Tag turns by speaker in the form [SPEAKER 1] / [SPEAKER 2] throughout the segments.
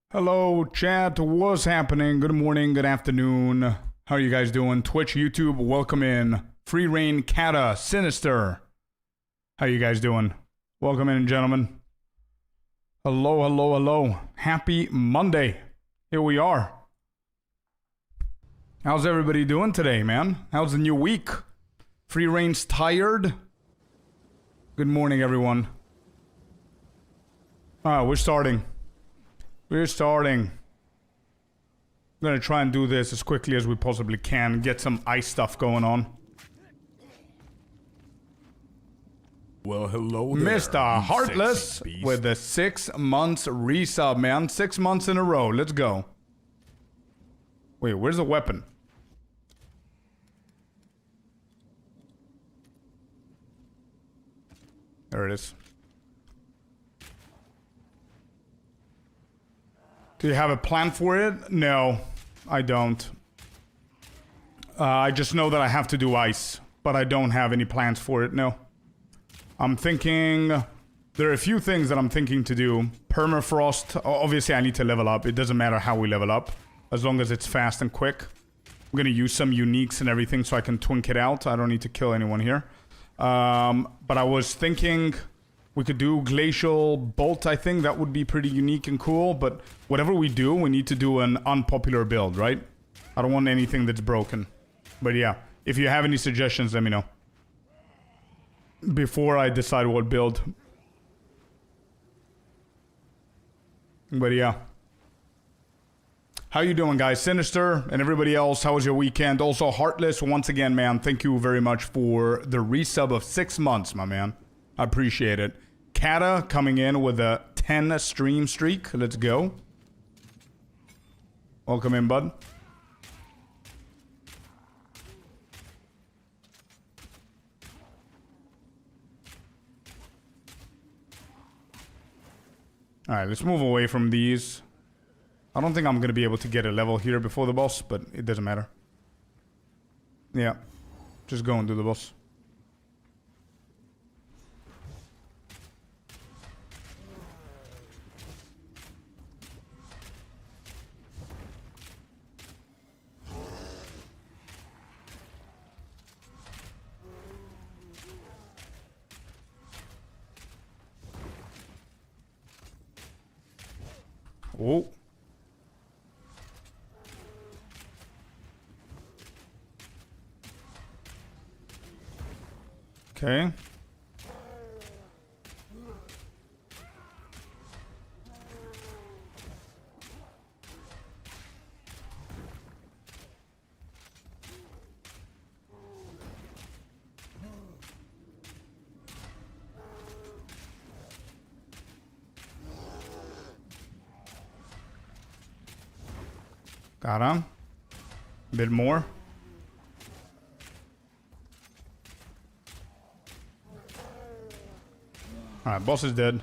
[SPEAKER 1] Hello, chat. What's happening? Good morning, good afternoon. How are you guys doing? Twitch, YouTube, welcome in. Free Reign, Kata, Sinister. How you guys doing? Welcome in, gentlemen. Hello, hello, hello. Happy Monday. Here we are. How's everybody doing today, man? How's the new week? Free Reign's tired? Good morning, everyone. We're starting. We're starting. I'm gonna try and do this as quickly as we possibly can. Get some ice stuff going on.
[SPEAKER 2] Well, hello there,
[SPEAKER 1] Mr. Heartless with the 6 months resub, man. 6 months in a row. Let's go. Wait, where's the weapon? There it is. Do you have a plan for it? No, I don't. I just know that I have to do ice, but I don't have any plans for it, no. I'm thinking... There are a few things that I'm thinking to do. Permafrost, obviously I need to level up. It doesn't matter how we level up, as long as it's fast and quick. I'm gonna use some uniques and everything so I can twink it out. I don't need to kill anyone here. But I was thinking... We could do Glacial Bolt, I think. That would be pretty unique and cool. But whatever we do, we need to do an unpopular build, right? I don't want anything that's broken. But yeah, if you have any suggestions, let me know. Before I decide what build. But yeah. How you doing, guys? Sinister and everybody else, how was your weekend? Also, Heartless, once again, man, thank you very much for the resub of 6 months, my man. I appreciate it. Kata coming in with a 10 stream streak. Let's go. Welcome in, bud. Alright, let's move away from these. I don't think I'm going to be able to get a level here before the boss, but it doesn't matter. Yeah. Just go and do the boss. Oh. Okay. Got him. A bit more. Alright, boss is dead.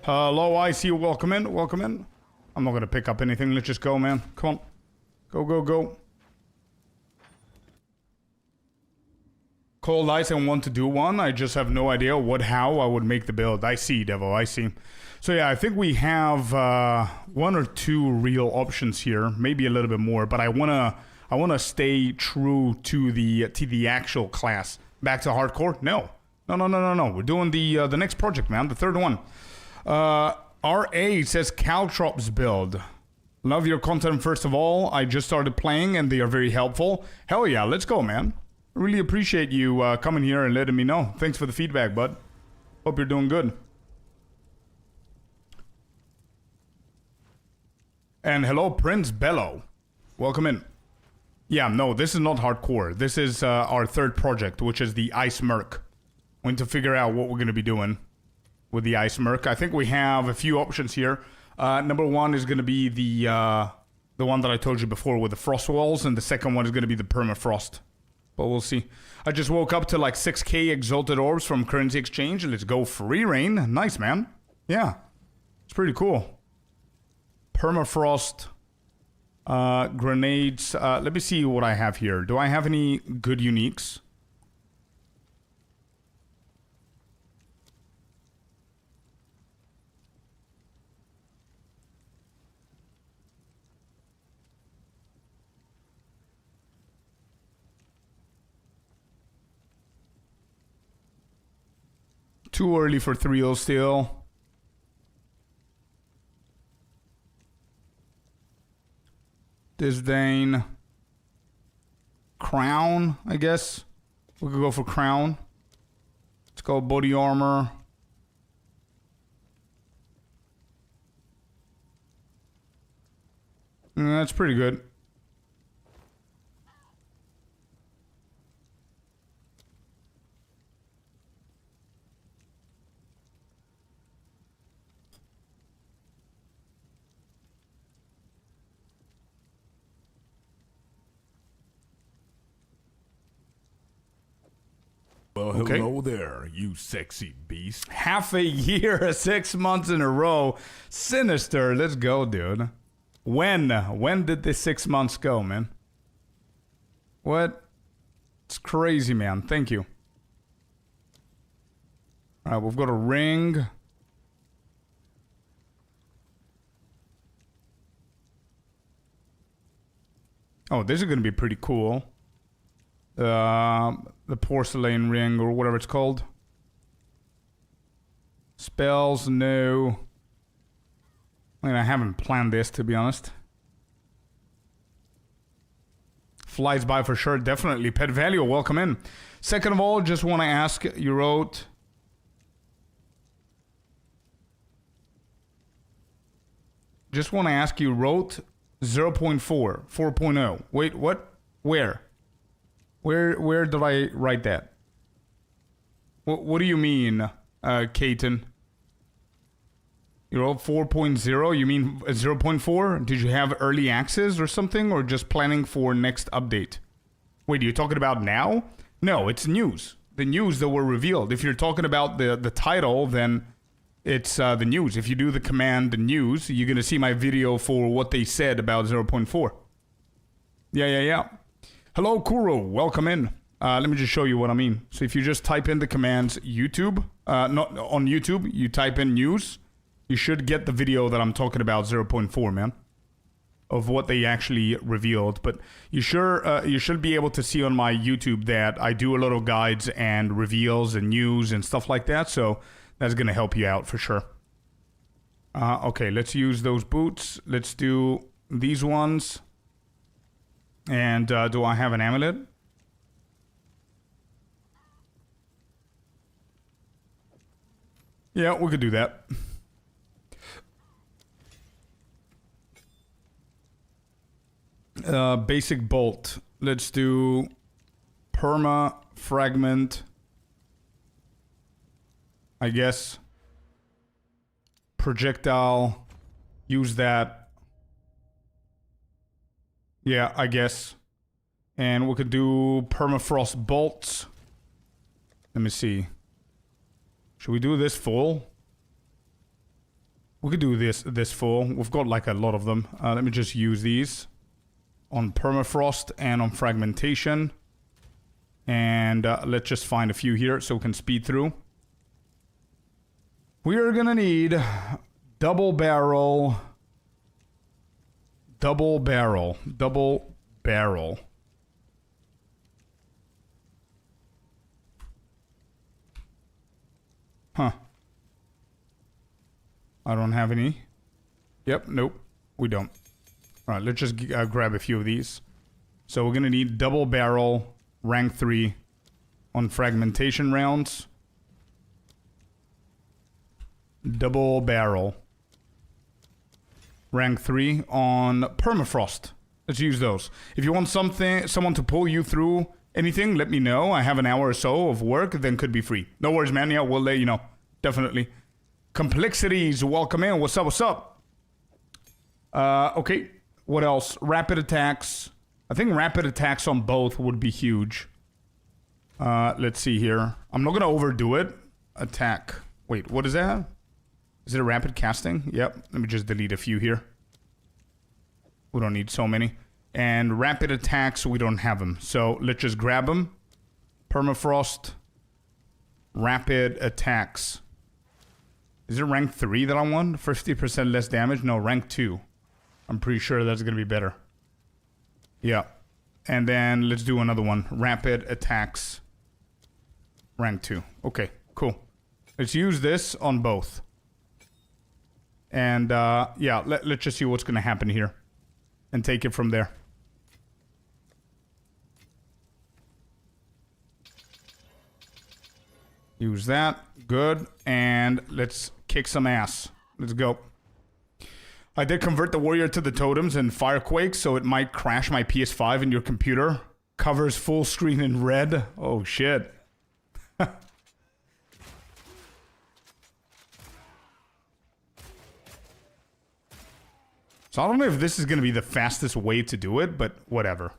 [SPEAKER 1] Hello, I see you. Welcome in. Welcome in. I'm not gonna pick up anything. Let's just go, man. Come on. Go, go, go. Cold ice and want to do one. I just have no idea how I would make the build. I see, Devil. I see. So yeah, I think we have 1 or 2 real options here, maybe a little bit more, but I wanna stay true to the actual class. Back to hardcore? No. No. We're doing the next project, man, the third one. RA says Caltrops build. Love your content first of all. I just started playing and they are very helpful. Hell yeah, let's go, man. Really appreciate you coming here and letting me know. Thanks for the feedback, bud. Hope you're doing good. And hello, Prince Bello. Welcome in. Yeah, no, this is not hardcore. This is our third project, which is the Ice Merc. We need to figure out what we're going to be doing with the Ice Merc. I think we have a few options here. Number one is going to be the one that I told you before with the frost walls, and the second one is going to be the permafrost. But we'll see. I just woke up to like 6k exalted orbs from currency exchange. Let's go free reign. Nice, man. Yeah, it's pretty cool. Permafrost, grenades. Let me see what I have here. Do I have any good uniques? Too early for Thrill still. Disdain. Crown, I guess. We could go for Crown. Let's go body armor. That's pretty good.
[SPEAKER 2] Well,
[SPEAKER 1] Okay.
[SPEAKER 2] hello there, you sexy beast.
[SPEAKER 1] Half a year, 6 months in a row. Sinister, let's go, dude. When did the 6 months go, man? What? It's crazy, man. Thank you. Alright, we've got a ring. Oh, this is gonna be pretty cool. The porcelain ring, or whatever it's called. Spells, no. I mean, I haven't planned this, to be honest. Flies by for sure, definitely. Pet Value, welcome in. Second of all, just want to ask, you wrote... Just want to ask, you wrote 0.4, 4.0. Wait, what? Where? Where did I write that? What do you mean, Kaiten? You wrote 4.0? You mean 0.4? Did you have early access or something? Or just planning for next update? Wait, are you talking about now? No, it's news. The news that were revealed. If you're talking about the title, then it's the news. If you do the command, the news, you're going to see my video for what they said about 0.4. Yeah. Hello, Kuro. Welcome in. Let me just show you what I mean. So if you just type in the commands YouTube, not on YouTube, you type in news, you should get the video that I'm talking about, 0.4, man, of what they actually revealed. But you should be able to see on my YouTube that I do a lot of guides and reveals and news and stuff like that. So that's going to help you out for sure. Okay, let's use those boots. Let's do these ones. And do I have an amulet? Yeah, we could do that. Basic bolt. Let's do perma fragment. I guess. Projectile. Use that. Yeah, I guess. And we could do permafrost bolts. Let me see. Should we do this full? We could do this full. We've got like a lot of them. Let me just use these on permafrost and on fragmentation. And let's just find a few here so we can speed through. We are gonna need double barrel. Huh. I don't have any. Yep, nope. We don't. Alright, let's just grab a few of these. So we're gonna need double barrel, rank 3 on fragmentation rounds. Double barrel. Rank 3 on permafrost. Let's use those. If you want someone to pull you through anything, let me know. I have an hour or so of work, then could be free. No worries, man. Yeah, we'll let you know. Definitely. Complexities, welcome in. What's up? Okay. What else? Rapid attacks. I think rapid attacks on both would be huge. Let's see here. I'm not going to overdo it. Attack. Wait, what is that? Is it a rapid casting? Yep. Let me just delete a few here. We don't need so many. And rapid attacks, we don't have them. So let's just grab them. Permafrost. Rapid attacks. Is it rank 3 that I want? 50% less damage? No, rank 2. I'm pretty sure that's going to be better. Yeah. And then let's do another one. Rapid attacks. Rank 2. Okay, cool. Let's use this on both. And, yeah, let's just see what's going to happen here. And take it from there. Use that. Good. And let's kick some ass. Let's go. I did convert the warrior to the totems and firequake, so it might crash my PS5 in your computer. Covers full screen in red. Oh, shit. So I don't know if this is going to be the fastest way to do it, but whatever.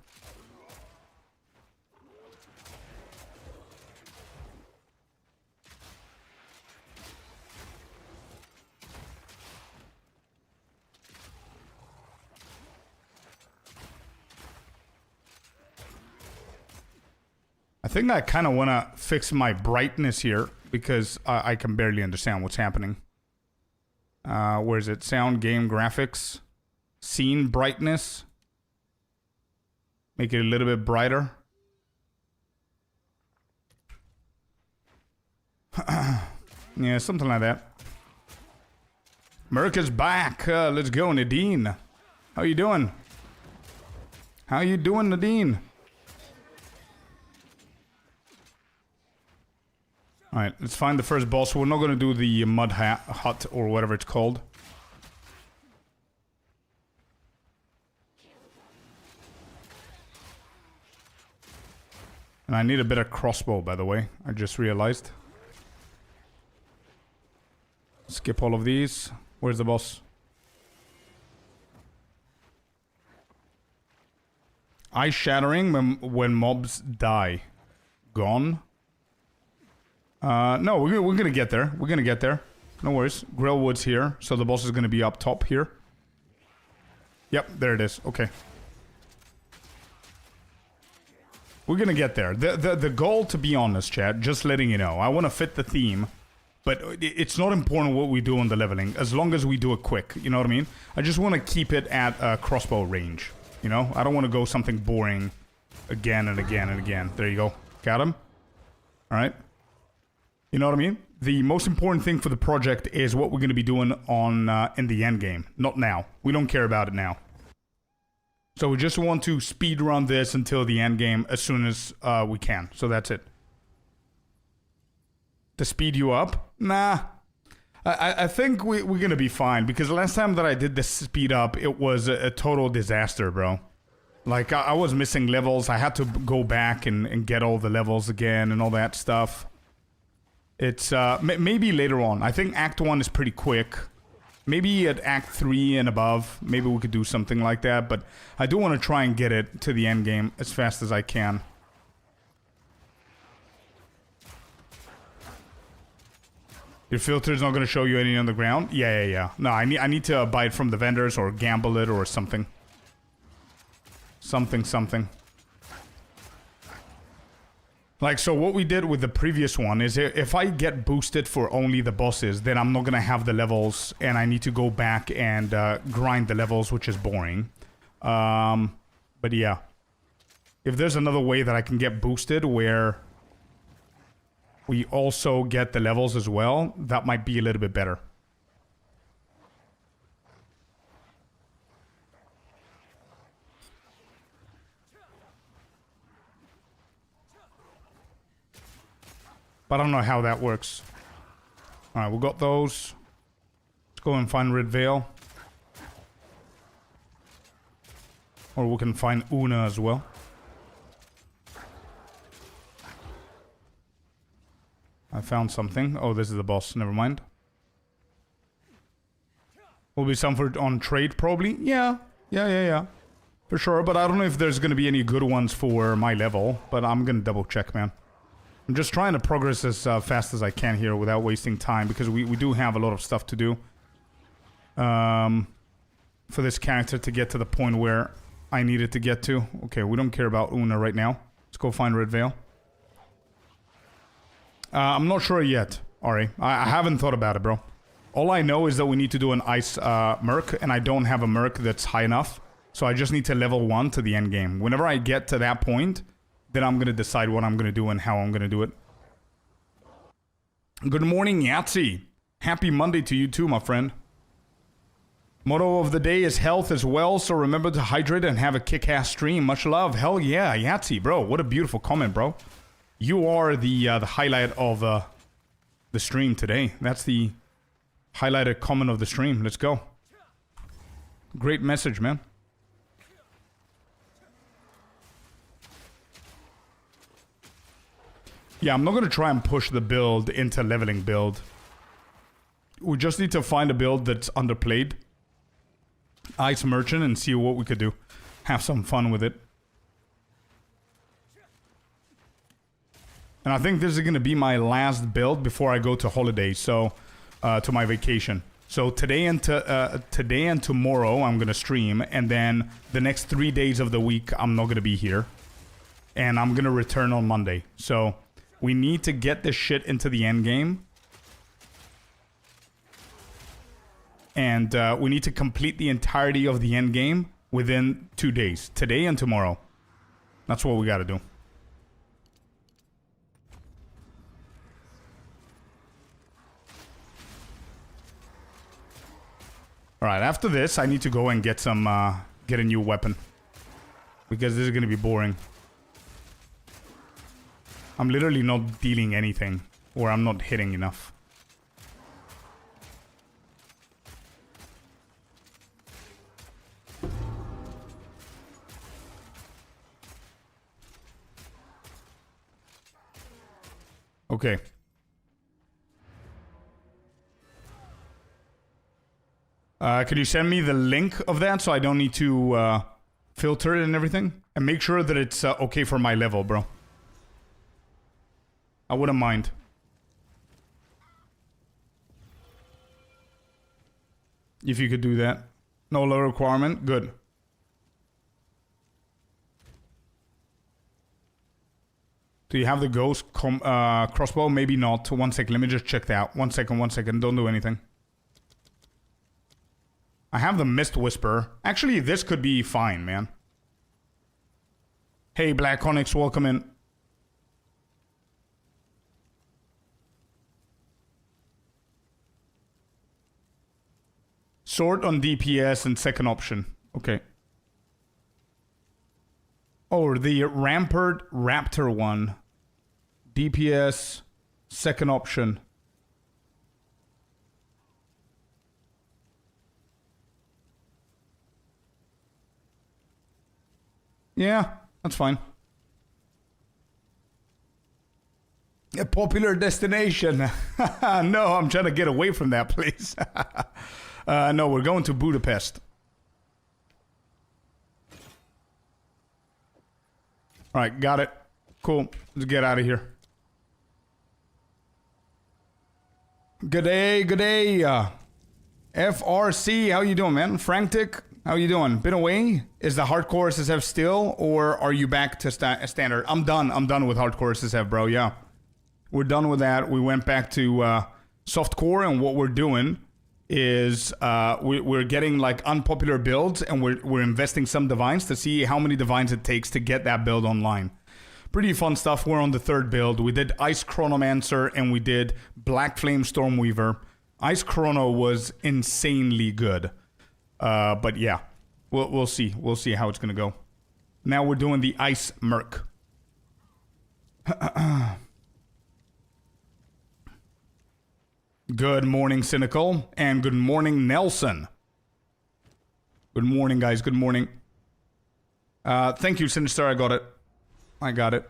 [SPEAKER 1] I think I kind of want to fix my brightness here because I can barely understand what's happening. Where is it? Sound, game, graphics. Scene brightness. Make it a little bit brighter. Yeah, something like that. Merc is back. Let's go, Nadine. How you doing? How you doing, Nadine? Alright, let's find the first boss. We're not going to do the mud hut or whatever it's called. And I need a better crossbow, by the way. I just realized. Skip all of these. Where's the boss? Ice shattering when mobs die. Gone. No, we're gonna get there. We're gonna get there. No worries. Grillwood's here, so the boss is gonna be up top here. Yep, there it is. Okay. We're gonna get there. The goal, to be honest, chat, just letting you know, I want to fit the theme, but it's not important what we do on the leveling, as long as we do it quick, you know what I mean? I just want to keep it at crossbow range, you know? I don't want to go something boring again and again and again. There you go. Got him? Alright. You know what I mean? The most important thing for the project is what we're going to be doing on in the end game, not now. We don't care about it now. So we just want to speed run this until the end game as soon as we can. So that's it. To speed you up? Nah. I think we're going to be fine. Because the last time that I did this speed up, it was a total disaster, bro. Like, I was missing levels. I had to go back and get all the levels again and all that stuff. It's, maybe later on. I think Act 1 is pretty quick. Maybe at Act 3 and above, maybe we could do something like that, but I do want to try and get it to the end game as fast as I can. Your filter is not going to show you any on the ground? Yeah. No, I need to buy it from the vendors or gamble it or something. Something. Like, so what we did with the previous one is if I get boosted for only the bosses, then I'm not going to have the levels, and I need to go back and grind the levels, which is boring. But yeah. If there's another way that I can get boosted where we also get the levels as well, that might be a little bit better. But I don't know how that works. Alright, we got those. Let's go and find Red Veil. Or we can find Una as well. I found something. Oh, this is the boss. Never mind. Will be some for on trade, probably. Yeah. For sure, but I don't know if there's gonna be any good ones for my level. But I'm gonna double check, man. I'm just trying to progress as fast as I can here without wasting time, because we do have a lot of stuff to do for this character to get to the point where I need it to get to. Okay, we don't care about Una right now. Let's go find Red Veil. I'm not sure yet, Ari. I haven't thought about it, bro. All I know is that we need to do an ice merc, and I don't have a merc that's high enough. So I just need to level 1 to the end game. Whenever I get to that point, then I'm going to decide what I'm going to do and how I'm going to do it. Good morning, Yahtzee. Happy Monday to you too, my friend. Motto of the day is health as well, so remember to hydrate and have a kick-ass stream. Much love. Hell yeah, Yahtzee, bro. What a beautiful comment, bro. You are the highlight of the stream today. That's the highlighted comment of the stream. Let's go. Great message, man. Yeah, I'm not going to try and push the build into leveling build. We just need to find a build that's underplayed. Ice Merchant and see what we could do. Have some fun with it. And I think this is going to be my last build before I go to holiday, so to my vacation. So today and tomorrow I'm going to stream, and then the next 3 days of the week I'm not going to be here. And I'm going to return on Monday. So we need to get this shit into the end game. And we need to complete the entirety of the end game within 2 days. Today and tomorrow. That's what we got to do. Alright, after this, I need to go and get some, get a new weapon. Because this is going to be boring. I'm literally not dealing anything. Or I'm not hitting enough. Okay. Could you send me the link of that so I don't need to filter it and everything? And make sure that it's okay for my level, bro. I wouldn't mind. If you could do that. No low requirement. Good. Do you have the ghost crossbow? Maybe not. 1 second. Let me just check that. 1 second. 1 second. Don't do anything. I have the Mist Whisper. Actually, this could be fine, man. Hey, Black Onyx, welcome in. Sword on DPS and second option. Okay. Oh, the Rampart Raptor one. DPS, second option. Yeah, that's fine. A popular destination. No, I'm trying to get away from that place. No, we're going to Budapest. Alright, got it. Cool. Let's get out of here. Good day, good day. FRC, how you doing, man? Frantic, how you doing? Been away? Is the hardcore SSF still, or are you back to standard? I'm done with hardcore SSF, bro, yeah. We're done with that. We went back to softcore, and what we're doing is we're getting like unpopular builds, and we're investing some divines to see how many divines it takes to get that build online. Pretty fun stuff. We're on the third build. We did Ice Chronomancer and we did Black Flame Stormweaver. Ice Chrono was insanely good. But yeah, we'll see. We'll see how it's gonna go. Now we're doing the Ice Merc. Good morning, Cynical, and good morning, Nelson. Good morning, guys. Good morning. Thank you, Sinister. I got it. I got it.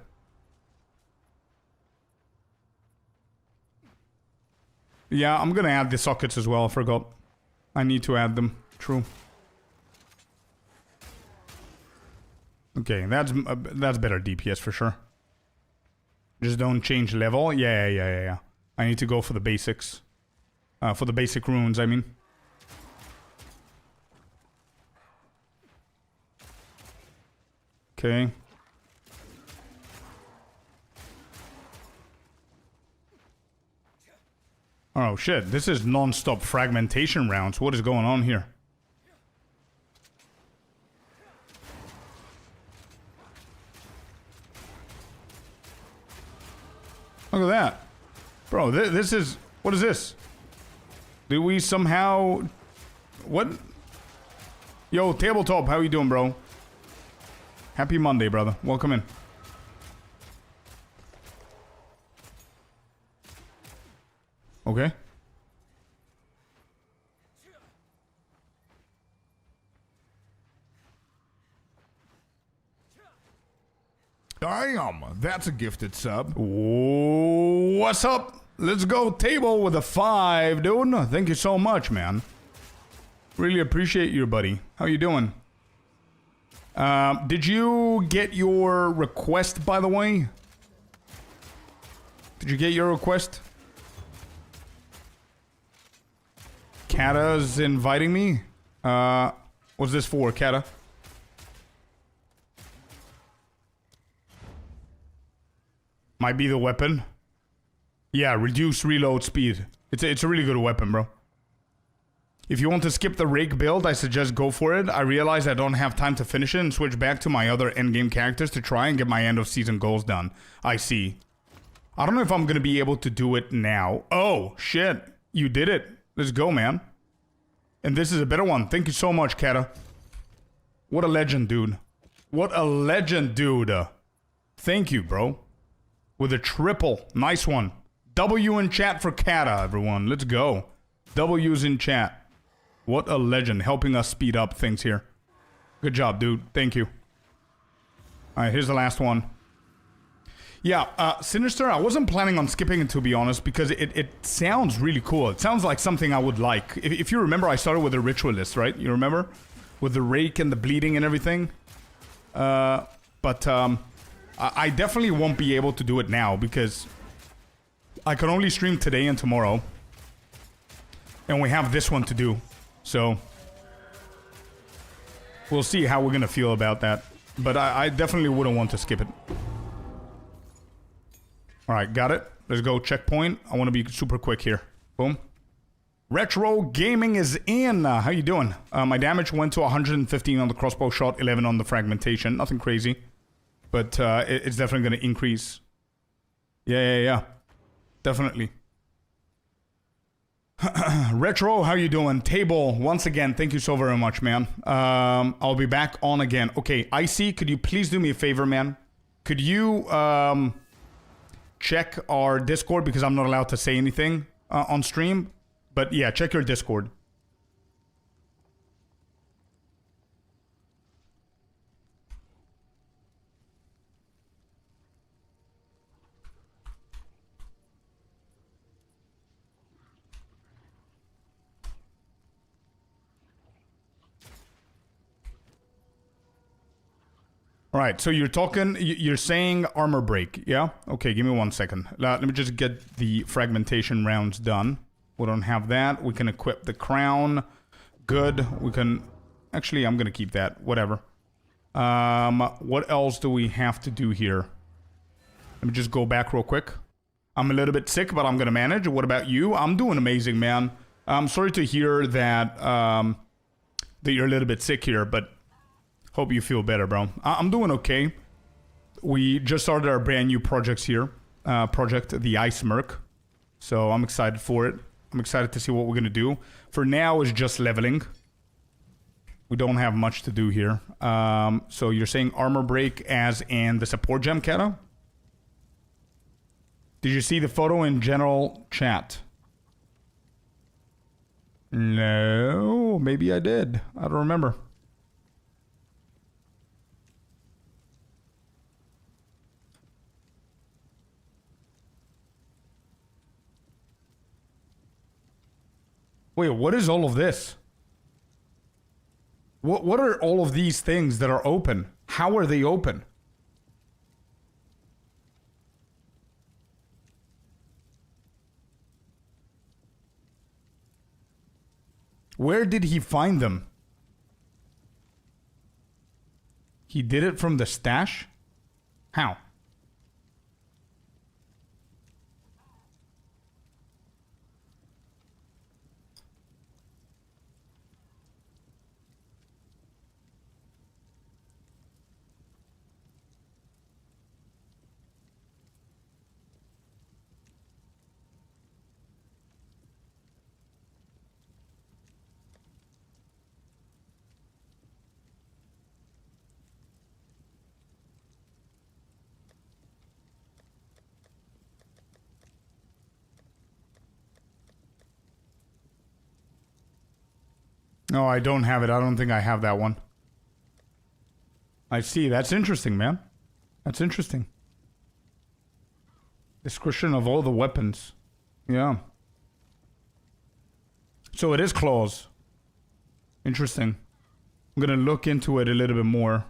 [SPEAKER 1] Yeah, I'm gonna add the sockets as well. I forgot. I need to add them. True. Okay, that's better DPS for sure. Just don't change level. Yeah. I need to go for the basics. For the basic runes, I mean. Okay. Oh shit, this is non-stop fragmentation rounds. What is going on here? Look at that. Bro, this is... What is this? Did we somehow... What? Yo, Tabletop, how you doing, bro? Happy Monday, brother. Welcome in. Okay.
[SPEAKER 2] Damn, that's a gifted sub.
[SPEAKER 1] What's up? Let's go table with a 5, dude. Thank you so much, man. Really appreciate you, buddy. How you doing? Did you get your request, by the way? Did you get your request? Kata's inviting me? What's this for, Kata? Might be the weapon. Yeah, reduce reload speed. It's a really good weapon, bro. If you want to skip the rake build, I suggest go for it. I realize I don't have time to finish it and switch back to my other endgame characters to try and get my end of season goals done. I see. I don't know if I'm gonna be able to do it now. Oh, shit. You did it. Let's go, man. And this is a better one. Thank you so much, Kata. What a legend, dude. What a legend, dude. Thank you, bro. With a triple. Nice one. W in chat for Kata, everyone. Let's go. W's in chat. What a legend. Helping us speed up things here. Good job, dude. Thank you. Alright, here's the last one. Yeah, Sinister, I wasn't planning on skipping it, to be honest, because it sounds really cool. It sounds like something I would like. If you remember, I started with a Ritualist, right? You remember? With the rake and the bleeding and everything. I definitely won't be able to do it now, because I can only stream today and tomorrow. And we have this one to do. So, we'll see how we're gonna feel about that. But I definitely wouldn't want to skip it. Alright, got it. Let's go checkpoint. I want to be super quick here. Boom. Retro Gaming is in. How you doing? My damage went to 115 on the crossbow shot, 11 on the fragmentation. Nothing crazy. But it's definitely going to increase. Yeah. Definitely. Retro, how you doing? Table, once again, thank you so very much, man. I'll be back on again. Okay, Icy, could you please do me a favor, man? Could you... check our Discord, because I'm not allowed to say anything on stream. But yeah, check your Discord. Alright, so you're saying armor break, yeah? Okay, give me 1 second. Let me just get the fragmentation rounds done. We don't have that. We can equip the crown. Good. We can... Actually, I'm gonna keep that. Whatever. What else do we have to do here? Let me just go back real quick. I'm a little bit sick, but I'm gonna manage. What about you? I'm doing amazing, man. I'm sorry to hear that, that you're a little bit sick here, but... Hope you feel better, bro. I'm doing okay. We just started our brand new projects here. Project the Ice Merc. So I'm excited for it. I'm excited to see what we're going to do. For now, it's just leveling. We don't have much to do here. So you're saying armor break as in the support gem, Kata? Did you see the photo in general chat? No, maybe I did. I don't remember. Wait, what is all of this? What are all of these things that are open? How are they open? Where did he find them? He did it from the stash? How? No, I don't have it. I don't think I have that one. I see. That's interesting, man. That's interesting. Description of all the weapons. Yeah. So it is claws. Interesting. I'm gonna look into it a little bit more.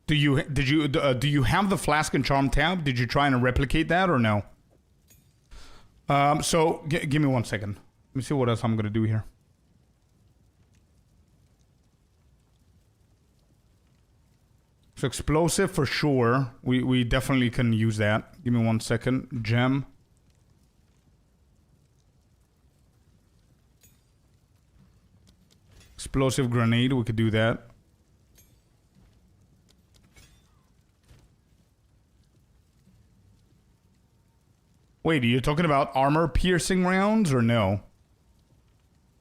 [SPEAKER 1] Do you have the flask and charm tab? Did you try and replicate that or no? So give me 1 second. Let me see what else I'm gonna do here. So explosive for sure. We definitely can use that. Give me 1 second. Gem. Explosive grenade, we could do that. Wait, are you talking about armor piercing rounds or no?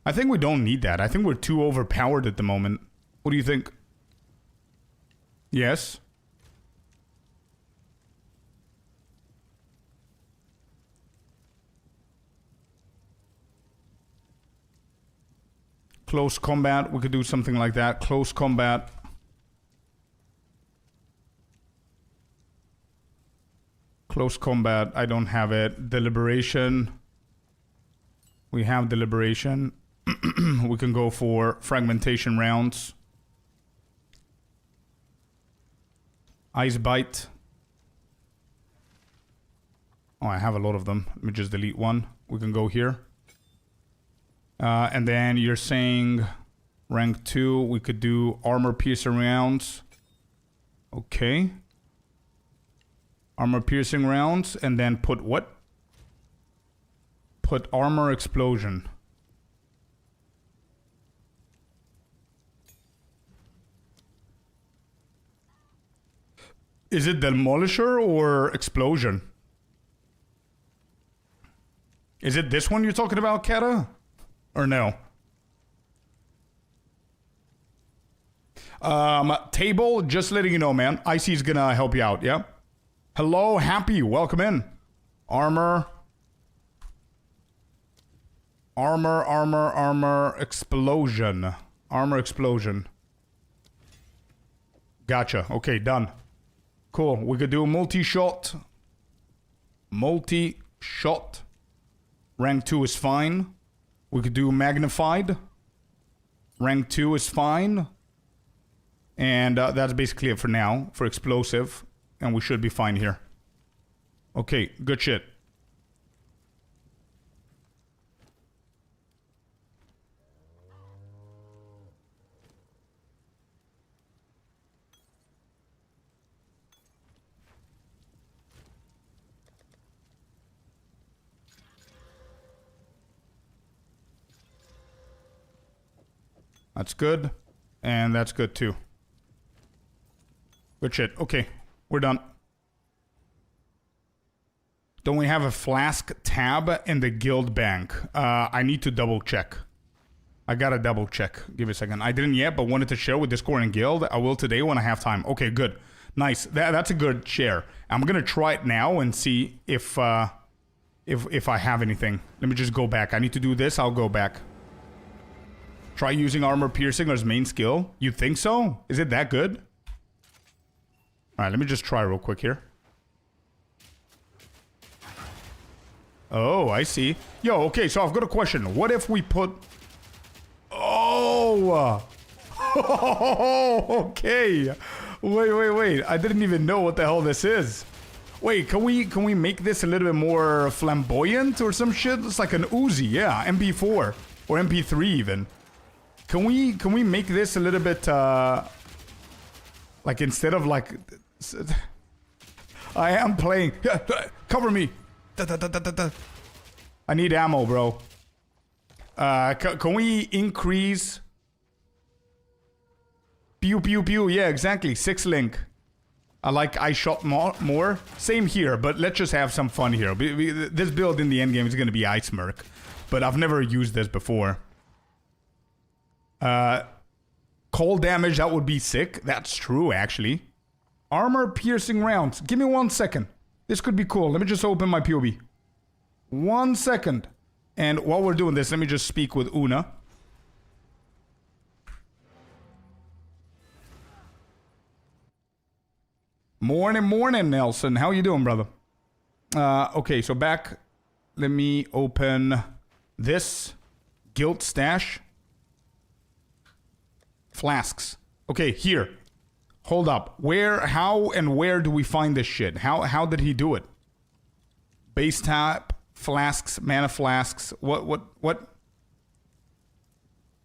[SPEAKER 1] I think we don't need that. I think we're too overpowered at the moment. What do you think? Yes? Close combat, we could do something like that. Close combat. Close combat, I don't have it. Deliberation. We have deliberation. We can go for fragmentation rounds. Ice bite. Oh, I have a lot of them. Let me just delete one. We can go here. And then you're saying rank 2, we could do armor piercing rounds. Okay. Armor piercing rounds, and then put what? Put armor explosion. Is it demolisher or explosion? Is it this one you're talking about, Kata? Or no? Table, just letting you know, man. Icy's gonna help you out, yeah? Hello, Happy, welcome in. Armor. Armor, explosion. Armor explosion. Gotcha, okay, done. Cool, we could do multi-shot. Multi-shot. Rank 2 is fine. We could do magnified. Rank 2 is fine. And that's basically it for now, for explosive. And we should be fine here. Okay, good shit. That's good. And that's good too. Good shit. Okay, we're done. Don't we have a flask tab in the guild bank? I need to double check. I gotta double check. Give me a second. I didn't yet, but wanted to share with Discord and guild. I will today when I have time. Okay, good. Nice. That's a good share. I'm gonna try it now and see if I have anything. Let me just go back. I need to do this. I'll go back. Try using armor piercing as main skill. You think so? Is it that good? Alright, let me just try real quick here. Oh, I see. Yo, okay, so I've got a question. What if we put... Oh! Okay. Wait. I didn't even know what the hell this is. Wait, can we make this a little bit more flamboyant or some shit? It's like an Uzi, yeah. MP4. Or MP3 even. Can we make this a little bit, like instead of like... I am playing. Cover me. I need ammo, bro. Can we increase... Pew, pew, pew. Yeah, exactly. 6 link. I like I shot more. Same here, but let's just have some fun here. This build in the endgame is going to be Ice Merc. But I've never used this before. Cold damage, that would be sick. That's true, actually. Armor piercing rounds. Give me 1 second. This could be cool. Let me just open my POB. 1 second. And while we're doing this, let me just speak with Una. Morning, morning, Nelson. How you doing, brother? Okay, so back. Let me open this. Guild stash. Flasks. Okay, here. Hold up. How and where do we find this shit? How did he do it? Base tap, flasks, mana flasks. What?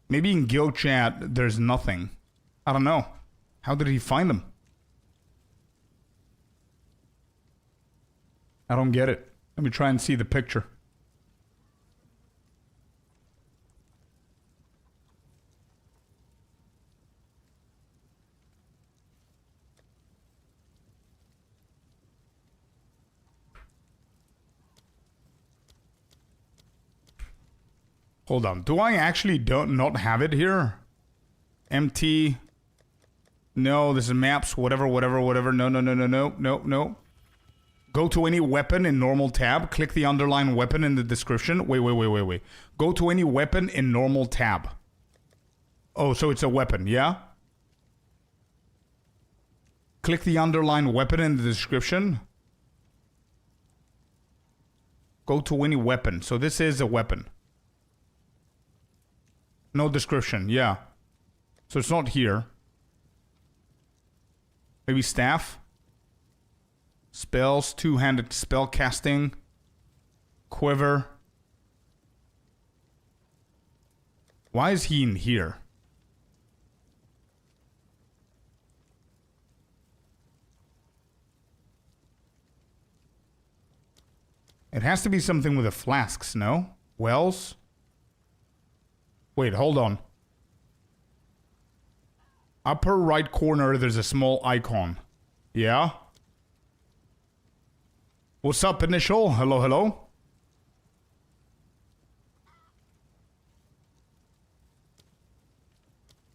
[SPEAKER 1] Maybe in guild chat there's nothing. I don't know. How did he find them? I don't get it. Let me try and see the picture. Hold on. Do I actually not have it here? Empty. No, this is maps. Whatever. No. Go to any weapon in normal tab. Click the underline weapon in the description. Wait. Go to any weapon in normal tab. Oh, so it's a weapon, yeah? Click the underline weapon in the description. Go to any weapon. So this is a weapon. No description, yeah. So it's not here. Maybe staff? Spells, two-handed spell casting. Quiver. Why is he in here? It has to be something with the flasks, no? Wells? Wait, hold on. Upper right corner, there's a small icon. Yeah? What's up, Initial? Hello?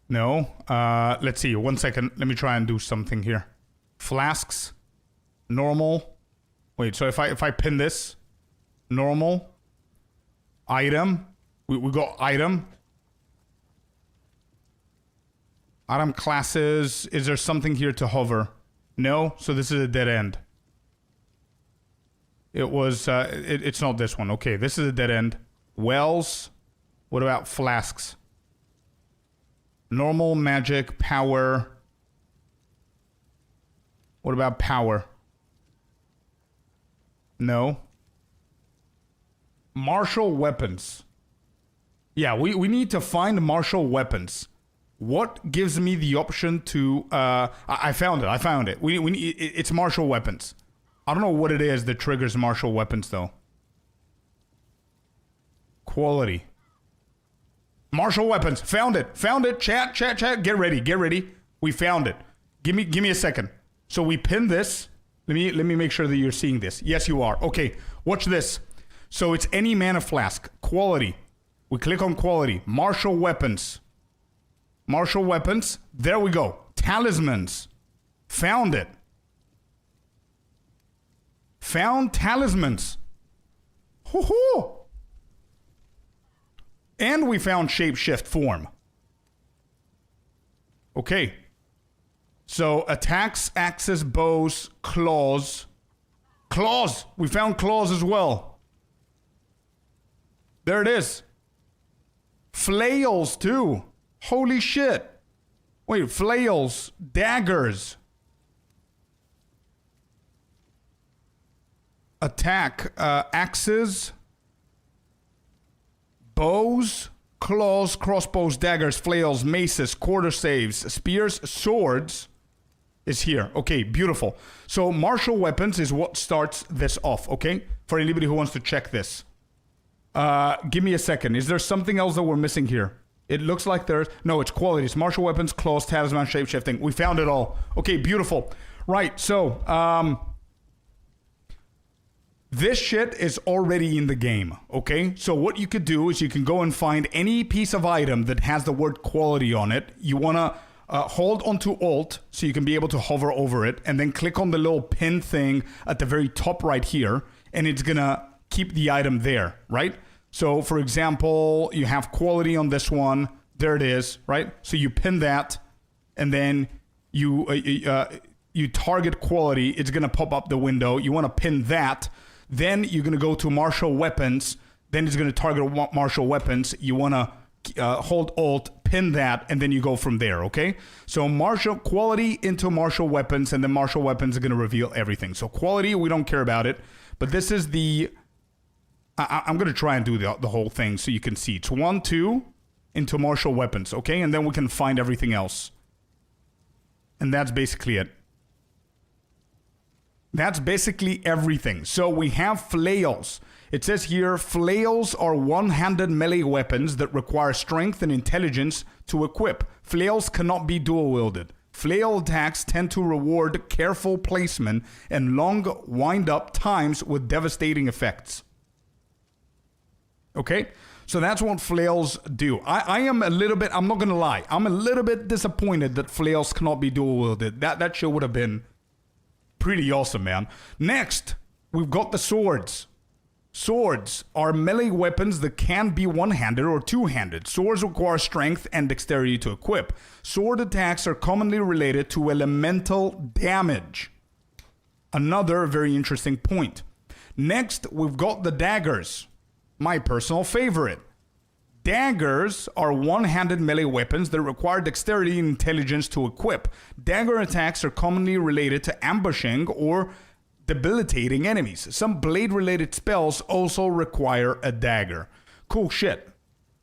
[SPEAKER 1] No. Let's see. 1 second. Let me try and do something here. Flasks. Normal. Wait, so if I pin this. Normal. Item. We got item. Item classes. Is there something here to hover? No. So this is a dead end. It was, it's not this one. Okay, this is a dead end. Wells. What about flasks? Normal, magic, power. What about power? No. Martial weapons. Yeah, we need to find martial weapons. What gives me the option to, I found it. We need, it's martial weapons. I don't know what it is that triggers martial weapons, though. Quality. Martial weapons. Found it. Chat. Get ready. We found it. Give me a second. So we pin this. Let me make sure that you're seeing this. Yes, you are. Okay, watch this. So it's any mana flask. Quality. We click on quality. Martial weapons. There we go. Talismans. Found it. Found talismans. Hoo-hoo! And we found shapeshift form. Okay. So attacks, axes, bows, claws. Claws! We found claws as well. There it is. Flails too. Holy shit. Wait, flails, daggers. Attack, axes, bows, claws, crossbows, daggers, flails, maces, quarterstaves, spears, swords is here. Okay, beautiful. So martial weapons is what starts this off, okay? For anybody who wants to check this. Give me a second. Is there something else that we're missing here? It looks like there's... No, it's qualities. Martial weapons, claws, talisman, shapeshifting. We found it all. Okay, beautiful. Right, so... this shit is already in the game, okay? So what you could do is you can go and find any piece of item that has the word quality on it. You want to hold onto Alt so you can be able to hover over it, and then click on the little pin thing at the very top right here, and it's going to keep the item there, right? So for example, you have quality on this one. There it is, right? So you pin that, and then you target quality. It's gonna pop up the window. You want to pin that. Then you're gonna go to martial weapons. Then it's gonna target martial weapons. You wanna hold Alt, pin that, and then you go from there. Okay. So martial quality into martial weapons, and then martial weapons are gonna reveal everything. So quality, we don't care about it, but this is the. I'm gonna try and do the whole thing so you can see. It's 1, 2 into martial weapons. Okay, and then we can find everything else. And that's basically it. That's basically everything. So we have flails. It says here, flails are one-handed melee weapons that require strength and intelligence to equip. Flails cannot be dual-wielded. Flail attacks tend to reward careful placement and long wind-up times with devastating effects. Okay? So that's what flails do. I am a little bit, I'm not going to lie, I'm a little bit disappointed that flails cannot be dual-wielded. That shit would have been pretty awesome, man. Next, we've got the swords. Swords are melee weapons that can be one-handed or two-handed. Swords require strength and dexterity to equip. Sword attacks are commonly related to elemental damage. Another very interesting point. Next, we've got the daggers. My personal favorite. Daggers are one-handed melee weapons that require dexterity and intelligence to equip. Dagger attacks are commonly related to ambushing or debilitating enemies. Some blade-related spells also require a dagger. Cool shit.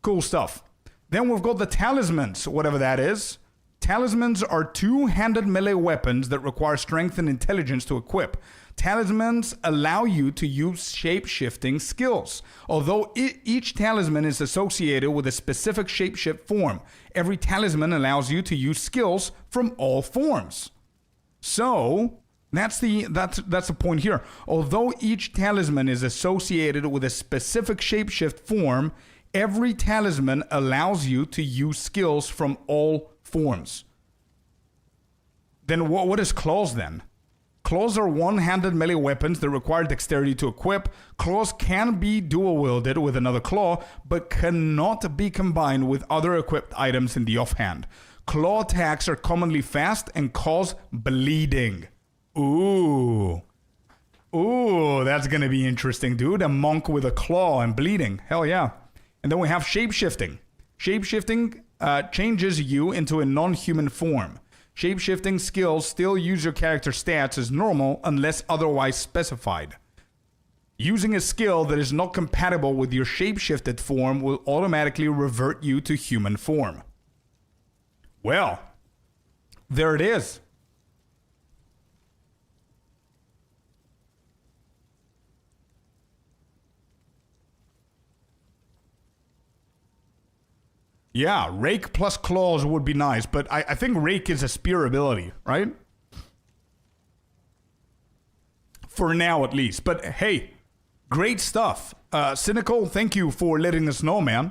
[SPEAKER 1] Cool stuff. Then we've got the talismans, whatever that is. Talismans are two-handed melee weapons that require strength and intelligence to equip. Talismans allow you to use shape-shifting skills. Although each talisman is associated with a specific shape-shift form, every talisman allows you to use skills from all forms. So, that's the point here. Although each talisman is associated with a specific shape-shift form, every talisman allows you to use skills from all forms. Then what is claws then? Claws are one-handed melee weapons that require dexterity to equip. Claws can be dual-wielded with another claw, but cannot be combined with other equipped items in the offhand. Claw attacks are commonly fast and cause bleeding. Ooh, that's gonna be interesting, dude. A monk with a claw and bleeding. Hell yeah. And then we have shape-shifting. Shape-shifting changes you into a non-human form. Shape-shifting skills still use your character stats as normal unless otherwise specified. Using a skill that is not compatible with your shape-shifted form will automatically revert you to human form. Well, there it is. Yeah, Rake plus Claws would be nice, but I think Rake is a spear ability, right? For now, at least. But hey, great stuff. Cynical, thank you for letting us know, man.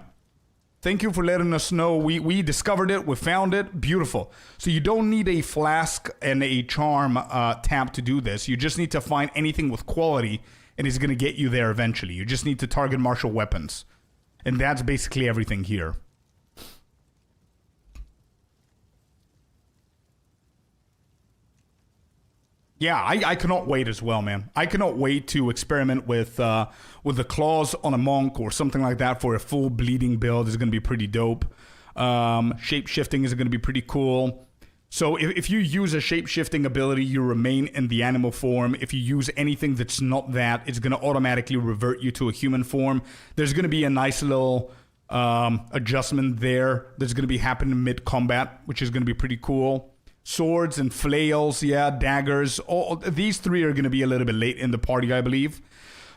[SPEAKER 1] Thank you for letting us know. We discovered it, we found it, beautiful. So you don't need a flask and a charm tab to do this. You just need to find anything with quality, and it's going to get you there eventually. You just need to target martial weapons. And that's basically everything here. Yeah, I cannot wait as well, man. I cannot wait to experiment with the claws on a monk or something like that for a full bleeding build. It's going to be pretty dope. Shape-shifting is going to be pretty cool. So if you use a shape-shifting ability, you remain in the animal form. If you use anything that's not that, it's going to automatically revert you to a human form. There's going to be a nice little adjustment there that's going to be happening mid-combat, which is going to be pretty cool. Swords and flails, yeah, daggers. All these three are going to be a little bit late in the party, I believe.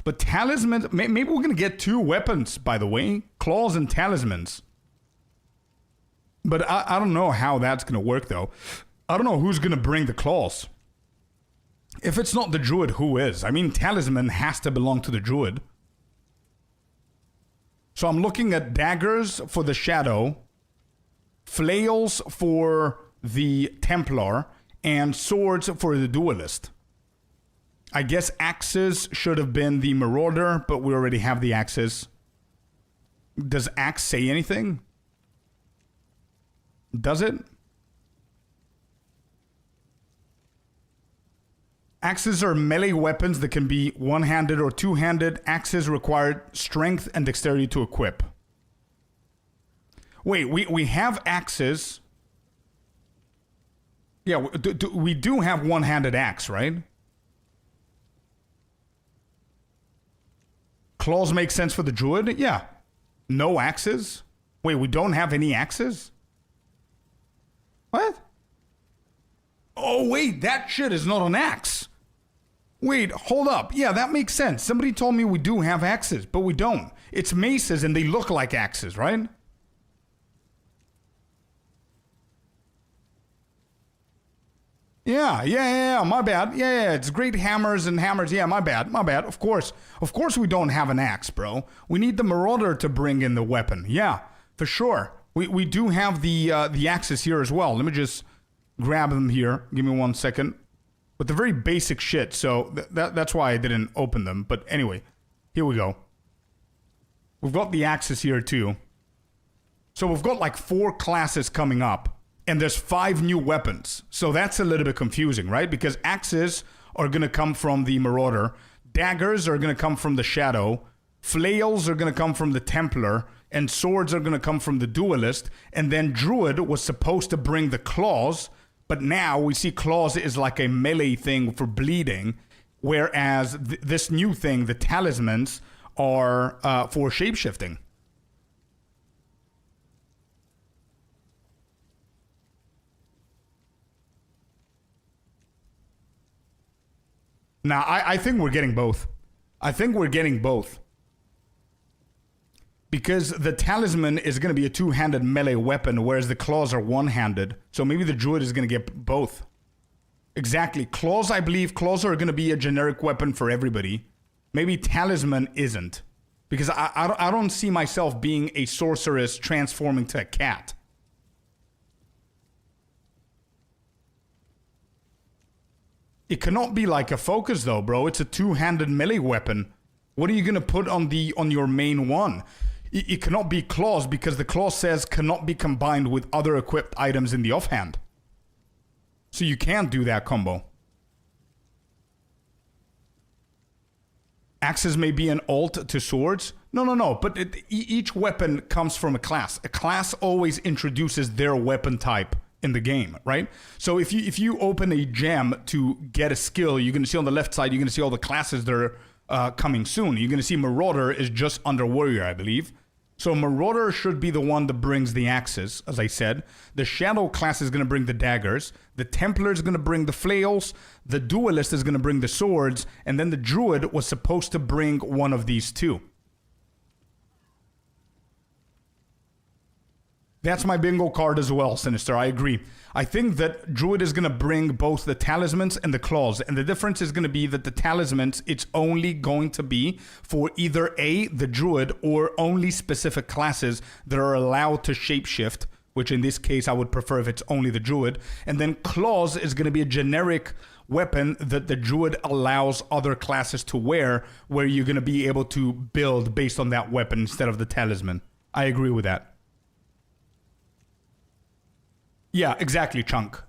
[SPEAKER 1] But talismans, maybe we're going to get two weapons, by the way. Claws and talismans. But I don't know how that's going to work, though. I don't know who's going to bring the claws. If it's not the druid, who is? I mean, talisman has to belong to the druid. So I'm looking at daggers for the shadow. Flails for the Templar, and swords for the duelist. I guess axes should have been the Marauder, but we already have the axes. Does axe say anything? Does it? Axes are melee weapons that can be one-handed or two-handed. Axes require strength and dexterity to equip. Wait, we have axes. Yeah, we do have one-handed axe, right? Claws make sense for the druid? Yeah. No axes? Wait, we don't have any axes? What? Oh, wait, that shit is not an axe. Wait, hold up. Yeah, that makes sense. Somebody told me we do have axes, but we don't. It's maces and they look like axes, right? Yeah, my bad. Yeah, it's great hammers and hammers. Yeah, my bad. Of course we don't have an axe, bro. We need the Marauder to bring in the weapon. Yeah, for sure. We do have the axes here as well. Let me just grab them here. Give me 1 second. But they're very basic shit, so that's why I didn't open them. But anyway, here we go. We've got the axes here too. So we've got like 4 classes coming up, and there's 5 new weapons. So that's a little bit confusing, right? Because axes are going to come from the Marauder, daggers are going to come from the Shadow, flails are going to come from the Templar, and swords are going to come from the Duelist, and then Druid was supposed to bring the claws. But now we see claws is like a melee thing for bleeding, whereas this new thing, the talismans, are for shapeshifting. Now, I think we're getting both. Because the talisman is going to be a two-handed melee weapon, whereas the claws are one-handed. So maybe the druid is going to get both. Exactly. Claws, I believe, claws are going to be a generic weapon for everybody. Maybe talisman isn't. Because I don't see myself being a sorceress transforming to a cat. It cannot be like a focus though, bro. It's a two-handed melee weapon. What are you going to put on your main one? It cannot be claws because the claw says cannot be combined with other equipped items in the offhand. So you can't do that combo. Axes may be an alt to swords. No. But each weapon comes from a class. A class always introduces their weapon type in the game, right? So if you open a gem to get a skill, you're going to see on the left side, you're going to see all the classes that are coming soon. You're going to see Marauder is just under Warrior, I believe. So Marauder should be the one that brings the axes, as I said. The Shadow class is going to bring the daggers. The Templar is going to bring the flails. The Duelist is going to bring the swords. And then the Druid was supposed to bring one of these two. That's my bingo card as well, Sinister. I agree. I think that Druid is going to bring both the talismans and the claws. And the difference is going to be that the talismans, it's only going to be for either A, the Druid, or only specific classes that are allowed to shapeshift, which in this case I would prefer if it's only the Druid. And then claws is going to be a generic weapon that the Druid allows other classes to wear, where you're going to be able to build based on that weapon instead of the talisman. I agree with that. Yeah, exactly, Chunk.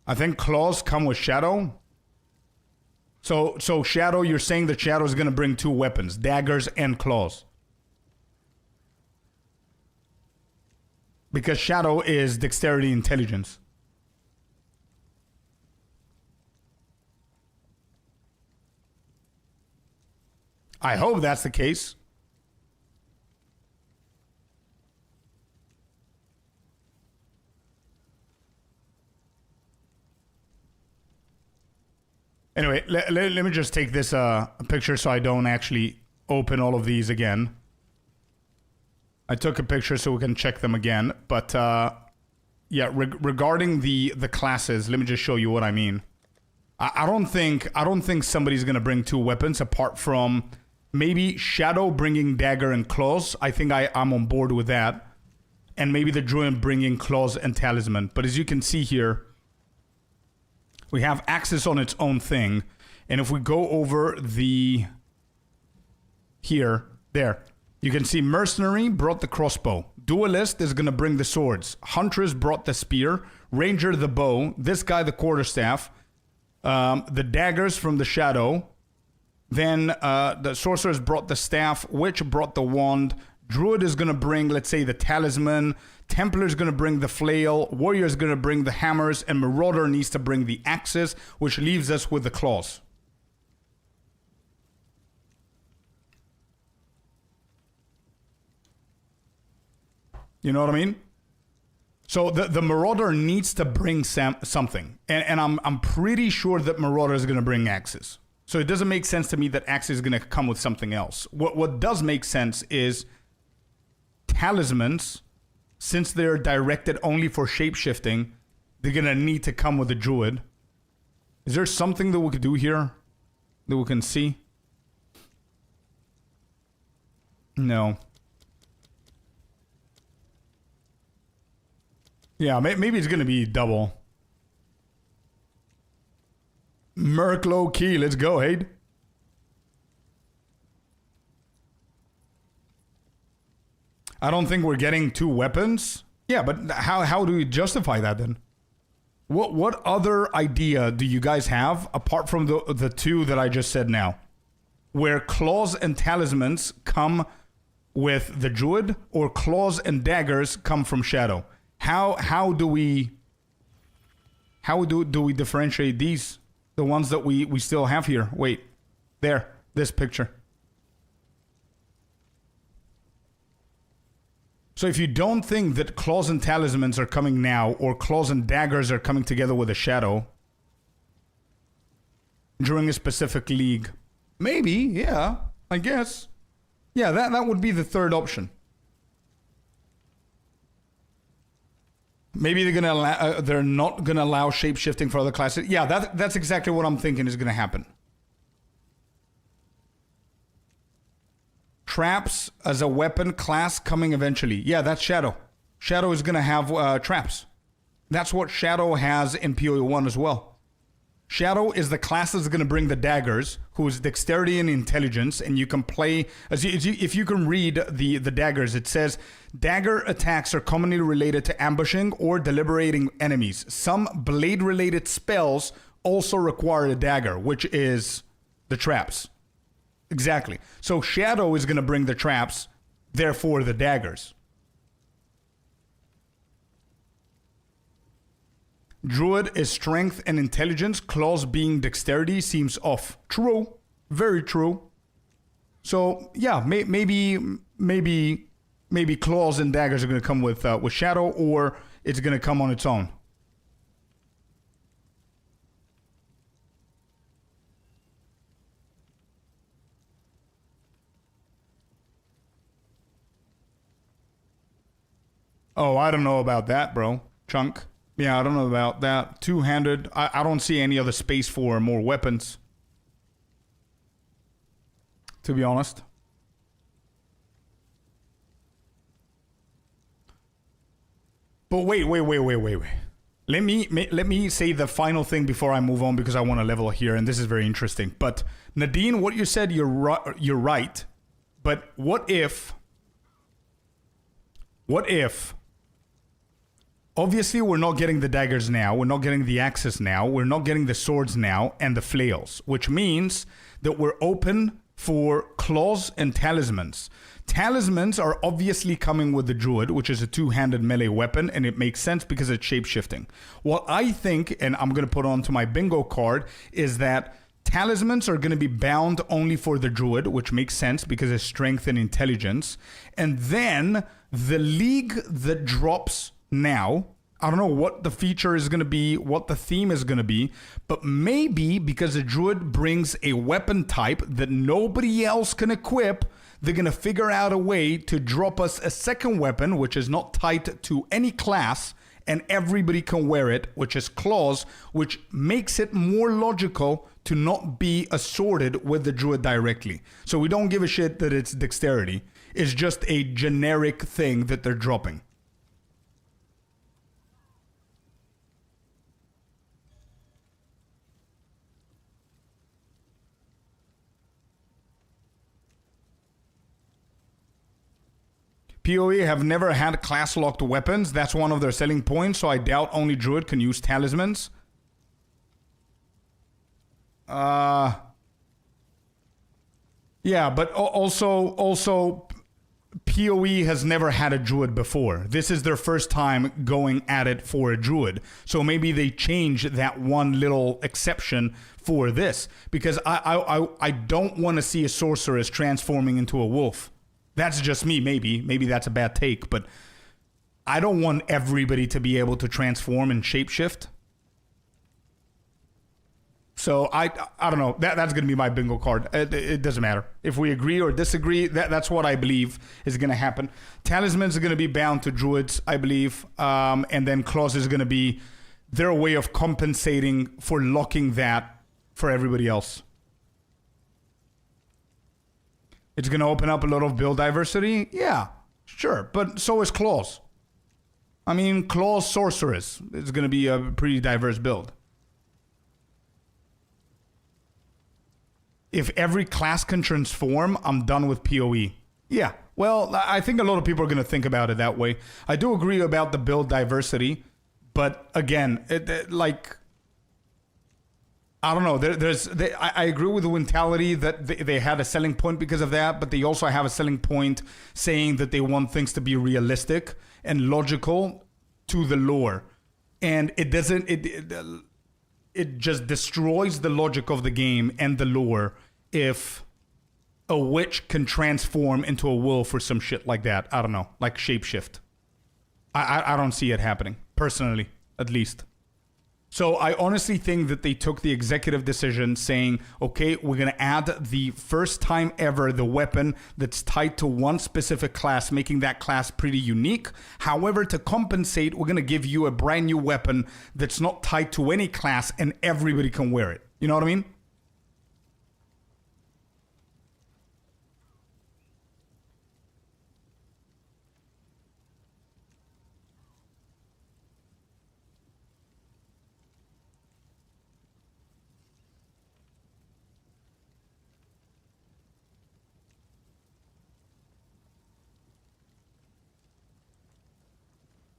[SPEAKER 1] I think claws come with Shadow. So Shadow, you're saying that Shadow is going to bring two weapons, daggers and claws. Because Shadow is dexterity intelligence. I hope that's the case. Anyway, let me just take this picture so I don't actually open all of these again. I took a picture so we can check them again. But yeah, regarding the classes, let me just show you what I mean. I don't think somebody's gonna bring two weapons apart from maybe Shadow bringing dagger and claws. I think I'm on board with that. and maybe the druid bringing claws and talisman. But as you can see here, we have axes on its own thing. And if we go over the... there, you can see Mercenary brought the crossbow. Duelist is going to bring the swords. Huntress brought the spear. Ranger the bow. This guy the quarterstaff. The daggers from the shadow. Then the sorcerers brought the staff. Witch brought the wand. Druid is going to bring, let's say, the talisman. Templar is going to bring the flail. Warrior is going to bring the hammers. And Marauder needs to bring the axes, which leaves us with the claws. You know what I mean? So the Marauder needs to bring something. And I'm pretty sure that Marauder is going to bring axes. So it doesn't make sense to me that axes is going to come with something else. What does make sense is talismans, since they're directed only for shape-shifting, they're going to need to come with a druid. Is there something that we could do here that we can see? No. Yeah, maybe it's going to be double. Merc low key, let's go, Hade. I don't think we're getting 2 weapons. Yeah, but how do we justify that then? What other idea do you guys have apart from the 2 that I just said now? Where claws and talismans come with the druid, or claws and daggers come from shadow? How do we differentiate these? The ones that we still have here. Wait, there, this picture. So if you don't think that claws and talismans are coming now, or claws and daggers are coming together with a shadow during a specific league, maybe, yeah, I guess. Yeah, that would be the third option. Maybe they're not gonna allow shape-shifting for other classes. Yeah, that's exactly what I'm thinking is gonna happen. Traps as a weapon class coming eventually. Yeah, that's Shadow. Shadow is gonna have traps. That's what Shadow has in PoE 1 as well. Shadow is the class that's going to bring the daggers, who's dexterity and intelligence, and you can play... if you can read the daggers, it says, dagger attacks are commonly related to ambushing or deliberating enemies. Some blade-related spells also require a dagger, which is the traps. Exactly. So Shadow is going to bring the traps, therefore the daggers. Druid is strength and intelligence. Claws being dexterity seems off. True. Very true. So, yeah, maybe claws and daggers are going to come with Shadow, or it's going to come on its own. Oh, I don't know about that, bro. Chunk. Yeah, I don't know about that. Two-handed. I don't see any other space for more weapons. To be honest. But wait. Let me say the final thing before I move on, because I want to level here, and this is very interesting. But Nadine, what you said, you're right. But what if... Obviously, we're not getting the daggers now, we're not getting the axes now, we're not getting the swords now, and the flails, which means that we're open for claws and talismans. Talismans are obviously coming with the druid, which is a two-handed melee weapon, and it makes sense because it's shape-shifting. What I think, and I'm going to put onto my bingo card, is that talismans are going to be bound only for the druid, which makes sense because it's strength and intelligence. And then the league that drops now, I don't know what the feature is going to be, what the theme is going to be, but maybe because the druid brings a weapon type that nobody else can equip, they're going to figure out a way to drop us a second weapon, which is not tied to any class, and everybody can wear it, which is claws, which makes it more logical to not be assorted with the druid directly. So we don't give a shit that it's dexterity. It's just a generic thing that they're dropping. PoE have never had class-locked weapons. That's one of their selling points, so I doubt only Druid can use talismans. Yeah, but also PoE has never had a Druid before. This is their first time going at it for a Druid. So maybe they change that one little exception for this. Because I don't want to see a sorceress transforming into a wolf. That's just me, maybe. Maybe that's a bad take, but I don't want everybody to be able to transform and shapeshift. So I don't know. That's going to be my bingo card. It doesn't matter. If we agree or disagree, that's what I believe is going to happen. Talismans are going to be bound to druids, I believe. And then clauses is going to be their way of compensating for locking that for everybody else. It's going to open up a lot of build diversity. Yeah, sure. But so is claws. I mean, claws sorceress is going to be a pretty diverse build. If every class can transform, I'm done with PoE. Yeah, well, I think a lot of people are going to think about it that way. I do agree about the build diversity, but again, I don't know. I agree with the mentality that they had a selling point because of that, but they also have a selling point saying that they want things to be realistic and logical to the lore. And it doesn't... It just destroys the logic of the game and the lore if a witch can transform into a wolf or some shit like that. I don't know, like shapeshift. I don't see it happening, personally, at least. So I honestly think that they took the executive decision saying, okay, we're going to add the first time ever the weapon that's tied to one specific class, making that class pretty unique. However, to compensate, we're going to give you a brand new weapon that's not tied to any class and everybody can wear it. You know what I mean?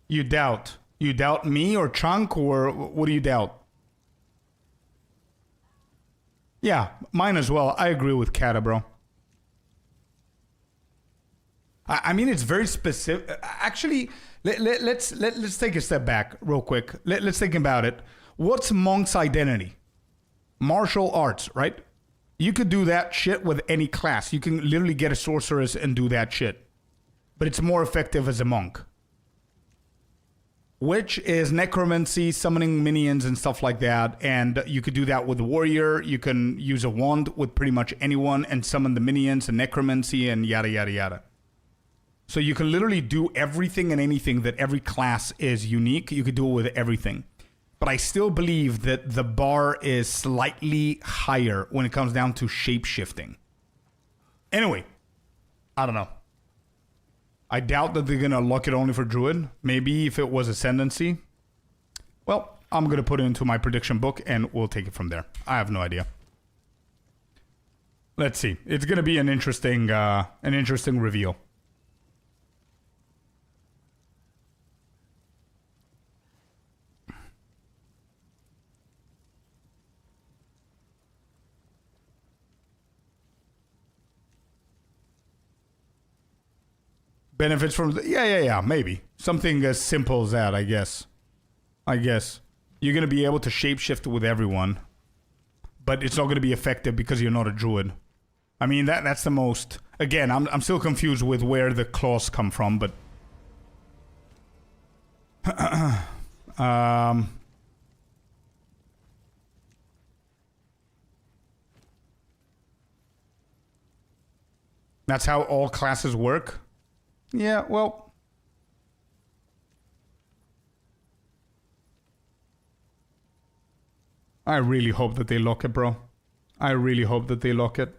[SPEAKER 1] You doubt? You doubt me or Chunk, or what do you doubt? Yeah, mine as well. I agree with Kata, bro. I mean, it's very specific. Actually, let's take a step back real quick. Let's think about it. What's Monk's identity? Martial arts, right? You could do that shit with any class. You can literally get a sorceress and do that shit. But it's more effective as a monk. Which is necromancy, summoning minions and stuff like that. And you could do that with a warrior. You can use a wand with pretty much anyone and summon the minions and necromancy and yada, yada, yada. So you can literally do everything and anything that every class is unique. You could do it with everything. But I still believe that the bar is slightly higher when it comes down to shape-shifting. Anyway, I don't know. I doubt that they're going to lock it only for Druid. Maybe if it was Ascendancy. Well, I'm going to put it into my prediction book and we'll take it from there. I have no idea. Let's see. It's going to be an interesting reveal. Benefits from... Yeah, maybe. Something as simple as that, I guess. You're going to be able to shapeshift with everyone. But it's not going to be effective because you're not a druid. I mean, that's the most... Again, I'm still confused with where the claws come from, but... That's how all classes work? Yeah, well... I really hope that they lock it, bro. I really hope that they lock it.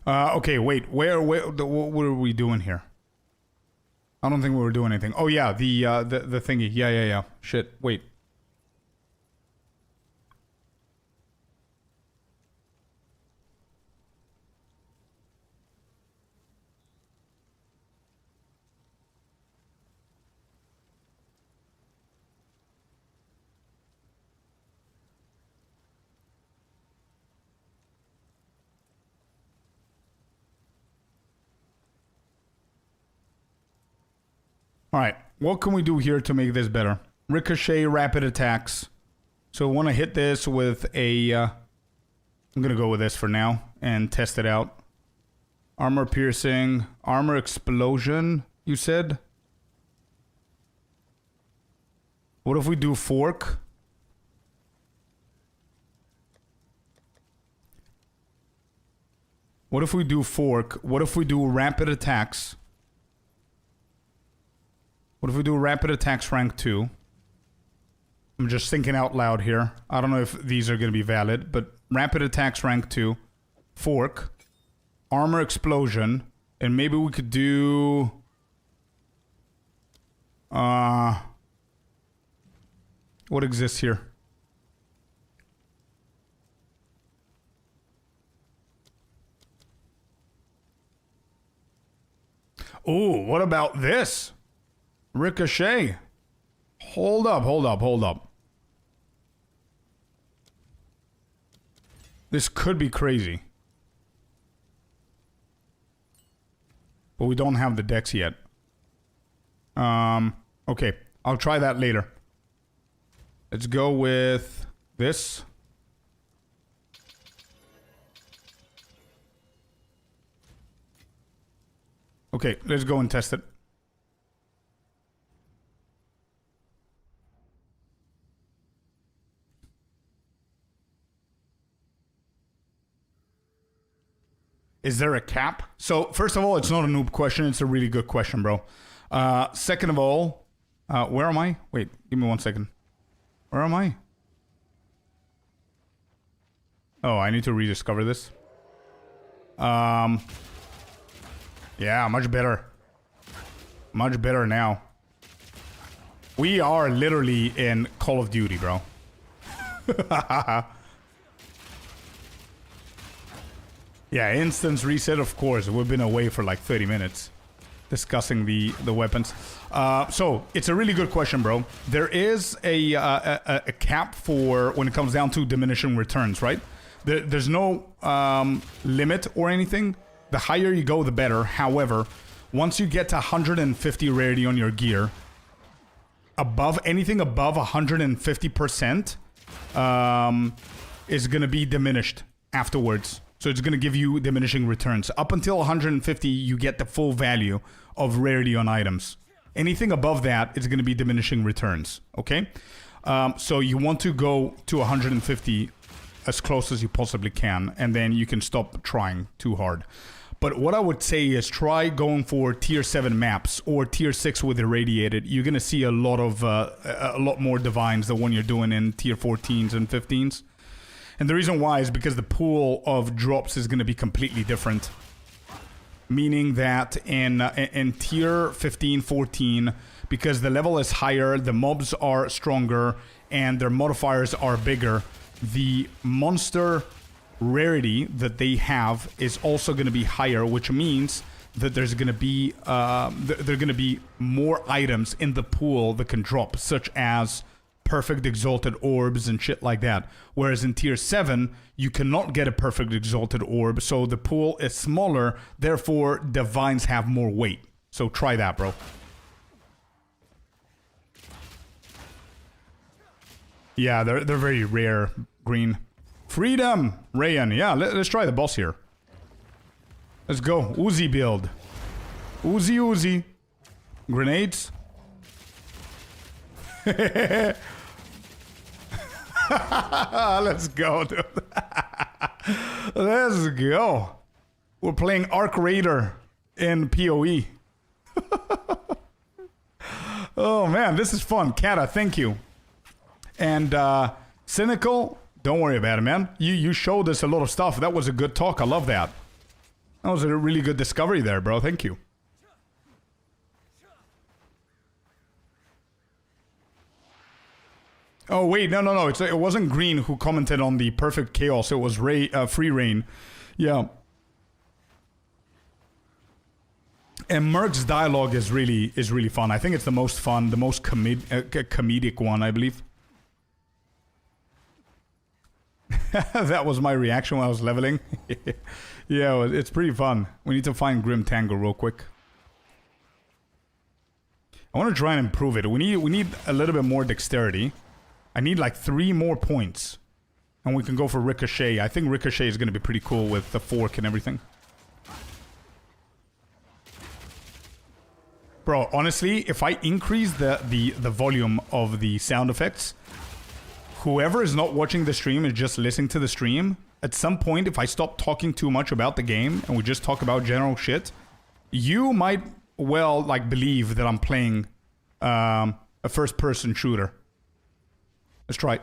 [SPEAKER 1] Okay, wait. What are we doing here? I don't think we were doing anything. Oh yeah, the thingy. Yeah. Shit. Wait. Alright, what can we do here to make this better? Ricochet, rapid attacks. So I want to hit this with a... I'm going to go with this for now and test it out. Armor piercing, armor explosion, you said? What if we do fork? What if we do fork? What if we do rapid attacks? What if we do rapid attacks rank 2? I'm just thinking out loud here. I don't know if these are going to be valid, but rapid attacks rank 2. Fork. Armor explosion. And maybe we could do... What exists here? Ooh, what about this? Ricochet. Hold up. This could be crazy. But we don't have the decks yet. Okay. I'll try that later. Let's go with this. Okay, let's go and test it. Is there a cap? So, first of all, it's not a noob question. It's a really good question, bro. Second of all, where am I? Wait, give me 1 second. Where am I? Oh, I need to rediscover this. Yeah, much better. Much better now. We are literally in Call of Duty, bro. Yeah, instance reset, of course. We've been away for like 30 minutes discussing the weapons. So, it's a really good question, bro. There is a cap for when it comes down to diminishing returns, right? There's no limit or anything. The higher you go, the better. However, once you get to 150 rarity on your gear, anything above 150% is going to be diminished afterwards. So it's going to give you diminishing returns. Up until 150, you get the full value of rarity on items. Anything above that is going to be diminishing returns, okay? So you want to go to 150 as close as you possibly can, and then you can stop trying too hard. But what I would say is try going for tier 7 maps or tier 6 with irradiated. You're going to see a lot more divines than when you're doing in tier 14s and 15s. And the reason why is because the pool of drops is going to be completely different. Meaning that in tier 15, 14, because the level is higher, the mobs are stronger, and their modifiers are bigger, the monster rarity that they have is also going to be higher, which means that there's going to be there are going to be more items in the pool that can drop, such as perfect exalted orbs and shit like that. Whereas in tier 7, you cannot get a perfect exalted orb, so the pool is smaller, therefore divines have more weight. So try that, bro. Yeah, they're very rare. Green. Freedom! Rayan. Yeah, let's try the boss here. Let's go. Uzi build. Uzi. Grenades. Let's go, dude. Let's go. We're playing Arc Raider in PoE. Oh, man, this is fun. Kata, thank you. And, Cynical, don't worry about it, man. You showed us a lot of stuff. That was a good talk. I love that. That was a really good discovery there, bro. Thank you. Oh, wait. No, no, no. It wasn't Green who commented on the perfect chaos. It was Free Reign. Yeah. And Merc's dialogue is really fun. I think it's the most fun, the most comedic one, I believe. That was my reaction when I was leveling. Yeah, it's pretty fun. We need to find Grim Tango real quick. I want to try and improve it. We need a little bit more dexterity. I need like 3 more points. And we can go for Ricochet. I think Ricochet is going to be pretty cool with the fork and everything. Bro, honestly, if I increase the volume of the sound effects, whoever is not watching the stream and just listening to the stream, at some point, if I stop talking too much about the game and we just talk about general shit, you might well like believe that I'm playing a first-person shooter. Let's try it.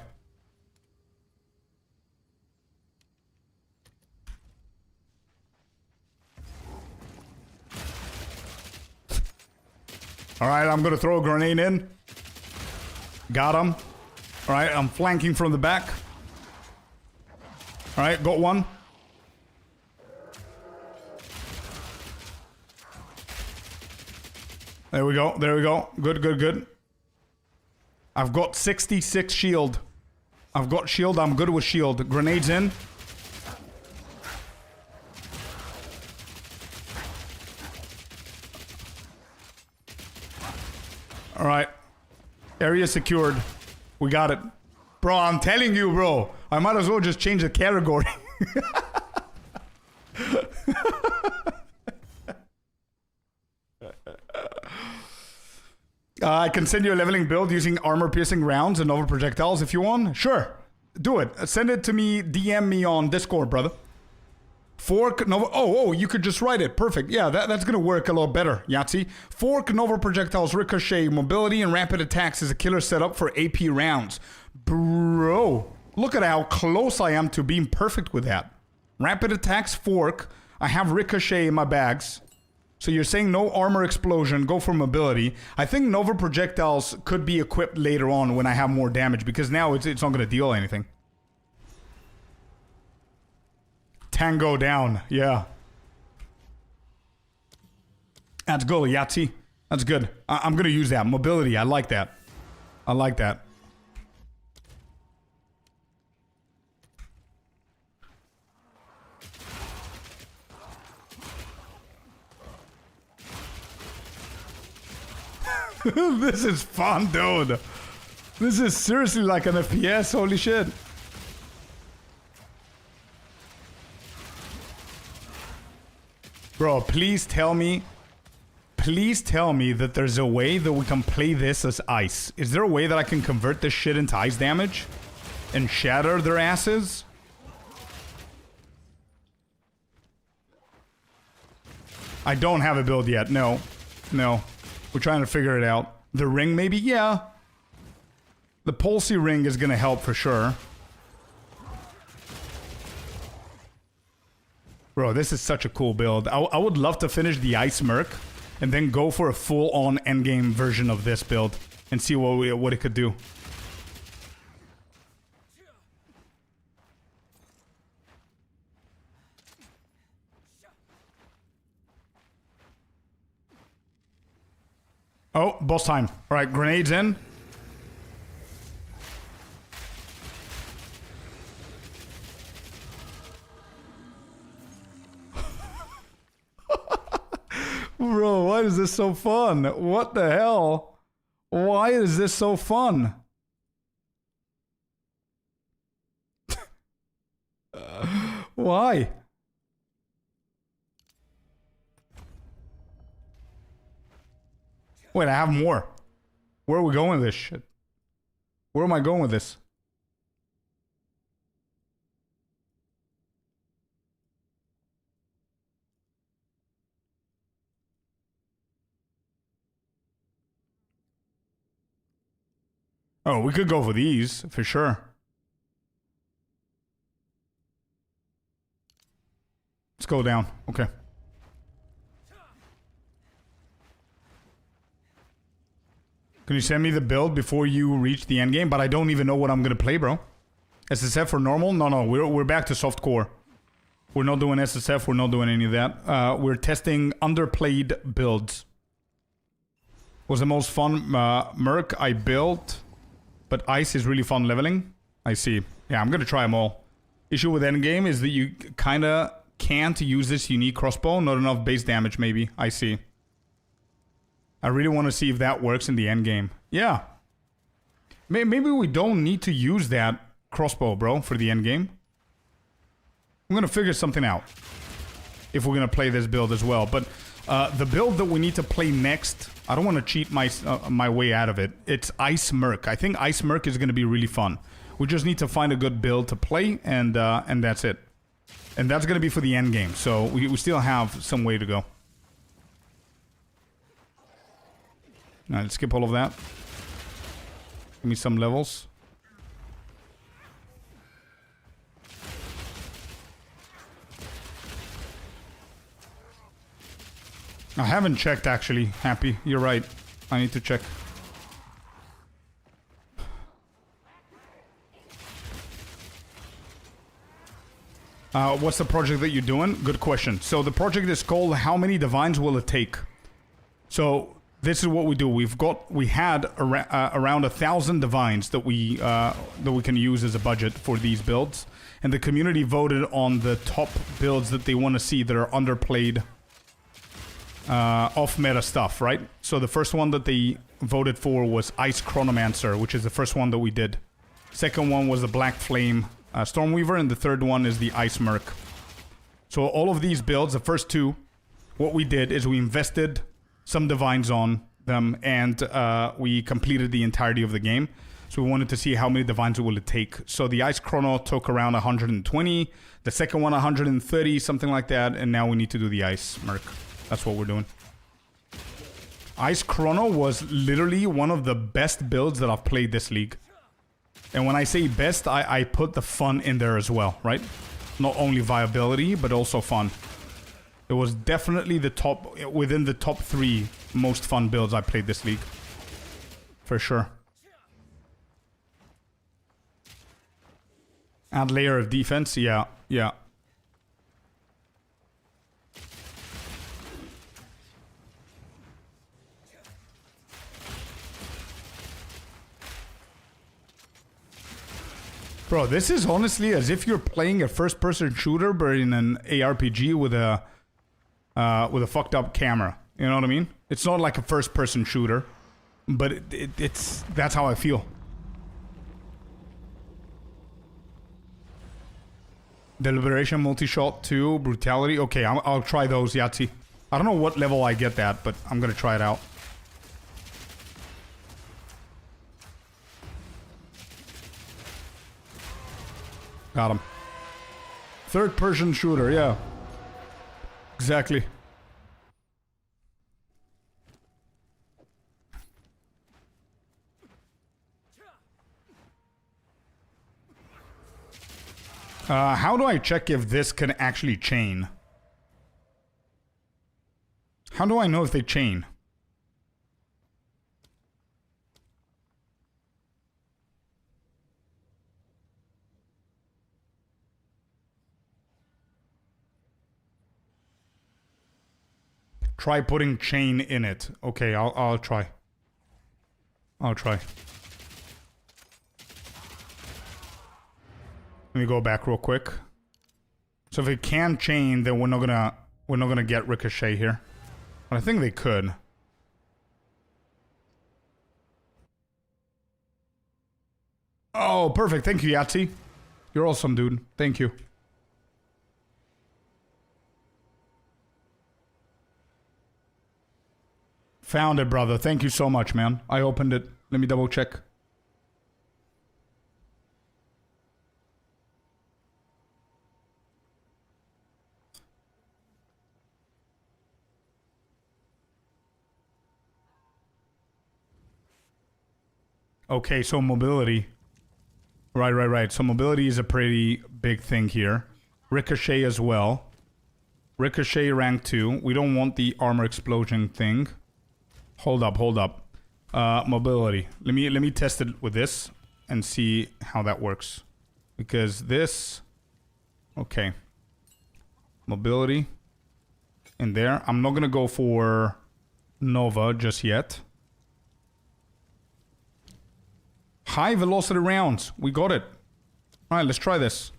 [SPEAKER 1] Alright, I'm gonna throw a grenade in. Got him. Alright, I'm flanking from the back. Alright, got one. There we go, there we go. Good, good, good. I've got 66 shield. I've got shield, I'm good with shield. Grenades in. Alright. Area secured. We got it. Bro, I'm telling you, bro. I might as well just change the category. I can send you a leveling build using armor-piercing rounds and Nova projectiles if you want. Sure. Do it. Send it to me. DM me on Discord, brother. Fork, Nova... Oh, you could just write it. Perfect. Yeah, that's gonna work a lot better, Yahtzee. Fork, Nova projectiles, ricochet, mobility, and rapid attacks is a killer setup for AP rounds. Bro, look at how close I am to being perfect with that. Rapid attacks, fork. I have ricochet in my bags. So you're saying no armor explosion, go for mobility. I think Nova projectiles could be equipped later on when I have more damage, because now it's not gonna deal anything. Tango down, yeah. That's good, Yahtzee. That's good. I'm gonna use that. Mobility, I like that. I like that. This is fun, dude. This is seriously like an FPS, holy shit. Bro, please tell me that there's a way that we can play this as ice. Is there a way that I can convert this shit into ice damage? And shatter their asses? I don't have a build yet, no. No. We're trying to figure it out. The ring maybe? Yeah. The pulsey ring is gonna help for sure. Bro, this is such a cool build. I would love to finish the Ice Merc and then go for a full-on endgame version of this build and see what it could do. Oh, boss time. All right, grenades in. Bro, why is this so fun? What the hell? Why is this so fun? Why? Wait, I have more. Where are we going with this shit? Where am I going with this? Oh, we could go for these, for sure. Let's go down. Okay. Can you send me the build before you reach the end game? But I don't even know what I'm gonna play, bro. SSF for normal? No, we're back to softcore. We're not doing SSF. We're not doing any of that. We're testing underplayed builds. Was the most fun Merc I built, but Ice is really fun leveling. I see. Yeah, I'm gonna try them all. Issue with endgame is that you kinda can't use this unique crossbow. Not enough base damage, maybe. I see. I really want to see if that works in the endgame. Yeah. Maybe we don't need to use that crossbow, bro, for the endgame. I'm gonna figure something out. If we're gonna play this build as well. But the build that we need to play next, I don't want to cheat my way out of it. It's Ice Merc. I think Ice Merc is gonna be really fun. We just need to find a good build to play, and that's it. And that's gonna be for the end game. So we still have some way to go. Alright, let's skip all of that. Give me some levels. I haven't checked, actually. Happy, you're right. I need to check. What's the project that you're doing? Good question. So the project is called How Many Divines Will It Take? So this is what we do. We had around 1,000 divines that we can use as a budget for these builds, and the community voted on the top builds that they want to see that are underplayed, off-meta stuff, right? So the first one that they voted for was Ice Chronomancer, which is the first one that we did. Second one was the Black Flame Stormweaver, and the third one is the Ice Merc. So all of these builds, the first two, what we did is we invested some divines on them, and we completed the entirety of the game. So we wanted to see how many divines will it take. So the Ice Chrono took around 120, the second one 130, something like that, and now we need to do the Ice Merc. That's what we're doing. Ice Chrono was literally one of the best builds that I've played this league. And when I say best, I put the fun in there as well, right? Not only viability, but also fun. It was definitely the top, within the top 3 most fun builds I played this league. For sure. Add layer of defense, yeah. Bro, this is honestly as if you're playing a first-person shooter, but in an ARPG with a fucked up camera. You know what I mean? It's not like a first-person shooter, but it's that's how I feel. Deliberation, multi-shot 2, brutality. Okay, I'll try those, Yahtzee. I don't know what level I get that, but I'm gonna try it out. Got him. Third-person shooter, yeah. Exactly. How do I check if this can actually chain? How do I know if they chain? Try putting chain in it. Okay, I'll try. I'll try. Let me go back real quick. So if it can chain, then we're not gonna get ricochet here. But I think they could. Oh, perfect. Thank you, Yahtzee. You're awesome, dude. Thank you. Found it, brother. Thank you so much, man. I opened it. Let me double check. Okay, so mobility. Right. So mobility is a pretty big thing here. Ricochet as well. Ricochet rank 2. We don't want the armor explosion thing. Hold up. Mobility. Let me test it with this and see how that works. Because this... Okay. Mobility. In there. I'm not gonna go for Nova just yet. High velocity rounds. We got it. Alright, let's try this.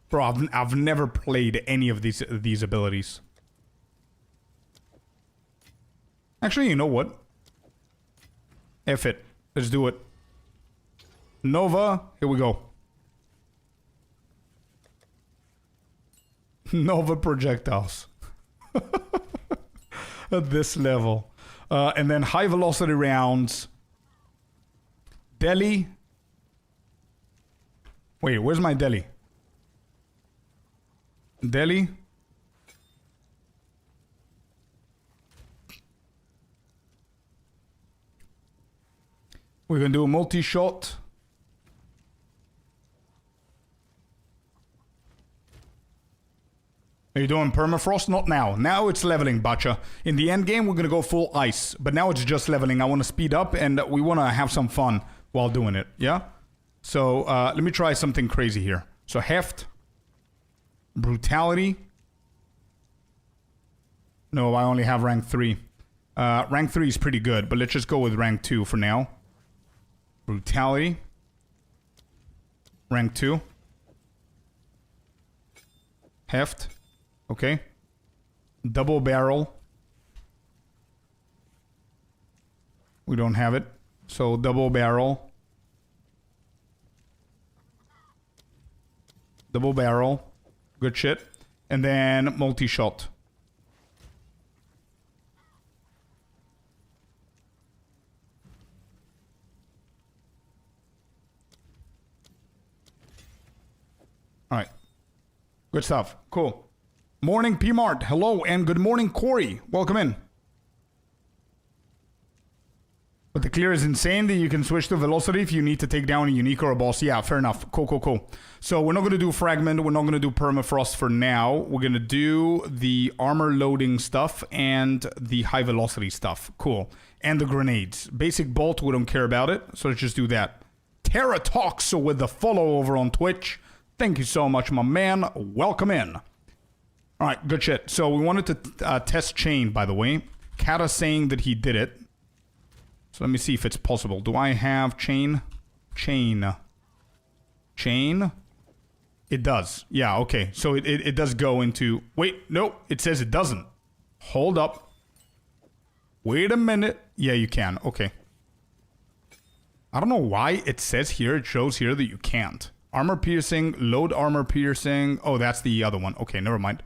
[SPEAKER 1] Bro, I've never played any of these abilities. Actually, you know what? F it. Let's do it. Nova. Here we go. Nova projectiles. At this level. And then high velocity rounds. Deli. Wait, where's my deli? Deli. We're gonna do a multi-shot. Are you doing permafrost? Not now. Now it's leveling, Bacha. In the end game, we're gonna go full ice. But now it's just leveling. I want to speed up and we want to have some fun while doing it. Yeah? So, let me try something crazy here. So, heft. Brutality. No, I only have rank 3. Rank 3 is pretty good, but let's just go with rank 2 for now. Brutality. Rank 2. Heft. Okay. Double barrel. We don't have it. So double barrel. Double barrel. Good shit. And then multi-shot. Alright. Good stuff. Cool. Morning, P-Mart. Hello, and good morning, Corey. Welcome in. But the clear is insane that you can switch to velocity if you need to take down a unique or a boss. Yeah, fair enough. Cool, cool, cool. So we're not going to do fragment. We're not going to do permafrost for now. We're going to do the armor loading stuff and the high velocity stuff. Cool. And the grenades. Basic bolt, we don't care about it. So let's just do that. Terra Talks with the follow over on Twitch. Thank you so much, my man. Welcome in. All right, good shit. So we wanted to test chain, by the way. Kata saying that he did it. So let me see if it's possible. Do I have chain? Chain. Chain? It does. Yeah, okay. So it does go into... Wait, no. It says it doesn't. Hold up. Wait a minute. Yeah, you can. Okay. I don't know why it says here, it shows here that you can't. Armor piercing, load armor piercing. Oh, that's the other one. Okay, never mind.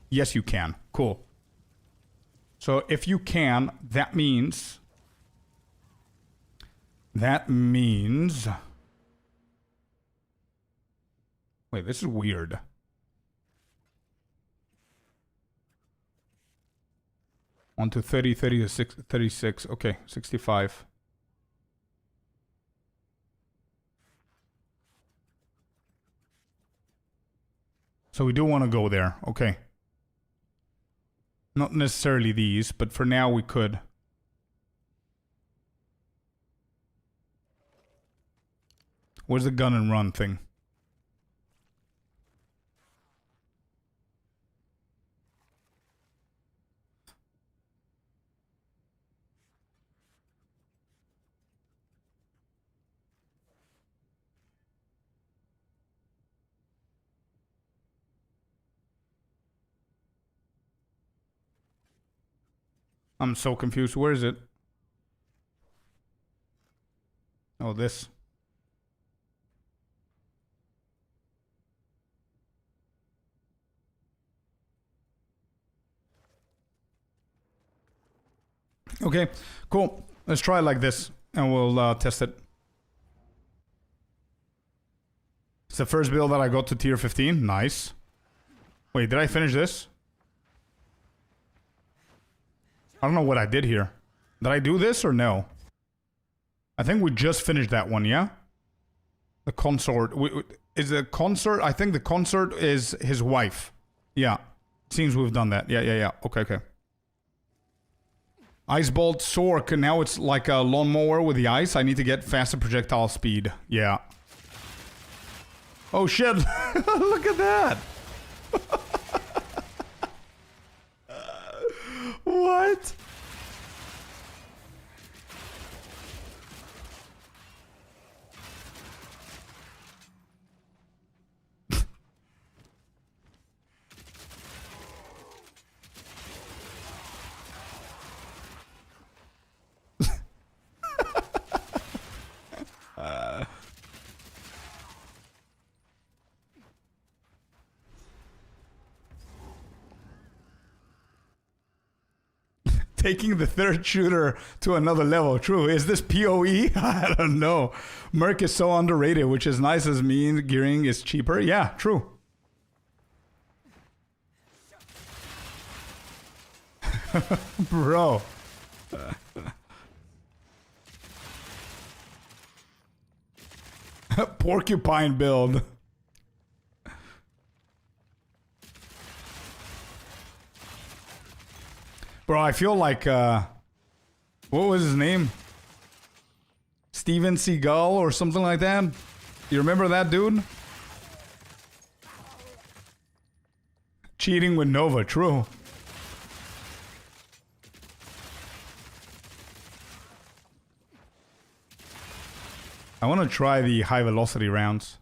[SPEAKER 1] Yes, you can. Cool. So if you can, that means... Wait, this is weird. 1 to 30, 30 to 6, 36. Okay, 65. So we do want to go there. Okay. Not necessarily these, but for now we could. Where's the gun and run thing? I'm so confused. Where is it? Oh, this. Okay, cool. Let's try it like this, and we'll test it. It's the first build that I got to tier 15. Nice. Wait, did I finish this? I don't know what I did here. Did I do this or no? I think we just finished that one, yeah? The consort. Is the consort? I think the consort is his wife. Yeah. Seems we've done that. Yeah. Okay. Ice Bolt Sork, and now it's like a lawnmower with the ice. I need to get faster projectile speed. Yeah. Oh shit, look at that. What? Taking the third shooter to another level. True. Is this PoE? I don't know. Merc is so underrated, which is nice as mean gearing is cheaper. Yeah, true. Bro. Porcupine build. Bro, I feel like, what was his name? Steven Seagal or something like that? You remember that dude? Cheating with Nova, true. I want to try the high velocity rounds.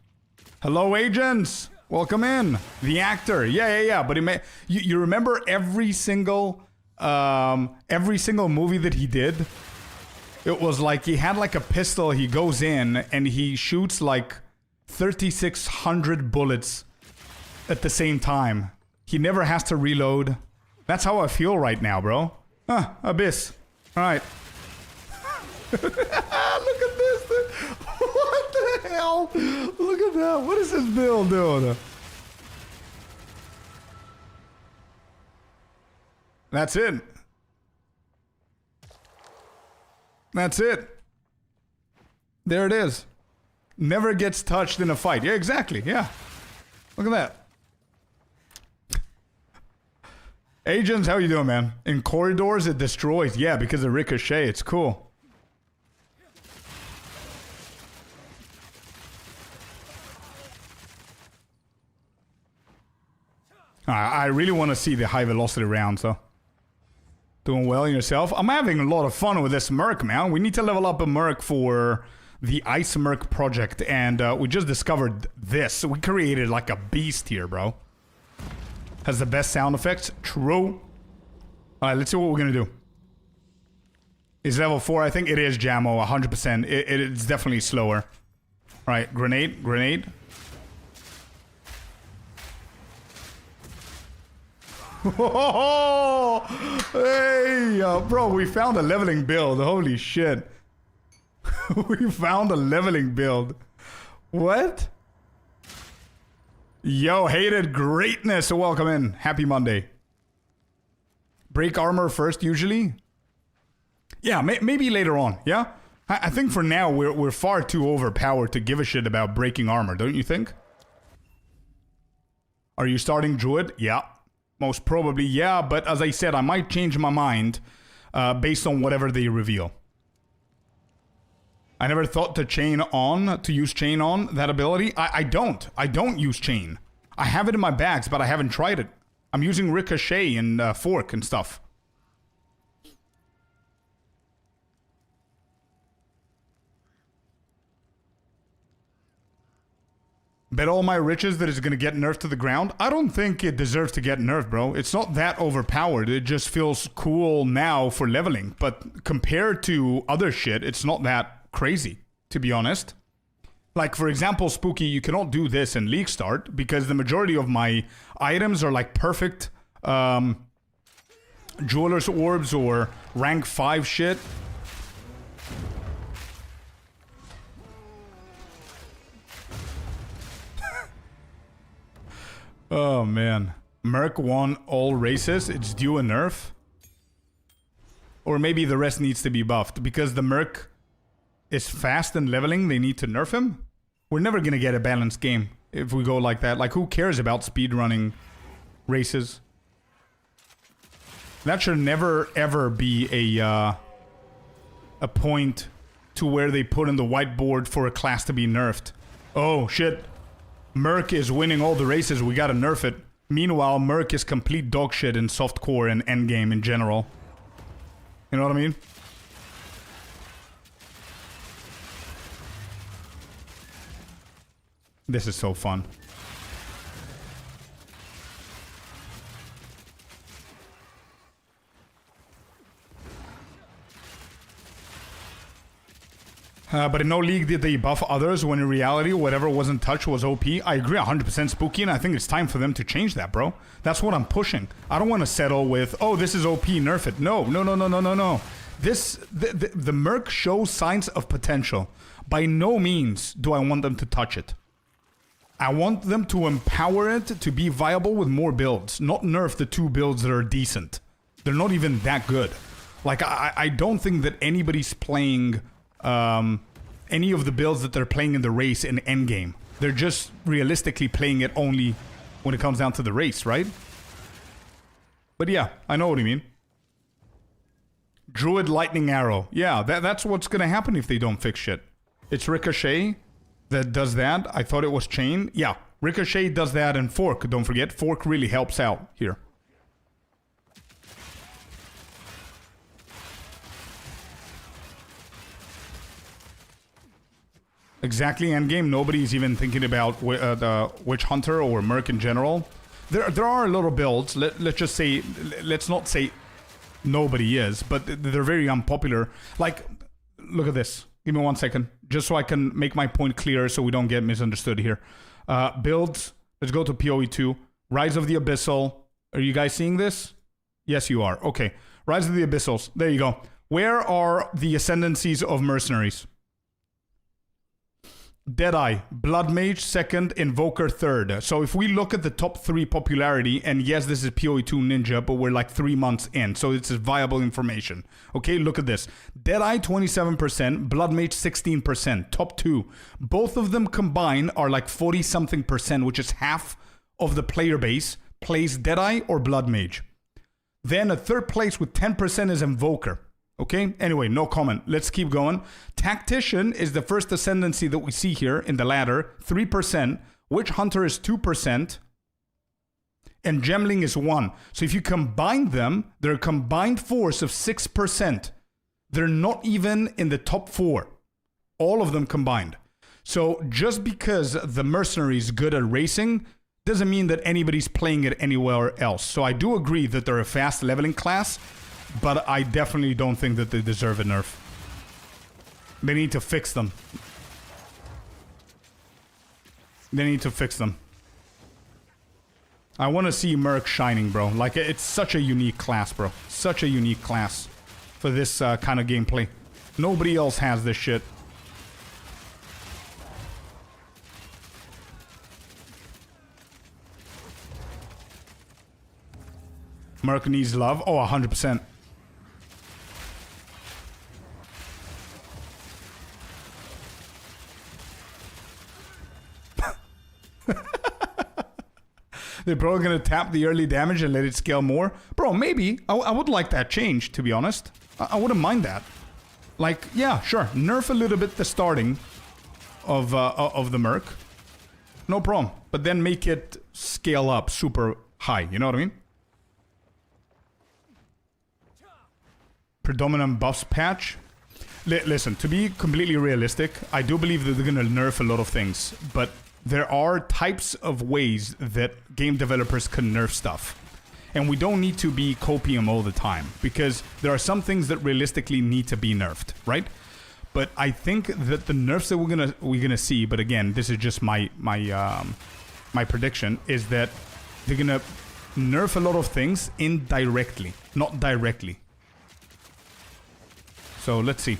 [SPEAKER 1] Hello, agents! Welcome in! The actor, yeah. But you remember every single movie that he did? It was like he had like a pistol, he goes in and he shoots like 3,600 bullets at the same time. He never has to reload. That's how I feel right now, bro. Abyss. Alright. Look at this. What the hell? Look at that. What is this build doing? That's it. That's it. There it is. Never gets touched in a fight. Yeah, exactly. Yeah. Look at that. Agents, how you doing, man? In corridors, it destroys. Yeah, because of ricochet. It's cool. I really want to see the high velocity rounds, though. Doing well yourself? I'm having a lot of fun with this Merc, man. We need to level up a Merc for the Ice Merc project, and we just discovered this. We created like a beast here, bro. Has the best sound effects. True. Alright, let's see what we're gonna do. Is level 4? I think it is Jammo, 100%. It's definitely slower. Alright, grenade. Oh, hey, bro, we found a leveling build. Holy shit. We found a leveling build. What? Yo, hated greatness. Welcome in. Happy Monday. Break armor first, usually? Yeah, maybe later on, yeah? I think for now, we're far too overpowered to give a shit about breaking armor, don't you think? Are you starting Druid? Yeah. Most probably, yeah, but as I said, I might change my mind based on whatever they reveal. I never thought to use chain on that ability. I don't use chain. I have it in my bags, but I haven't tried it. I'm using ricochet and fork and stuff. Bet all my riches that it's gonna get nerfed to the ground. I don't think it deserves to get nerfed, bro. It's not that overpowered. It just feels cool now for leveling. But compared to other shit, it's not that crazy, to be honest. Like, for example, Spooky, you cannot do this in League Start because the majority of my items are like perfect Jeweler's Orbs or rank 5 shit. Oh, man. Merc won all races. It's due a nerf. Or maybe the rest needs to be buffed. Because the Merc is fast and leveling, they need to nerf him. We're never going to get a balanced game if we go like that. Like, who cares about speedrunning races? That should never ever be a point to where they put in the whiteboard for a class to be nerfed. Oh shit. Merc is winning all the races, we gotta nerf it. Meanwhile, Merc is complete dog shit in softcore and endgame in general. You know what I mean? This is so fun. But in no league did they buff others when in reality whatever wasn't touched was OP. I agree 100% Spooky, and I think it's time for them to change that, bro. That's what I'm pushing. I don't want to settle with, oh, this is OP, nerf it. No. The Merc shows signs of potential. By no means do I want them to touch it. I want them to empower it to be viable with more builds, not nerf the 2 builds that are decent. They're not even that good. Like, I don't think that anybody's playing any of the builds that they're playing in the race in endgame. They're just realistically playing it only when it comes down to the race, right? But yeah, I know what you mean. Druid Lightning Arrow. Yeah, that's what's gonna happen if they don't fix shit. It's Ricochet that does that. I thought it was Chain. Yeah, Ricochet does that, and Fork, don't forget. Fork really helps out here. Exactly, endgame. Nobody's even thinking about the Witch Hunter or Merc in general. There are a lot of builds. Let's just say, let's not say nobody is, but they're very unpopular. Like, look at this. Give me 1 second, just so I can make my point clear, so we don't get misunderstood here. Builds. Let's go to PoE 2. Rise of the Abyssal. Are you guys seeing this? Yes, you are. Okay. Rise of the Abyssals. There you go. Where are the ascendancies of mercenaries? Deadeye, Blood Mage second, Invoker third. So if we look at the top 3 popularity, and yes, this is PoE 2 Ninja, but we're like 3 months in, so it's viable information. Okay, look at this. Deadeye 27%, Blood Mage 16%, top 2. Both of them combined are like 40-something%, which is half of the player base plays Deadeye or Blood Mage. Then a third place with 10% is Invoker. Okay, anyway, no comment. Let's keep going. Tactician is the first ascendancy that we see here in the ladder, 3%. Witch Hunter is 2%. And Gemling is 1. So if you combine them, they're a combined force of 6%. They're not even in the top 4. All of them combined. So just because the Mercenary is good at racing doesn't mean that anybody's playing it anywhere else. So I do agree that they're a fast leveling class, but I definitely don't think that they deserve a nerf. They need to fix them. They need to fix them. I want to see Merc shining, bro. Like, it's such a unique class, bro. Such a unique class for this kind of gameplay. Nobody else has this shit. Merc needs love. Oh, 100%. They're probably going to tap the early damage and let it scale more. Bro, maybe. I would like that change, to be honest. I wouldn't mind that. Like, yeah, sure. Nerf a little bit the starting of the Merc. No problem. But then make it scale up super high. You know what I mean? Predominant buffs patch. Listen, to be completely realistic, I do believe that they're going to nerf a lot of things. But there are types of ways that game developers can nerf stuff. And we don't need to be copium all the time, because there are some things that realistically need to be nerfed, right? But I think that the nerfs that we're gonna see, but again, this is just my prediction, is that they're gonna nerf a lot of things indirectly, not directly. So let's see.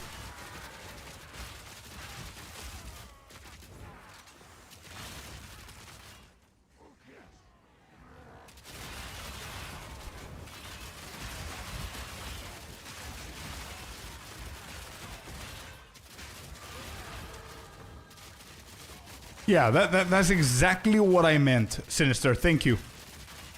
[SPEAKER 1] Yeah, that's exactly what I meant, Sinister. Thank you.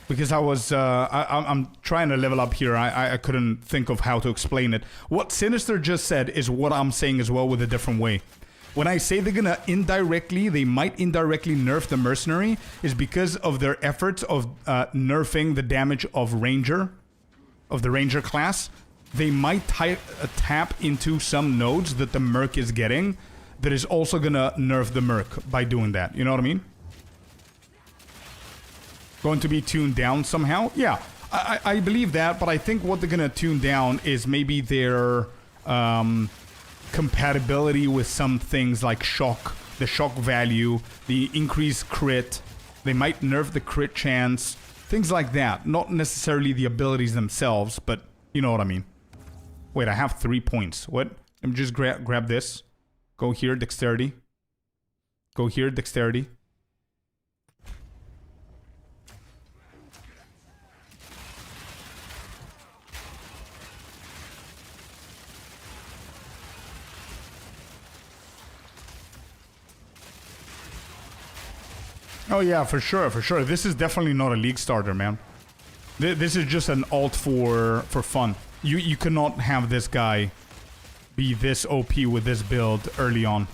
[SPEAKER 1] Because I was, I'm trying to level up here. I couldn't think of how to explain it. What Sinister just said is what I'm saying as well with a different way. When I say they're gonna they might indirectly nerf the Mercenary, is because of their efforts of nerfing the damage of the Ranger class. They might tap into some nodes that the Merc is getting that is also gonna nerf the Merc by doing that. You know what I mean? Going to be tuned down somehow? Yeah, I believe that, but I think what they're gonna tune down is maybe their compatibility with some things like shock, the shock value, the increased crit. They might nerf the crit chance, things like that. Not necessarily the abilities themselves, but you know what I mean. Wait, I have 3 points. What? Let me just grab this. Go here, dexterity. Go here, dexterity. Oh yeah, for sure, for sure. This is definitely not a league starter, man. This is just an alt for fun. You cannot have this guy be this OP with this build early on.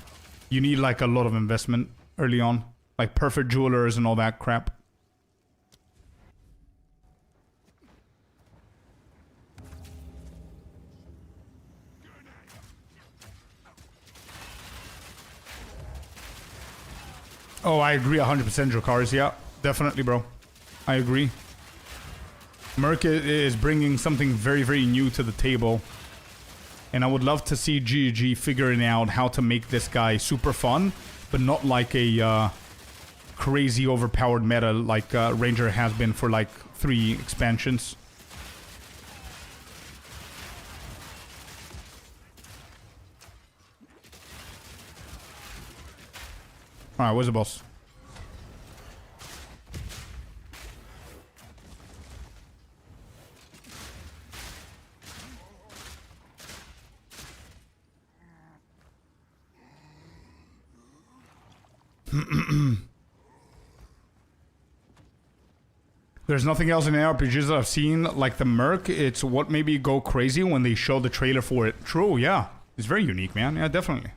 [SPEAKER 1] You need like a lot of investment early on. Like perfect jewelers and all that crap. Oh, I agree 100%, Dracarys. Yeah, definitely, bro. I agree. Merc is bringing something very, very new to the table. And I would love to see GG figuring out how to make this guy super fun, but not like a crazy overpowered meta like Ranger has been for like 3 expansions. Alright, where's the boss? There's nothing else in the RPGs that I've seen like the Merc. It's what made me go crazy when they showed the trailer for it. True, yeah. It's very unique, man. Yeah, definitely.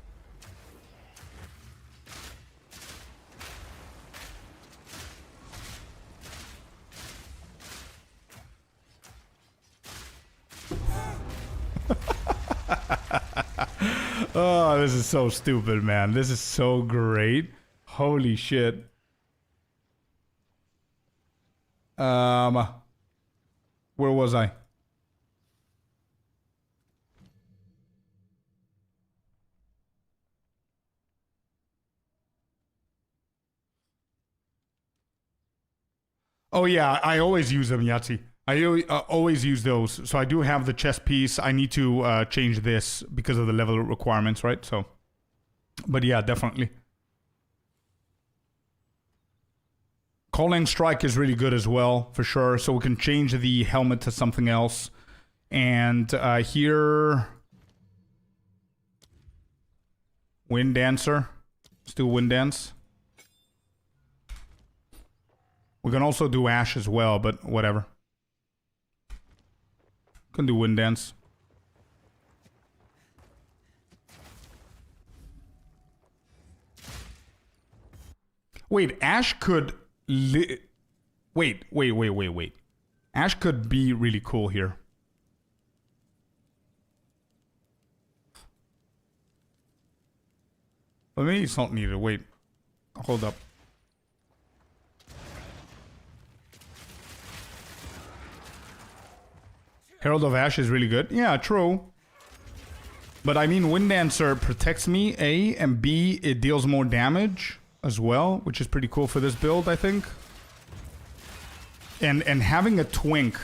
[SPEAKER 1] Oh, this is so stupid, man. This is so great. Holy shit. Where was I? Oh yeah, I always use them, Yahtzee. I always use those. So I do have the chest piece. I need to change this because of the level requirements, right? So, but yeah, definitely. Calling Strike is really good as well, for sure. So we can change the helmet to something else. And here... Wind Dancer. Let's do Wind Dance. We can also do Ash as well, but whatever. Can do Wind Dance. Wait, Ash could... Wait. Ash could be really cool here. But maybe it's not needed. Wait. Hold up. Herald of Ash is really good. Yeah, true. But I mean, Wind Dancer protects me, A, and B, it deals more damage as well, which is pretty cool for this build, I think. And having a twink,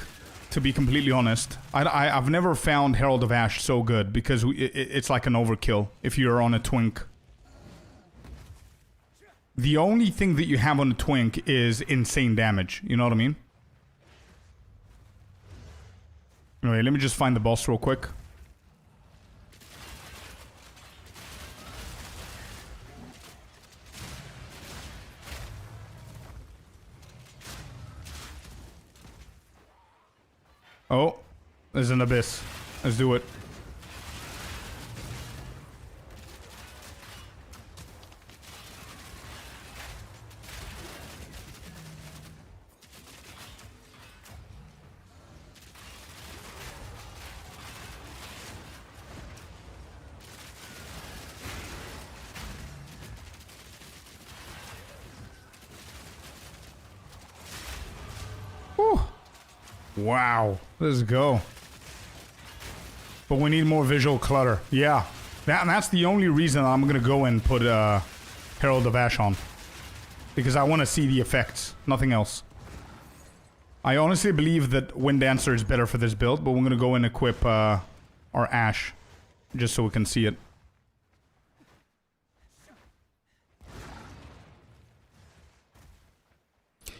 [SPEAKER 1] to be completely honest, I've never found Herald of Ash so good, because it's like an overkill if you're on a twink. The only thing that you have on a twink is insane damage, you know what I mean? Anyway, let me just find the boss real quick. There's an abyss. Let's do it. Wow, let's go. But we need more visual clutter. Yeah, that's the only reason I'm gonna go and put Herald of Ash on. Because I want to see the effects, nothing else. I honestly believe that Wind Dancer is better for this build, but we're gonna go and equip our Ash. Just so we can see it.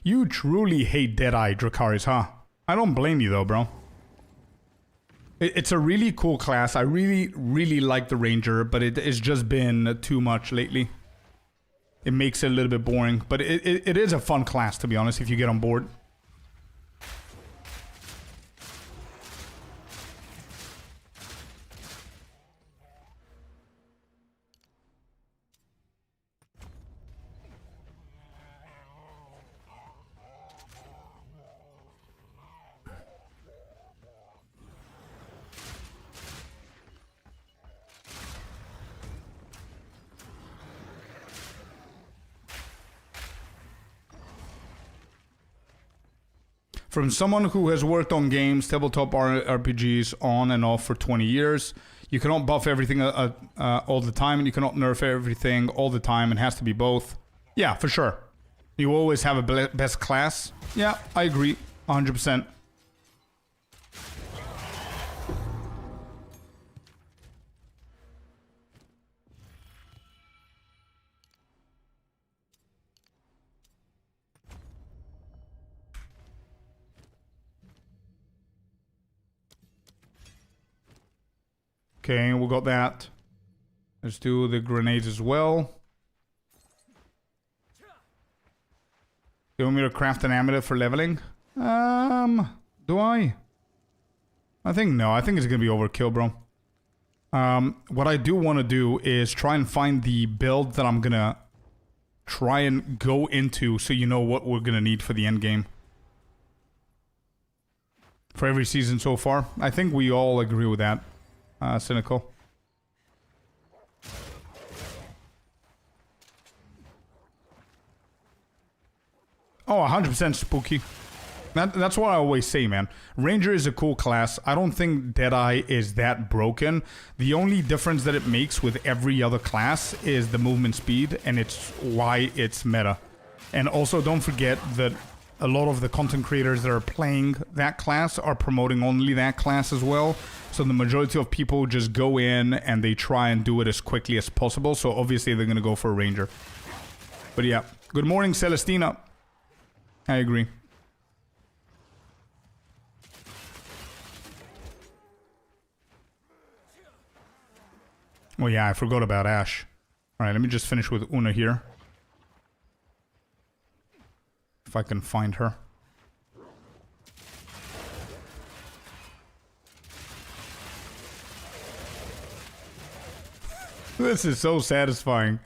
[SPEAKER 1] You truly hate Deadeye, Dracarys, huh? I don't blame you though, bro. It's a really cool class. I really like the Ranger, but it's just been too much lately. It makes it a little bit boring, but it is a fun class, to be honest, if you get on board. From someone who has worked on games, tabletop RPGs on and off for 20 years, you cannot buff everything all the time, and you cannot nerf everything all the time. It has to be both. Yeah, for sure. You always have a best class. Yeah, I agree. 100%. Okay, we got that. Let's do the grenades as well. Do you want me to craft an amulet for leveling? Do I? I think no. I think it's gonna be overkill, bro. What I do want to do is try and find the build that I'm gonna try and go into, so you know what we're gonna need for the end game. For every season so far. I think we all agree with that. Cynical. Oh, 100% spooky. That's what I always say, man. Ranger is a cool class. I don't think Deadeye is that broken. The only difference that it makes with every other class is the movement speed, and it's why it's meta. And also, don't forget that a lot of the content creators that are playing that class are promoting only that class as well. So the majority of people just go in and they try and do it as quickly as possible. So obviously they're going to go for a Ranger. But yeah. Good morning, Celestina. I agree. Oh yeah, I forgot about Ash. Alright, let me just finish with Una here. If I can find her. This is so satisfying.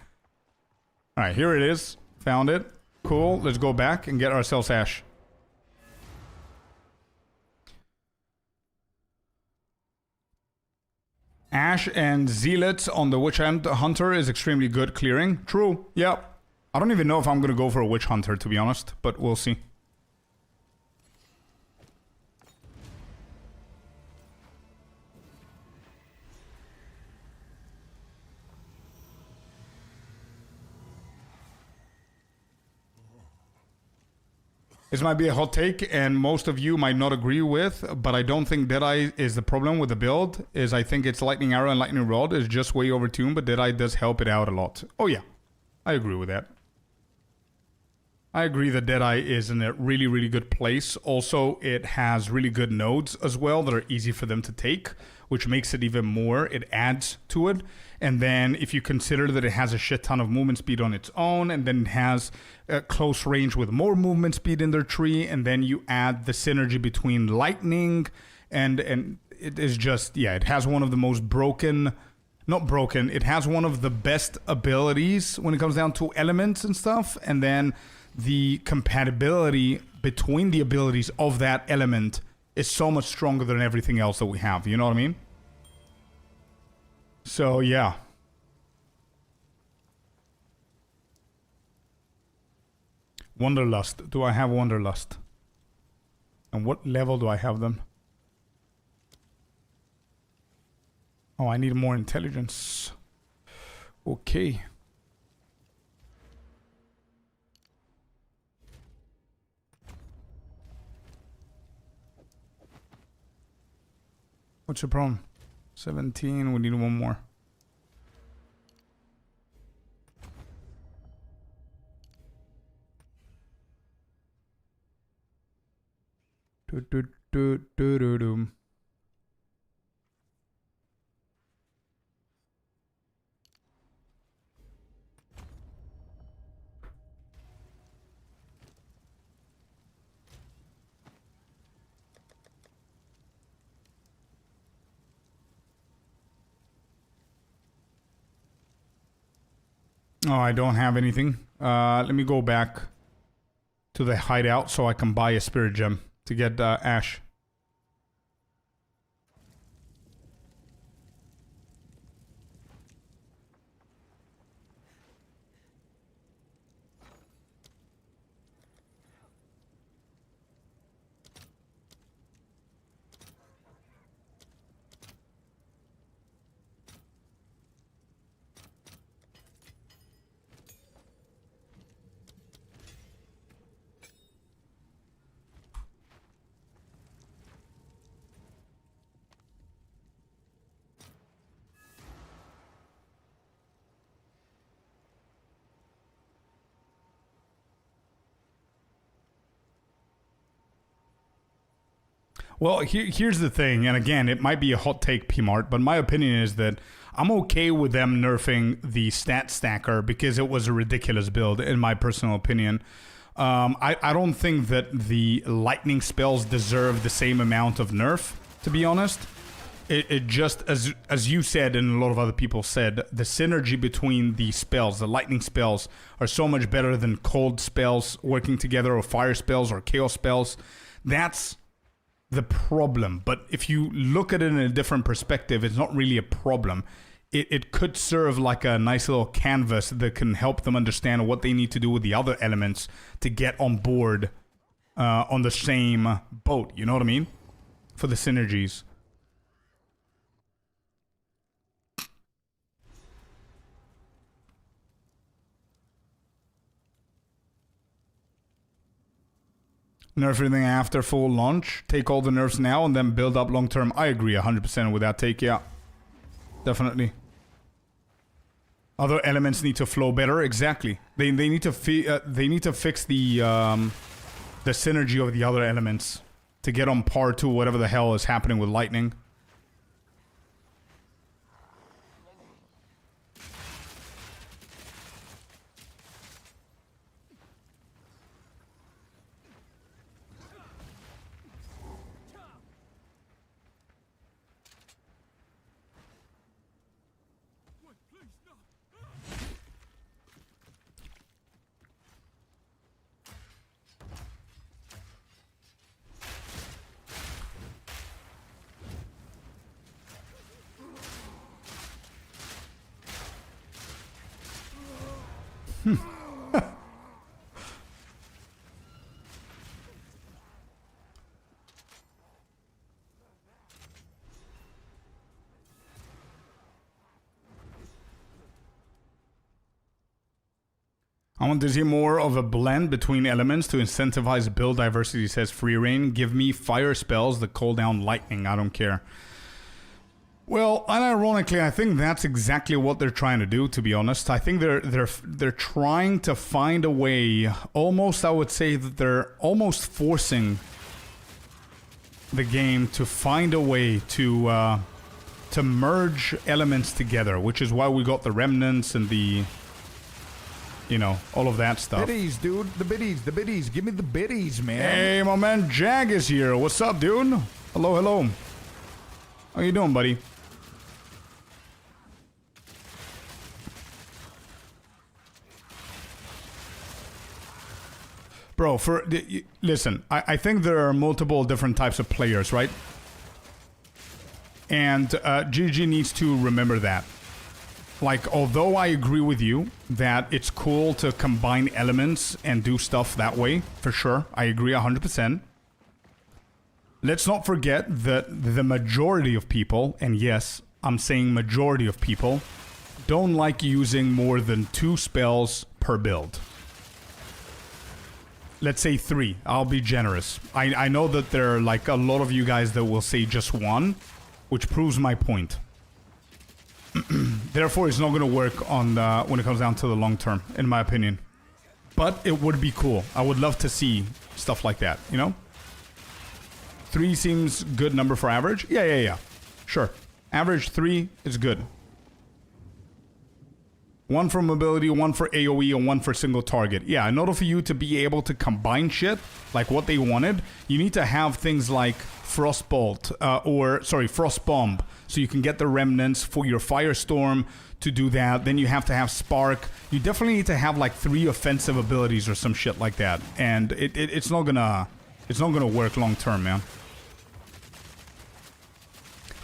[SPEAKER 1] Alright, here it is. Found it. Cool. Let's go back and get ourselves Ash. Ash and Zealots on the Witch Hunter is extremely good clearing. True. Yep. I don't even know if I'm going to go for a Witch Hunter, to be honest. But we'll see. This might be a hot take, and most of you might not agree with, but I don't think Deadeye is the problem with the build. I think it's Lightning Arrow and Lightning Rod is just way overtuned, but Deadeye does help it out a lot. Oh yeah, I agree with that. I agree that Deadeye is in a really, really good place. Also, it has really good nodes as well that are easy for them to take, which makes it even more. It adds to it. And then if you consider that it has a shit ton of movement speed on its own, and then it has a close range with more movement speed in their tree, and then you add the synergy between lightning and it is just, yeah, it has one of the most broken, not broken, it has one of the best abilities when it comes down to elements and stuff, and then the compatibility between the abilities of that element is so much stronger than everything else that we have, you know what I mean? So, yeah. Wanderlust. Do I have Wanderlust? And what level do I have them? Oh, I need more intelligence. Okay. What's your problem? 17, we need one more. Do. Oh, I don't have anything. Let me go back to the hideout so I can buy a spirit gem to get Ash. Well, here's the thing, and again, it might be a hot take, P-Mart, but my opinion is that I'm okay with them nerfing the stat stacker because it was a ridiculous build, in my personal opinion. I don't think that the lightning spells deserve the same amount of nerf, to be honest. It just, as you said and a lot of other people said, the synergy between the spells, the lightning spells, are so much better than cold spells working together, or fire spells, or chaos spells. That's the problem. But if you look at it in a different perspective, it's not really a problem. It could serve like a nice little canvas that can help them understand what they need to do with the other elements to get on board on the same boat, you know what I mean? For the synergies. Nerf everything after full launch. Take all the nerfs now and then build up long term. I agree 100% with that take, yeah. Definitely. Other elements need to flow better, exactly. They need to fix the synergy of the other elements to get on par to whatever the hell is happening with lightning. I want to see more of a blend between elements to incentivize build diversity, says Free Reign. Give me fire spells that call down lightning. I don't care. Well, unironically, I think that's exactly what they're trying to do, to be honest. I think they're trying to find a way, almost, I would say that they're almost forcing the game to find a way to merge elements together, which is why we got the remnants and the, you know, all of that stuff.
[SPEAKER 2] Biddies, dude. The biddies. Give me the biddies, man.
[SPEAKER 1] Hey, my man Jag is here. What's up, dude? Hello, hello. How you doing, buddy? Bro, listen, I think there are multiple different types of players, right? And GG needs to remember that. Like, although I agree with you that it's cool to combine elements and do stuff that way, for sure, I agree 100%. Let's not forget that the majority of people, and yes, I'm saying majority of people, don't like using more than 2 spells per build. Let's say 3. I'll be generous. I know that there are like a lot of you guys that will say just 1, which proves my point. Therefore, it's not going to work on when it comes down to the long term, in my opinion. But it would be cool. I would love to see stuff like that, you know? 3 seems good number for average. Yeah. Sure. Average 3 is good. 1 for mobility, 1 for AoE, and 1 for single target. Yeah, in order for you to be able to combine shit, like what they wanted, you need to have things like Frostbolt, Frost Bomb, so you can get the remnants for your Firestorm to do that. Then you have to have Spark. You definitely need to have like 3 offensive abilities or some shit like that. And it's not gonna work long term, man.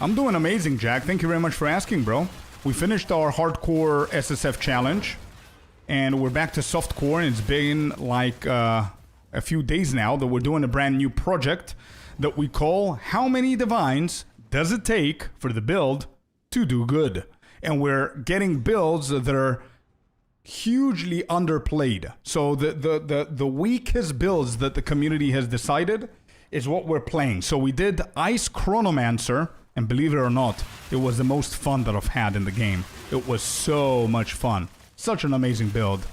[SPEAKER 1] I'm doing amazing, Jack. Thank you very much for asking, bro. We finished our hardcore SSF challenge, and we're back to softcore, and it's been like a few days now that we're doing a brand new project that we call How Many Divines Does It Take for the Build to Do Good? And we're getting builds that are hugely underplayed. So the weakest builds that the community has decided is what we're playing. So we did Ice Chronomancer, and believe it or not, it was the most fun that I've had in the game. It was so much fun. Such an amazing build.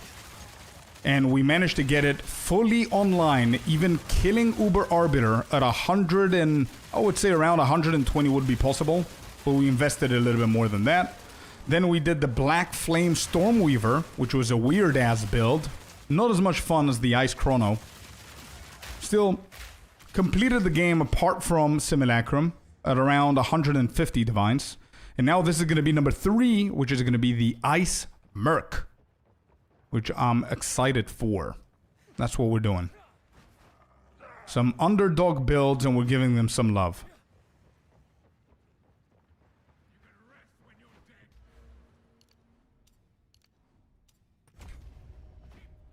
[SPEAKER 1] And we managed to get it fully online, even killing Uber Arbiter at 100 and, I would say around 120 would be possible, but we invested a little bit more than that. Then we did the Black Flame Stormweaver, which was a weird-ass build. Not as much fun as the Ice Chrono. Still, completed the game apart from Simulacrum at around 150 divines. And now this is going to be number 3, which is going to be the Ice Merc, which I'm excited for. That's what we're doing. Some underdog builds, and we're giving them some love.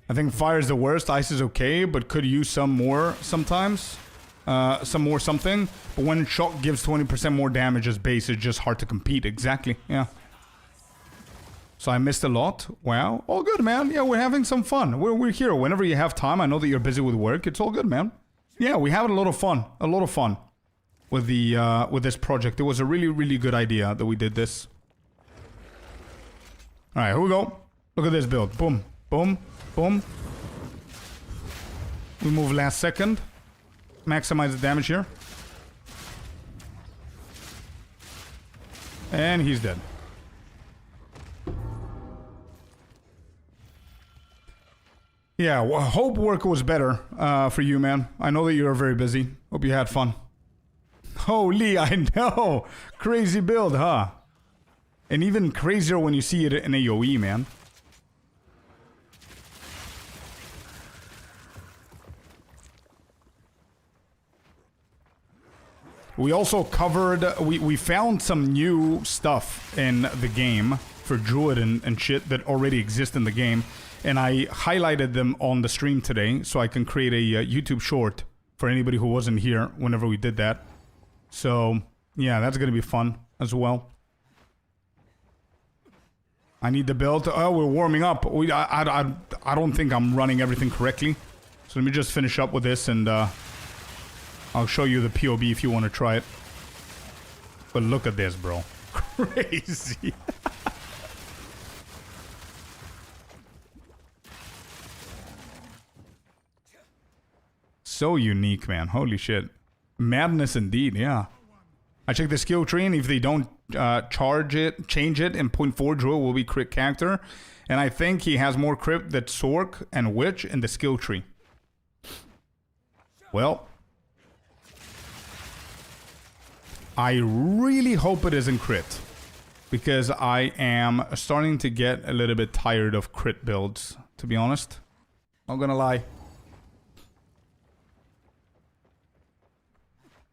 [SPEAKER 1] I think fire is the worst. Ice is okay, but could use some more sometimes. Some more something. But when shock gives 20% more damage as base, it's just hard to compete. Exactly, yeah. So I missed a lot. Wow. All good, man. Yeah, we're having some fun. We're here. Whenever you have time, I know that you're busy with work. It's all good, man. Yeah, we had a lot of fun. A lot of fun with the with this project. It was a really, really good idea that we did this. Alright, here we go. Look at this build. Boom. Boom. Boom. We move last second. Maximize the damage here. And he's dead. Yeah, well, hope work was better for you, man. I know that you're very busy. Hope you had fun. Holy, I know. Crazy build, huh? And even crazier when you see it in AoE, man. We also covered, we found some new stuff in the game for Druid and shit that already exist in the game. And I highlighted them on the stream today, so I can create a YouTube short for anybody who wasn't here whenever we did that. So, yeah, that's going to be fun as well. I need the build. Oh, we're warming up. I don't think I'm running everything correctly. So let me just finish up with this and I'll show you the POB if you want to try it. But look at this, bro. Crazy. So unique, man. Holy shit. Madness indeed, yeah. I checked the skill tree, and if they don't change it in 0.4, Druid will be crit character. And I think he has more crit than Sork and Witch in the skill tree. Well. I really hope it isn't crit. Because I am starting to get a little bit tired of crit builds, to be honest. Not gonna lie.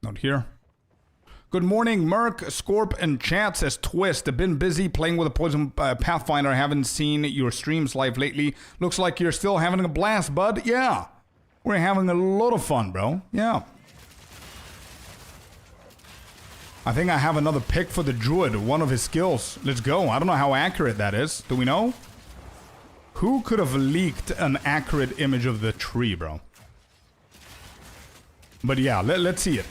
[SPEAKER 1] Not here. Good morning, Merc, Scorp, and chat, says Twist. I've been busy playing with a Poison Pathfinder. I haven't seen your streams live lately. Looks like you're still having a blast, bud. Yeah. We're having a lot of fun, bro. Yeah. I think I have another pick for the Druid, one of his skills. Let's go. I don't know how accurate that is. Do we know? Who could have leaked an accurate image of the tree, bro? But yeah, let's see it.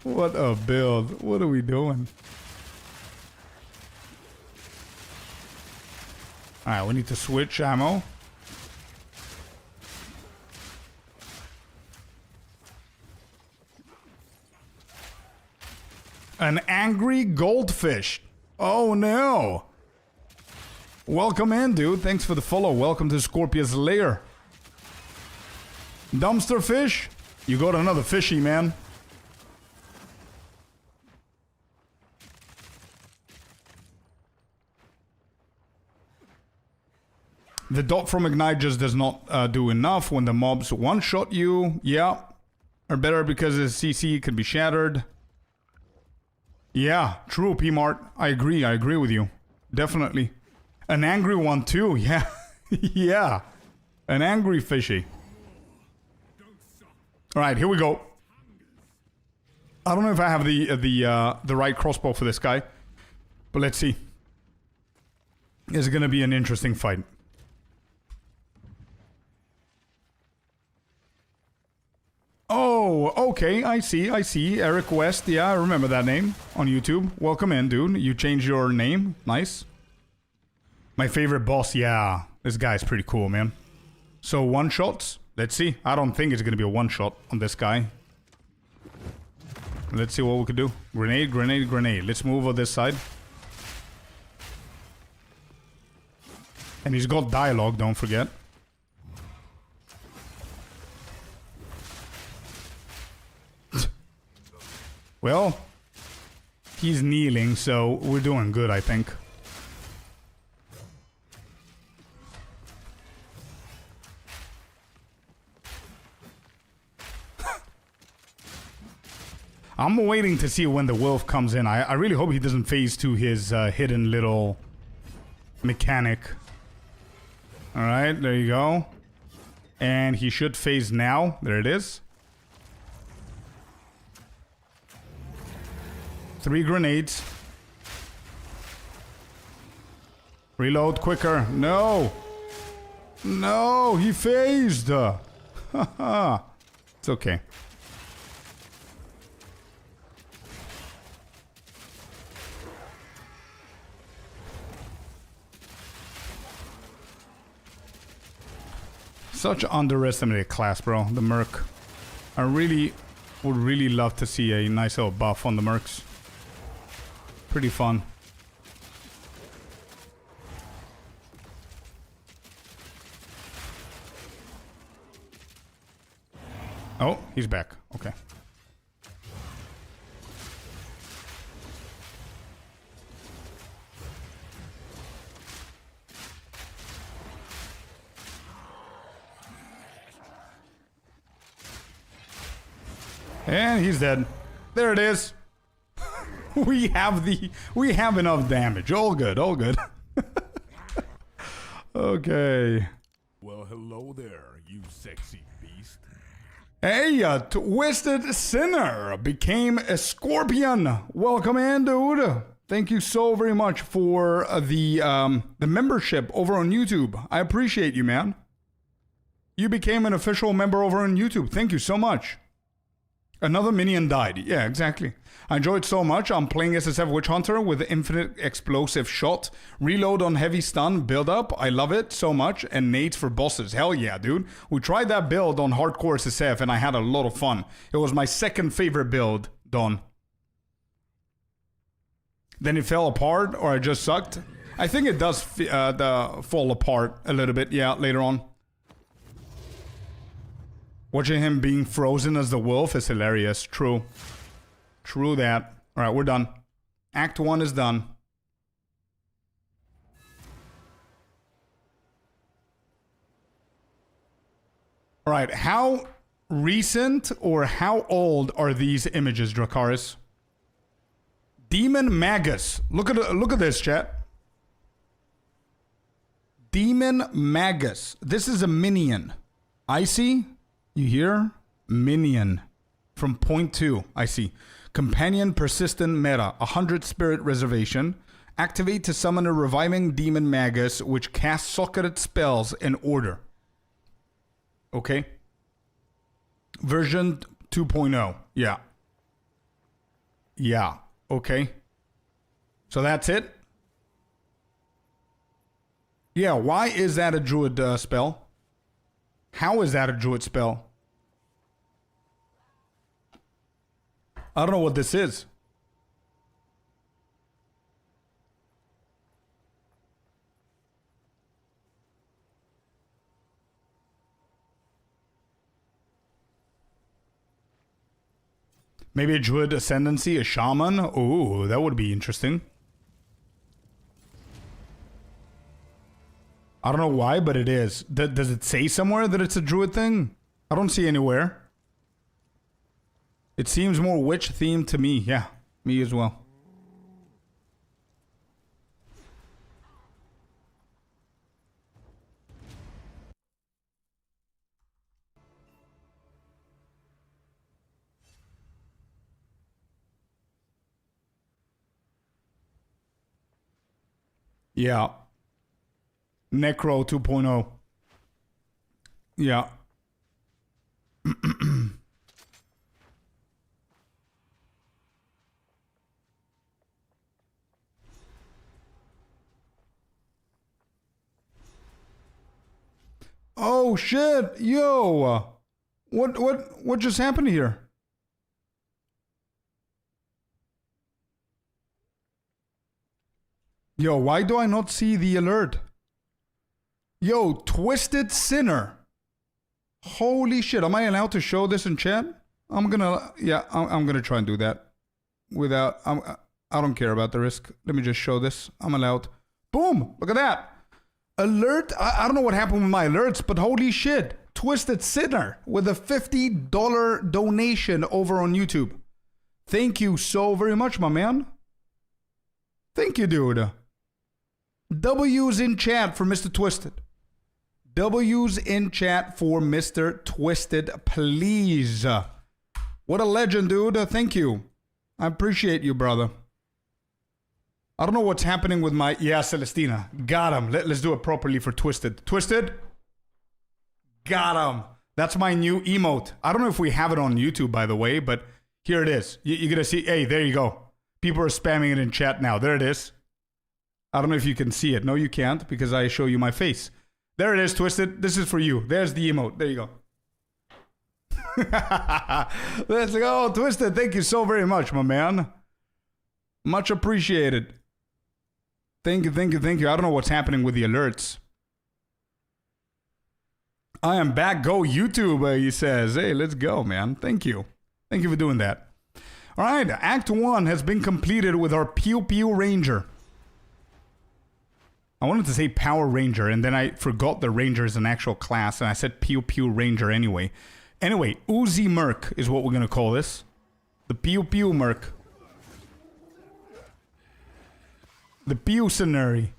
[SPEAKER 1] What a build. What are we doing? Alright, we need to switch ammo. An angry goldfish. Oh no. Welcome in, dude. Thanks for the follow. Welcome to Scorpius' lair. Dumpster fish? You got another fishy, man. The dot from Ignite just does not do enough when the mobs one-shot you. Yeah. Or better because the CC can be shattered. Yeah, true, P-Mart. I agree with you. Definitely. An angry one too, yeah. Yeah. An angry fishy. Alright, here we go. I don't know if I have the right crossbow for this guy. But let's see. It's gonna be an interesting fight. Oh, okay, I see. Eric West, yeah, I remember that name on YouTube. Welcome in, dude. You changed your name. Nice. My favorite boss, yeah. This guy's pretty cool, man. So, one-shots. Let's see. I don't think it's gonna be a one-shot on this guy. Let's see what we can do. Grenade, grenade, grenade. Let's move on this side. And he's got dialogue, don't forget. Well, he's kneeling, so we're doing good, I think. I'm waiting to see when the wolf comes in. I really hope he doesn't phase to his hidden little mechanic. Alright, there you go. And he should phase now. There it is. 3 grenades. Reload quicker. No. No, he phased. Haha. It's okay. Such underestimated class, bro. The Merc. I really would really love to see a nice little buff on the Mercs. Pretty fun. Oh, he's back. Okay. And he's dead. There it is. We have enough damage. All good, all good. Okay.
[SPEAKER 2] Well, hello there, you sexy beast.
[SPEAKER 1] Hey, Twisted Sinner became a Scorpion. Welcome in, dude. Thank you so very much for the membership over on YouTube. I appreciate you, man. You became an official member over on YouTube. Thank you so much. Another minion died. Yeah, exactly. I enjoyed so much. I'm playing SSF Witch Hunter with infinite explosive shot, reload on heavy stun, build up. I love it so much. And nades for bosses. Hell yeah, dude. We tried that build on hardcore SSF and I had a lot of fun. It was my second favorite build done. Then it fell apart or I just sucked. I think it does fall apart a little bit, yeah, later on. Watching him being frozen as the wolf is hilarious. True. True that. Alright, we're done. Act 1 is done. Alright, how recent or how old are these images, Dracarys? Demon Magus. Look at this, chat. Demon Magus. This is a minion. Icy? You hear? Minion. From point 2. I see. Companion persistent meta. 100 spirit reservation. Activate to summon a reviving demon magus which casts socketed spells in order. Okay. Version 2.0. Yeah. Yeah. Okay. So that's it? Yeah, why is that a druid spell? How is that a druid spell? I don't know what this is. Maybe a druid ascendancy, a shaman? Ooh, that would be interesting. I don't know why, but it is. Does it say somewhere that it's a druid thing? I don't see anywhere. It seems more witch themed to me. Yeah, me as well. Yeah. Necro 2.0. Yeah. Oh shit, yo. What just happened here? Yo, why do I not see the alert? Yo, Twisted Sinner. Holy shit, am I allowed to show this in chat? I'm gonna try and do that. Without, I don't care about the risk. Let me just show this. I'm allowed. Boom, look at that. Alert, I don't know what happened with my alerts, but holy shit. Twisted Sinner with a $50 donation over on YouTube. Thank you so very much, my man. Thank you, dude. W's in chat for Mr. Twisted. W's in chat for Mr. Twisted, please. What a legend, dude. Thank you. I appreciate you, brother. I don't know what's happening with my... Yeah, Celestina. Got him. Let's do it properly for Twisted. Twisted? Got him. That's my new emote. I don't know if we have it on YouTube, by the way, but here it is. You're going to see... Hey, there you go. People are spamming it in chat now. There it is. I don't know if you can see it. No, you can't because I show you my face. There it is, Twisted. This is for you. There's the emote. There you go. Let's go, Twisted. Thank you so very much, my man. Much appreciated. Thank you, thank you, thank you. I don't know what's happening with the alerts. I am back. Go YouTube, he says. Hey, let's go, man. Thank you. Thank you for doing that. All right, Act 1 has been completed with our Pew Pew Ranger. I wanted to say Power Ranger, and then I forgot the Ranger is an actual class, and I said Pew Pew Ranger anyway. Anyway, Uzi Merc is what we're going to call this. The Pew Pew Merc. The Mercenary.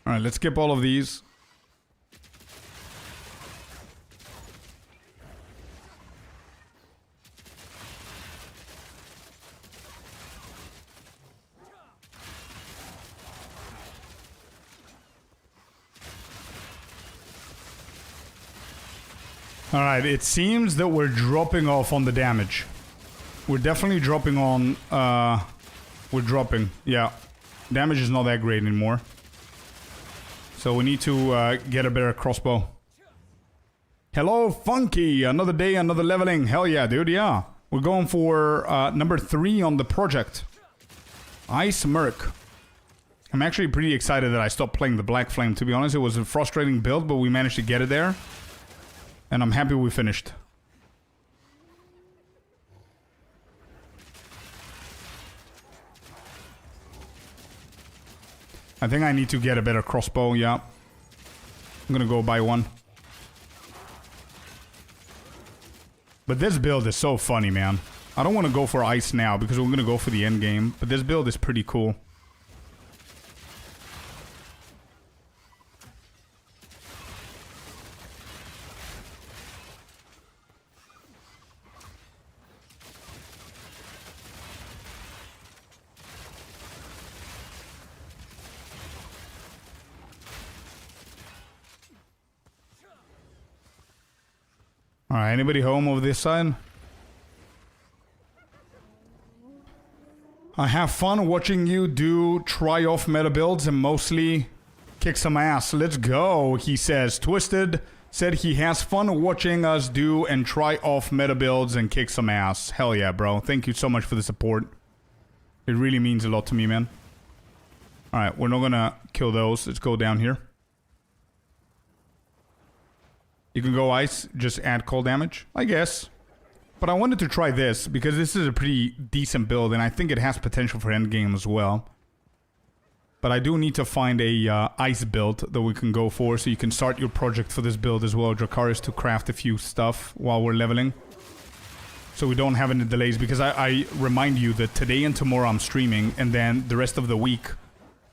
[SPEAKER 1] Alright, let's skip all of these. Alright, it seems that we're dropping off on the damage. We're definitely dropping on, we're dropping, yeah. Damage is not that great anymore. So we need to get a better crossbow. Hello, Funky. Another day, another leveling. Hell yeah, dude. Yeah. We're going for number 3 on the project. Ice Merc. I'm actually pretty excited that I stopped playing the Black Flame. To be honest, it was a frustrating build, but we managed to get it there. And I'm happy we finished. I think I need to get a better crossbow, yeah. I'm gonna go buy one. But this build is so funny, man. I don't want to go for ice now because we're gonna go for the end game. But this build is pretty cool. Alright, anybody home over this side? I have fun watching you do try-off meta builds and mostly kick some ass. Let's go, he says. Twisted said he has fun watching us do and try off meta builds and kick some ass. Hell yeah, bro. Thank you so much for the support. It really means a lot to me, man. Alright, we're not gonna kill those. Let's go down here. You can go ice, just add cold damage, I guess. But I wanted to try this, because this is a pretty decent build, and I think it has potential for endgame as well. But I do need to find a ice build that we can go for, so you can start your project for this build as well, Dracarys, to craft a few stuff while we're leveling. So we don't have any delays, because I remind you that today and tomorrow I'm streaming, and then the rest of the week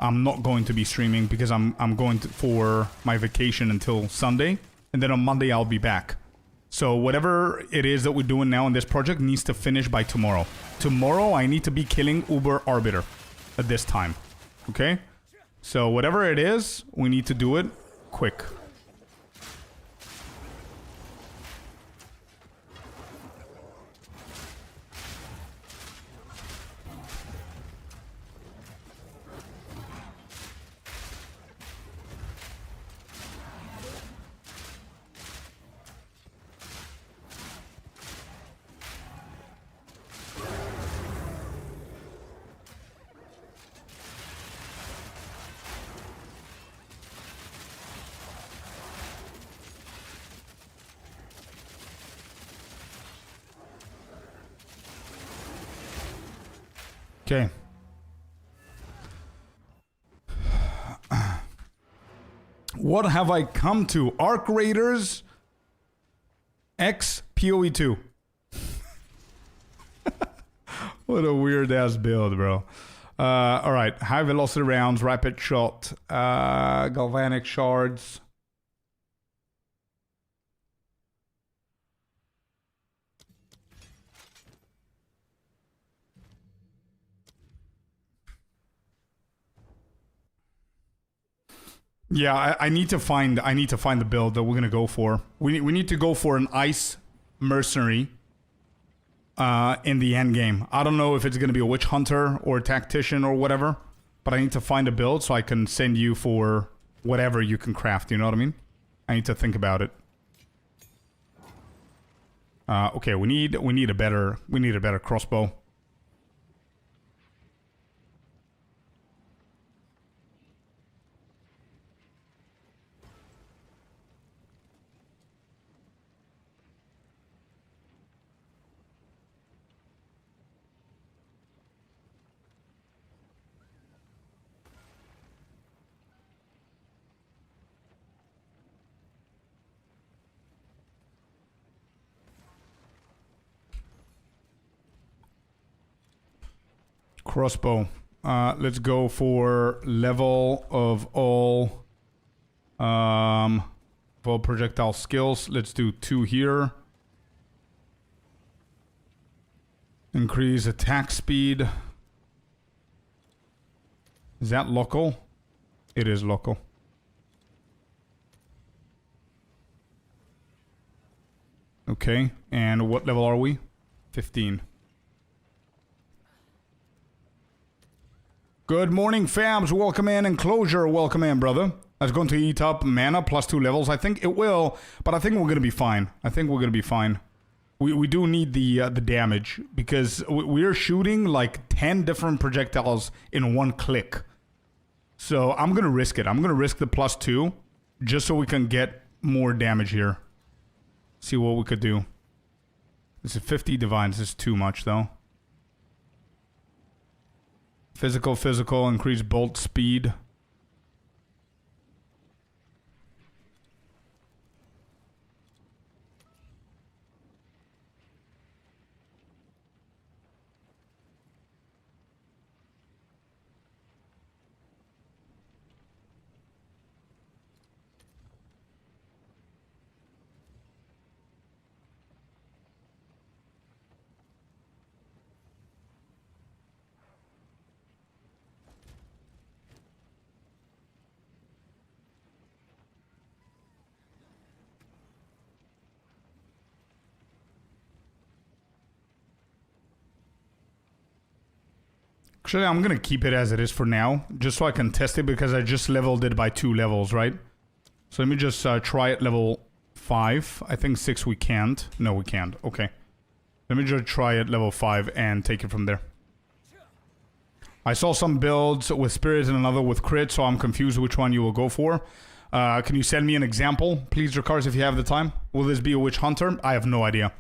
[SPEAKER 1] I'm not going to be streaming, because I'm going for my vacation until Sunday. And then on Monday, I'll be back. So whatever it is that we're doing now in this project needs to finish by tomorrow. Tomorrow, I need to be killing Uber Arbiter at this time. Okay? So whatever it is, we need to do it quick. Okay. What have I come to? Arc Raiders X PoE2. What a weird ass build, bro. Alright, high velocity rounds, rapid shot, galvanic shards. Yeah, I need to find the build that we're gonna go for. We need to go for an ice mercenary in the end game. I don't know if it's gonna be a witch hunter or a tactician or whatever, but I need to find a build so I can send you for whatever you can craft. You know what I mean? I need to think about it. Okay, we need a better crossbow. Crossbow. Let's go for level of all projectile skills. Let's do 2 here. Increase attack speed. Is that local? It is local. Okay, and what level are we? 15. Good morning, fams. Welcome in. Enclosure, welcome in, brother. That's going to eat up mana plus 2 levels. I think it will, but I think we're going to be fine. I think we're going to be fine. We do need the damage because we're shooting like 10 different projectiles in one click. So I'm going to risk it. I'm going to risk the plus 2 just so we can get more damage here. See what we could do. This is 50 divines. This is too much though. Physical, increase bolt speed. Actually, I'm going to keep it as it is for now, just so I can test it, because I just leveled it by 2 levels, right? So let me just try it level 5. I think 6 we can't. No, we can't. Okay. Let me just try it level 5 and take it from there. I saw some builds with Spirit and another with Crit, so I'm confused which one you will go for. Can you send me an example, please, Dracarys, if you have the time? Will this be a Witch Hunter? I have no idea.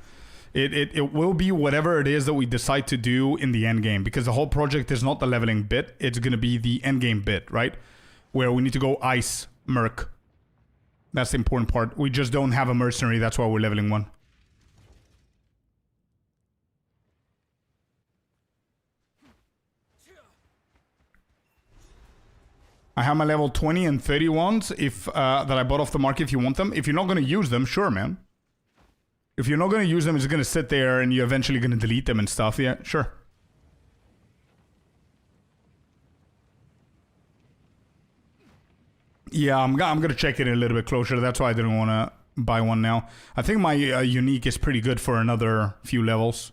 [SPEAKER 1] It will be whatever it is that we decide to do in the end game, because the whole project is not the leveling bit. It's going to be the end game bit, right? Where we need to go Ice Merc. That's the important part. We just don't have a Mercenary. That's why we're leveling 1. I have my level 20 and 30 ones if, that I bought off the market if you want them. If you're not going to use them, sure, man. If you're not going to use them, it's going to sit there and you're eventually going to delete them and stuff. Yeah, sure. Yeah, I'm going to check it a little bit closer. That's why I didn't want to buy one now. I think my unique is pretty good for another few levels.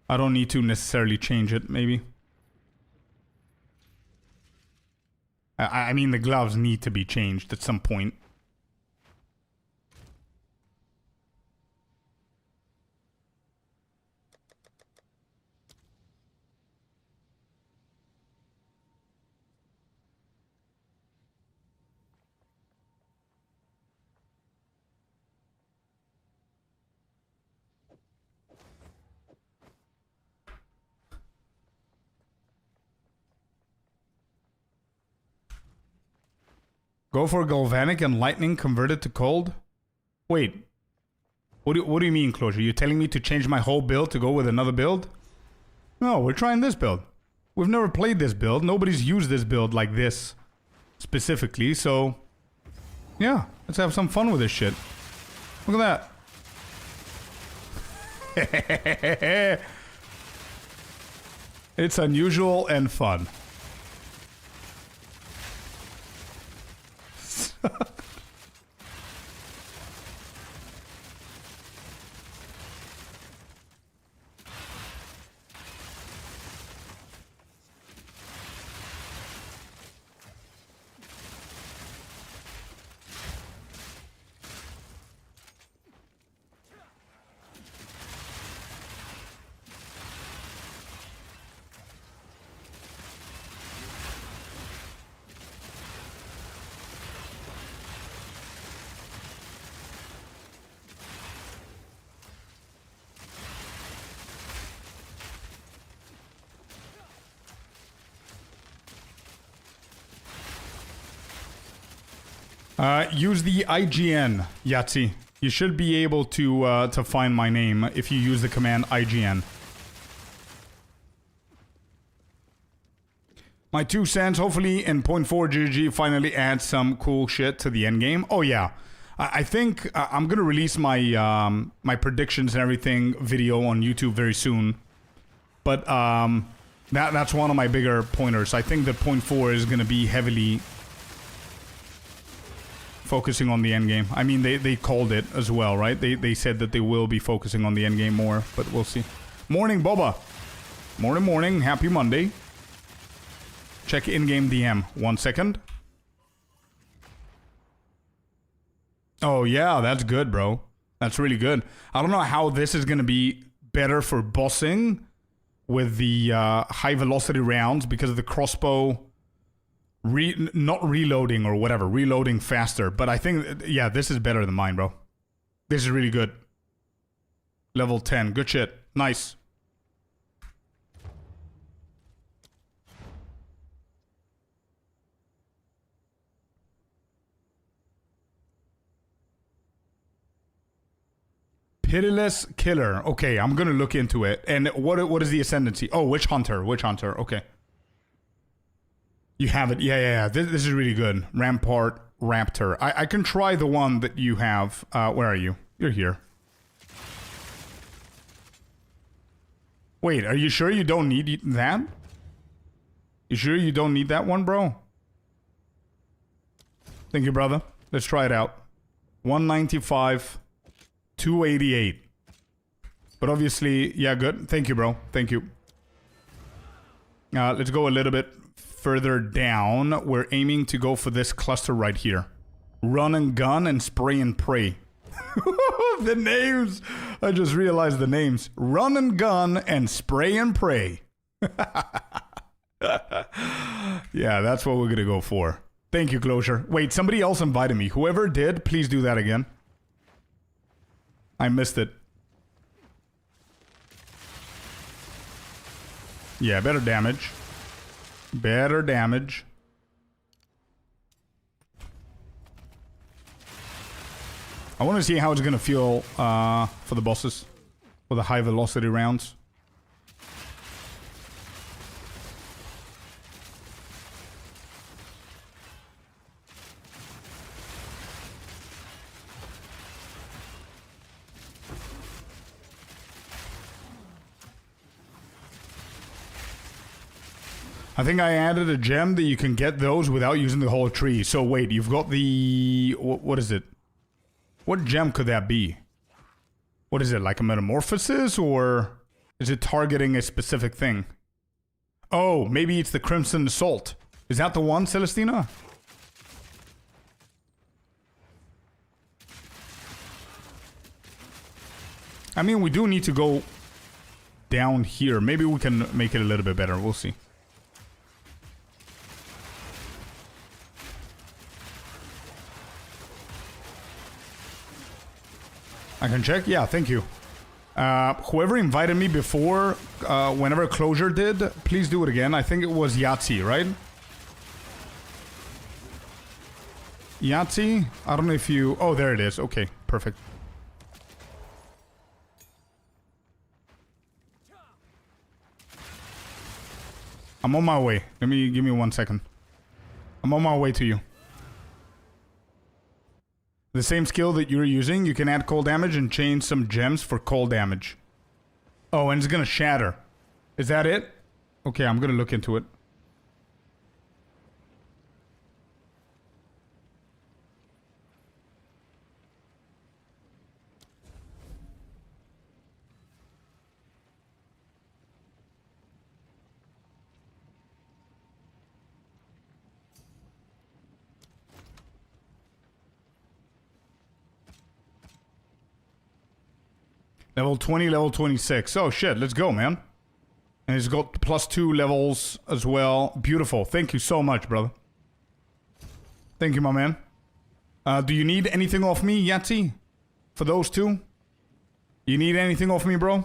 [SPEAKER 1] I don't need to necessarily change it, maybe. I mean, the gloves need to be changed at some point. Go for galvanic and lightning converted to cold? Wait. What do you mean, Closure? You're telling me to change my whole build to go with another build? No, we're trying this build. We've never played this build. Nobody's used this build like this specifically, so... yeah, let's have some fun with this shit. Look at that. It's unusual and fun. Use the IGN, Yahtzee. You should be able to find my name if you use the command IGN. My 2 cents, hopefully in 0.4 GG finally adds some cool shit to the endgame. Oh yeah, I think I'm gonna release my my predictions and everything video on YouTube very soon. But that's one of my bigger pointers. I think that 0.4 is gonna be heavily focusing on the endgame. I mean, they called it as well, right? They said that they will be focusing on the endgame more, but we'll see. Morning, Boba. Morning. Happy Monday. Check in-game DM. 1 second. Oh, yeah, that's good, bro. That's really good. I don't know how this is going to be better for bossing with the high velocity rounds because of the crossbow not reloading or whatever, reloading faster. But I think, yeah, this is better than mine, bro. This is really good. Level 10. Good shit. Nice. Pitiless Killer. Okay, I'm gonna look into it. And what is the ascendancy? Oh, Witch Hunter. Witch Hunter. Okay. You have it. Yeah. This is really good. Rampart Raptor. I can try the one that you have. Where are you? You're here. Wait, are you sure you don't need that? You sure you don't need that one, bro? Thank you, brother. Let's try it out. 195, 288. But obviously, yeah, good. Thank you, bro. Thank you. Let's go a little bit further down. We're aiming to go for this cluster right here. Run and gun and spray and pray. The names! I just realized the names. Run and gun and spray and pray. Yeah, that's what we're gonna go for. Thank you, Closure. Wait, somebody else invited me. Whoever did, please do that again. I missed it. Yeah, better damage. Better damage. I want to see how it's going to feel for the bosses. For the high velocity rounds. I think I added a gem that you can get those without using the whole tree. So wait, you've got the... What is it? What gem could that be? What is it, like a metamorphosis, or is it targeting a specific thing? Oh, maybe it's the Crimson Assault. Is that the one, Celestina? I mean, we do need to go down here. Maybe we can make it a little bit better. We'll see. I can check? Yeah, thank you. Whoever invited me before, whenever Closure did, please do it again. I think it was Yahtzee, right? Yahtzee? I don't know if you... Oh, there it is. Okay, perfect. I'm on my way. Give me 1 second. I'm on my way to you. The same skill that you're using, you can add cold damage and change some gems for cold damage. Oh, and it's gonna shatter. Is that it? Okay, I'm gonna look into it. Level 20, level 26. Oh shit, let's go, man. And it's got +2 levels as well. Beautiful. Thank you so much, brother. Thank you, my man. Do you need anything off me, Yahtzee? For those two? You need anything off me, bro?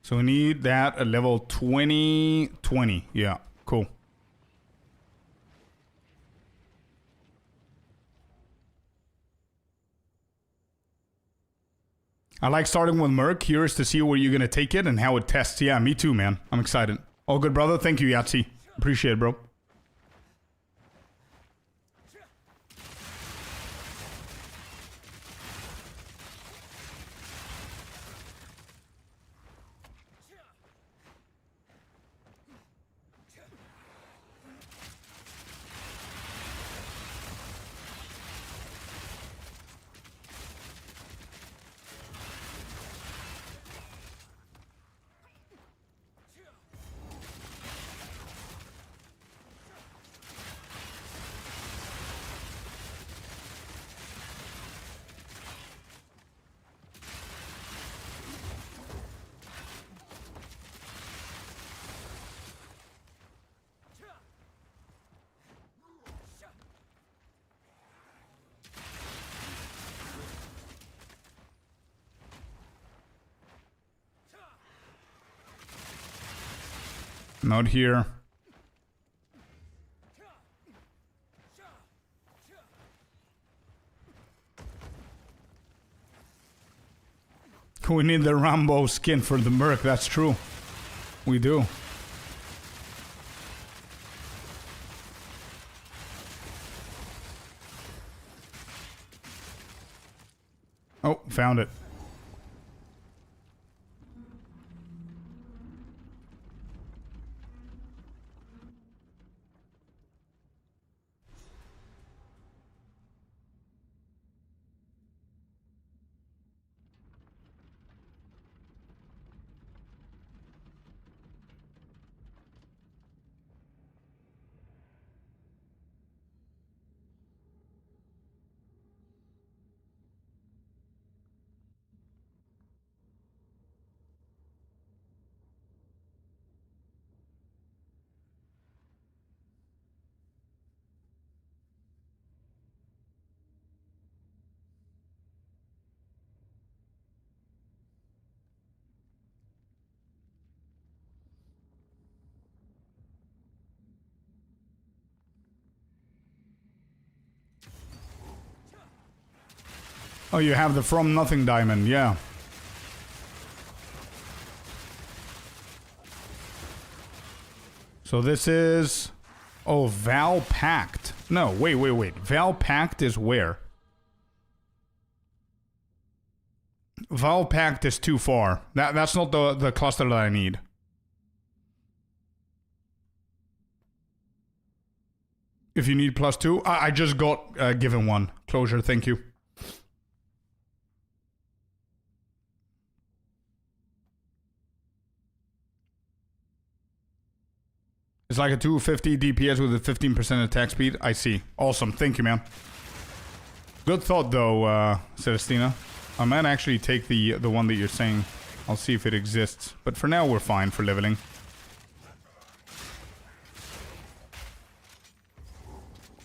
[SPEAKER 1] So we need that at level 20. Yeah, cool. I like starting with Merc. Curious to see where you're going to take it and how it tests. Yeah, me too, man. I'm excited. All good, brother. Thank you, Yahtzee. Appreciate it, bro. Not here. We need the Rambo skin for the Merc, that's true. We do. Oh, found it. Oh, you have the From Nothing diamond, yeah. So this is... Oh, Val Pact. No, wait. Val Pact is where? Val Pact is too far. That's not the cluster that I need. If you need +2, I just got given one. Closure, thank you. It's like a 250 DPS with a 15% attack speed. I see. Awesome. Thank you, man. Good thought, though, Celestina. I might actually take the one that you're saying. I'll see if it exists. But for now, we're fine for leveling.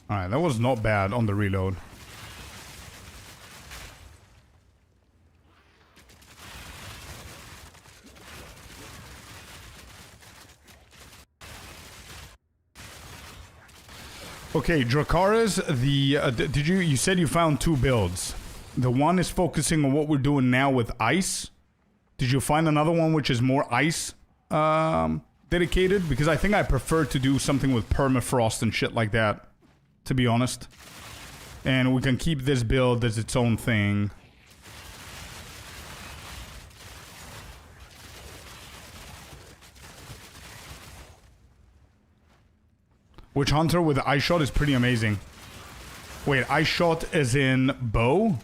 [SPEAKER 1] Alright, that was not bad on the reload. Okay, Dracarys, you said you found 2 builds. The one is focusing on what we're doing now with ice. Did you find another one which is more ice dedicated? Because I think I prefer to do something with permafrost and shit like that, to be honest. And we can keep this build as its own thing. Witch Hunter with Ice Shot is pretty amazing. Wait, Ice Shot as in bow?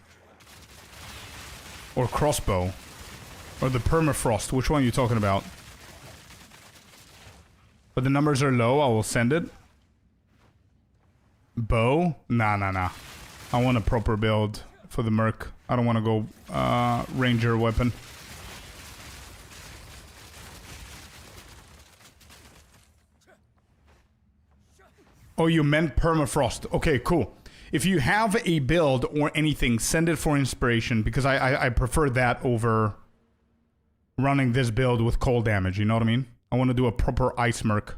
[SPEAKER 1] Or crossbow? Or the permafrost? Which one are you talking about? But the numbers are low, I will send it. Bow? Nah. I want a proper build for the Merc. I don't want to go Ranger weapon. Oh, you meant permafrost. Okay, cool. If you have a build or anything, send it for inspiration, because I prefer that over running this build with cold damage, you know what I mean? I want to do a proper ice Merc.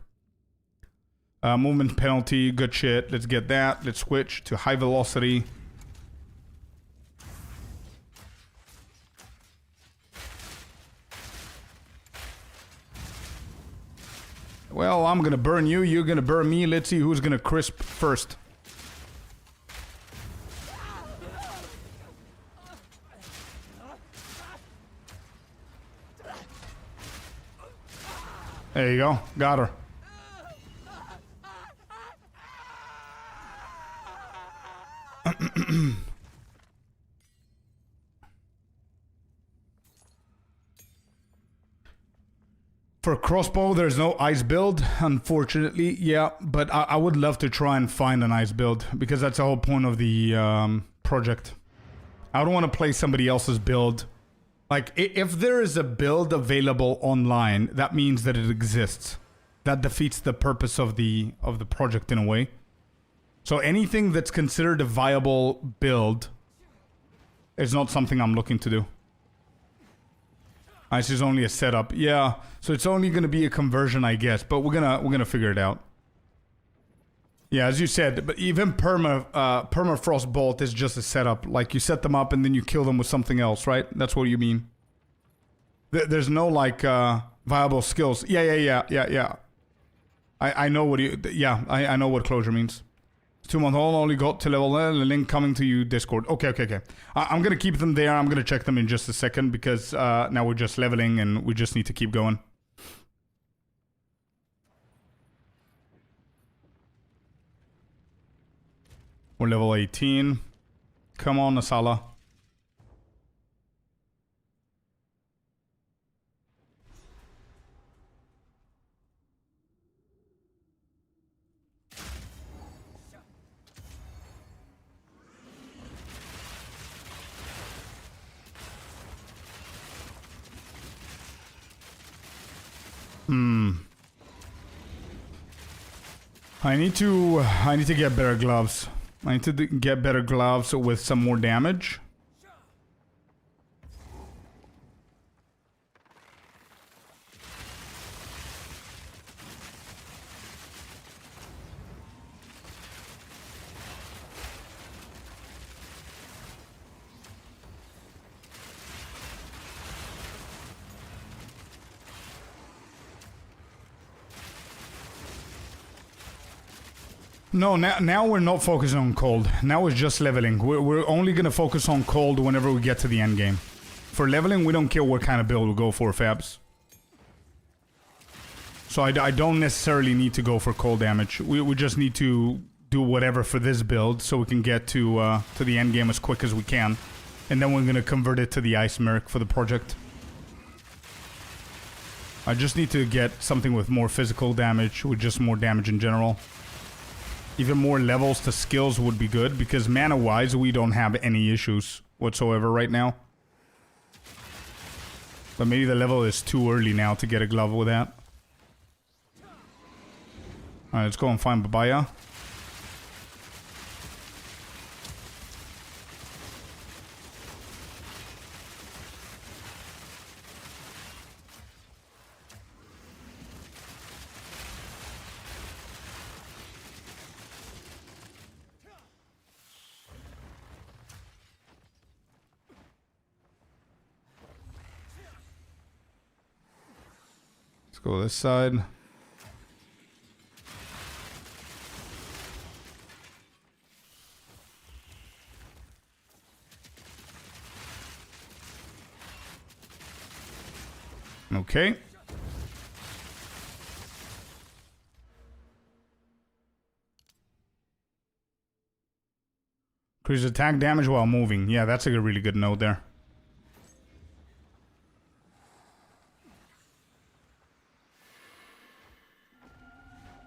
[SPEAKER 1] Movement penalty, good shit. Let's get that. Let's switch to high velocity. Well, I'm gonna burn you, you're gonna burn me. Let's see who's gonna crisp first. There you go. Got her. For crossbow, there's no ice build, unfortunately. Yeah, but I would love to try and find an ice build, because that's the whole point of the project. I don't want to play somebody else's build. Like, if there is a build available online, that means that it exists. That defeats the purpose of the project in a way. So anything that's considered a viable build is not something I'm looking to do. Ice is only a setup. Yeah, so it's only gonna be a conversion, I guess. But we're gonna figure it out. Yeah, as you said, but even permafrost bolt is just a setup. Like you set them up and then you kill them with something else, right? That's what you mean. There's no like viable skills. Yeah. I know what you. Yeah, I know what closure means. 2 month old, only got to level the link coming to you Discord. Okay. I'm gonna keep them there. I'm gonna check them in just a second because now we're just leveling and we just need to keep going. We're level 18. Come on, Asala. I need to get better gloves. I need to get better gloves with some more damage. No, now we're not focusing on cold. Now it's just leveling. We're only gonna focus on cold whenever we get to the end game. For leveling, we don't care what kind of build we go for, Fabs. So I don't necessarily need to go for cold damage. We just need to do whatever for this build so we can get to the end game as quick as we can. And then we're gonna convert it to the Ice Merc for the project. I just need to get something with more physical damage, with just more damage in general. Even more levels to skills would be good, because mana-wise, we don't have any issues whatsoever right now. But maybe the level is too early now to get a glove with that. Alright, let's go and find Babaya. Go this side. Okay. Increase attack damage while moving. Yeah, that's a really good note there.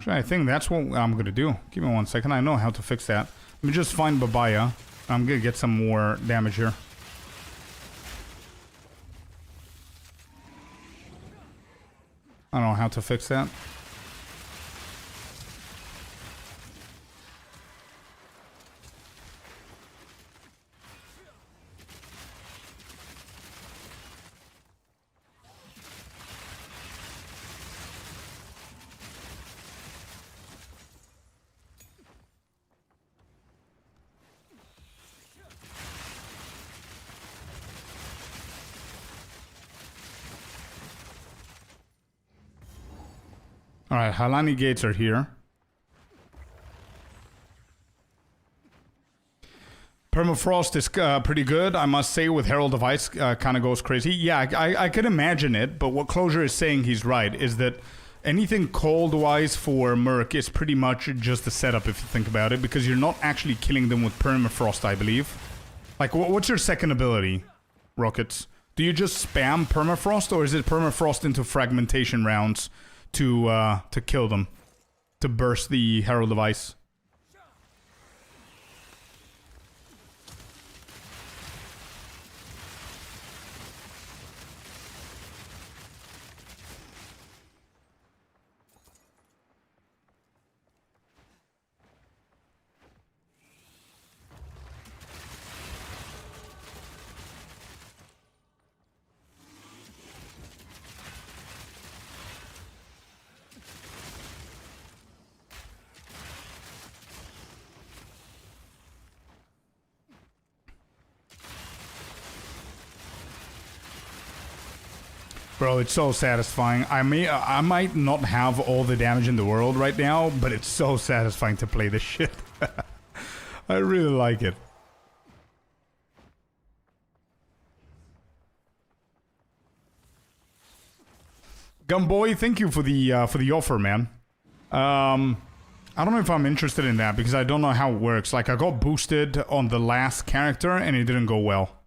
[SPEAKER 1] I think that's what I'm gonna do. Give me 1 second. I know how to fix that. Let me just find Babaya. I'm gonna get some more damage here. I don't know how to fix that. Alright, Halani gates are here. Permafrost is pretty good, I must say, with Herald of Ice kind of goes crazy. Yeah, I can imagine it, but what Closure is saying, he's right, is that anything cold-wise for Merc is pretty much just a setup if you think about it, because you're not actually killing them with Permafrost, I believe. Like, what's your second ability, Rockets? Do you just spam Permafrost, or is it Permafrost into fragmentation rounds to kill them? To burst the Herald of Ice? Bro, it's so satisfying. I might not have all the damage in the world right now, but it's so satisfying to play this shit. I really like it. Gumboy, thank you for the offer, man. I don't know if I'm interested in that because I don't know how it works. Like, I got boosted on the last character and it didn't go well,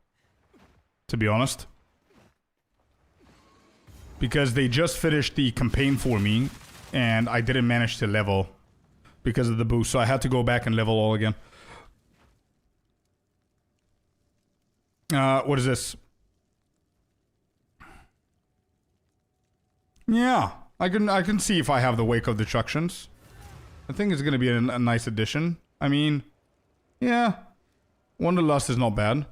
[SPEAKER 1] to be honest. Because they just finished the campaign for me and I didn't manage to level because of the boost. So I had to go back and level all again. What is this? Yeah, I can see if I have the Wake of Destructions. I think it's gonna be a nice addition. I mean, yeah, Wanderlust is not bad.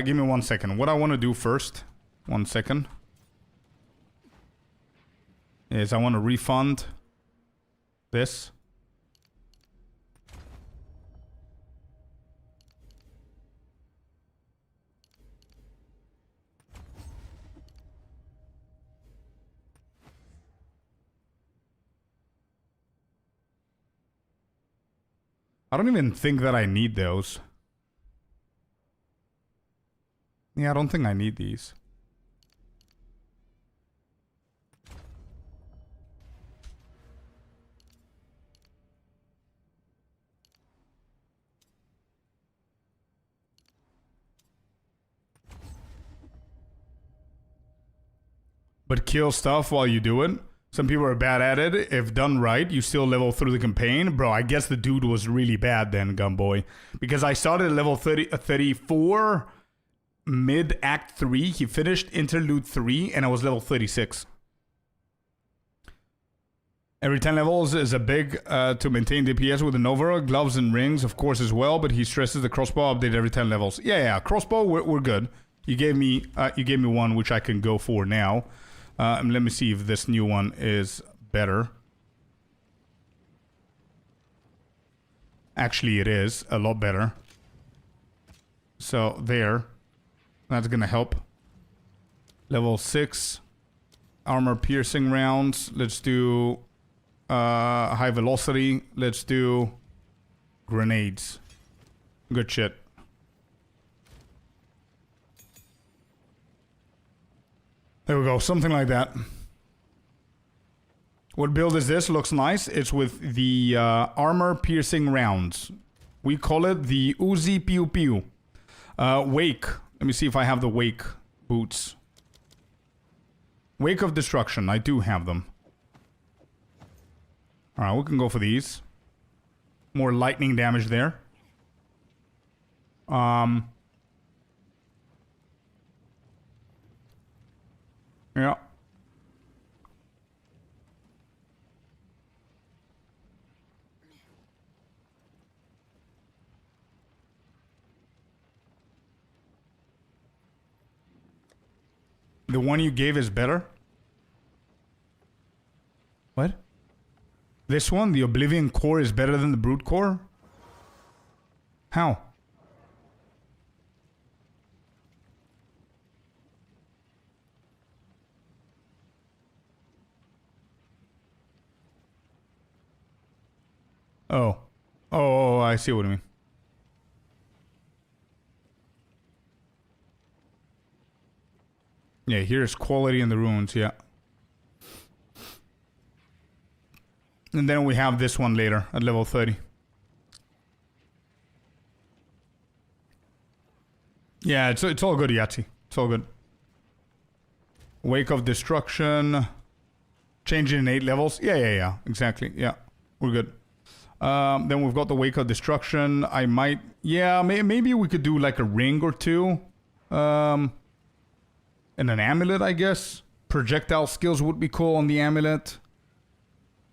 [SPEAKER 1] Give me 1 second. What I want to do first, 1 second, is I want to refund this. I don't even think that I need those. Yeah, I don't think I need these. But kill stuff while you do it. Some people are bad at it. If done right, you still level through the campaign. Bro, I guess the dude was really bad then, Gumboy. Because I started at level 34 mid-act 3. He finished interlude 3 and I was level 36. Every 10 levels is a big to maintain DPS with the Nova. Gloves and rings, of course, as well. But he stresses the crossbow update every 10 levels. Yeah, crossbow, we're good. You gave me one which I can go for now. And let me see if this new one is better. Actually, it is a lot better. So there, that's gonna help. Level 6 armor piercing rounds. Let's do high velocity. Let's do grenades. Good shit. There we go, something like that. What build is this? Looks nice. It's with the armor piercing rounds. We call it the Uzi Pew Pew. Wake. Let me see if I have the Wake boots. Wake of Destruction. I do have them. Alright, we can go for these. More lightning damage there. Yeah. The one you gave is better? What? This one, the Oblivion Core, is better than the Brute Core? How? Oh, I see what you mean. Yeah, here's quality in the runes, yeah. And then we have this one later at level 30. Yeah, it's all good, Yahtzee. It's all good. Wake of Destruction. Change it in 8 levels. Yeah, exactly. Yeah, we're good. Then we've got the Wake of Destruction. I might... Yeah, maybe we could do like a ring or two. And an amulet, I guess. Projectile skills would be cool on the amulet.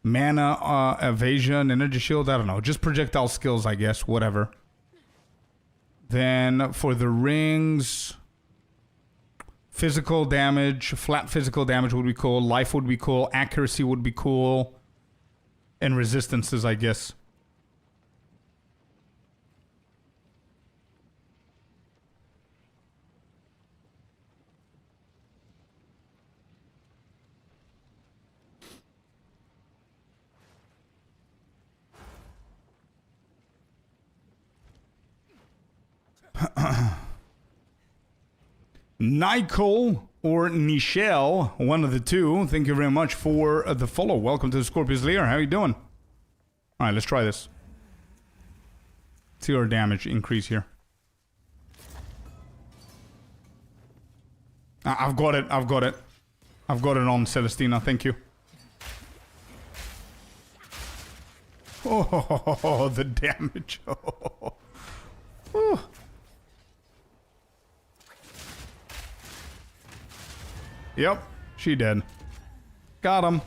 [SPEAKER 1] Mana, evasion, energy shield. I don't know. Just projectile skills, I guess. Whatever. Then for the rings... Physical damage. Flat physical damage would be cool. Life would be cool. Accuracy would be cool. and resistances, I guess. Nicole or Nichelle, one of the two. Thank you very much for the follow. Welcome to the Scorpius lair. How are you doing? All right, let's try this. See our damage increase here. I've got it. I've got it. I've got it on Celestina. Thank you. Oh, the damage. Oh. Yep, she did. Got him.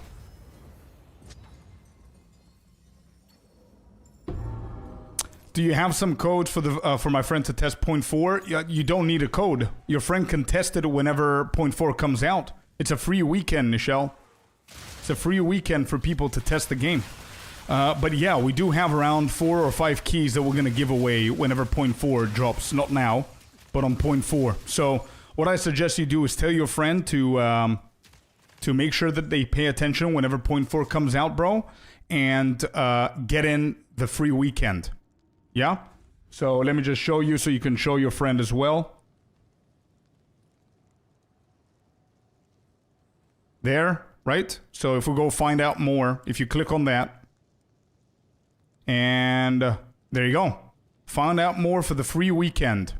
[SPEAKER 1] Do you have some code for the for my friend to test 0.4? Yeah, you don't need a code. Your friend can test it whenever 0.4 comes out. It's a free weekend, Nichelle. It's a free weekend for people to test the game. But yeah, we do have around 4 or 5 keys that we're gonna give away whenever 0.4 drops. Not now, but on 0.4. So what I suggest you do is tell your friend to make sure that they pay attention whenever 0.4 comes out, bro, and get in the free weekend. Yeah? So let me just show you so you can show your friend as well. There, right? So if we go find out more, if you click on that, and there you go. Find out more for the free weekend.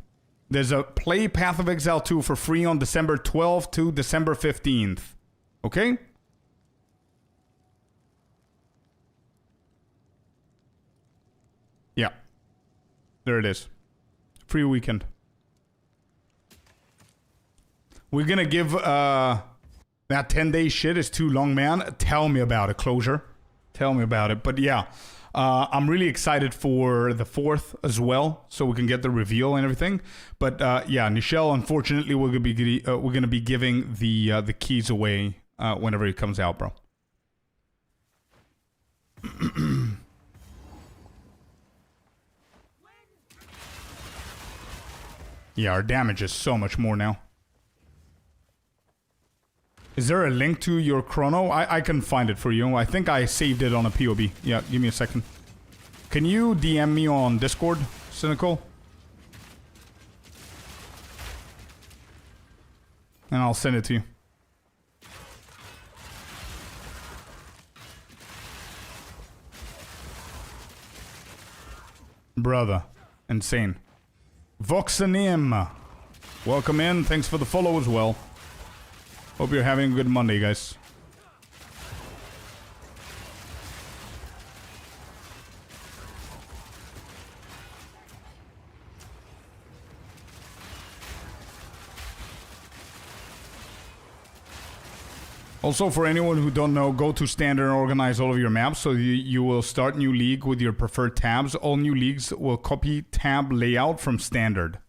[SPEAKER 1] There's a play Path of Exile 2 for free on December 12th to December 15th. Okay? Yeah. There it is. Free weekend. We're gonna give, that 10-day shit is too long, man. Tell me about it, Closure. Tell me about it. But yeah. I'm really excited for the 4th as well, so we can get the reveal and everything. But yeah, Nichelle, unfortunately, we're gonna be giving the keys away whenever it comes out, bro. Yeah, our damage is so much more now. Is there a link to your chrono? I can find it for you. I think I saved it on a POB. Yeah, give me a second. Can you DM me on Discord, Cynical? And I'll send it to you. Brother. Insane. Voxanim. Welcome in. Thanks for the follow as well. Hope you're having a good Monday, guys. Also, for anyone who don't know, go to Standard and organize all of your maps. So you will start new league with your preferred tabs. All new leagues will copy tab layout from Standard.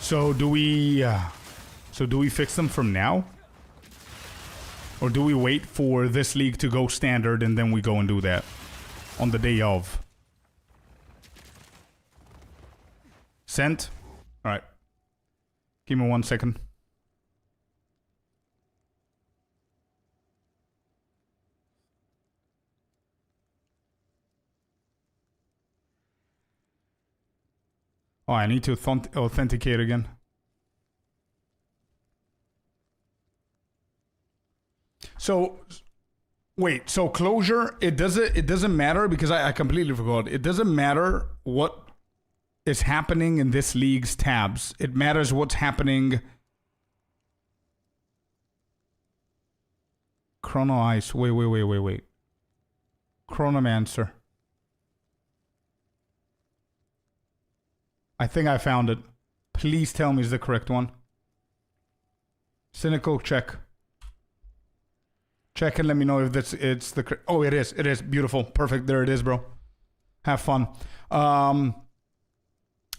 [SPEAKER 1] So do we fix them from now? Or do we wait for this league to go Standard and then we go and do that on the day of? Sent? Alright. Give me 1 second. Oh, I need to authenticate again. So, wait. So Closure, it doesn't matter because I completely forgot. It doesn't matter what is happening in this league's tabs. It matters what's happening. Chrono Ice. Wait. Chronomancer. I think I found it. Please tell me it's the correct one. Cynical, check. Check and let me know if it's the correct. Oh, it is. It is. Beautiful. Perfect. There it is, bro. Have fun.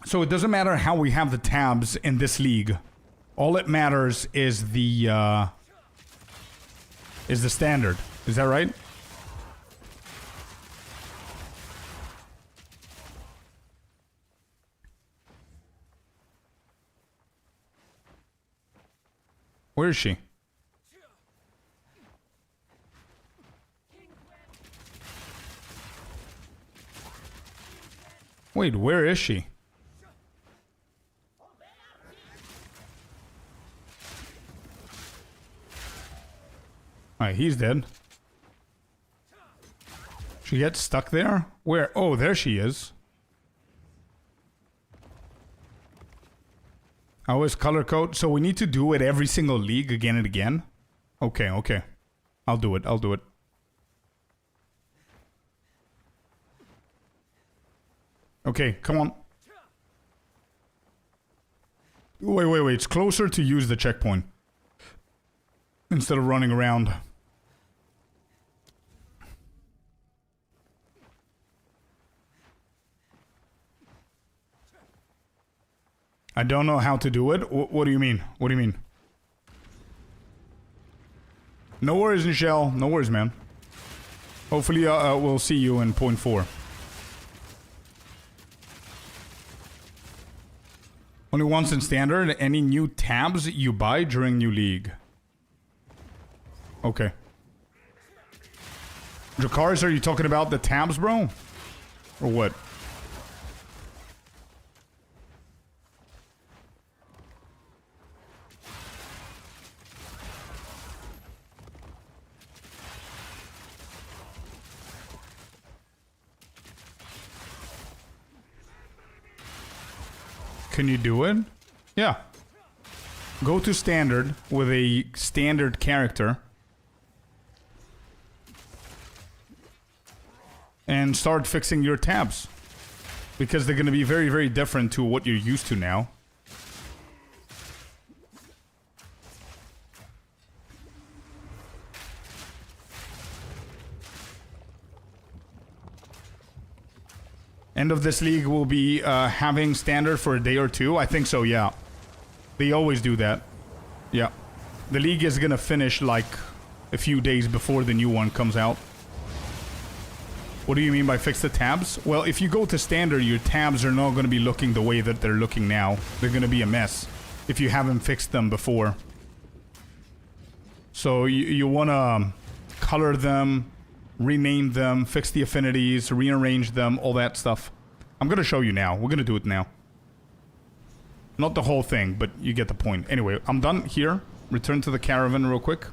[SPEAKER 1] So it doesn't matter how we have the tabs in this league. All it matters is the is the standard. Is that right? Where is she? Wait, where is she? Alright, he's dead. She gets stuck there? Where? Oh, there she is. How is color code? So we need to do it every single league again and again? Okay, okay. I'll do it, I'll do it. Okay, come on. Wait, wait, wait. It's closer to use the checkpoint. Instead of running around. I don't know how to do it. What do you mean? What do you mean? No worries, Michelle. No worries, man. Hopefully, we'll see you in point 4. Only once in standard. Any new tabs you buy during new league? Okay. Dracarys, are you talking about the tabs, bro? Or what? Can you do it? Yeah. Go to standard with a standard character. And start fixing your tabs. Because they're going to be very, very different to what you're used to now. End of this league will be having standard for a day or two. I think so, yeah. They always do that. Yeah. The league is gonna finish like a few days before the new one comes out. What do you mean by fix the tabs? Well, if you go to standard, your tabs are not gonna be looking the way that they're looking now. They're gonna be a mess if you haven't fixed them before. So you wanna color them, rename them, fix the affinities, rearrange them, all that stuff. I'm gonna show you now. We're gonna do it now. Not the whole thing, but you get the point. Anyway, I'm done here. Return to the caravan real quick.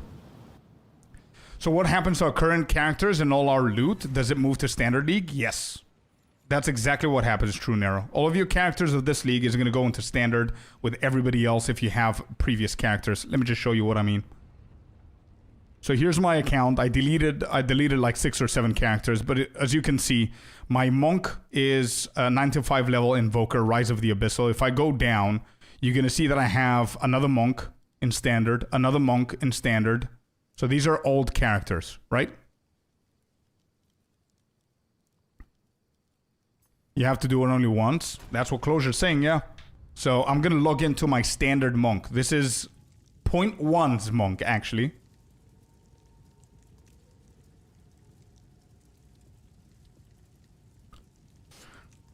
[SPEAKER 1] So what happens to our current characters and all our loot? Does it move to standard league? Yes. That's exactly what happens, True Narrow. All of your characters of this league is gonna go into standard with everybody else if you have previous characters. Let me just show you what I mean. So here's my account. I deleted like 6 or 7 characters, but as you can see, my monk is a 95 level invoker, Rise of the Abyssal. If I go down, you're gonna see that I have another monk in standard, another monk in standard. So these are old characters, right? You have to do it only once. That's what Closure's saying, yeah. So I'm gonna log into my standard monk. This is 0.1's monk, actually.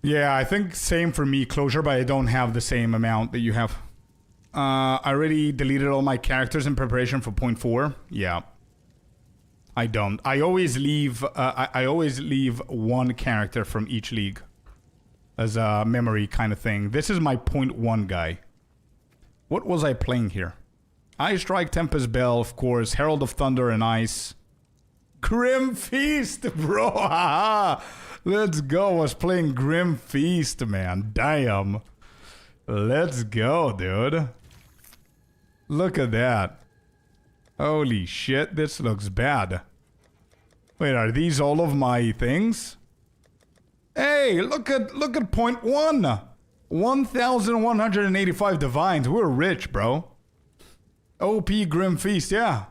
[SPEAKER 1] Yeah, I think same for me, Closure, but I don't have the same amount that you have. I already deleted all my characters in preparation for 0.4. Yeah. I don't. I always leave one character from each league as a memory kind of thing. This is my 0.1 guy. What was I playing here? Ice Strike, Tempest Bell, of course, Herald of Thunder and Ice. Grim Feast, bro! Haha! Let's go. I was playing Grim Feast, man. Damn. Let's go, dude. Look at that. Holy shit, this looks bad. Wait, are these all of my things? Hey, look at 0.1. 1,185 divines. We're rich, bro. OP Grim Feast, yeah.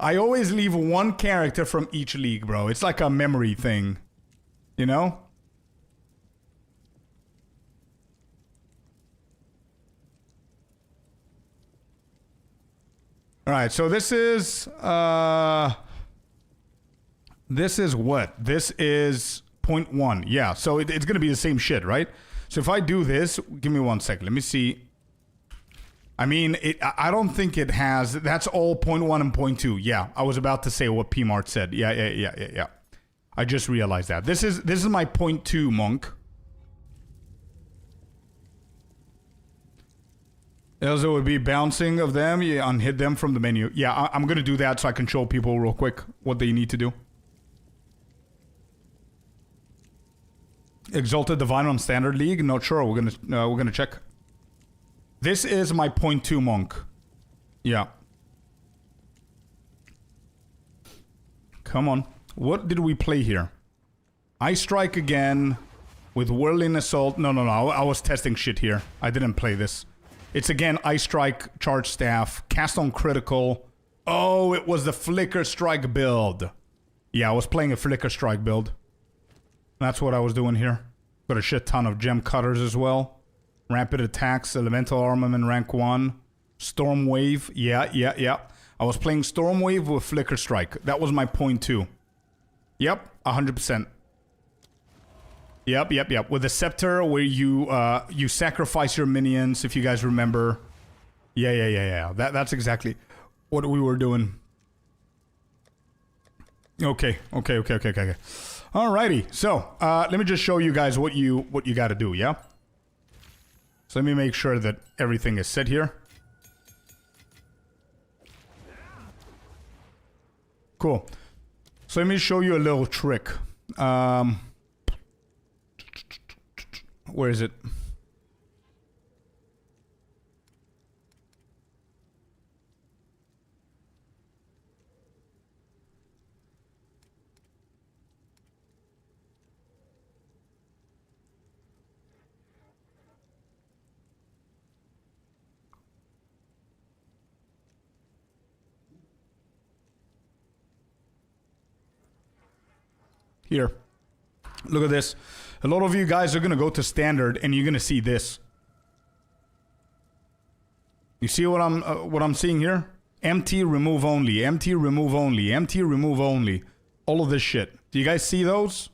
[SPEAKER 1] I always leave one character from each league, bro. It's like a memory thing. You know? All right, so this is what? This is 0.1. Yeah, so it's gonna be the same shit, right? So if I do this, give me 1 second. Let me see. I mean, I don't think it has. That's all 0.1 and 0.2. Yeah, I was about to say what PMart said. Yeah. I just realized that. This is my 0.2 monk. Also, it would be bouncing of them. You unhit them from the menu. Yeah, I'm gonna do that so I can show people real quick what they need to do. Exalted Divine on Standard League? Not sure. We're gonna check. This is my 0.2 monk. Yeah. Come on. What did we play here? I strike again with Whirling Assault. No. I was testing shit here. I didn't play this. It's again Ice Strike, Charge Staff, Cast on Critical. Oh, it was the Flicker Strike build. Yeah, I was playing a Flicker Strike build. That's what I was doing here. Got a shit ton of Gem Cutters as well. Rapid Attacks, Elemental Armament rank 1. Storm Wave. Yeah. I was playing Storm Wave with Flicker Strike. That was my 0.2. Yep, 100%. Yep. With the Scepter, where you sacrifice your minions, if you guys remember. Yeah. That's exactly what we were doing. Okay. Alrighty. So, let me just show you guys what you got to do. Yeah. So let me make sure that everything is set here. Cool. So let me show you a little trick. Where is it? Here. Look at this. A lot of you guys are going to go to standard and you're going to see this. You see what I'm seeing here? Empty, remove only. Empty, remove only. Empty, remove only. All of this shit. Do you guys see those?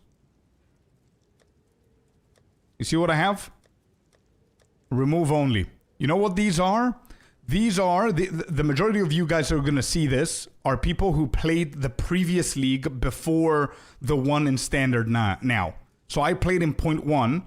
[SPEAKER 1] You see what I have? Remove only. You know what these are? These are, the majority of you guys are going to see this, are people who played the previous league before the one in standard now. So I played in 0.1.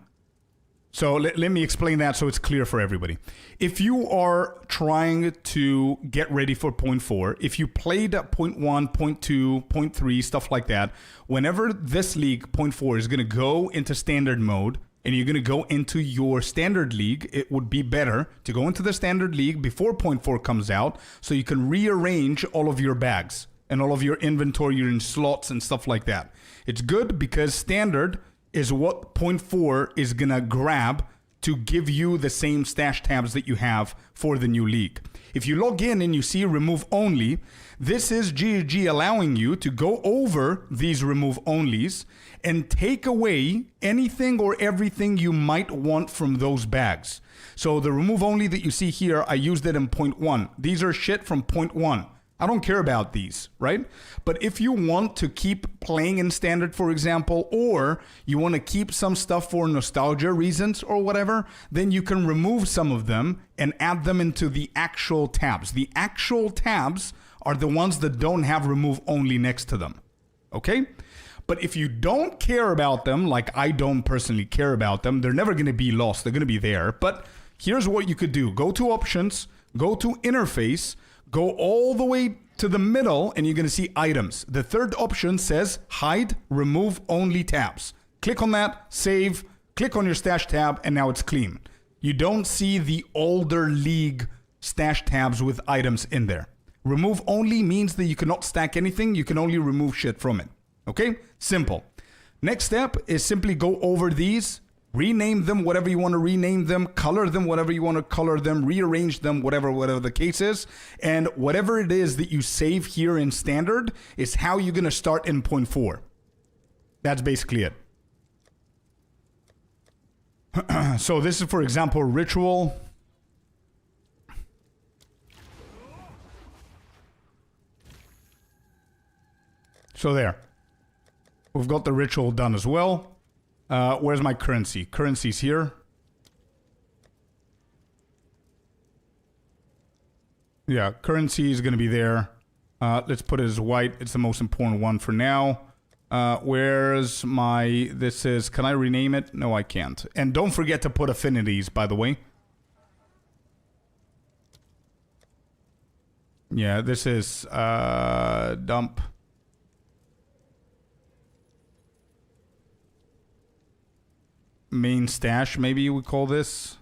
[SPEAKER 1] So let me explain that so it's clear for everybody. If you are trying to get ready for 0.4, if you played at 0.1, 0.2, 0.3, stuff like that, whenever this league, 0.4, is going to go into standard mode, and you're going to go into your standard league, it would be better to go into the standard league before 0.4 comes out so you can rearrange all of your bags and all of your inventory, your slots and stuff like that. It's good because standard is what 0.4 is going to grab to give you the same stash tabs that you have for the new league. If you log in and you see remove only, this is GG allowing you to go over these remove onlys and take away anything or everything you might want from those bags. So the remove only that you see here, I used it in 0.1. These are shit from 0.1. I don't care about these, right? But if you want to keep playing in standard, for example, or you want to keep some stuff for nostalgia reasons or whatever, then you can remove some of them and add them into the actual tabs. The actual tabs are the ones that don't have remove only next to them, okay? But if you don't care about them, like I don't personally care about them, they're never going to be lost. They're going to be there. But here's what you could do. Go to options, go to interface, go all the way to the middle, and you're going to see items. The third option says hide, remove only tabs. Click on that, save, click on your stash tab, and now it's clean. You don't see the older league stash tabs with items in there. Remove only means that you cannot stack anything. You can only remove shit from it. Okay? Simple. Next step is simply go over these, rename them whatever you want to rename them, color them whatever you want to color them, rearrange them, whatever the case is. And whatever it is that you save here in standard is how you're going to start in 0.4. That's basically it. So this is, for example, ritual. So there. We've got the ritual done as well. Where's my currency? Currency's here. Yeah, currency is going to be there. Let's put it as white. It's the most important one for now. Where's my... This is... Can I rename it? No, I can't. And don't forget to put affinities, by the way. Yeah, this is... dump. Main stash, maybe we call this.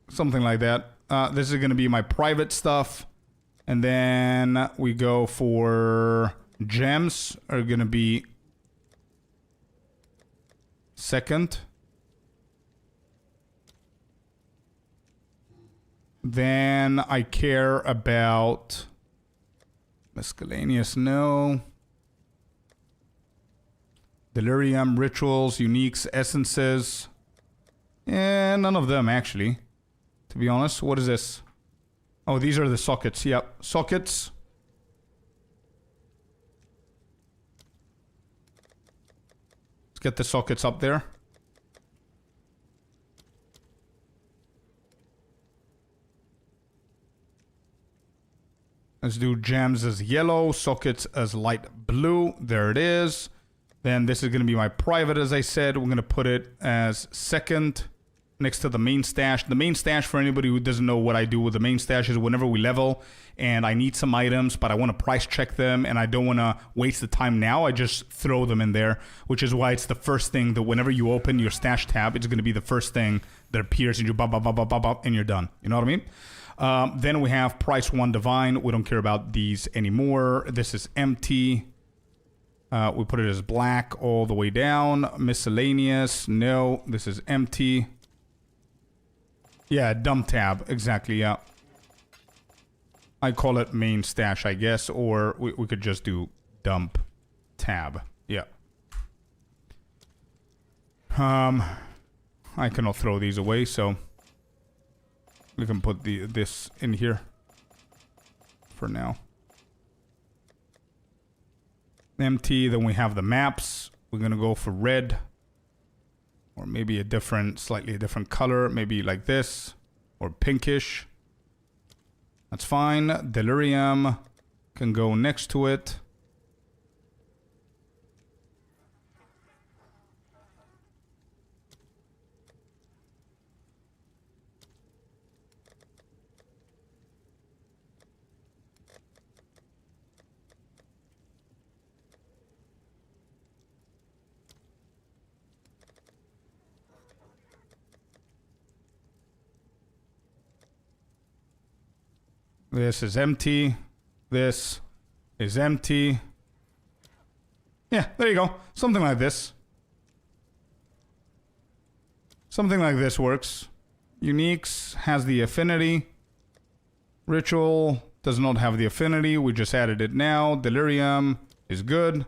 [SPEAKER 1] Something like that. This is going to be my private stuff. And then we go for gems are going to be second. Then I care about miscellaneous, no. Delirium, rituals, uniques, essences. Eh, none of them actually. To be honest, what is this? Oh, these are the sockets. Yep, sockets. Let's get the sockets up there. Let's do gems as yellow, sockets as light blue. There it is. Then this is going to be my private, as I said. We're going to put it as second next to the main stash. The main stash, for anybody who doesn't know what I do with the main stash, is whenever we level and I need some items, but I want to price check them and I don't want to waste the time now, I just throw them in there, which is why it's the first thing that whenever you open your stash tab, it's going to be the first thing that appears and you bop, bop, bop, bop, bop, bop, and you're done. You know what I mean? Then we have price 1 divine. We don't care about these anymore. This is empty. We put it as black all the way down. Miscellaneous. No, this is empty. Yeah, dump tab. Exactly, yeah. I call it main stash, I guess. Or we could just do dump tab. Yeah. I cannot throw these away, so we can put this in here for now. Empty. Then we have the maps. We're gonna go for red, or maybe a different, slightly different color, maybe like this, or pinkish. That's fine. Delirium can go next to it. This is empty. This is empty. Yeah, there you go. Something like this. Something like this works. Uniques has the affinity. Ritual does not have the affinity. We just added it now. Delirium is good.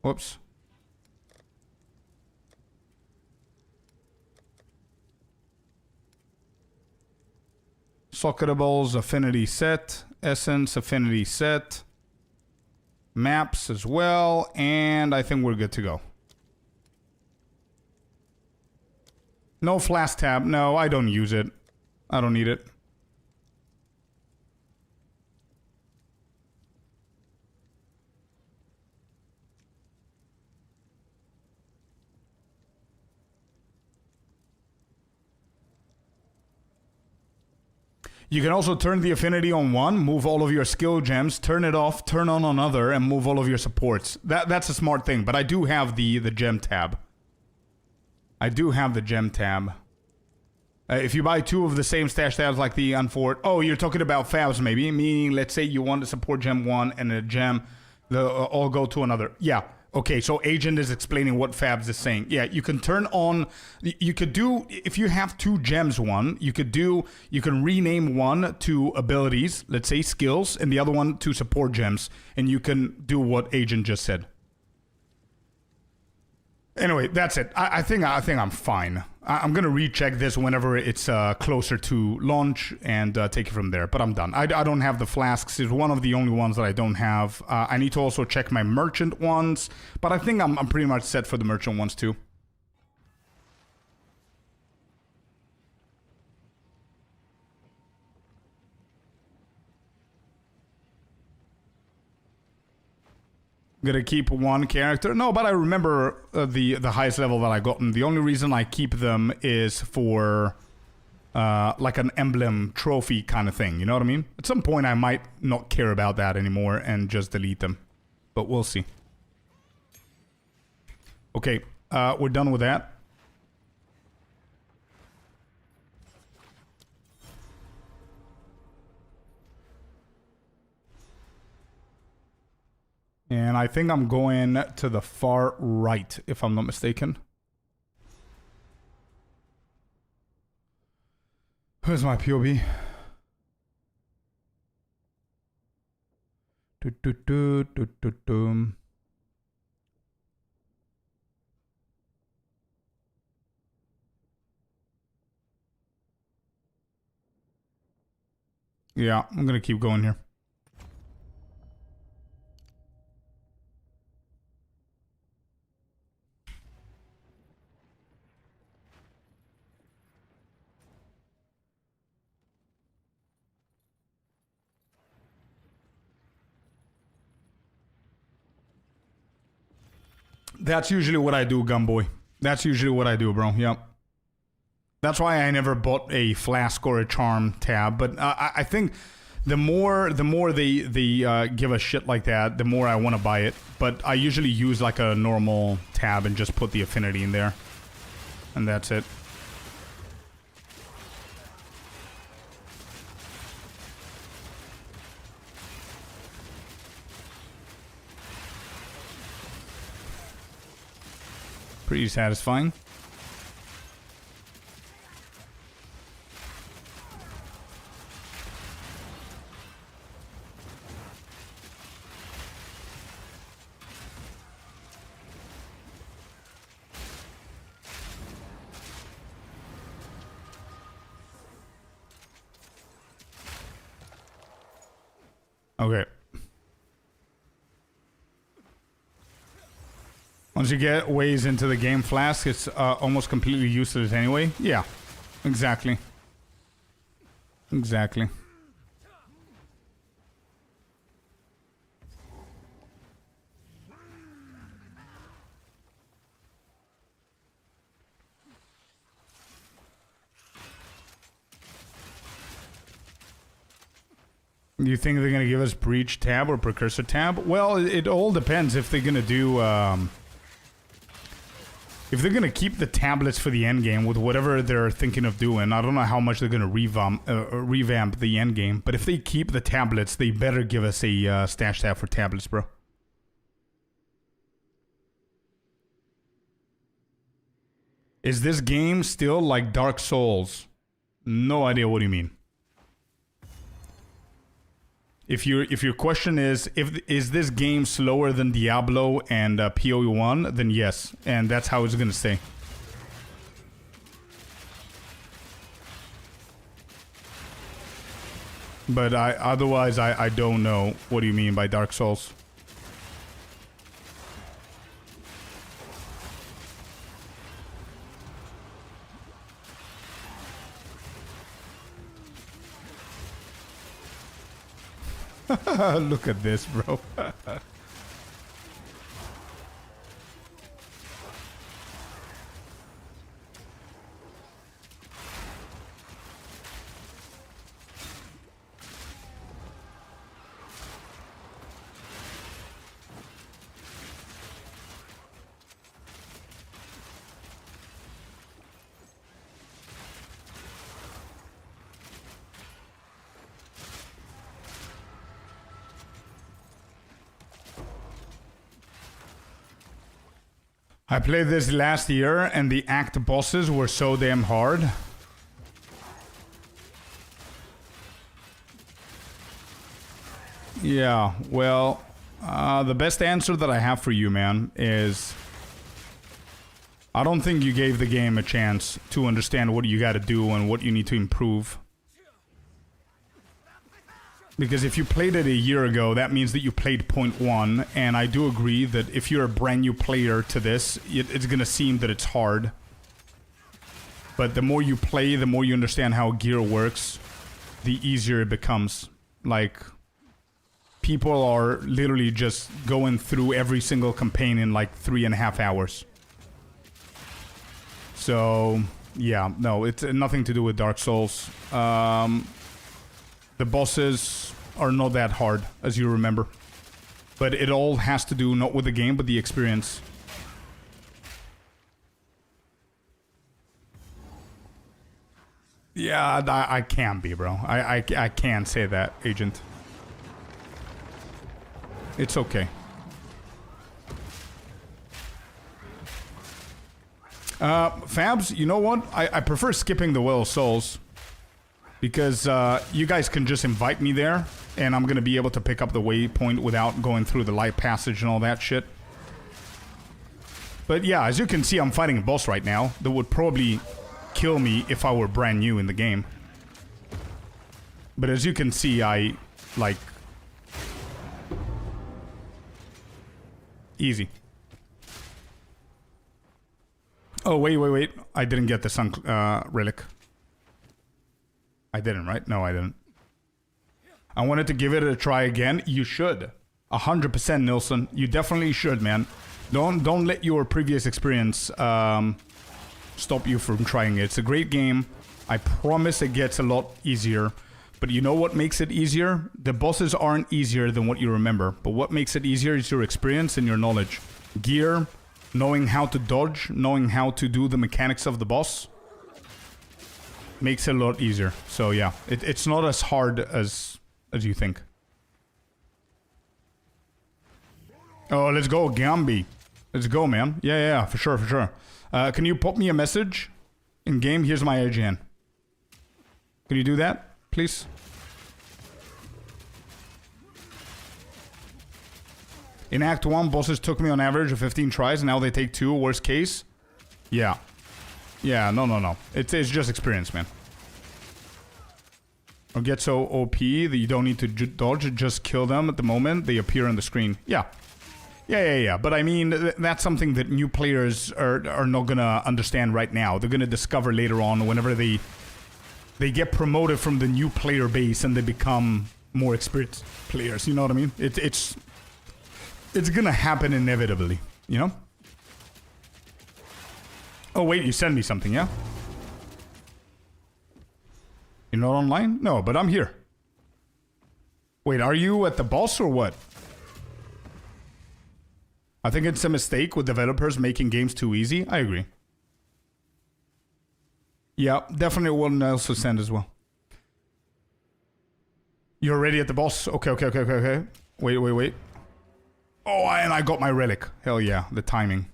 [SPEAKER 1] Whoops. Socketables, affinity set. Essence, affinity set. Maps as well. And I think we're good to go. No flash tab. No, I don't use it. I don't need it. You can also turn the affinity on one, move all of your skill gems, turn it off, turn on another, and move all of your supports. That's a smart thing, but I do have the gem tab. I do have the gem tab. If you buy 2 of the same stash tabs like the Unfort... Oh, you're talking about fabs maybe, meaning let's say you want to support gem 1 and a gem, all go to another. Yeah. Okay, so Agent is explaining what Fabs is saying. Yeah, you can turn on, you could do, if you have 2 gems, you can rename one to abilities, let's say skills, and the other one to support gems, and you can do what Agent just said. Anyway, that's it. I think I'm fine. I'm gonna recheck this whenever it's closer to launch and take it from there. But I'm done. I don't have the flasks. It's one of the only ones that I don't have. I need to also check my merchant ones. But I think I'm pretty much set for the merchant ones too. Gonna keep one character. No, but I remember the highest level that I gotten. The only reason I keep them is for like an emblem trophy kind of thing. You know what I mean? At some point I might not care about that anymore and just delete them. But we'll see. Okay, we're done with that. And I think I'm going to the far right, if I'm not mistaken. Where's my POV? Yeah, I'm gonna keep going here. That's usually what I do, Gumboy. That's usually what I do, bro. Yep. That's why I never bought a flask or a charm tab. But I think the more they give a shit like that, the more I want to buy it. But I usually use like a normal tab and just put the affinity in there. And that's it. Pretty satisfying. Okay. Once you get ways into the game, Flask, it's almost completely useless anyway. Yeah, exactly. Exactly. Do you think they're going to give us Breach tab or Precursor tab? Well, it all depends if they're going to do... if they're going to keep the tablets for the endgame with whatever they're thinking of doing. I don't know how much they're going to revamp the endgame. But if they keep the tablets, they better give us a stash tab for tablets, bro. Is this game still like Dark Souls? No idea what you mean. If your question is this game slower than Diablo and PoE 1, then yes, and that's how it's gonna stay. But otherwise I don't know what do you mean by Dark Souls. Look at this, bro. I played this last year and the act bosses were so damn hard. Yeah, well, the best answer that I have for you, man, is I don't think you gave the game a chance to understand what you gotta do and what you need to improve. Because if you played it a year ago, that means that you played point 1, and I do agree that if you're a brand new player to this, it's gonna seem that it's hard. But the more you play, the more you understand how gear works, the easier it becomes. Like, people are literally just going through every single campaign in like 3.5 hours. So, yeah, no, it's nothing to do with Dark Souls. The bosses are not that hard, as you remember. But it all has to do not with the game, but the experience. Yeah, I can't be, bro. I can't say that, Agent. It's okay. Fabs, you know what? I prefer skipping the Well of Souls. Because you guys can just invite me there, and I'm gonna be able to pick up the waypoint without going through the light passage and all that shit. But yeah, as you can see, I'm fighting a boss right now that would probably kill me if I were brand new in the game. But as you can see, I, like... Easy. Oh, wait. I didn't get the sun relic. I didn't, right? No, I didn't. I wanted to give it a try again. You should. 100%, Nilsson. You definitely should, man. Don't let your previous experience stop you from trying it. It's a great game. I promise it gets a lot easier. But you know what makes it easier? The bosses aren't easier than what you remember. But what makes it easier is your experience and your knowledge. Gear, knowing how to dodge, knowing how to do the mechanics of the boss. Makes it a lot easier. So yeah, it's not as hard as you think. Oh, let's go, Gambi. Let's go, man. Yeah, for sure. Can you pop me a message in game? Here's my IGN. Can you do that, please? In Act 1, bosses took me on average of 15 tries, and now they take 2, worst case. Yeah. Yeah, no. It's just experience, man. Or get so OP that you don't need to dodge, just kill them at the moment they appear on the screen. Yeah. But I mean, that's something that new players are not gonna understand right now. They're gonna discover later on whenever they get promoted from the new player base and they become more experienced players. You know what I mean? It's gonna happen inevitably, you know? Oh, wait, you sent me something, yeah? You're not online? No, but I'm here. Wait, are you at the boss or what? I think it's a mistake with developers making games too easy. I agree. Yeah, definitely one else to send as well. You're already at the boss? Okay. Wait. Oh, and I got my relic. Hell yeah, the timing.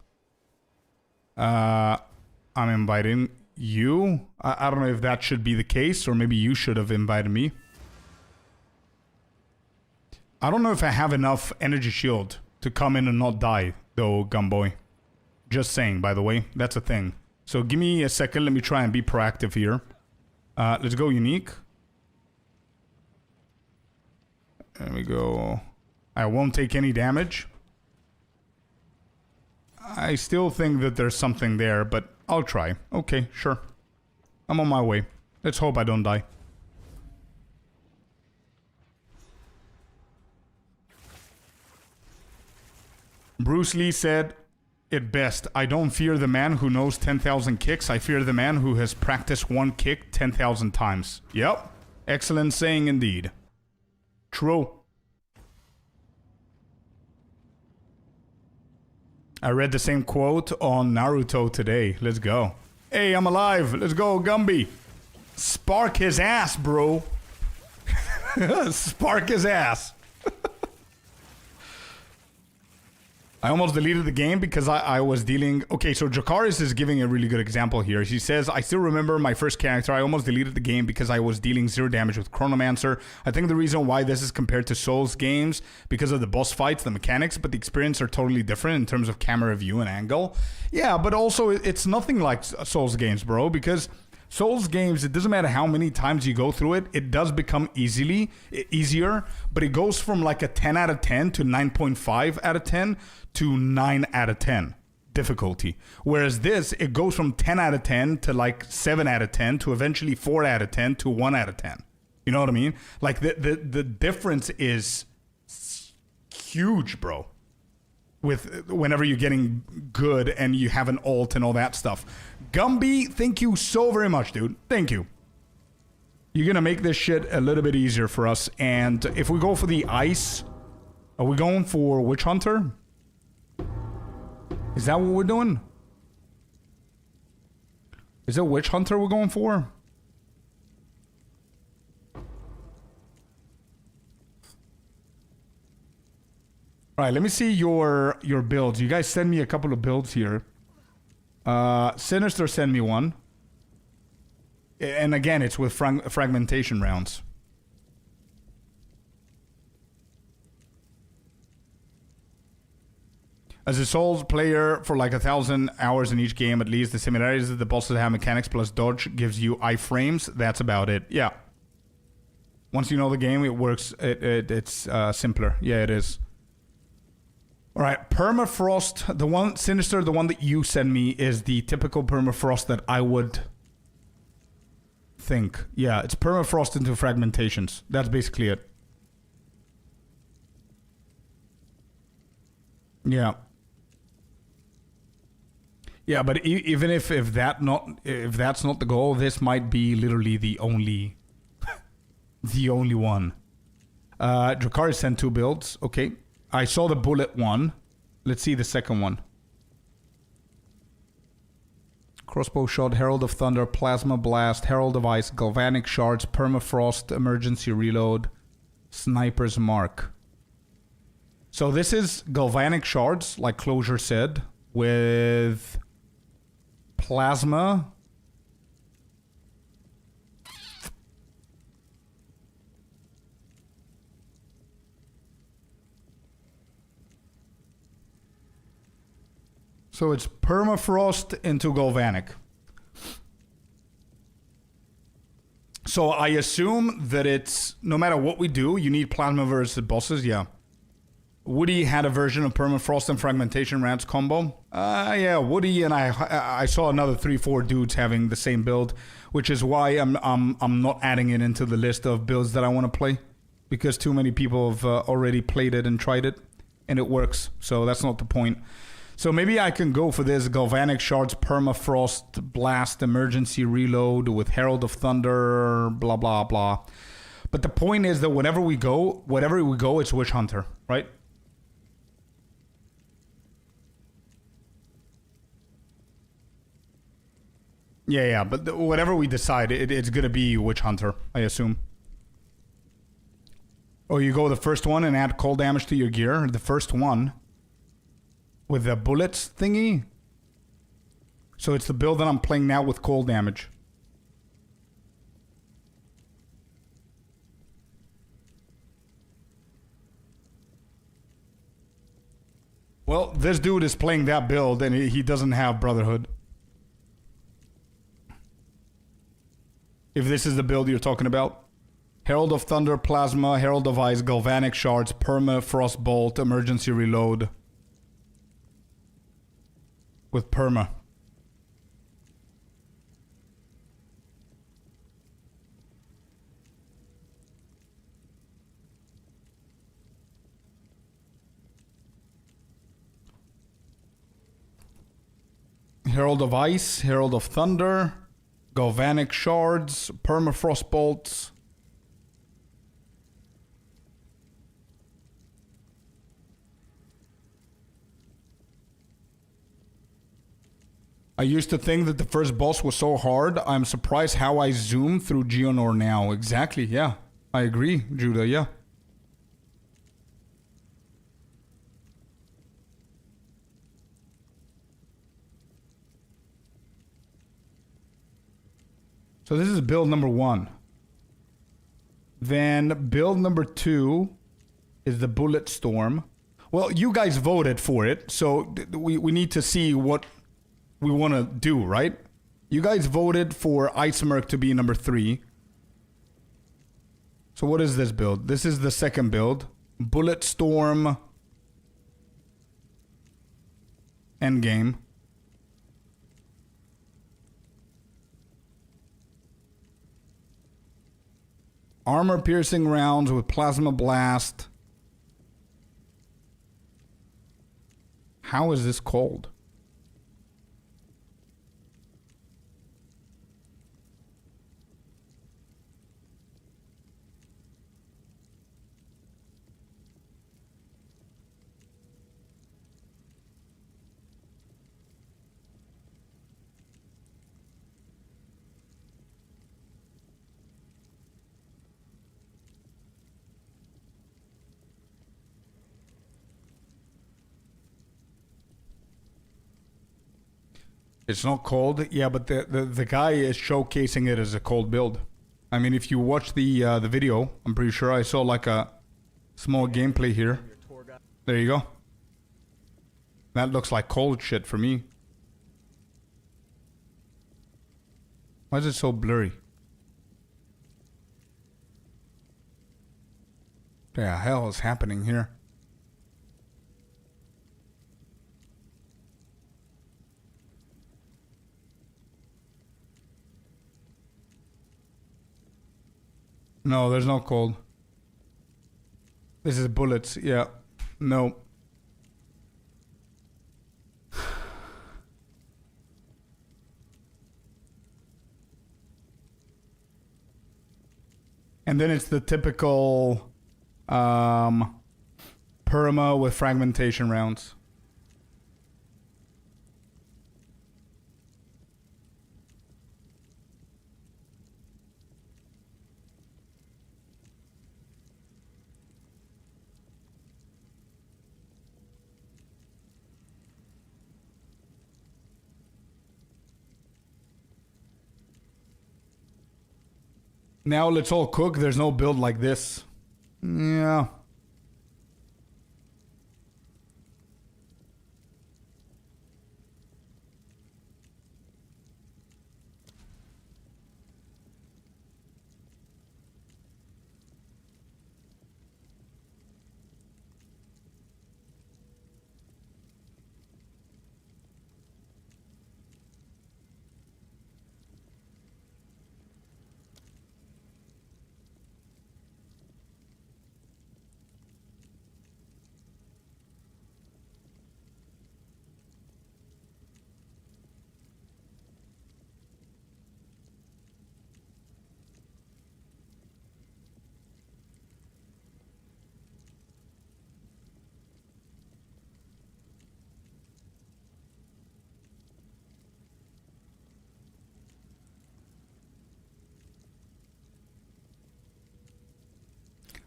[SPEAKER 1] I'm inviting you. I don't know if that should be the case, or maybe you should have invited me. I don't know if I have enough energy shield to come in and not die, though, Gumboy. Just saying, by the way. That's a thing. So give me a second. Let me try and be proactive here. Let's go unique. There we go. I won't take any damage. I still think that there's something there, but I'll try. Okay, sure. I'm on my way. Let's hope I don't die. Bruce Lee said it best. I don't fear the man who knows 10,000 kicks. I fear the man who has practiced one kick 10,000 times. Yep. Excellent saying indeed. True. I read the same quote on Naruto today. Let's go. Hey, I'm alive. Let's go, Gumby. Spark his ass, bro. Spark his ass. I almost deleted the game because I was dealing... Okay, so Dracarys is giving a really good example here. He says, I still remember my first character. I almost deleted the game because I was dealing 0 damage with Chronomancer. I think the reason why this is compared to Souls games because of the boss fights, the mechanics, but the experience are totally different in terms of camera view and angle. Yeah, but also it's nothing like Souls games, bro, because... Souls games, it doesn't matter how many times you go through it, it does become easier, but it goes from like a 10 out of 10 to 9.5 out of 10 to 9 out of 10 difficulty. Whereas this, it goes from 10 out of 10 to like 7 out of 10 to eventually 4 out of 10 to 1 out of 10. You know what I mean? Like the difference is huge, bro. With whenever you're getting good and you have an ult and all that stuff. Gumby, thank you so very much, dude. Thank you. You're gonna make this shit a little bit easier for us. And if we go for the ice, are we going for Witch Hunter? Is that what we're doing? Is it Witch Hunter we're going for? All right, let me see your builds. You guys send me a couple of builds here. Sinister send me one. And again, it's with fragmentation rounds. As a Souls player for like 1,000 hours in each game, at least the similarities that the bosses have mechanics plus dodge gives you iframes. That's about it. Yeah. Once you know the game, it works. It's simpler. Yeah, it is. All right, permafrost, the one, Sinister, the one that you send me is the typical permafrost that I would think. Yeah, it's permafrost into fragmentations. That's basically it. Yeah. Yeah, but even if that's not the goal, this might be literally the only the only one. Dracarys sent 2 builds. Okay. I saw the bullet one. Let's see the second one. Crossbow shot, Herald of Thunder, Plasma Blast, Herald of Ice, Galvanic Shards, Permafrost, Emergency Reload, Sniper's Mark. So this is Galvanic Shards, like Closure said, with Plasma. So it's permafrost into galvanic. So I assume that it's, no matter what we do, you need plasma versus bosses, yeah. Woody had a version of permafrost and fragmentation rounds combo. Yeah, Woody and I saw another 3-4 dudes having the same build, which is why I'm not adding it into the list of builds that I want to play, because too many people have already played it and tried it, and it works. So that's not the point. So maybe I can go for this Galvanic Shards, Permafrost, Blast, Emergency Reload with Herald of Thunder, blah, blah, blah. But the point is that wherever we go, it's Witch Hunter, right? Yeah, but whatever we decide, it's going to be Witch Hunter, I assume. Or you go the first one and add cold damage to your gear, the first one. With the bullets thingy. So it's the build that I'm playing now with cold damage. Well, this dude is playing that build and he doesn't have Brotherhood. If this is the build you're talking about. Herald of Thunder, Plasma, Herald of Ice, Galvanic Shards, Perma, Frostbolt, Emergency Reload. With Perma. Herald of Ice, Herald of Thunder, Galvanic Shards, Permafrost Bolts. I used to think that the first boss was so hard. I'm surprised how I zoom through Geonor now. Exactly, yeah. I agree, Judah, yeah. So this is build number 1. Then build number 2 is the Bullet Storm. Well, you guys voted for it, so we need to see what we want to do, right? You guys voted for Ice Merc to be number 3. So what is this build? This is the second build. Bullet Storm Endgame. Armor-piercing rounds with Plasma Blast. How is this cold? It's not cold, yeah, but the guy is showcasing it as a cold build. I mean, if you watch the video, I'm pretty sure I saw like a small gameplay here. There you go. That looks like cold shit for me. Why is it so blurry? What the hell is happening here? No, there's no cold. This is bullets, yeah. No. And then it's the typical perma with fragmentation rounds. Now let's all cook. There's no build like this. Yeah.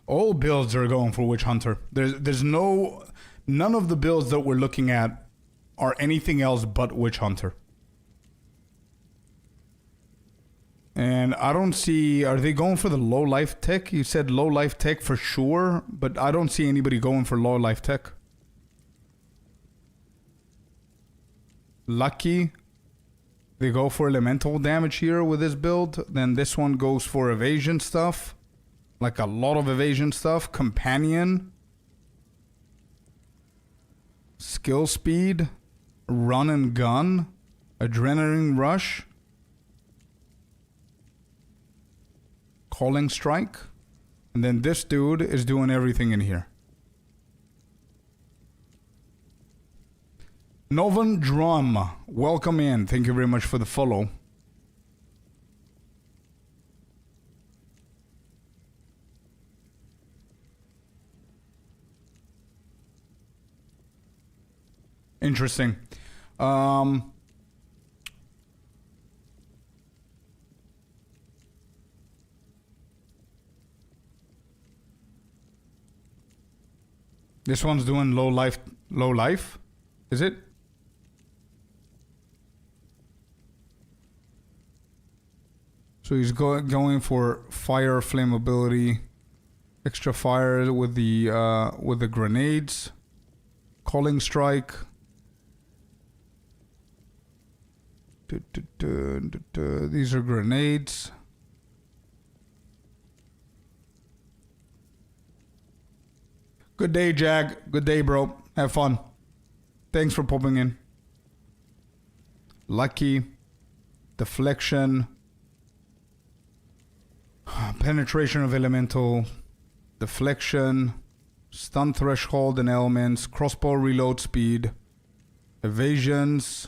[SPEAKER 1] All builds are going for Witch Hunter. There's none of the builds that we're looking at are anything else but Witch Hunter. And I don't see, are they going for the low life tech? You said low life tech for sure, but I don't see anybody going for low life tech. Lucky. They go for elemental damage here with this build. Then this one goes for evasion stuff. Like a lot of evasion stuff. Companion. Skill speed. Run and gun. Adrenaline rush. Calling strike. And then this dude is doing everything in here. Novan Drum. Welcome in. Thank you very much for the follow. Interesting. This one's doing low life, is it? So he's going for fire flammability, extra fire with the grenades, calling strike. These are grenades. Good day, Jag. Good day, bro. Have fun. Thanks for popping in. Lucky. Deflection. Penetration of elemental. Deflection. Stun threshold and elements. Crossbow reload speed. Evasions.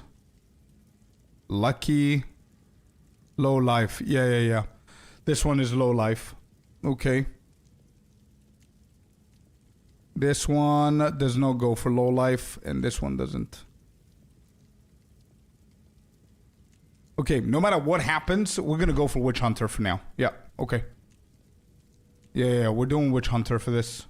[SPEAKER 1] Lucky. Low life. Yeah. This one is low life. Okay. This one does not go for low life, and this one doesn't. Okay, no matter what happens, we're gonna go for Witch Hunter for now. Yeah, okay. Yeah, we're doing Witch Hunter for this.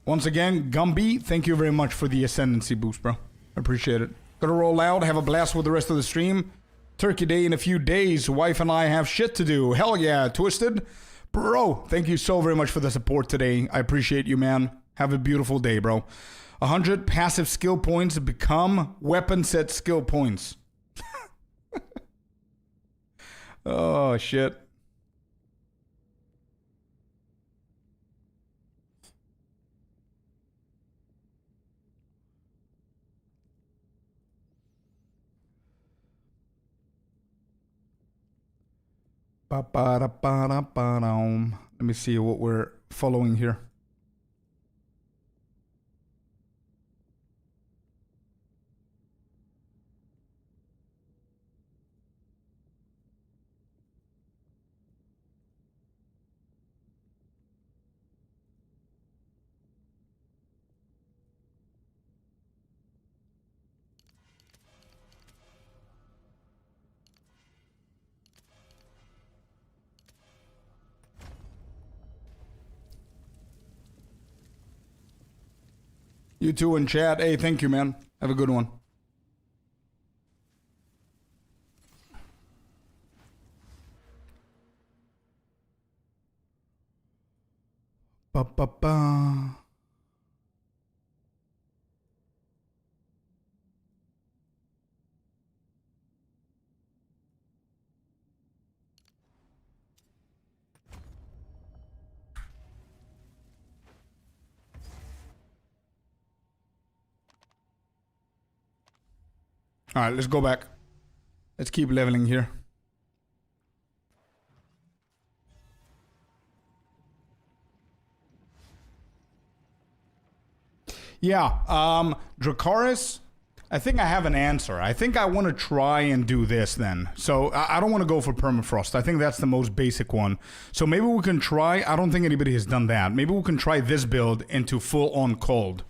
[SPEAKER 1] Once again, Gumby, thank you very much for the Ascendancy boost, bro. I appreciate it. Gotta roll out, have a blast with the rest of the stream. Turkey Day in a few days. Wife and I have shit to do. Hell yeah, Twisted. Bro, thank you so very much for the support today. I appreciate you, man. Have a beautiful day, bro. 100 passive skill points become weapon set skill points. Oh, shit. Let me see what we're following here. You too in chat. Hey, thank you, man. Have a good one. Ba-ba-ba. All right, let's go back. Let's keep leveling here. Yeah, Dracarys, I think I have an answer. I think I want to try and do this then. So I don't want to go for Permafrost. I think that's the most basic one. So maybe we can try, I don't think anybody has done that. Maybe we can try this build into full-on cold.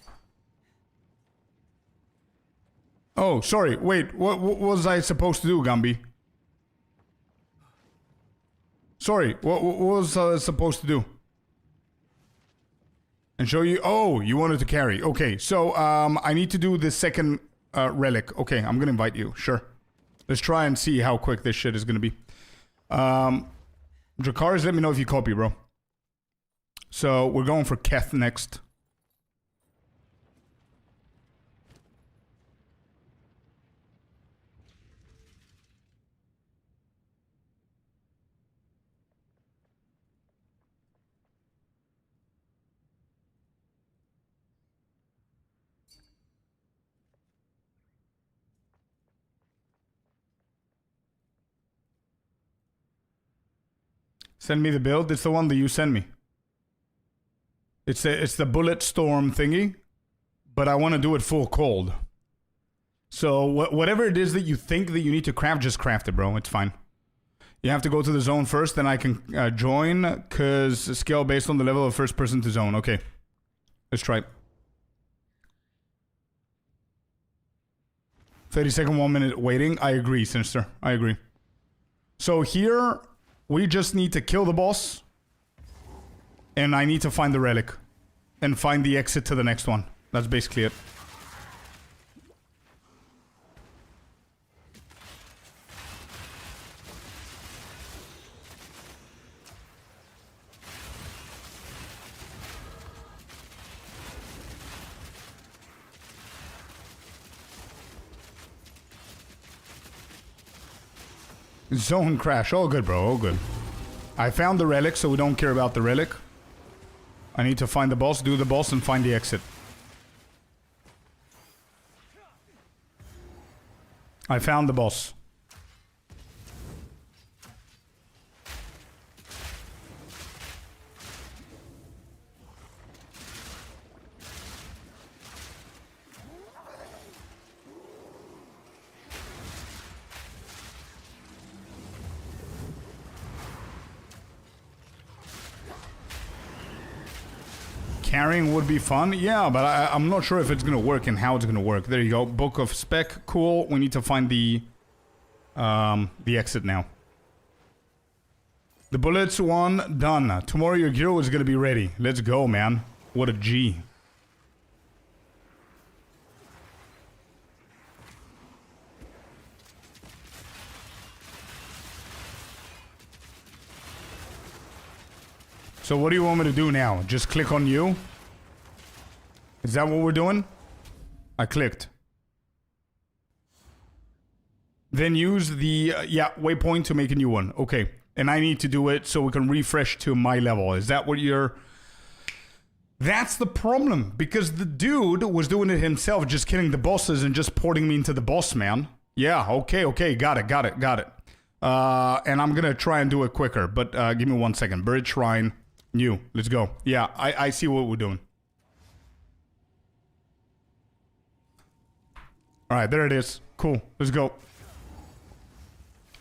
[SPEAKER 1] Oh, sorry. Wait, what was I supposed to do, Gumby? Sorry, what was I supposed to do? And show you... Oh, you wanted to carry. Okay, so I need to do the second relic. Okay, I'm gonna invite you. Sure. Let's try and see how quick this shit is gonna be. Dracarys, let me know if you copy, bro. So, we're going for Keth next. Send me the build. It's the one that you send me. It's the bullet storm thingy, but I want to do it full cold. So whatever it is that you think that you need to craft, just craft it, bro. It's fine. You have to go to the zone first, then I can join, because scale based on the level of first person to zone. Okay. Let's try it. 30-second, 1 minute waiting. I agree, Sinister. I agree. So here... we just need to kill the boss. And I need to find the relic. And find the exit to the next one. That's basically it. Zone crash. All good, bro. All good. I found the relic, so we don't care about the relic. I need to find the boss, do the boss, and find the exit. I found the boss. Carrying would be fun, yeah, but I'm not sure if it's gonna work and how it's gonna work. There you go, book of spec, cool. We need to find the exit now. The bullets one done. Tomorrow your gear is gonna be ready. Let's go, man. What a G. So what do you want me to do now? Just click on you? Is that what we're doing? I clicked. Then use the, yeah, waypoint to make a new one. Okay. And I need to do it so we can refresh to my level. Is that what you're... That's the problem. Because the dude was doing it himself, just killing the bosses and just porting me into the boss, man. Yeah, okay. Got it. And I'm gonna try and do it quicker. But give me 1 second. Bridge Shrine. New. Let's go. Yeah, I see what we're doing. Alright, there it is. Cool. Let's go.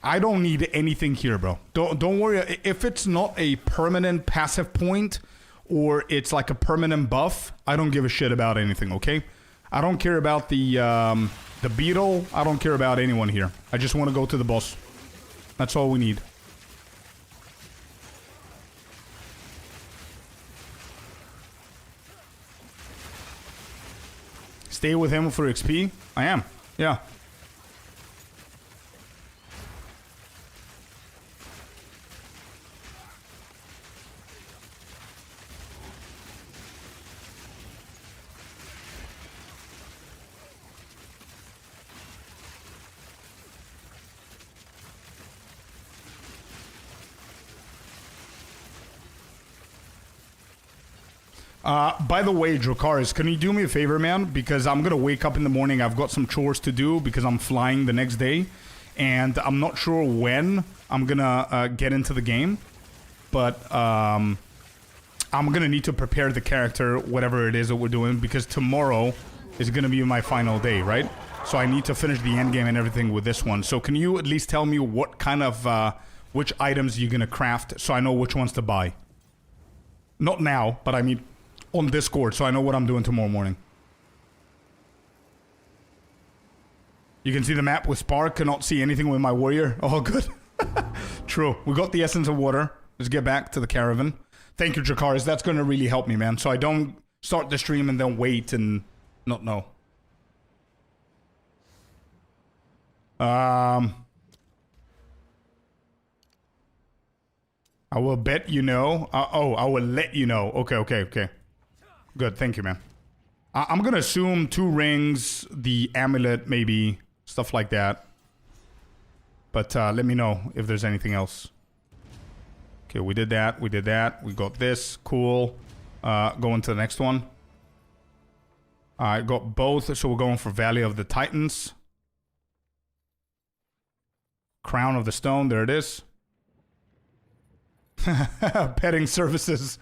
[SPEAKER 1] I don't need anything here, bro. Don't worry. If it's not a permanent passive point or it's like a permanent buff, I don't give a shit about anything, okay? I don't care about the beetle. I don't care about anyone here. I just want to go to the boss. That's all we need. Stay with him for XP? I am. Yeah. By the way, Dracarys, can you do me a favor, man? Because I'm gonna wake up in the morning, I've got some chores to do because I'm flying the next day. And I'm not sure when I'm gonna get into the game. But I'm gonna need to prepare the character, whatever it is that we're doing, because tomorrow is gonna be my final day, right? So I need to finish the end game and everything with this one. So can you at least tell me what kind of, which items you're gonna craft so I know which ones to buy? Not now, but I mean... on Discord, so I know what I'm doing tomorrow morning. You can see the map with Spark, cannot see anything with my warrior. Oh, good. True. We got the essence of water. Let's get back to the caravan. Thank you, Dracarys. That's going to really help me, man. So I don't start the stream and then wait and not know. I will bet you know. I will let you know. Okay. Good, thank you, man. I'm gonna assume 2 rings, the amulet, maybe, stuff like that. But let me know if there's anything else. Okay, we did that. We got this, cool. Going to the next one. I got both, so we're going for Valley of the Titans. Crown of the Stone, there it is. Petting services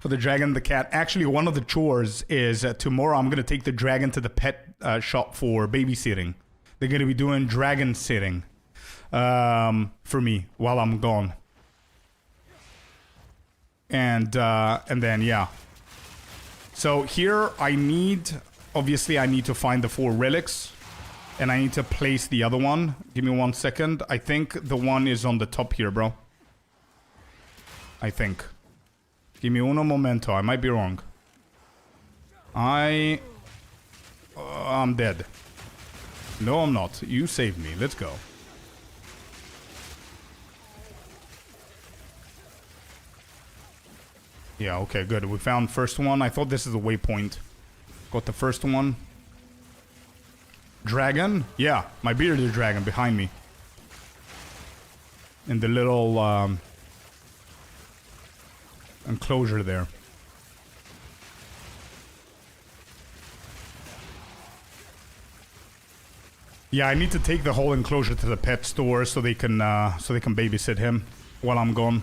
[SPEAKER 1] for the dragon and the cat. Actually, one of the chores is tomorrow I'm going to take the dragon to the pet shop for babysitting. They're going to be doing dragon sitting for me while I'm gone. And then, yeah. So here obviously I need to find the 4 relics. And I need to place the other one. Give me 1 second. I think the one is on the top here, bro. I think. Give me uno momento. I might be wrong. I'm dead. No, I'm not. You saved me. Let's go. Yeah, okay, good. We found first one. I thought this is a waypoint. Got the first one. Dragon? Yeah, my bearded dragon behind me. in the little enclosure there. Yeah, I need to take the whole enclosure to the pet store so they can babysit him while I'm gone.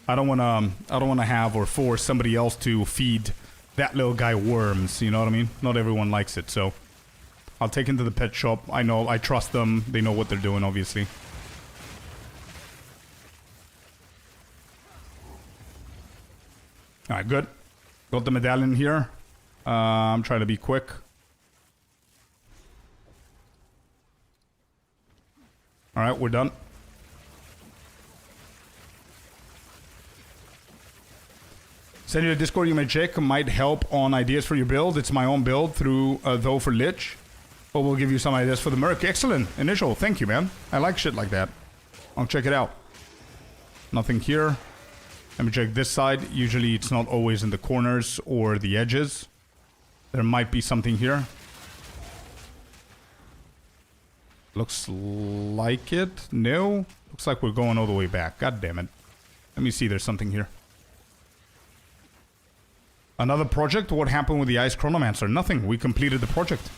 [SPEAKER 1] I don't wanna have or force somebody else to feed that little guy worms, you know what I mean? Not everyone likes it, so I'll take him to the pet shop. I trust them. They know what they're doing, obviously. Alright, good. Got the medallion here. I'm trying to be quick. Alright, we're done. Send you a Discord you may check. Might help on ideas for your build. It's my own build through, though, for Lich. But we'll give you some ideas for the Merc. Excellent. Initial. Thank you, man. I like shit like that. I'll check it out. Nothing here. Let me check this side. Usually it's not always in the corners or the edges. There might be something here. Looks like it. No. Looks like we're going all the way back. God damn it. Let me see. There's something here. Another project? What happened with the Ice Chronomancer? Nothing. We completed the project.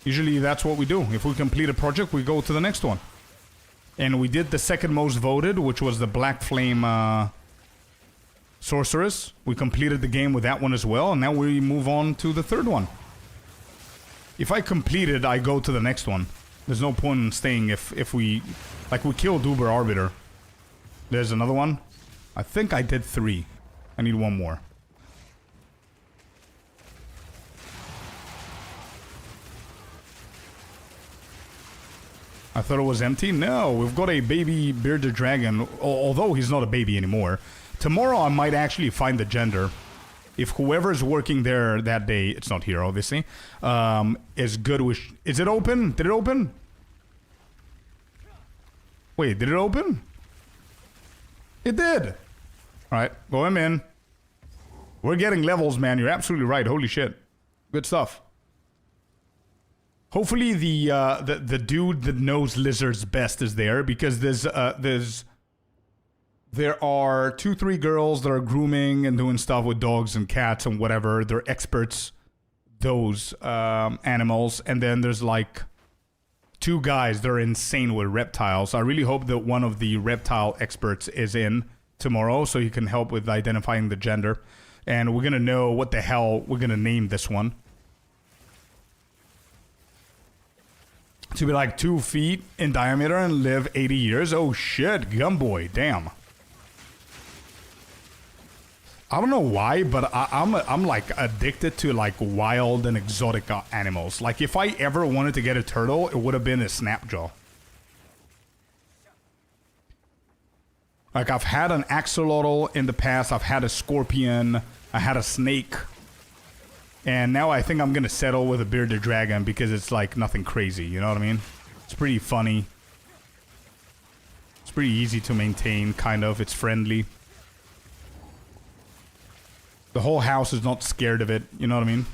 [SPEAKER 1] Usually that's what we do. If we complete a project, we go to the next one. And we did the second most voted, which was the Black Flame Sorceress. We completed the game with that one as well, and now we move on to the third one. If I complete it, I go to the next one. There's no point in staying if we... Like, we killed Uber Arbiter. There's another one. I think I did 3. I need one more. I thought it was empty. No, we've got a baby bearded dragon, although he's not a baby anymore. Tomorrow I might actually find the gender. If whoever's working there that day, it's not here obviously, is good with... Is it open? Did it open? Wait, did it open? It did! Alright, go him in. We're getting levels, man. You're absolutely right. Holy shit. Good stuff. Hopefully the dude that knows lizards best is there, because there are 2-3 girls that are grooming and doing stuff with dogs and cats and whatever. They're experts, those animals, and then there's like 2 guys that are insane with reptiles. I really hope that one of the reptile experts is in tomorrow so he can help with identifying the gender, and we're gonna know what the hell we're gonna name this one. To be like 2 feet in diameter and live 80 years? Oh shit, Gumboy, damn. I don't know why, but I'm like addicted to like wild and exotic animals. Like if I ever wanted to get a turtle, it would have been a snapjaw. Like I've had an axolotl in the past, I've had a scorpion, I had a snake. And now I think I'm gonna settle with a bearded dragon because it's like nothing crazy, you know what I mean? It's pretty funny. It's pretty easy to maintain, kind of. It's friendly. The whole house is not scared of it, you know what I mean?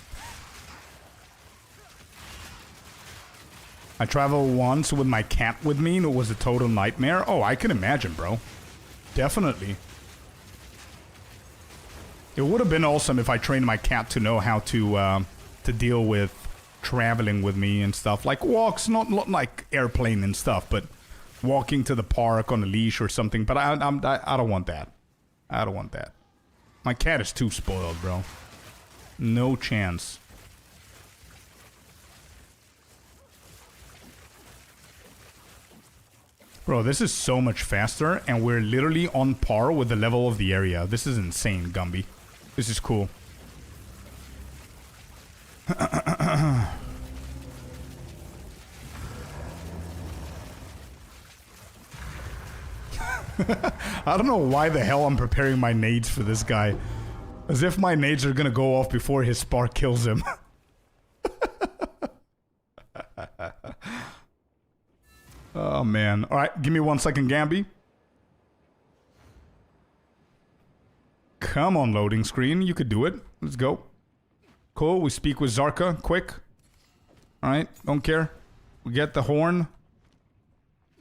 [SPEAKER 1] I traveled once with my cat with me and it was a total nightmare. Oh, I can imagine, bro. Definitely. It would have been awesome if I trained my cat to know how to deal with traveling with me and stuff. Like walks, not like airplane and stuff, but walking to the park on a leash or something. But I don't want that. I don't want that. My cat is too spoiled, bro. No chance. Bro, this is so much faster, and we're literally on par with the level of the area. This is insane, Gumby. This is cool. I don't know why the hell I'm preparing my nades for this guy. As if my nades are gonna go off before his spark kills him. Oh man. Alright, give me 1 second, Gamby. Come on, loading screen. You could do it. Let's go. Cool. We speak with Zarka. Quick. Alright. Don't care. We get the horn.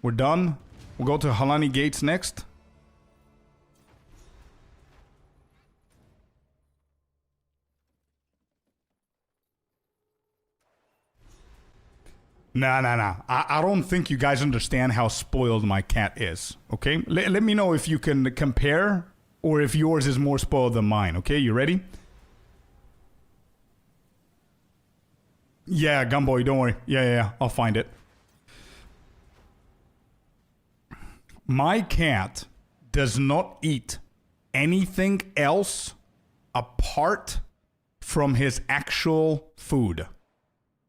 [SPEAKER 1] We're done. We'll go to Halani Gates next. Nah. I don't think you guys understand how spoiled my cat is, okay? Let me know if you can compare or if yours is more spoiled than mine, okay? You ready? Yeah, Gumboy, don't worry. Yeah, I'll find it. My cat does not eat anything else apart from his actual food.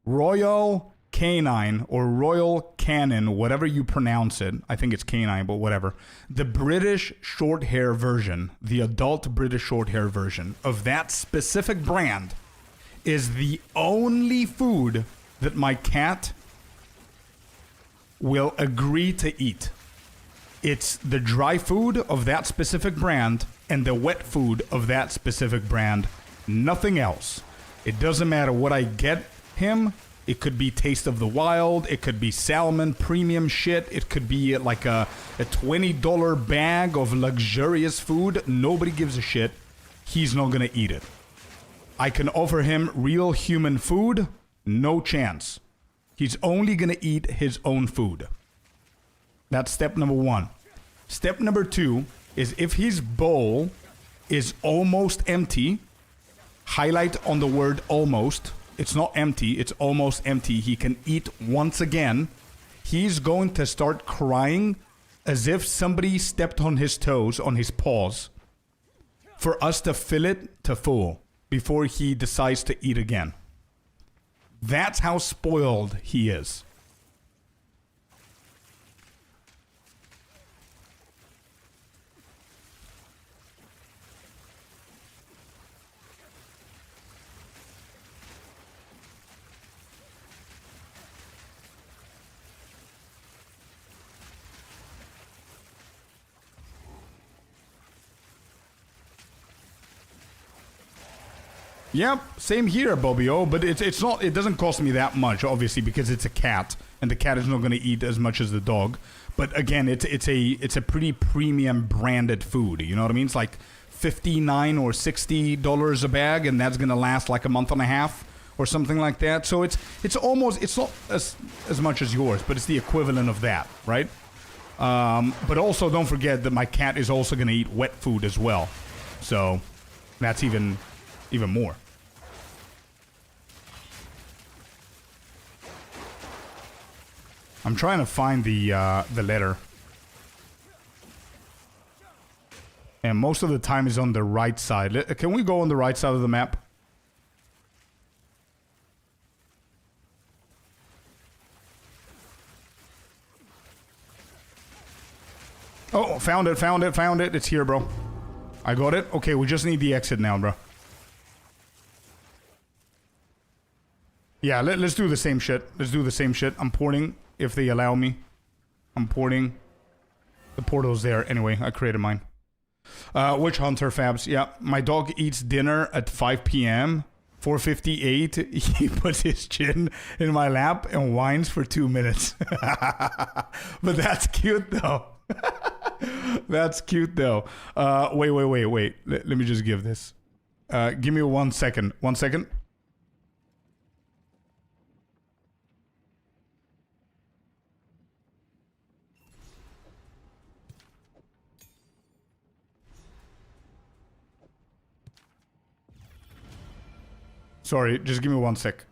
[SPEAKER 1] Royal Canine or Royal Canin, whatever you pronounce it. I think it's canine, but whatever. The British short hair version, the adult British short hair version of that specific brand is the only food that my cat will agree to eat. It's the dry food of that specific brand and the wet food of that specific brand. Nothing else. It doesn't matter what I get him. It could be Taste of the Wild. It could be salmon premium shit. It could be like a $20 bag of luxurious food. Nobody gives a shit. He's not going to eat it. I can offer him real human food. No chance. He's only going to eat his own food. That's step number 1. Step number 2 is if his bowl is almost empty, highlight on the word almost. It's not empty, it's almost empty. He can eat once again. He's going to start crying as if somebody stepped on his toes, on his paws, for us to fill it to full before he decides to eat again. That's how spoiled he is. Yep, same here, Bobbio, but it's not. It doesn't cost me that much, obviously, because it's a cat, and the cat is not going to eat as much as the dog. But again, it's a pretty premium branded food. You know what I mean? It's like $59 or $60 a bag, and that's going to last like a month and a half or something like that. So it's not as much as yours, but it's the equivalent of that, right? But also don't forget that my cat is also going to eat wet food as well, so that's even more. I'm trying to find the letter. And most of the time is on the right side. Can we go on the right side of the map? Oh, found it. It's here, bro. I got it. Okay, we just need the exit now, bro. Yeah, let's do the same shit. I'm porting, if they allow me. I'm porting. The portal's there. Anyway, I created mine. Witch Hunter Fabs. Yeah, my dog eats dinner at 5 p.m. 4:58. He puts his chin in my lap and whines for 2 minutes. But that's cute, though. That's cute, though. Wait. Let me just give this. Give me 1 second. 1 second. Sorry, just give me 1 sec.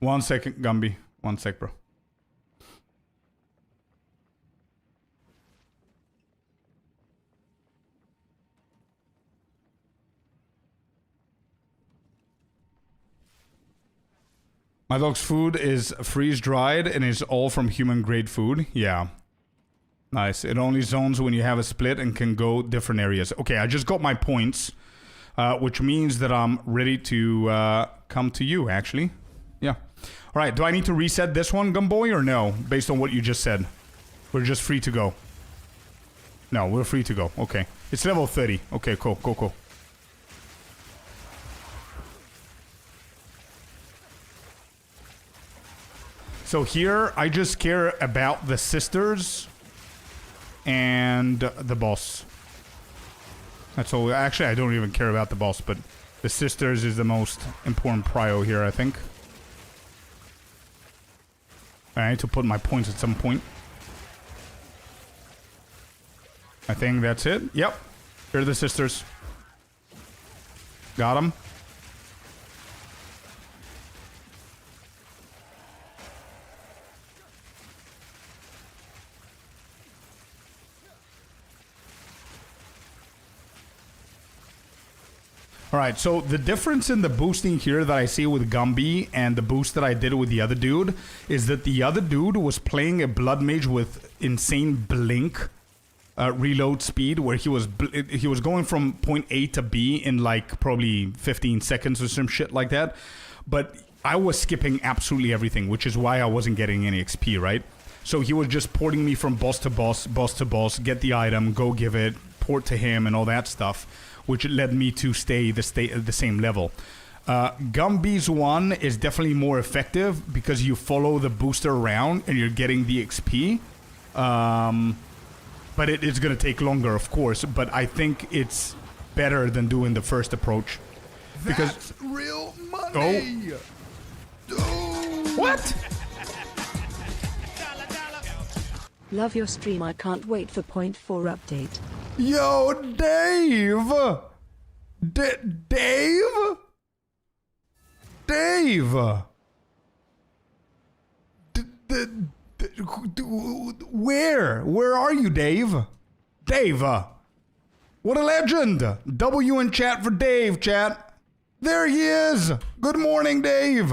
[SPEAKER 1] 1 second, Gumby. 1 sec, bro. My dog's food is freeze-dried and is all from human-grade food. Yeah. Nice. It only zones when you have a split and can go different areas. Okay, I just got my points. Which means that I'm ready to come to you, actually. Yeah. All right, do I need to reset this one, Gumboy, or no? Based on what you just said. We're just free to go. No, we're free to go. Okay. It's level 30. Okay, cool. So here, I just care about the sisters and the boss. That's all. Actually, I don't even care about the boss, but the sisters is the most important prio here, I think. I need to put my points at some point. I think that's it. Yep. Here are the sisters. Got them. Alright, so the difference in the boosting here that I see with Gumby and the boost that I did with the other dude is that the other dude was playing a Blood Mage with insane blink reload speed, where he was going from point A to B in like probably 15 seconds or some shit like that. But I was skipping absolutely everything, which is why I wasn't getting any XP, right? So he was just porting me from boss to boss, boss to boss, get the item, go give it, port to him and all that stuff, which led me to stay at the same level. Gumby's one is definitely more effective because you follow the booster around and you're getting the XP. But it's going to take longer, of course, but I think it's better than doing the first approach. Because
[SPEAKER 2] that's real money!
[SPEAKER 1] Oh. What?
[SPEAKER 3] Love your stream. I can't wait for point 4 update.
[SPEAKER 1] Yo, Dave! Dave? Dave! Where? Where are you, Dave? Dave! What a legend! W in chat for Dave, chat. There he is! Good morning, Dave!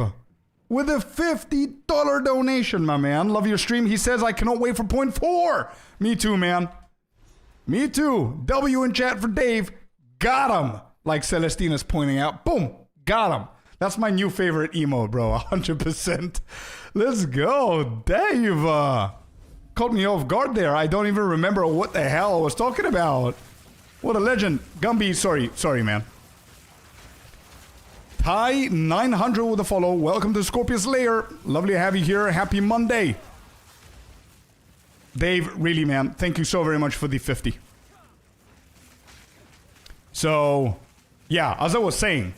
[SPEAKER 1] With a $50 donation, my man. Love your stream. He says, I cannot wait for point 4. Me too, man. Me too. W in chat for Dave. Got him. Like Celestina's pointing out. Boom. Got him. That's my new favorite emote, bro. 100%. Let's go. Dave. Caught me off guard there. I don't even remember what the hell I was talking about. What a legend. Gumby, sorry, man. Ty 900 with a follow. Welcome to Scorpius Lair. Lovely to have you here. Happy Monday. Dave, really, man, thank you so very much for the 50. So, yeah, as I was saying,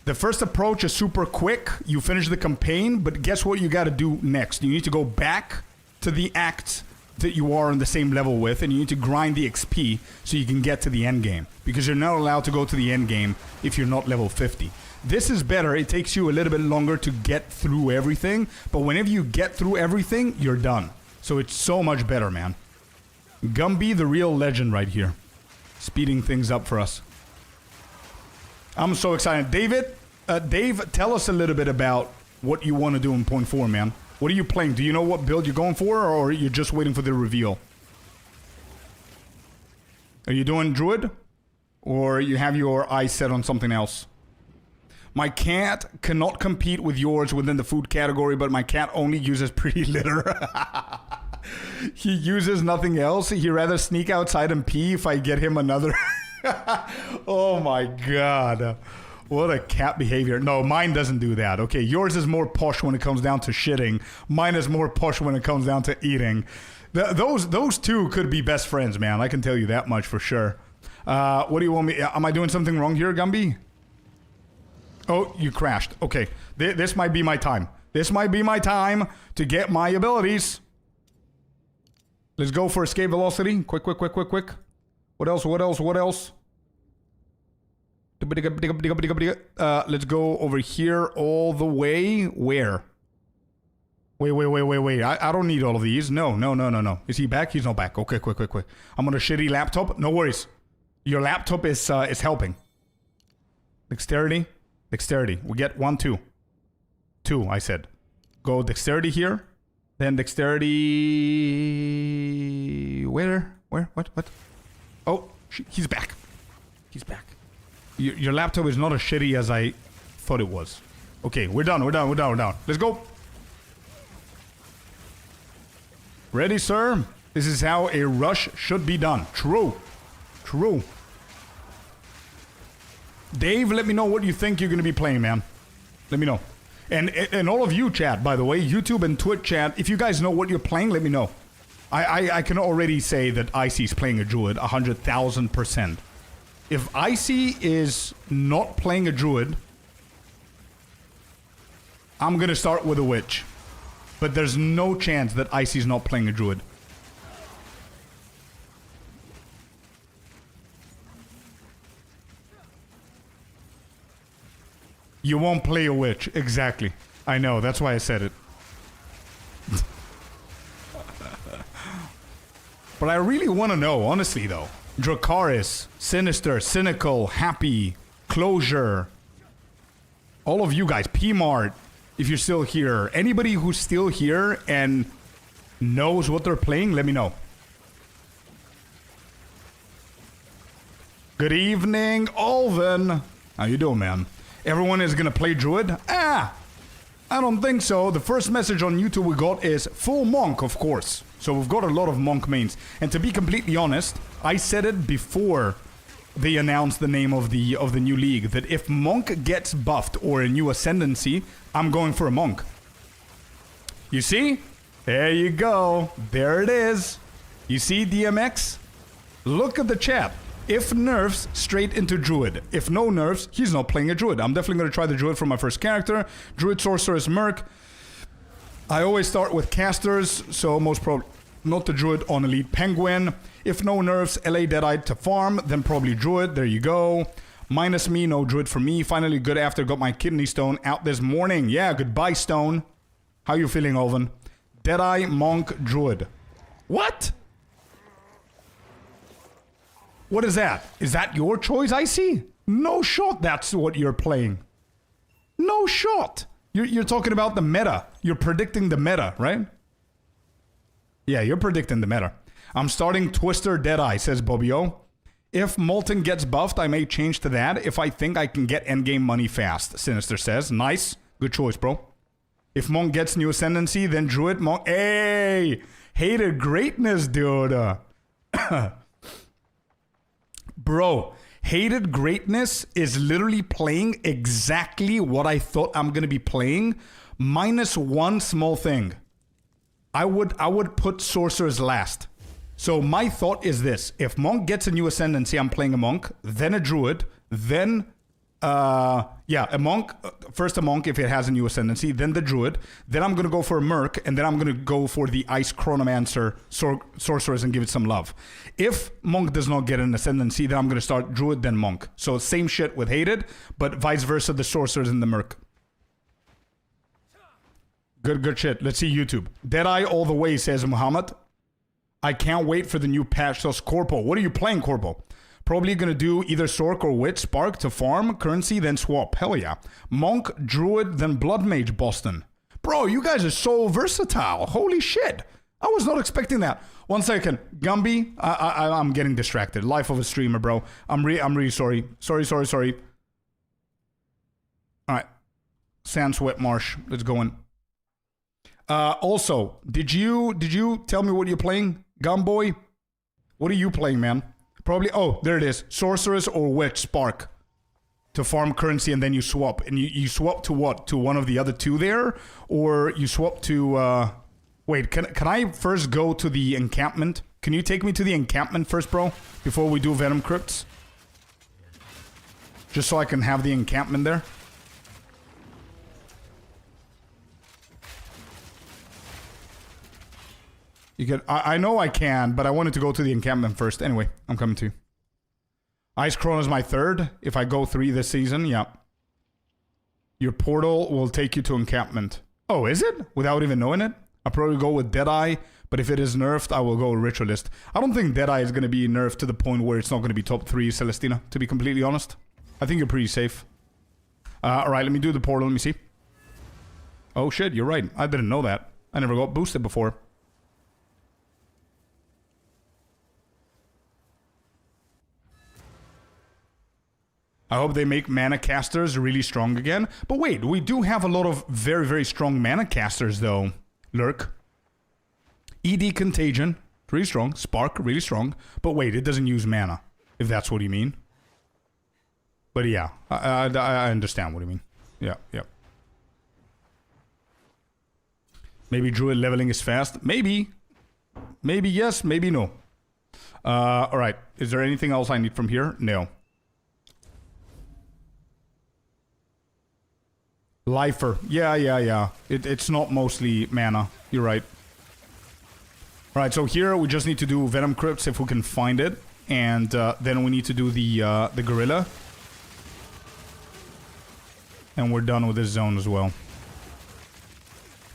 [SPEAKER 1] the first approach is super quick. You finish the campaign, but guess what you got to do next? You need to go back to the act that you are on the same level with, and you need to grind the XP so you can get to the end game, because you're not allowed to go to the end game if you're not level 50. This is better. It takes you a little bit longer to get through everything, but whenever you get through everything, you're done. So it's so much better, man. Gumby, the real legend right here. Speeding things up for us. I'm so excited. Dave, tell us a little bit about what you want to do in point 4, man. What are you playing? Do you know what build you're going for, or are you just waiting for the reveal? Are you doing Druid? Or you have your eyes set on something else? My cat cannot compete with yours within the food category, but my cat only uses pretty litter. He uses nothing else. He'd rather sneak outside and pee if I get him another. Oh my god. What a cat behavior. No, mine doesn't do that. Okay, yours is more posh when it comes down to shitting. Mine is more posh when it comes down to eating. Those two could be best friends, man. I can tell you that much for sure. What do you want me... Am I doing something wrong here, Gumby? Oh, you crashed. Okay, this might be my time. This might be my time to get my abilities. Let's go for escape velocity. Quick. What else? Let's go over here all the way. Where? Wait. I don't need all of these. No. Is he back? He's not back. Okay, quick. I'm on a shitty laptop. No worries. Your laptop is helping. Dexterity. We get 1, 2. 2, I said. Go dexterity here. Then dexterity... Where? What? Oh, he's back. Your laptop is not as shitty as I thought it was. Okay, we're done. Let's go. Ready, sir? This is how a rush should be done. True. Dave, let me know what you think you're going to be playing, man. Let me know. And all of you chat, by the way, YouTube and Twitch chat, if you guys know what you're playing, let me know. I can already say that Icy's playing a druid 100,000%. If Icy is not playing a druid, I'm gonna start with a witch. But there's no chance that Icy's not playing a druid. You won't play a witch. Exactly. I know, that's why I said it. But I really want to know, honestly, though. Dracaris, Sinister, Cynical, Happy, Closure. All of you guys. P-Mart, if you're still here. Anybody who's still here and knows what they're playing, let me know. Good evening, Alvin. How you doing, man? Everyone is gonna play Druid? I don't think so. The first message on YouTube we got is full Monk, of course. So we've got a lot of Monk mains. And to be completely honest, I said it before they announced the name of the new league, that if Monk gets buffed or a new ascendancy, I'm going for a Monk. You see? There you go. There it is. You see, DMX? Look at the chat. If nerfs, straight into Druid. If no nerfs, he's not playing a Druid. I'm definitely going to try the Druid for my first character. Druid, Sorceress, Merc. I always start with casters, so most probably not the Druid on Elite Penguin. If no nerfs, LA Deadeye to farm, then probably Druid. There you go. Minus me, no Druid for me. Finally, good after. Got my kidney stone out this morning. Yeah, goodbye, stone. How you feeling, Alvin? Deadeye, Monk, Druid. What? What is that? Is that your choice, Icy? No shot that's what you're playing. No shot. You're talking about the meta. You're predicting the meta, right? Yeah, you're predicting the meta. I'm starting Twister Deadeye, says Bobby O. If Molten gets buffed, I may change to that if I think I can get endgame money fast, Sinister says. Nice. Good choice, bro. If Monk gets new ascendancy, then Druid, Monk... Hey! Hated greatness, dude. Bro, Hated Greatness is literally playing exactly what I thought I'm going to be playing, minus one small thing. I would put Sorcerers last. So my thought is this. If Monk gets a new ascendancy, I'm playing a Monk, then a Druid, then... a Monk. First a Monk if it has a new ascendancy, then the Druid. Then I'm going to go for a Merc, and then I'm going to go for the Ice Chronomancer Sorcerers and give it some love. If Monk does not get an ascendancy, then I'm going to start Druid, then Monk. So same shit with Hated, but vice versa, the Sorcerers and the Merc. Good shit. Let's see YouTube. Deadeye all the way, says Muhammad. I can't wait for the new patch. So Corpo. What are you playing, Corpo? Probably gonna do either Sork or Witch, Spark to farm, currency, then swap. Hell yeah. Monk, Druid, then Blood Mage, Boston. Bro, you guys are so versatile. Holy shit. I was not expecting that. 1 second. Gumby, I'm getting distracted. Life of a streamer, bro. I'm really sorry. Sorry. Alright. Sand Sweat Marsh. Let's go in. Also, did you tell me what you're playing? Gumboy? What are you playing, man? Probably, oh, there it is. Sorceress or Witch, Spark. To farm currency and then you swap. And you swap to what? To one of the other two there? Or you swap to, wait, can I first go to the encampment? Can you take me to the encampment first, bro? Before we do Venom Crypts? Just so I can have the encampment there? You can. I know I can, but I wanted to go to the encampment first. Anyway, I'm coming to you. Ice Chrono is my third. If I go 3 this season, yeah. Your portal will take you to encampment. Oh, is it? Without even knowing it? I'll probably go with Deadeye, but if it is nerfed, I will go Ritualist. I don't think Deadeye is going to be nerfed to the point where it's not going to be top 3, Celestina, to be completely honest. I think you're pretty safe. Alright, let me do the portal. Let me see. Oh shit, you're right. I didn't know that. I never got boosted before. I hope they make mana casters really strong again. But wait, we do have a lot of very, very strong mana casters though. Lurk. ED Contagion. Pretty strong. Spark. Really strong. But wait, it doesn't use mana. If that's what you mean. But yeah. I understand what you mean. Yeah. Maybe druid leveling is fast. Maybe. Maybe yes, maybe no. Alright. Is there anything else I need from here? No. Lifer. Yeah. It's not mostly mana. You're right. Alright, so here we just need to do Venom Crypts if we can find it. And then we need to do the Gorilla. And we're done with this zone as well.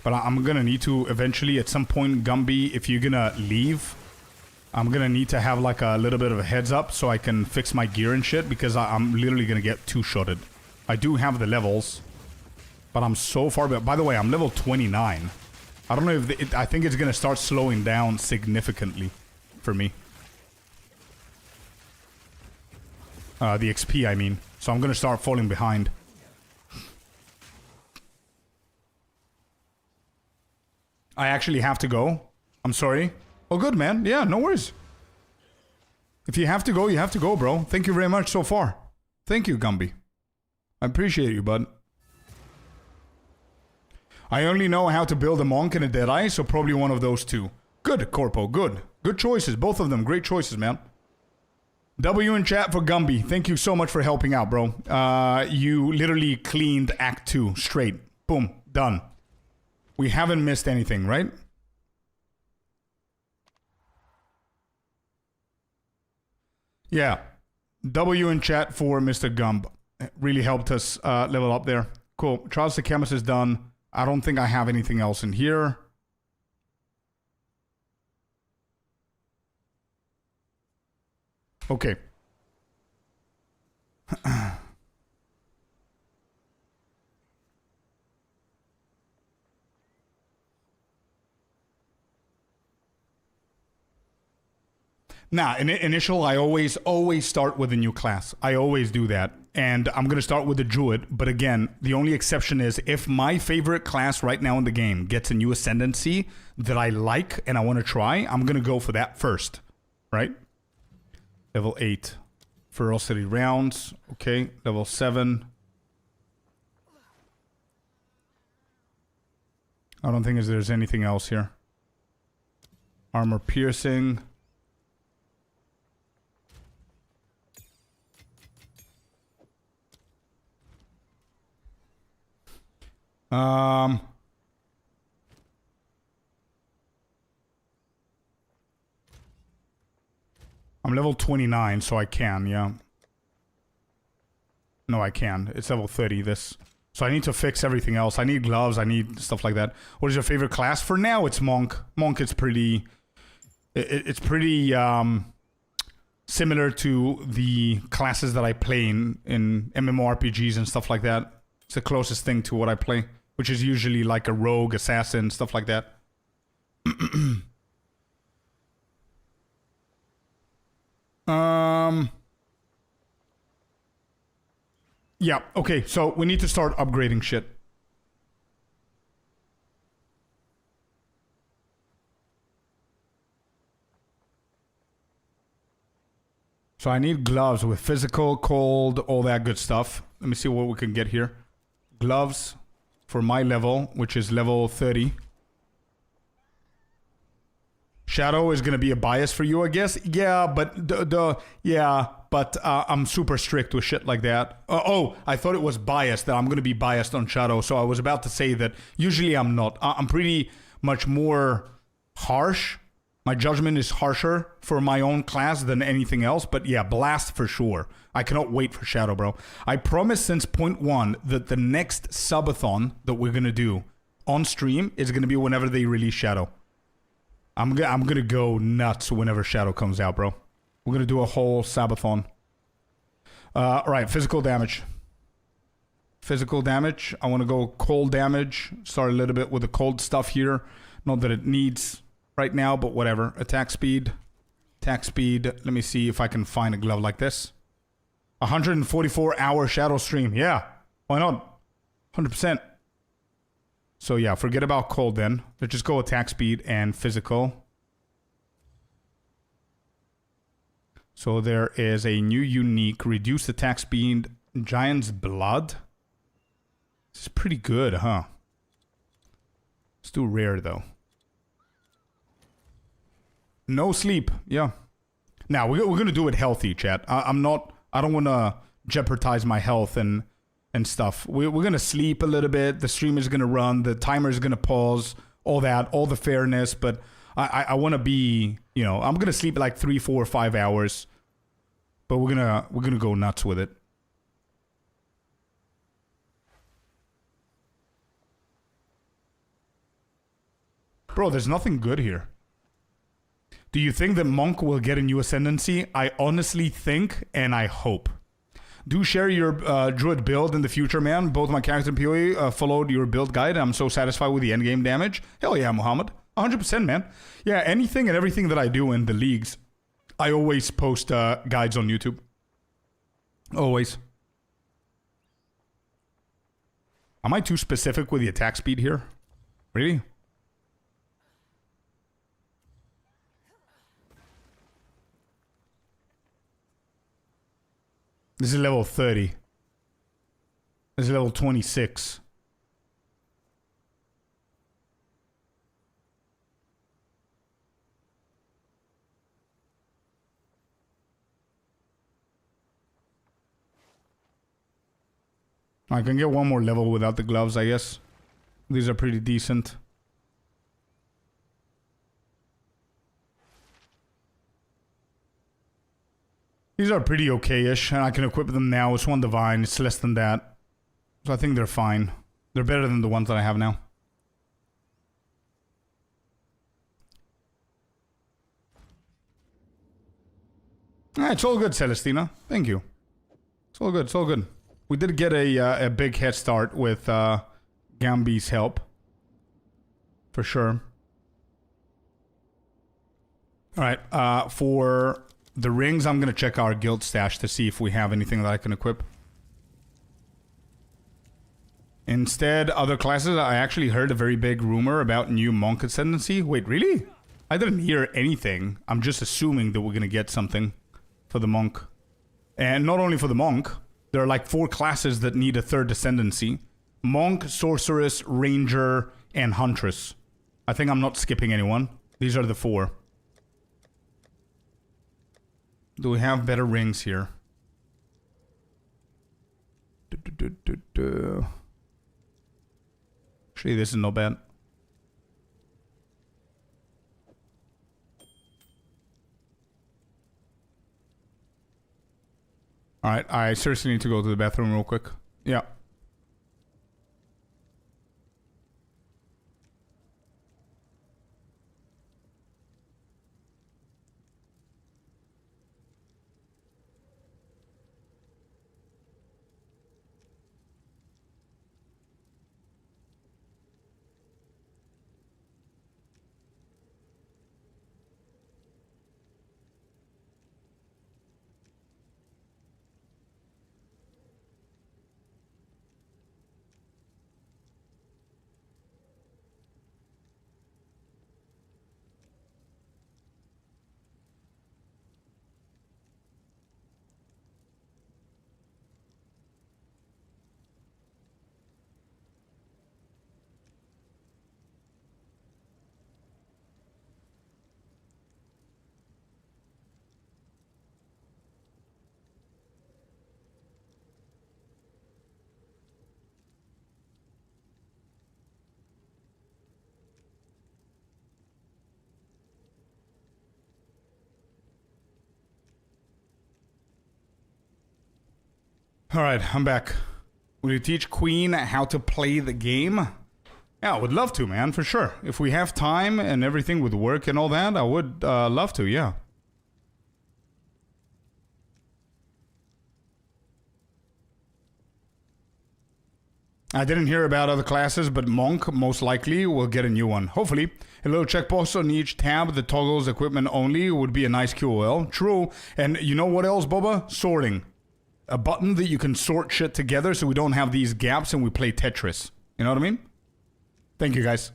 [SPEAKER 1] But I'm gonna need to eventually, at some point, Gumby, if you're gonna leave, I'm gonna need to have like a little bit of a heads up so I can fix my gear and shit, because I'm literally gonna get two-shotted. I do have the levels, but I'm so far back. By the way, I'm level 29. I don't know if I think it's gonna start slowing down significantly for me. The XP, I mean. So I'm gonna start falling behind. I actually have to go. I'm sorry. Oh, good, man. Yeah, no worries. If you have to go, you have to go, bro. Thank you very much so far. Thank you, Gumby. I appreciate you, bud. I only know how to build a monk and a deadeye, so probably one of those two. Good, Corpo. Good. Good choices. Both of them. Great choices, man. W in chat for Gumby. Thank you so much for helping out, bro. You literally cleaned Act 2 straight. Boom. Done. We haven't missed anything, right? Yeah. W in chat for Mr. Gumb. Really helped us level up there. Cool. Charles the Chemist is done. I don't think I have anything else in here. Okay. Nah, initial, I always start with a new class. I always do that. And I'm going to start with the Druid. But again, the only exception is if my favorite class right now in the game gets a new ascendancy that I like and I want to try, I'm going to go for that first. Right? Level 8. Ferocity rounds. Okay. Level 7. I don't think there's anything else here. Armor piercing. I'm level 29, so I can, yeah. No, I can. It's level 30, this. So I need to fix everything else. I need gloves, I need stuff like that. What is your favorite class? For now, it's Monk. Monk is pretty... It's pretty, similar to the classes that I play in MMORPGs and stuff like that. It's the closest thing to what I play. Which is usually like a rogue, assassin, stuff like that. Yeah, okay, so we need to start upgrading shit. So I need gloves with physical, cold, all that good stuff. Let me see what we can get here. Gloves for my level, which is level 30. Shadow is gonna be a bias for you, I guess. Yeah, but I'm super strict with shit like that. Oh, I thought it was biased, that I'm gonna be biased on Shadow. So I was about to say that usually I'm not. I'm pretty much more harsh. My judgment is harsher for my own class than anything else. But yeah, Blast for sure. I cannot wait for Shadow, bro. I promise since point 1 that the next subathon that we're gonna do on stream is gonna be whenever they release Shadow. I'm gonna go nuts whenever Shadow comes out, bro. We're gonna do a whole sabathon. Alright, physical damage. Physical damage. I want to go cold damage. Start a little bit with the cold stuff here. Not that it needs right now, but whatever. Attack speed. Attack speed. Let me see if I can find a glove like this. 144-hour Shadow stream. Yeah, why not? 100%. So yeah, forget about cold then. Let's just go attack speed and physical. So there is a new unique. Reduced attack speed. Giant's Blood. This is pretty good, huh? It's too rare, though. No sleep. Yeah. Now, we're going to do it healthy, chat. I don't want to jeopardize my health and stuff. We're going to sleep a little bit. The stream is going to run. The timer is going to pause. All that. All the fairness. But I want to be, you know, I'm going to sleep like 3, 4, 5 hours. But we're going to go nuts with it. Bro, there's nothing good here. Do you think that Monk will get a new ascendancy? I honestly think, and I hope. Do share your druid build in the future, man. Both my character and PoE followed your build guide. I'm so satisfied with the endgame damage. Hell yeah, Muhammad. 100%, man. Yeah, anything and everything that I do in the leagues, I always post guides on YouTube. Always. Am I too specific with the attack speed here? Really? This is level 30. This is level 26. I can get one more level without the gloves, I guess. These are pretty decent. These are pretty okay-ish, and I can equip them now. It's 1 divine, it's less than that. So I think they're fine. They're better than the ones that I have now. It's all good, Celestina. Thank you. It's all good, it's all good. We did get a big head start with Gambi's help. For sure. Alright, for the rings, I'm going to check our guild stash to see if we have anything that I can equip. Instead, other classes, I actually heard a very big rumor about new monk ascendancy. Wait, really? I didn't hear anything. I'm just assuming that we're going to get something for the monk. And not only for the monk, there are like 4 classes that need a 3rd ascendancy. Monk, sorceress, ranger, and huntress. I think I'm not skipping anyone. These are the 4. Do we have better rings here? Actually, this is not bad. Alright, I seriously need to go to the bathroom real quick. Yeah. Alright, I'm back. Will you teach Queen how to play the game? Yeah, I would love to, man, for sure. If we have time and everything with work and all that, I would love to, yeah. I didn't hear about other classes, but Monk most likely will get a new one. Hopefully. A little checkbox on each tab that toggles equipment only would be a nice QOL. True. And you know what else, Boba? Sorting. A button that you can sort shit together so we don't have these gaps and we play Tetris. You know what I mean? Thank you, guys.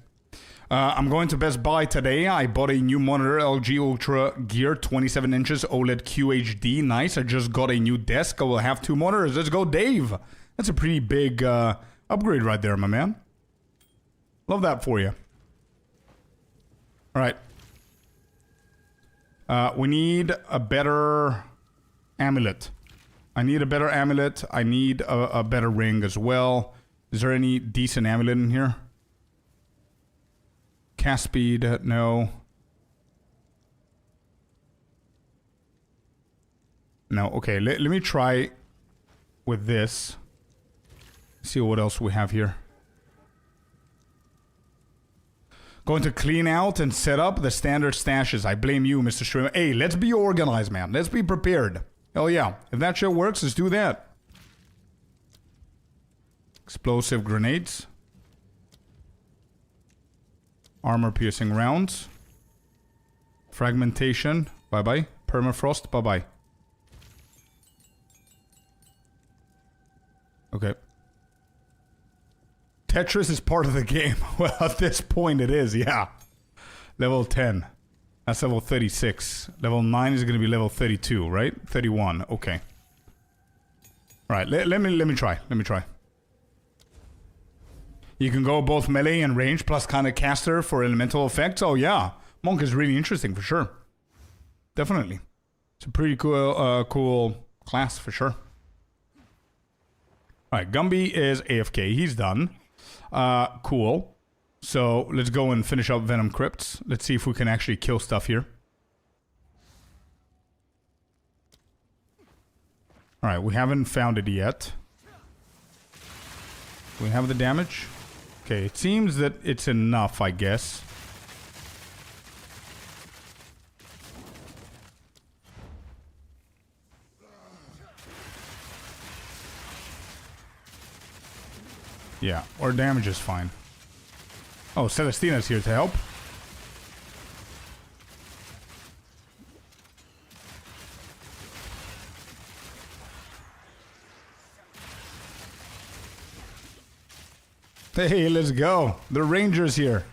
[SPEAKER 1] I'm going to Best Buy today. I bought a new monitor, LG Ultra Gear, 27 inches OLED QHD. Nice. I just got a new desk. I will have 2 monitors. Let's go, Dave. That's a pretty big upgrade right there, my man. Love that for you. Alright. We need a better amulet. I need a better amulet. I need a better ring as well. Is there any decent amulet in here? Cast speed, no. No, okay, let me try with this. See what else we have here. Going to clean out and set up the standard stashes. I blame you, Mr. Streamer. Hey, let's be organized, man. Let's be prepared. Hell yeah. If that shit works, let's do that. Explosive grenades. Armor-piercing rounds. Fragmentation. Bye-bye. Permafrost. Bye-bye. Okay. Tetris is part of the game. Well, at this point it is, yeah. Level 10. That's level 36. Level 9 is going to be level 32, right? 31, okay. Alright, let me try. Let me try. You can go both melee and range plus kind of caster for elemental effects. Oh yeah. Monk is really interesting for sure. Definitely. It's a pretty cool cool class for sure. Alright, Gumby is AFK. He's done. Cool. So, let's go and finish up Venom Crypts. Let's see if we can actually kill stuff here. Alright, we haven't found it yet. Do we have the damage? Okay, it seems that it's enough, I guess. Yeah, our damage is fine. Oh, Celestina's here to help. Hey, let's go. The Ranger's here.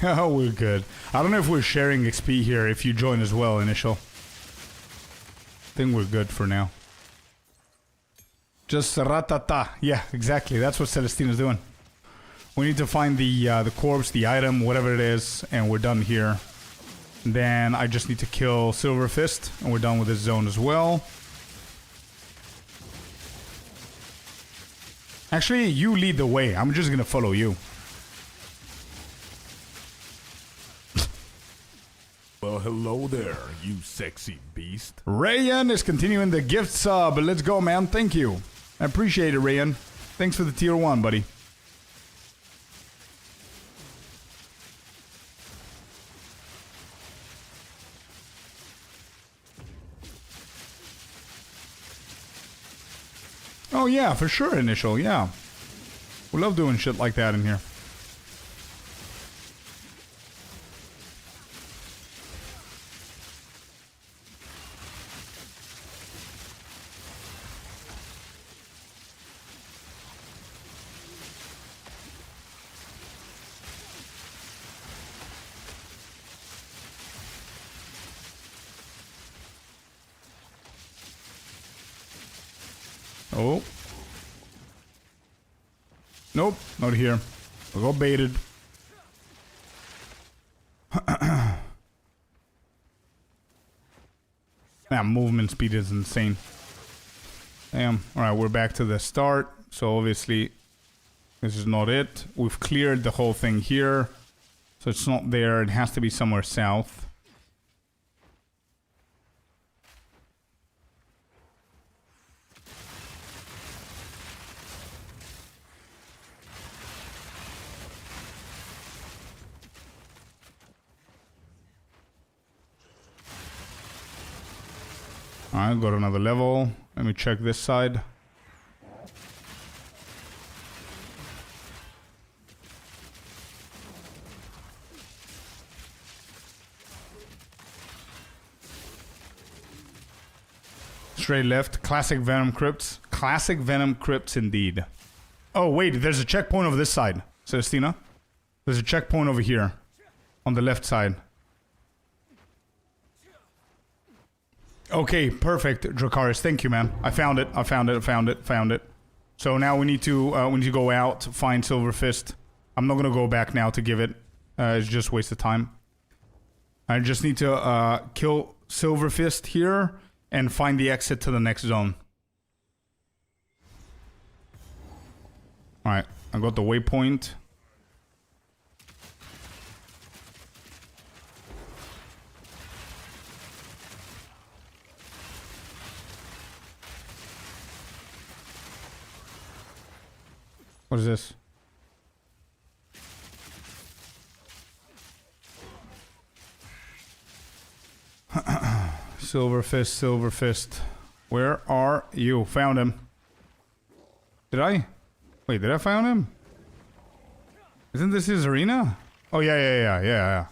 [SPEAKER 1] Oh, we're good. I don't know if we're sharing XP here if you join as well, Initial. I think we're good for now. Just ratata. Yeah, exactly. That's what Celestina's doing. We need to find the corpse, the item, whatever it is, and we're done here. Then I just need to kill Silver Fist, and we're done with this zone as well. Actually, you lead the way. I'm just gonna follow you.
[SPEAKER 2] Well, hello there, you sexy beast.
[SPEAKER 1] Rayan is continuing the gift sub. Let's go, man. Thank you. I appreciate it, Rayan. Thanks for the tier 1, buddy. Oh, yeah, for sure, Initial, yeah. We love doing shit like that in here. Oh. Nope, not here. I got baited. That movement speed is insane. Damn. Alright, we're back to the start. So obviously, this is not it. We've cleared the whole thing here. So it's not there. It has to be somewhere south. Alright, got another level. Let me check this side. Straight left. Classic Venom Crypts. Classic Venom crypts indeed. Oh, wait, there's a checkpoint over this side, Celestina. There's a checkpoint over here. On the left side. Okay, perfect, Dracarys. Thank you, man. I found it. I found it. I found it. Found it. So now we need to go out, find Silver Fist. I'm not gonna go back now to give it. It's just waste of time. I just need to kill Silver Fist here and find the exit to the next zone. All right, I got the waypoint. What is this? Silver Fist, Silver Fist. Where are you? Found him. Did I? Wait, did I find him? Isn't this his arena? Oh, yeah.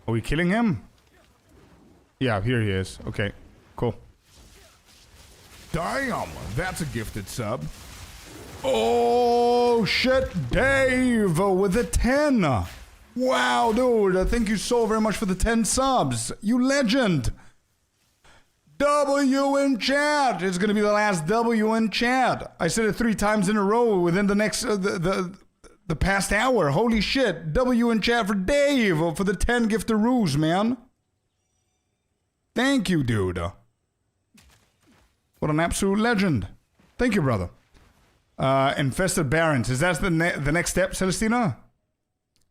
[SPEAKER 1] Are we killing him? Yeah, here he is. Okay, cool.
[SPEAKER 2] Damn, that's a gifted sub.
[SPEAKER 1] Oh, shit, Dave with the 10. Wow, dude, thank you so very much for the 10 subs. You legend. W in chat. It's going to be the last W in chat. I said it 3 times in a row within the next, the past hour. Holy shit. W in chat for Dave for the 10 giftaroos, man. Thank you, dude. What an absolute legend. Thank you, brother. Infested Barrens. Is that the next step, Celestina?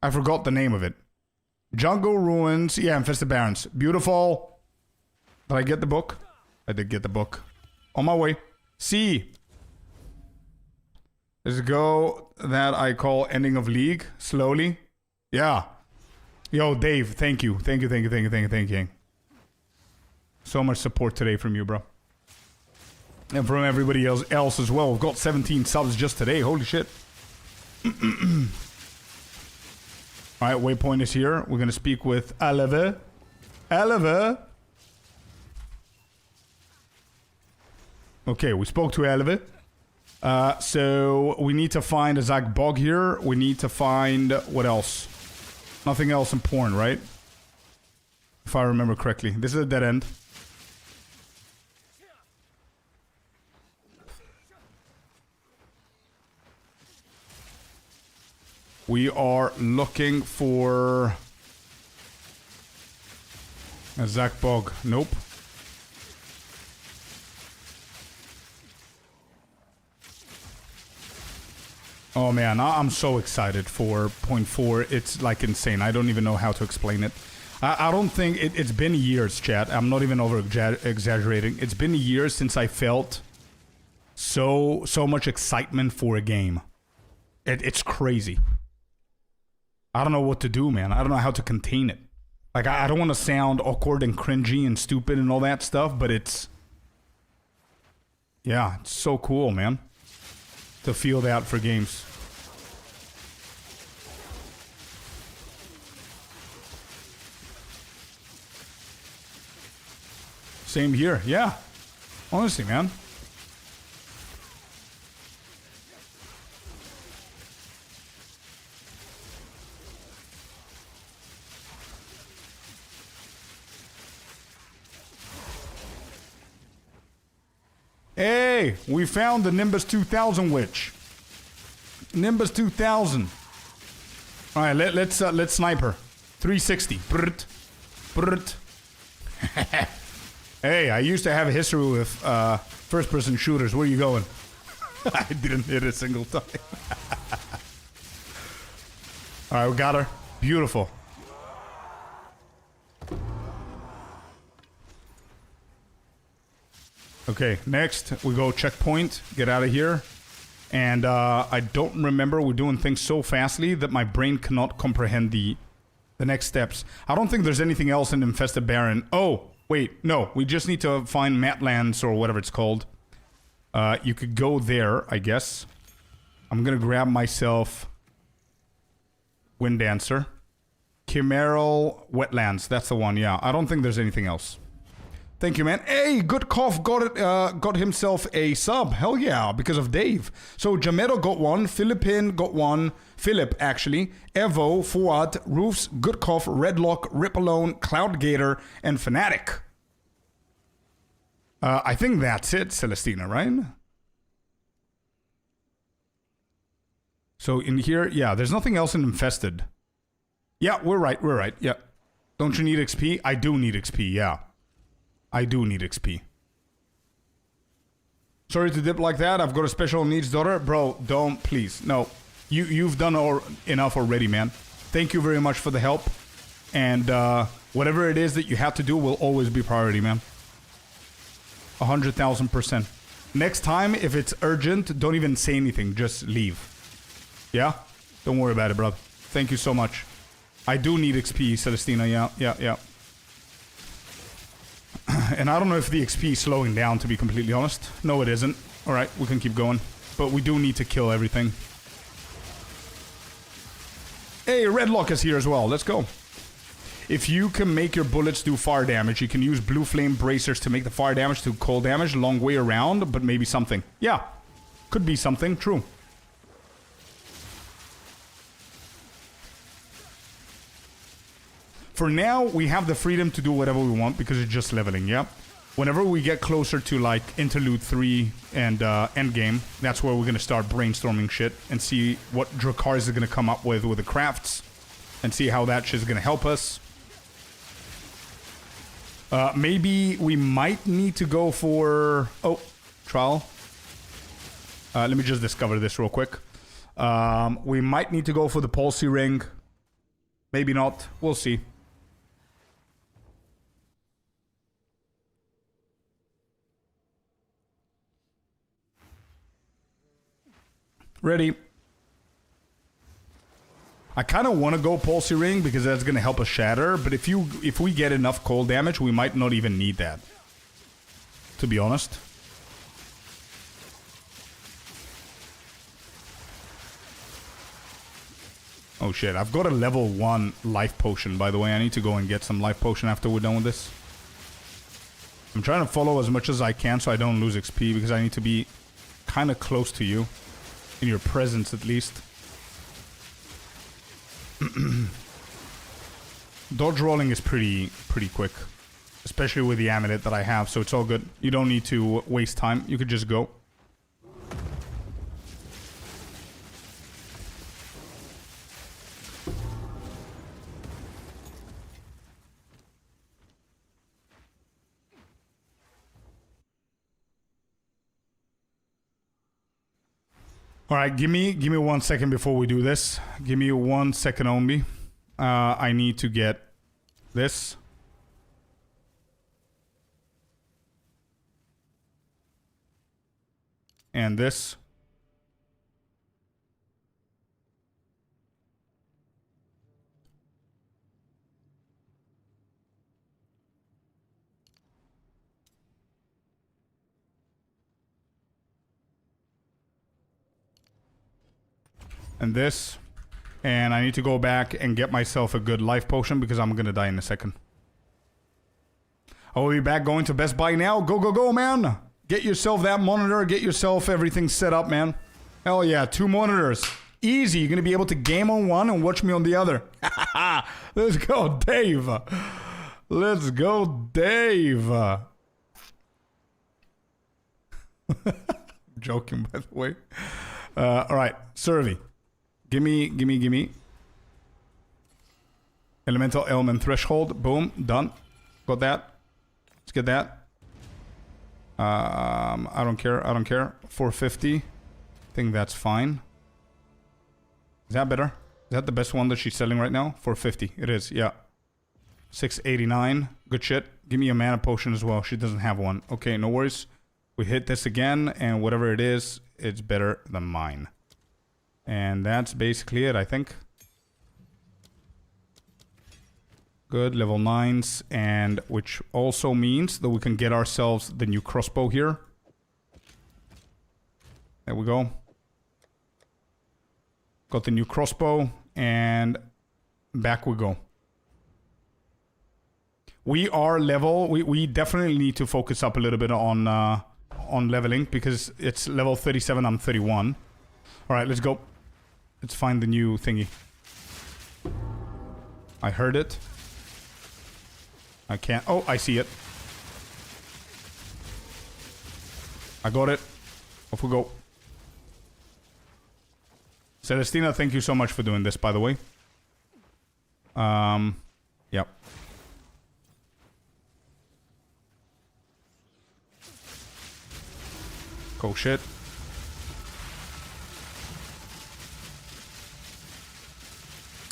[SPEAKER 1] I forgot the name of it. Jungle Ruins. Yeah, Infested Barrens. Beautiful. Did I get the book? I did get the book. On my way. C. Let's go that I call ending of league. Slowly. Yeah. Yo, Dave, thank you. Thank you. So much support today from you, bro. And from everybody else as well. We've got 17 subs just today. Holy shit. Alright, waypoint is here. We're going to speak with Oliver. Oliver. Okay, we spoke to Oliver. So we need to find a Zach Bog here. We need to find... What else? Nothing else important, right? If I remember correctly. This is a dead end. We are looking for a Zach Bog. Nope. Oh man, I'm so excited for point 4. It's like insane. I don't even know how to explain it. I don't think it's been years, chat. I'm not even over exaggerating. It's been years since I felt so much excitement for a game. It's crazy. I don't know what to do, man. I don't know how to contain it. Like, I don't want to sound awkward and cringy and stupid and all that stuff, but it's... Yeah, it's so cool, man. To feel that for games. Same here, yeah. Honestly, man. Hey, we found the Nimbus 2000 witch. Nimbus 2000. All right, let's snipe her. 360. Brrt. Brrt. Hey, I used to have a history with first-person shooters. Where are you going? I didn't hit a single time. All right, we got her. Beautiful. Okay, next we go checkpoint, get out of here. And I don't remember, we're doing things so fastly that my brain cannot comprehend the next steps. I don't think there's anything else in Infested Baron. Oh, wait, no, we just need to find Matlands or whatever it's called. You could go there, I guess. I'm gonna grab myself Wind Dancer. Chimeral Wetlands, that's the one, yeah. I don't think there's anything else. Thank you, man. Hey, Good Cough got himself a sub. Hell yeah, because of Dave. So Jamedo got one, Philippine got one, Philip actually, Evo, Fuad, Roofs, Good Cough, Redlock, Ripalone, Cloudgator, and Fnatic. I think that's it, Celestina, right? So in here, yeah, there's nothing else in Infested. Yeah, we're right, yeah. Don't you need XP? I do need XP, yeah. I do need XP. Sorry to dip like that. I've got a special needs daughter. Bro, don't, please. No. You've done enough already, man. Thank you very much for the help. And whatever it is that you have to do will always be priority, man. 100,000%. Next time, if it's urgent, don't even say anything. Just leave. Yeah? Don't worry about it, bro. Thank you so much. I do need XP, Celestina. Yeah. And I don't know if the XP is slowing down, to be completely honest. No, it isn't. Alright, we can keep going. But we do need to kill everything. Hey, Redlock is here as well. Let's go. If you can make your bullets do fire damage, you can use blue flame bracers to make the fire damage to cold damage. Long way around, but maybe something. Yeah, could be something. True. For now, we have the freedom to do whatever we want because it's just leveling, yeah? Whenever we get closer to, like, Interlude 3 and Endgame, that's where we're going to start brainstorming shit and see what Dracarys is going to come up with the crafts and see how that shit is going to help us. Maybe we might need to go for... Oh, trial. Let me just discover this real quick. We might need to go for the Palsy Ring. Maybe not. We'll see. Ready. I kind of want to go Palsy Ring because that's going to help us shatter, but if we get enough cold damage, we might not even need that. To be honest. Oh shit, I've got a level 1 life potion, by the way. I need to go and get some life potion after we're done with this. I'm trying to follow as much as I can so I don't lose XP because I need to be kind of close to you. In your presence, at least. Dodge rolling is pretty quick. Especially with the amulet that I have, so it's all good. You don't need to waste time. You could just go. All right, give me 1 second before we do this. Give me 1 second only. I need to get this. And this. And this. And I need to go back and get myself a good life potion because I'm gonna die in a second. I will be back going to Best Buy now. Go, go, go, man. Get yourself that monitor. Get yourself everything set up, man. Hell yeah, 2 monitors. Easy. You're gonna be able to game on one and watch me on the other. Let's go, Dave. Let's go, Dave. Joking, by the way. Alright, Survey. Gimme. Elemental element threshold. Boom. Done. Got that. Let's get that. I don't care. 450. I think that's fine. Is that better? Is that the best one that she's selling right now? 450. It is, yeah. 689. Good shit. Give me a mana potion as well. She doesn't have one. Okay, no worries. We hit this again, and whatever it is, it's better than mine. And that's basically it, I think. Good, level 9s, and which also means that we can get ourselves the new crossbow here. There we go. Got the new crossbow, and back we go. We are level. We definitely need to focus up a little bit on leveling because it's level 37. I'm 31. All right, let's go. Let's find the new thingy. I heard it. I can't. Oh, I see it. I got it. Off we go. Celestina, thank you so much for doing this, by the way. Yep. Cool shit.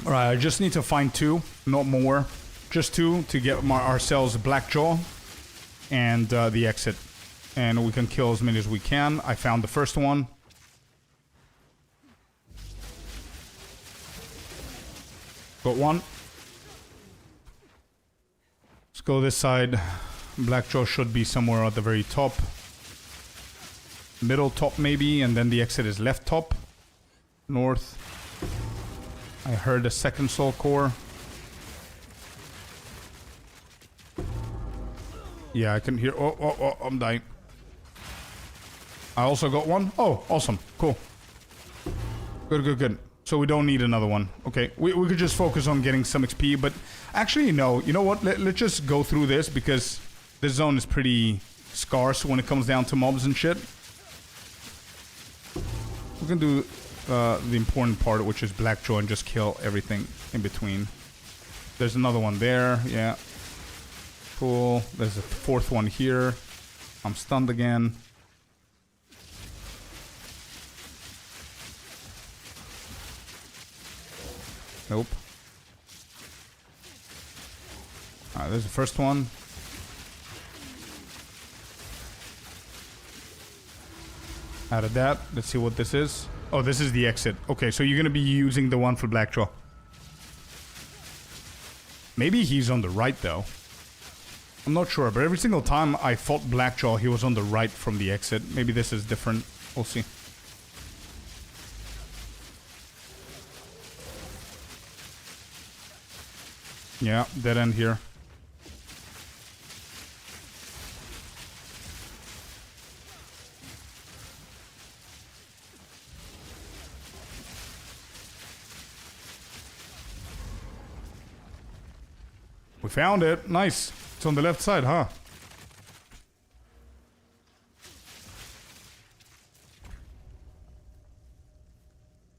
[SPEAKER 1] Alright, I just need to find 2, not more. Just 2 to get ourselves Blackjaw and the exit. And we can kill as many as we can. I found the first one. Got one. Let's go this side. Blackjaw should be somewhere at the very top. Middle top maybe, and then the exit is left top. North. I heard a second soul core. Yeah, I can hear. Oh, I'm dying. I also got one. Oh, awesome. Cool. Good. So we don't need another one. Okay, we could just focus on getting some XP, but actually, no. You know what? Let's just go through this because this zone is pretty scarce when it comes down to mobs and shit. We can do the important part, which is Blackjaw, and just kill everything in between. There's another one there. Yeah. Cool. There's a 4th one here. I'm stunned again. Nope. Alright, there's the first one. Out of that, let's see what this is. Oh, this is the exit. Okay, so you're gonna be using the one for Blackjaw. Maybe he's on the right, though. I'm not sure, but every single time I fought Blackjaw, he was on the right from the exit. Maybe this is different. We'll see. Yeah, dead end here. We found it. Nice. It's on the left side, huh?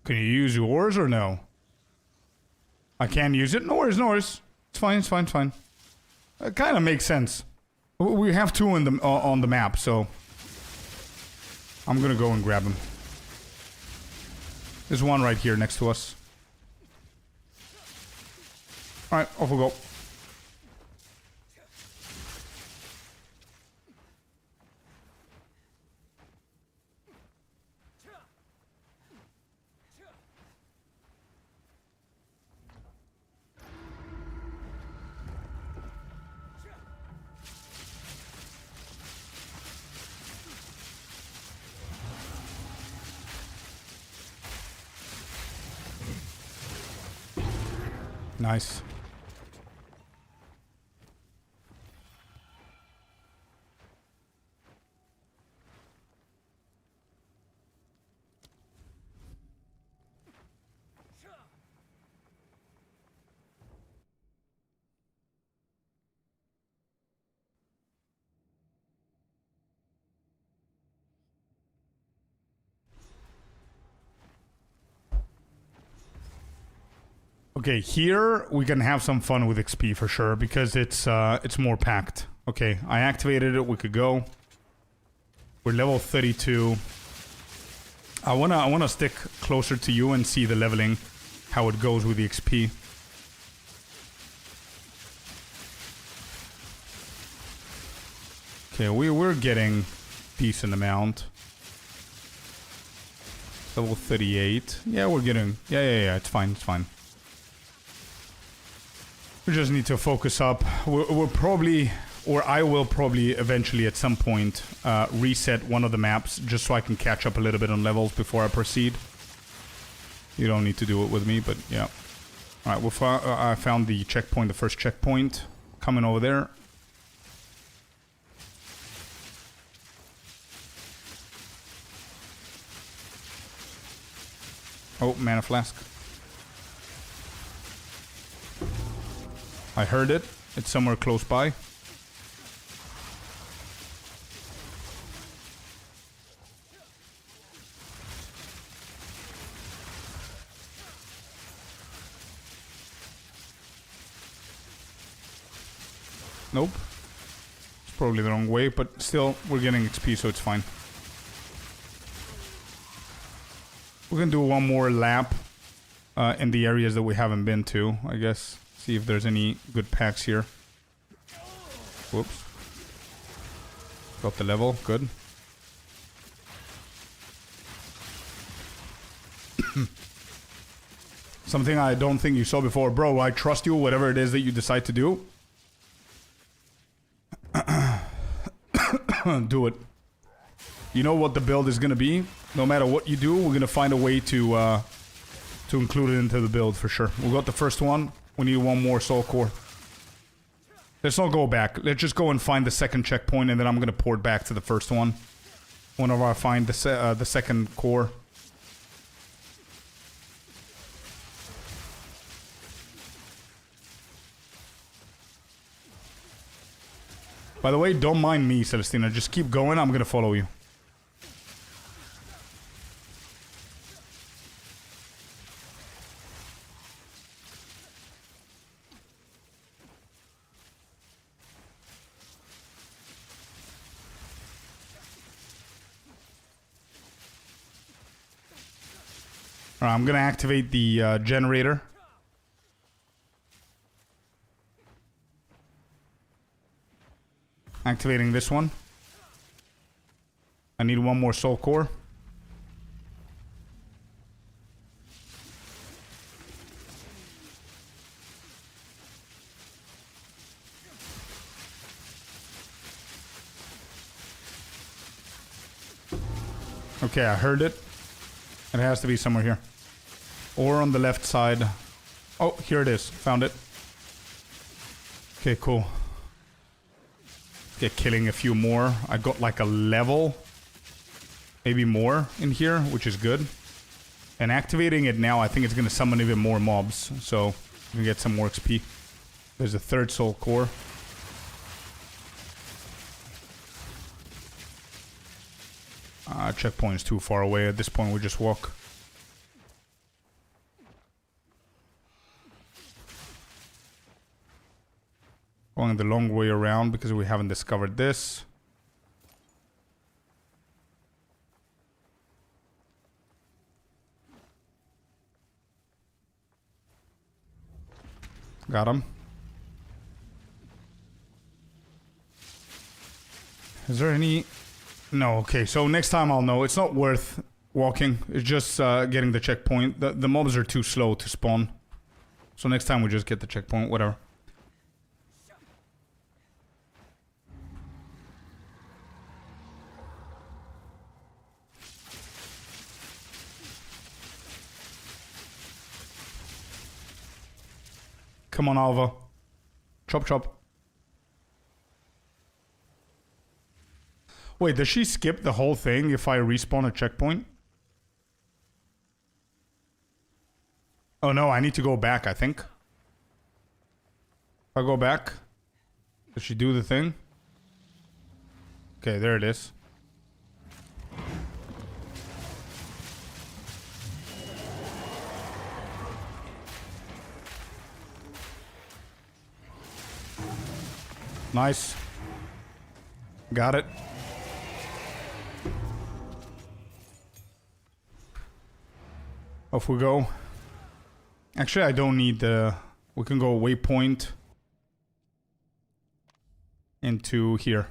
[SPEAKER 1] Can you use yours or no? I can use it. No worries. It's fine. It kind of makes sense. We have 2 in the on the map, so I'm gonna go and grab him. There's one right here next to us. All right, off we go. Nice. Okay, here we can have some fun with XP for sure because it's more packed. Okay, I activated it. We could go. We're level 32. I wanna stick closer to you and see the leveling, how it goes with the XP. Okay, we're getting decent amount. Level 38. Yeah, we're getting. Yeah. It's fine. We just need to focus up. We're probably, or I will probably eventually at some point reset one of the maps just so I can catch up a little bit on levels before I proceed. You don't need to do it with me, but yeah. Alright, I found the checkpoint, the first checkpoint. coming over there. Oh, mana flask. I heard it. It's somewhere close by. Nope. It's probably the wrong way, but still, we're getting XP, so it's fine. We're gonna do one more lap in the areas that we haven't been to, I guess. See if there's any good packs here. Whoops. Got the level, good. Something I don't think you saw before. Bro, I trust you, whatever it is that you decide to do. Do it. You know what the build is gonna be. No matter what you do, we're gonna find a way to include it into the build for sure. We got the first one. We need one more soul core. Let's not go back. Let's just go and find the second checkpoint, and then I'm gonna port back to the first one. Whenever I find the second core. By the way, don't mind me, Celestina. Just keep going. I'm gonna follow you. Alright, I'm gonna activate the generator. Activating this one. I need one more soul core. Okay, I heard it. It has to be somewhere here. Or on the left side. Oh, here it is. Found it. Okay, cool. Get killing a few more. I got like a level. Maybe more in here, which is good. And activating it now, I think it's going to summon even more mobs. So, we can get some more XP. There's a third soul core. Checkpoint is too far away. At this point, we just walk. Going the long way around because we haven't discovered this. Got him. Is there any... No, okay, so next time I'll know. It's not worth walking. It's just getting the checkpoint. The mobs are too slow to spawn. So next time we just get the checkpoint, whatever. Come on, Alva. Chop, chop. Wait, does she skip the whole thing if I respawn a checkpoint? Oh no, I need to go back, I think. If I go back, does she do the thing? Okay, there it is. Nice. Got it. Off we go. Actually, I don't need the... We can go waypoint into here.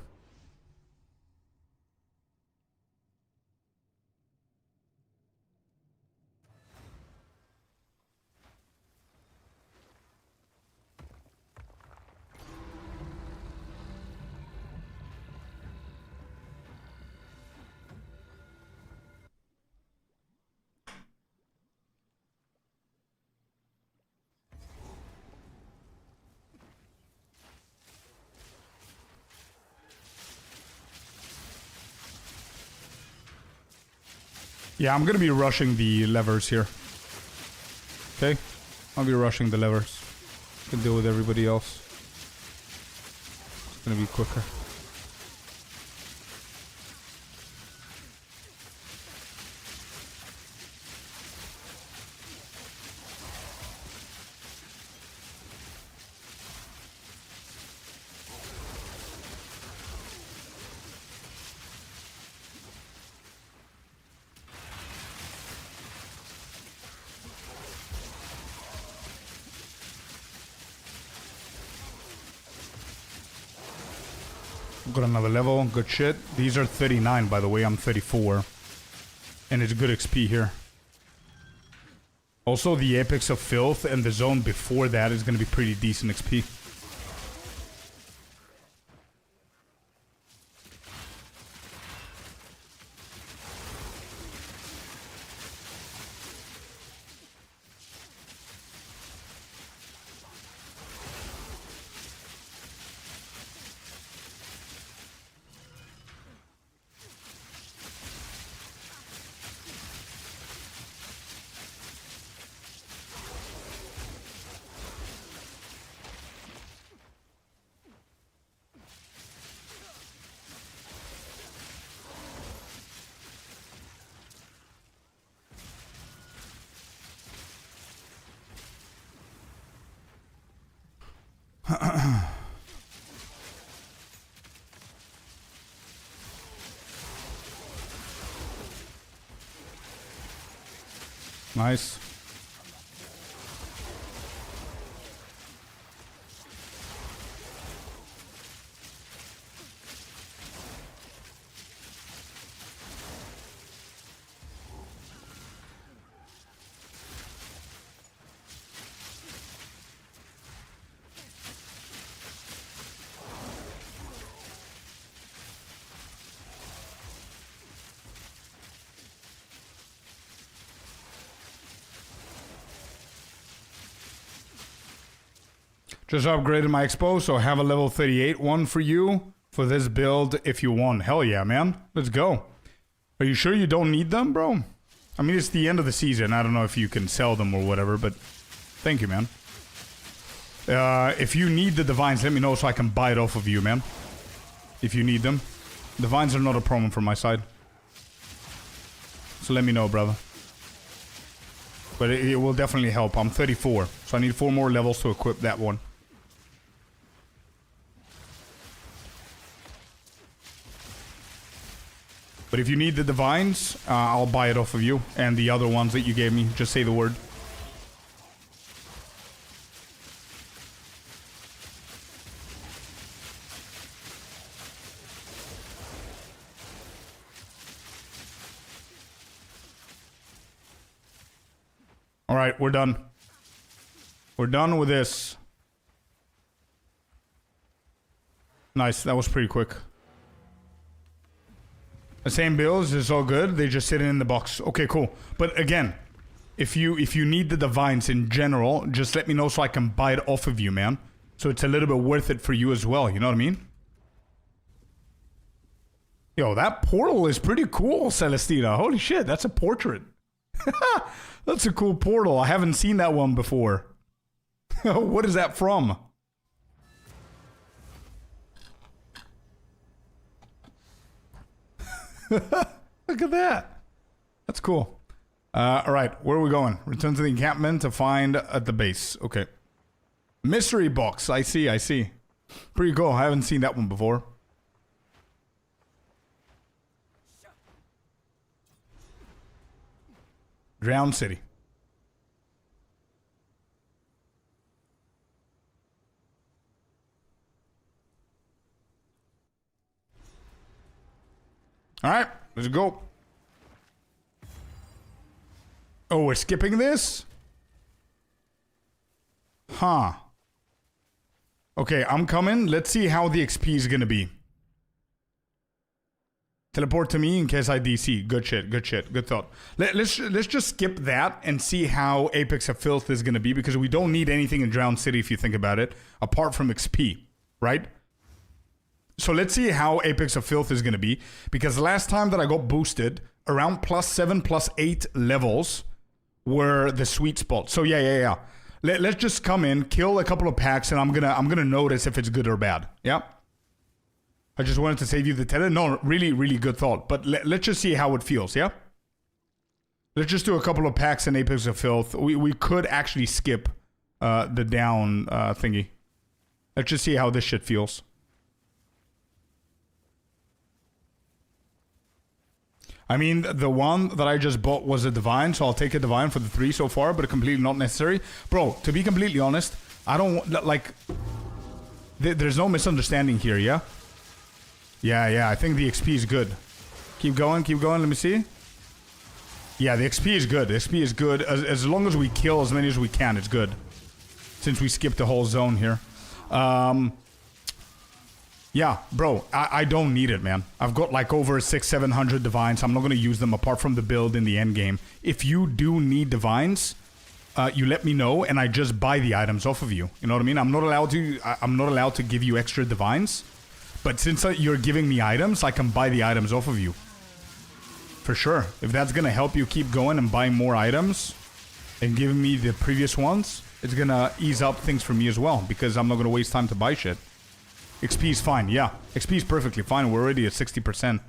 [SPEAKER 1] Yeah, I'm gonna be rushing the levers here. Okay? I'll be rushing the levers. Can deal with everybody else. It's gonna be quicker. Got another level, good shit. These are 39, by the way, I'm 34. And it's good XP here. Also, the Apex of Filth and the zone before that is gonna be pretty decent XP. Nice. Just upgraded my expo, so I have a level 38 one for you for this build if you want. Hell yeah, man. Let's go. Are you sure you don't need them, bro? I mean, it's the end of the season. I don't know if you can sell them or whatever, but thank you, man. If you need the divines, let me know so I can buy it off of you, man. If you need them. Divines are not a problem from my side. So let me know, brother. But it will definitely help. I'm 34, so I need 4 more levels to equip that one. But if you need the divines, I'll buy it off of you. And the other ones that you gave me, just say the word. Alright, we're done. We're done with this. Nice, that was pretty quick. The same builds, it's all good. They just sit in the box. Okay, cool. But again, if you need the divines in general, just let me know so I can buy it off of you, man. So it's a little bit worth it for you as well, you know what I mean? Yo, that portal is pretty cool, Celestina. Holy shit, that's a portrait. That's a cool portal. I haven't seen that one before. What is that from? Look at that. That's cool. Alright, where are we going? Return to the encampment to find at the base. Okay. Mystery box. I see, I see. Pretty cool. I haven't seen that one before. Drowned City. Alright, let's go. Oh, we're skipping this? Huh. Okay, I'm coming. Let's see how the XP is gonna be. Teleport to me in case I DC. Good shit, good shit, good thought. Let's just skip that and see how Apex of Filth is gonna be, because we don't need anything in Drowned City if you think about it, apart from XP, right? So let's see how Apex of Filth is gonna be, because last time that I got boosted, around +7, +8 levels were the sweet spot. So yeah. Let's just come in, kill a couple of packs, and I'm gonna notice if it's good or bad. Yeah. I just wanted to save you the tether. No, really, really good thought. But let's just see how it feels. Yeah. Let's just do a couple of packs in Apex of Filth. We could actually skip the down thingy. Let's just see how this shit feels. I mean, the one that I just bought was a Divine, so I'll take a Divine for the 3 so far, but completely not necessary. Bro, to be completely honest, I don't, like, there's no misunderstanding here, yeah? Yeah, I think the XP is good. Keep going, let me see. Yeah, the XP is good, As long as we kill as many as we can, it's good. Since we skipped the whole zone here. Yeah, bro, I don't need it, man. I've got like over 600-700 divines. I'm not going to use them apart from the build in the end game. If you do need divines, you let me know and I just buy the items off of you. You know what I mean? I'm not allowed to give you extra divines. But since you're giving me items, I can buy the items off of you. For sure. If that's going to help you keep going and buying more items and giving me the previous ones, it's going to ease up things for me as well because I'm not going to waste time to buy shit. XP is fine, yeah. XP is perfectly fine. We're already at 60%.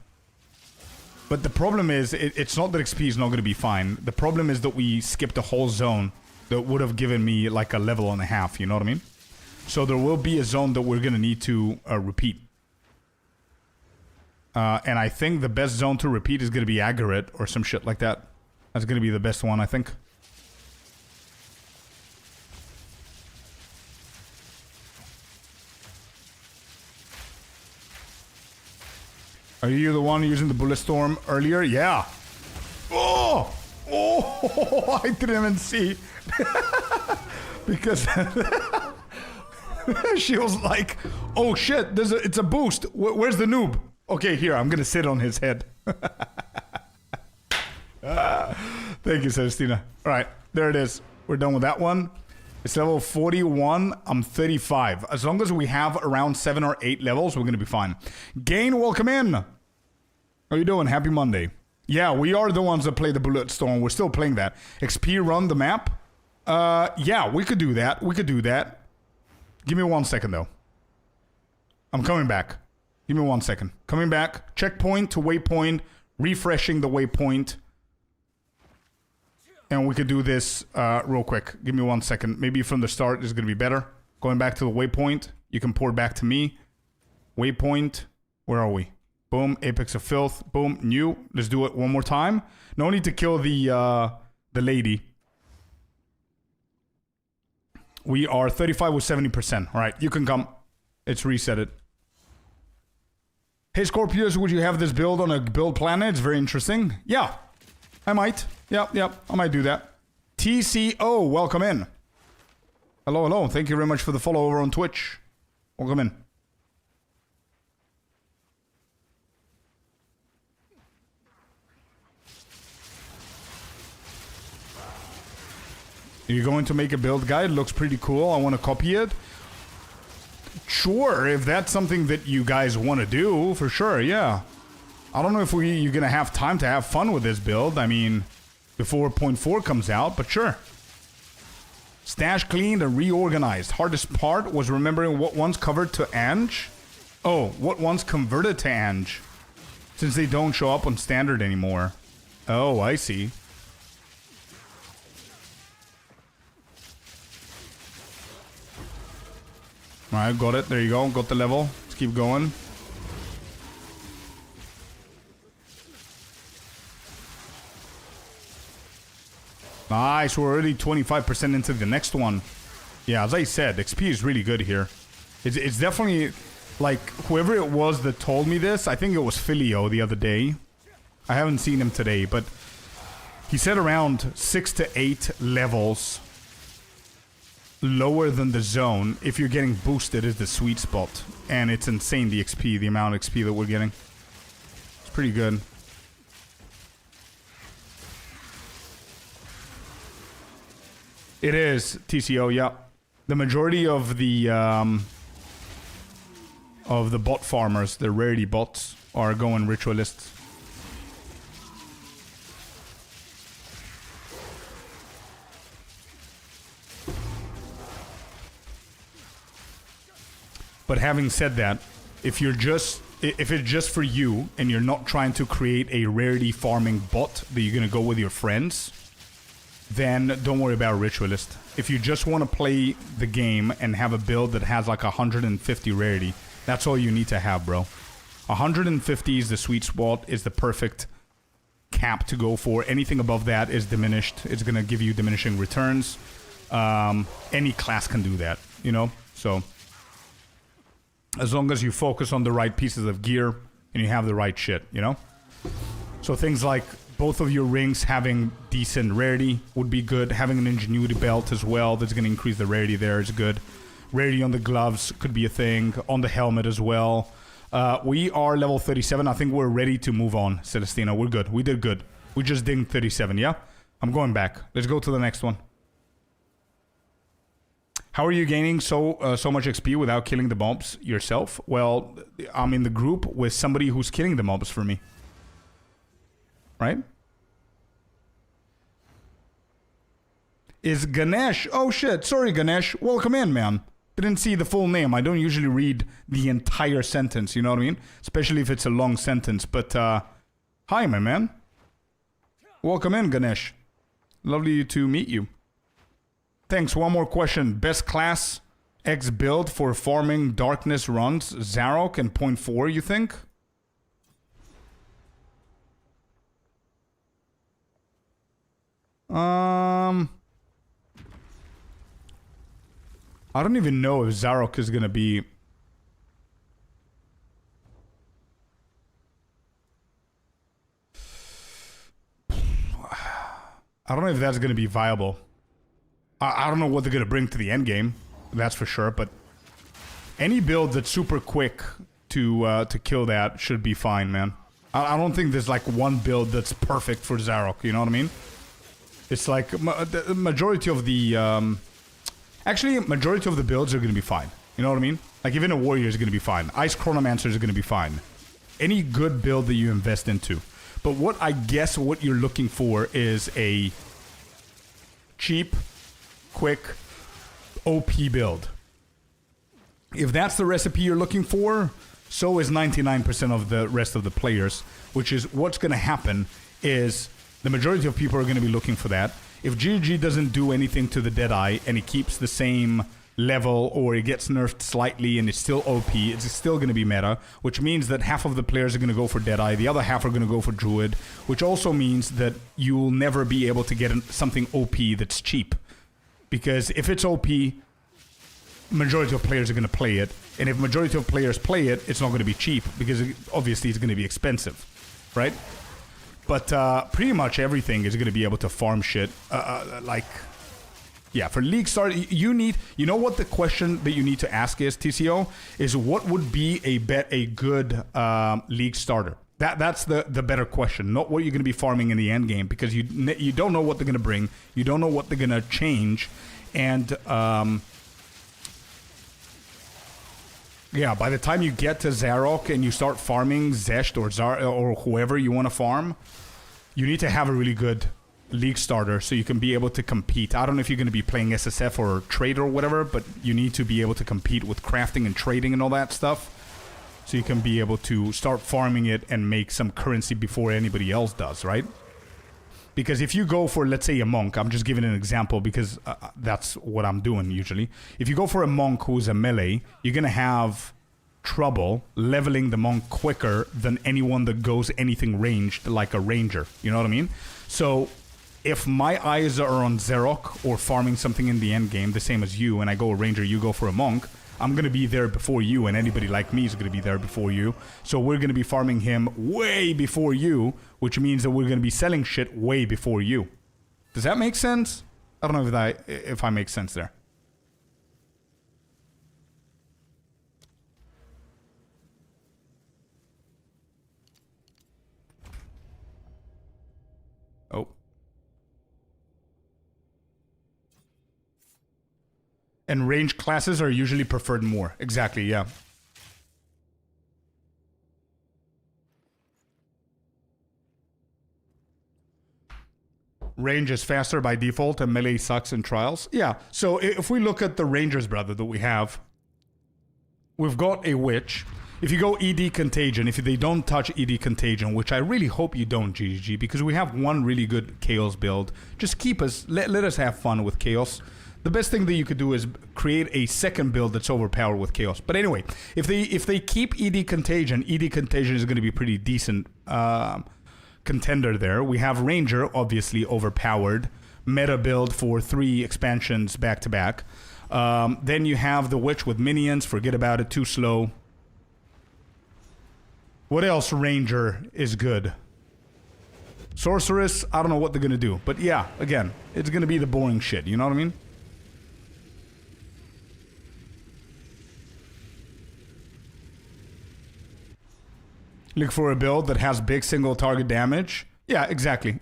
[SPEAKER 1] But the problem is, it's not that XP is not going to be fine. The problem is that we skipped a whole zone that would have given me like a level and a half, you know what I mean? So there will be a zone that we're going to need to repeat. And I think the best zone to repeat is going to be Agaret or some shit like that. That's going to be the best one, I think. Are you the one using the bullet storm earlier? Yeah. Oh, I didn't even see. Because she was like, oh shit, it's a boost. Where's the noob? Okay, here, I'm going to sit on his head. Thank you, Celestina. All right, there it is. We're done with that one. It's level 41. I'm 35. As long as we have around 7 or 8 levels, we're going to be fine. Gain, welcome in. How you doing? Happy Monday. Yeah, we are the ones that play the Bullet Storm. We're still playing that. XP run the map? Yeah, we could do that. Give me 1 second, though. I'm coming back. Give me 1 second. Coming back. Checkpoint to waypoint. Refreshing the waypoint. And we could do this real quick. Give me 1 second. Maybe from the start is going to be better. Going back to the waypoint. You can pour back to me. Waypoint. Where are we? Boom. Apex of Filth. Boom. New. Let's do it one more time. No need to kill the lady. We are 35 with 70%. All right. You can come. It's reset it. Hey, Scorpius, would you have this build on a build planet? It's very interesting. Yeah. I might. Yep. I might do that. TCO, welcome in. Hello. Thank you very much for the follow over on Twitch. Welcome in. Are you going to make a build guide? Looks pretty cool. I want to copy it. Sure, if that's something that you guys want to do, for sure, yeah. I don't know if you're going to have time to have fun with this build. I mean, before 0.4 comes out, but sure. Stash cleaned and reorganized. Hardest part was remembering what ones covered to Ange. Oh, what ones converted to Ange. Since they don't show up on standard anymore. Oh, I see. Alright, got it. There you go. Got the level. Let's keep going. Nice. We're already 25% into the next one. Yeah, as I said, XP is really good here. It's definitely, like, whoever it was that told me this, I think it was Filio the other day. I haven't seen him today, but he said around 6 to 8 levels lower than the zone, if you're getting boosted, is the sweet spot. And it's insane, the XP, the amount of XP that we're getting. It's pretty good. It is TCO, yeah. The majority of the bot farmers, the rarity bots, are going ritualists. But having said that, if it's just for you and you're not trying to create a rarity farming bot that you're gonna go with your friends, then don't worry about Ritualist. If you just want to play the game and have a build that has like 150 rarity, that's all you need to have, bro. 150 is the sweet spot, is the perfect cap to go for. Anything above that is diminished. It's gonna give you diminishing returns. Any class can do that, you know? So, as long as you focus on the right pieces of gear and you have the right shit, you know? So things like both of your rings having decent rarity would be good. Having an ingenuity belt as well, that's gonna increase the rarity there, is good. Rarity on the gloves could be a thing. On the helmet as well. We are level 37. I think we're ready to move on, Celestina. We're good. We did good. We just dinged 37, yeah? I'm going back. Let's go to the next one. How are you gaining so much XP without killing the mobs yourself? Well, I'm in the group with somebody who's killing the mobs for me. Right? Is Ganesh? Oh shit, sorry Ganesh. Welcome in, man. Didn't see the full name. I don't usually read the entire sentence, you know what I mean? Especially if it's a long sentence. But, hi, my man. Welcome in, Ganesh. Lovely to meet you. Thanks. One more question. Best class X build for farming darkness runs, Zarok and 0.4, you think? I don't even know if Zarok is gonna be... I don't know if that's gonna be viable. I don't know what they're gonna bring to the end game, that's for sure, but any build that's super quick to kill that should be fine, man. I don't think there's like one build that's perfect for Zarok, you know what I mean? It's like the majority of the actually majority of the builds are gonna be fine. You know what I mean? Like even a warrior is gonna be fine. Ice Chronomancer is gonna be fine. Any good build that you invest into. But what I guess what you're looking for is a cheap, quick, OP build. If that's the recipe you're looking for, so is 99% of the rest of the players, which is what's going to happen is the majority of people are going to be looking for that. If GG doesn't do anything to the Deadeye and it keeps the same level or it gets nerfed slightly and it's still OP, it's still going to be meta, which means that half of the players are going to go for Deadeye, the other half are going to go for Druid, which also means that you'll never be able to get something OP that's cheap. Because if it's OP, majority of players are going to play it. And if majority of players play it, it's not going to be cheap. Because obviously it's going to be expensive. Right? But pretty much everything is going to be able to farm shit. Yeah, for League Start, you need... You know what the question that you need to ask is, TCO? Is what would be a good League Starter? That's the better question, not what you're going to be farming in the end game, because you don't know what they're going to bring, you don't know what they're going to change, and yeah, by the time you get to Zarok and you start farming Zesht or whoever you want to farm, you need to have a really good League Starter so you can be able to compete. I don't know if you're going to be playing SSF or trade or whatever, but you need to be able to compete with crafting and trading and all that stuff. So you can be able to start farming it and make some currency before anybody else does, right? Because if you go for, let's say, a monk, I'm just giving an example because that's what I'm doing usually. If you go for a monk who's a melee, you're going to have trouble leveling the monk quicker than anyone that goes anything ranged like a ranger. You know what I mean? So if my eyes are on Zarok or farming something in the end game, the same as you, and I go a ranger, you go for a monk, I'm going to be there before you, and anybody like me is going to be there before you. So we're going to be farming him way before you, which means that we're going to be selling shit way before you. Does that make sense? I don't know if I make sense there. Oh. And range classes are usually preferred more. Exactly, yeah. Range is faster by default and melee sucks in trials. Yeah, so if we look at the rangers, brother, that we have, we've got a witch. If you go ED Contagion, if they don't touch ED Contagion, which I really hope you don't, GGG, because we have one really good Chaos build. Just keep us, let us have fun with Chaos. The best thing that you could do is create a second build that's overpowered with Chaos. But anyway, if they keep ED Contagion is going to be a pretty decent contender there. We have Ranger, obviously overpowered. Meta build for 3 expansions back to back. Then you have the Witch with minions. Forget about it, too slow. What else Ranger is good? Sorceress, I don't know what they're gonna do. But yeah, again, it's gonna be the boring shit, you know what I mean? Look for a build that has big single target damage. Yeah, exactly.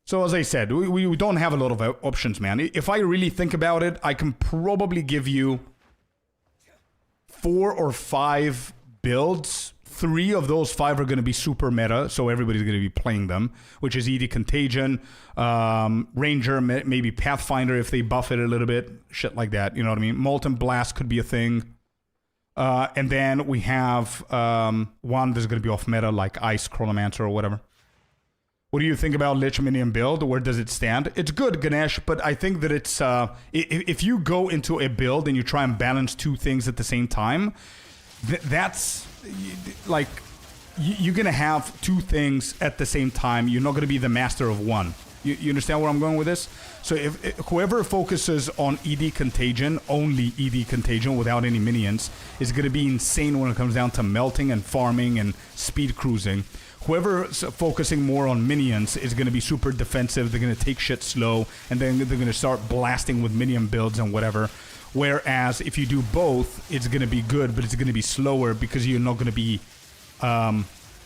[SPEAKER 1] So as I said, we don't have a lot of options, man. If I really think about it, I can probably give you 4 or 5 builds. 3 of those 5 are going to be super meta, so everybody's going to be playing them, which is ED Contagion, Ranger, maybe Pathfinder if they buff it a little bit, shit like that, you know what I mean? Molten Blast could be a thing. And then we have one that's going to be off meta, like Ice Chronomancer or whatever. What do you think about Lich Minion build? Where does it stand? It's good, Ganesh, but I think that it's... if you go into a build and you try and balance 2 things at the same time, that's... like, you're going to have 2 things at the same time. You're not going to be the master of one. You understand where I'm going with this? So if whoever focuses on ED Contagion, only ED Contagion without any minions, is going to be insane when it comes down to melting and farming and speed cruising. Whoever's focusing more on minions is going to be super defensive. They're going to take shit slow, and then they're going to start blasting with minion builds and whatever. Whereas if you do both, it's going to be good, but it's going to be slower because you're not going to be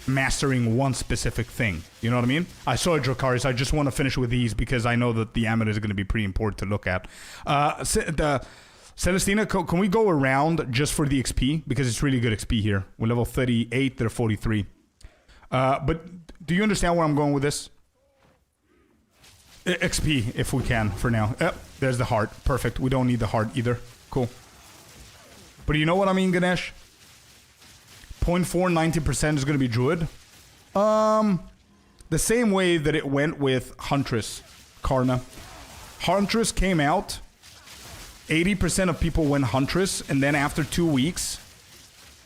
[SPEAKER 1] mastering one specific thing. You know what I mean? I saw it, Dracarys. I just want to finish with these because I know that the Amulet is going to be pretty important to look at. Celestina, can we go around just for the XP? Because it's really good XP here. We're level 38, they're 43. But do you understand where I'm going with this? XP, if we can, for now. There's the heart. Perfect. We don't need the heart either. Cool. But you know what I mean, Ganesh? 0.4, 90% is going to be Druid. The same way that it went with Huntress, Karna. Huntress came out. 80% of people went Huntress, and then after 2 weeks,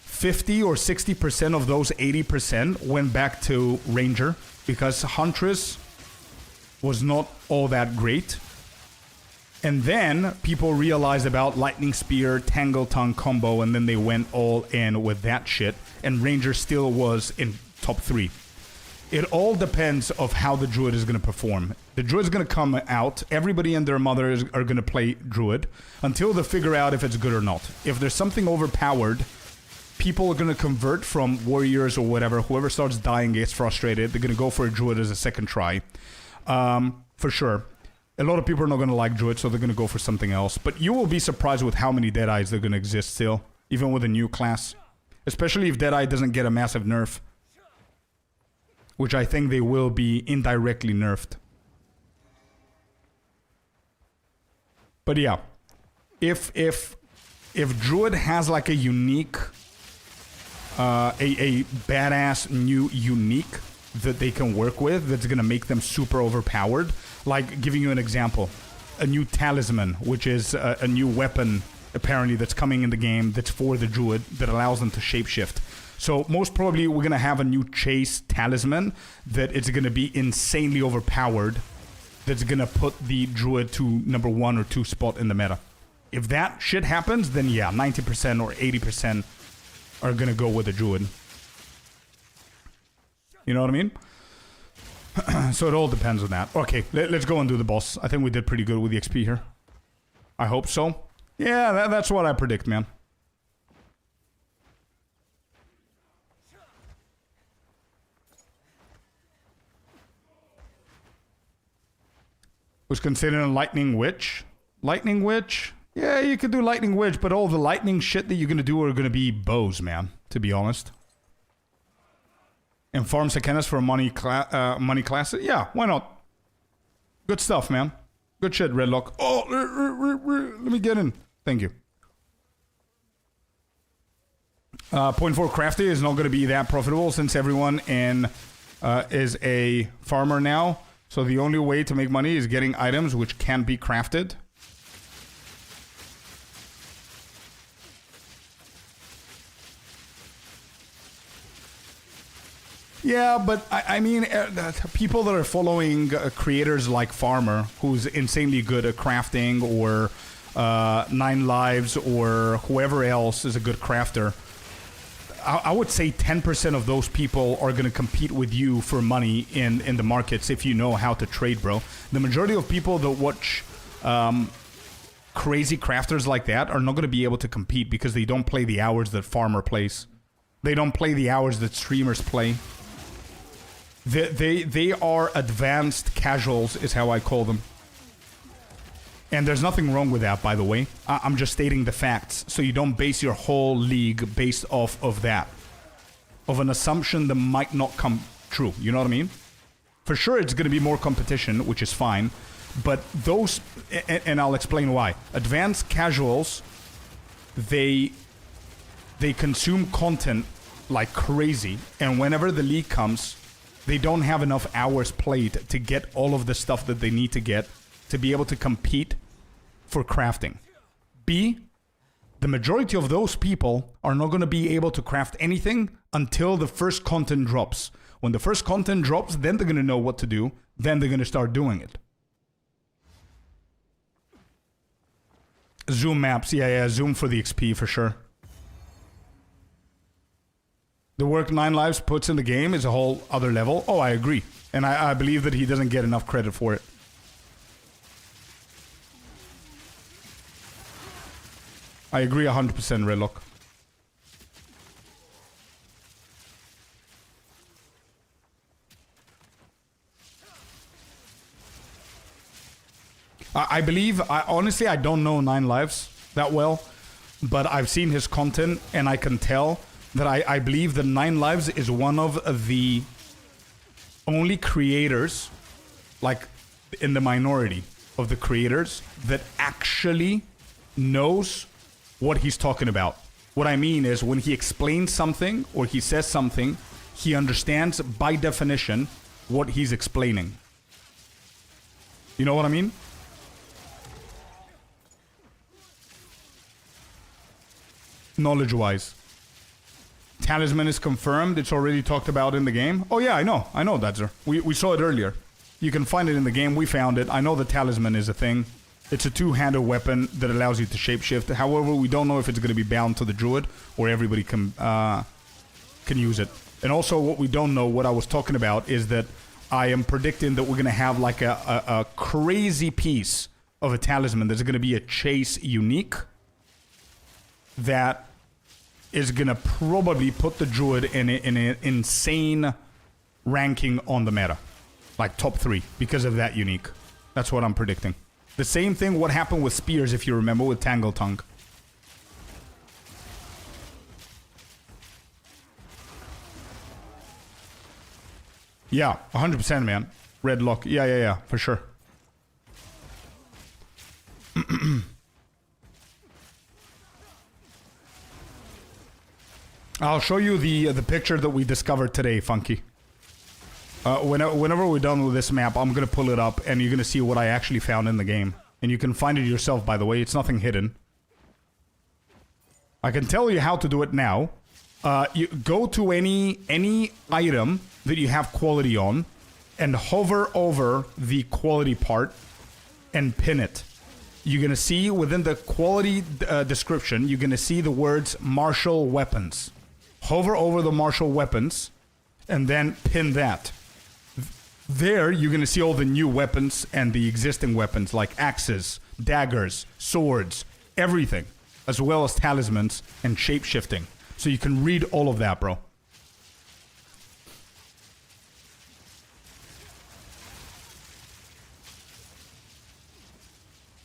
[SPEAKER 1] 50 or 60% of those 80% went back to Ranger because Huntress was not all that great. And then people realized about Lightning Spear, Tangle Tongue combo, and then they went all in with that shit. And Ranger still was in top 3. It all depends of how the Druid is going to perform. The Druid is going to come out. Everybody and their mother are going to play Druid until they figure out if it's good or not. If there's something overpowered, people are going to convert from warriors or whatever. Whoever starts dying gets frustrated. They're going to go for a Druid as a second try. For sure. A lot of people are not going to like Druid, so they're going to go for something else. But you will be surprised with how many Deadeyes are going to exist still, even with a new class. Especially if Deadeye doesn't get a massive nerf. Which I think they will be indirectly nerfed. But yeah. If Druid has like a unique... a badass new unique that they can work with that's going to make them super overpowered. Like, giving you an example. A new Talisman, which is a new weapon, apparently, that's coming in the game that's for the Druid that allows them to shapeshift. So, most probably, we're going to have a new Chase Talisman that is going to be insanely overpowered. That's going to put the Druid to number 1 or 2 spot in the meta. If that shit happens, then yeah, 90% or 80% are going to go with the Druid. You know what I mean? So it all depends on that. Okay, let's go and do the boss. I think we did pretty good with the XP here. I hope so. Yeah, that's what I predict, man. Was considering Lightning Witch. Lightning Witch? Yeah, you could do Lightning Witch, but all the lightning shit that you're going to do are going to be bows, man. To be honest. And farm Sekenas for money class? Yeah, why not? Good stuff, man. Good shit, Redlock. Oh, let me get in. Thank you. 0.4 crafty is not going to be that profitable since everyone in is a farmer now. So the only way to make money is getting items which can be crafted. Yeah, but I mean, people that are following creators like Farmer, who's insanely good at crafting, or 9 Lives, or whoever else is a good crafter, I would say 10% of those people are going to compete with you for money in the markets if you know how to trade, bro. The majority of people that watch crazy crafters like that are not going to be able to compete because they don't play the hours that Farmer plays. They don't play the hours that streamers play. They are advanced casuals, is how I call them. And there's nothing wrong with that, by the way. I'm just stating the facts, so you don't base your whole league based off of that. Of an assumption that might not come true, you know what I mean? For sure it's going to be more competition, which is fine. But those, and I'll explain why. Advanced casuals, they consume content like crazy, and whenever the league comes, they don't have enough hours played to get all of the stuff that they need to get to be able to compete for crafting. B, the majority of those people are not going to be able to craft anything until the first content drops. When the first content drops, then they're going to know what to do. Then they're going to start doing it. Zoom maps. Yeah, zoom for the XP for sure. The work 9 Lives puts in the game is a whole other level. Oh, I agree. And I believe that he doesn't get enough credit for it. I agree 100%, Redlock. I believe, honestly, I don't know 9 Lives that well, but I've seen his content and I can tell that I believe that 9 Lives is one of the only creators, like in the minority of the creators, that actually knows what he's talking about. What I mean is when he explains something or he says something, he understands by definition what he's explaining. You know what I mean? Knowledge-wise. Talisman is confirmed. It's already talked about in the game. Oh yeah, I know, Dadzer. We saw it earlier. You can find it in the game. We found it. I know the talisman is a thing. It's a 2-handed weapon that allows you to shapeshift. However, we don't know if it's going to be bound to the druid or everybody can use it. And also, what we don't know, what I was talking about, is that I am predicting that we're going to have like a crazy piece of a talisman that's going to be a chase unique that is going to probably put the druid in an insane ranking on the meta. Like top 3 because of that unique. That's what I'm predicting. The same thing what happened with spears, if you remember, with Tangle Tongue. Yeah, 100%, man. Red lock. Yeah, for sure. I'll show you the picture that we discovered today, Funky. Whenever we're done with this map, I'm going to pull it up, and you're going to see what I actually found in the game. And you can find it yourself, by the way. It's nothing hidden. I can tell you how to do it now. You go to any item that you have quality on, and hover over the quality part, and pin it. You're going to see within the quality description, you're going to see the words martial weapons. Hover over the martial weapons, and then pin that. There, you're going to see all the new weapons and the existing weapons, like axes, daggers, swords, everything, as well as talismans and shape-shifting. So you can read all of that, bro.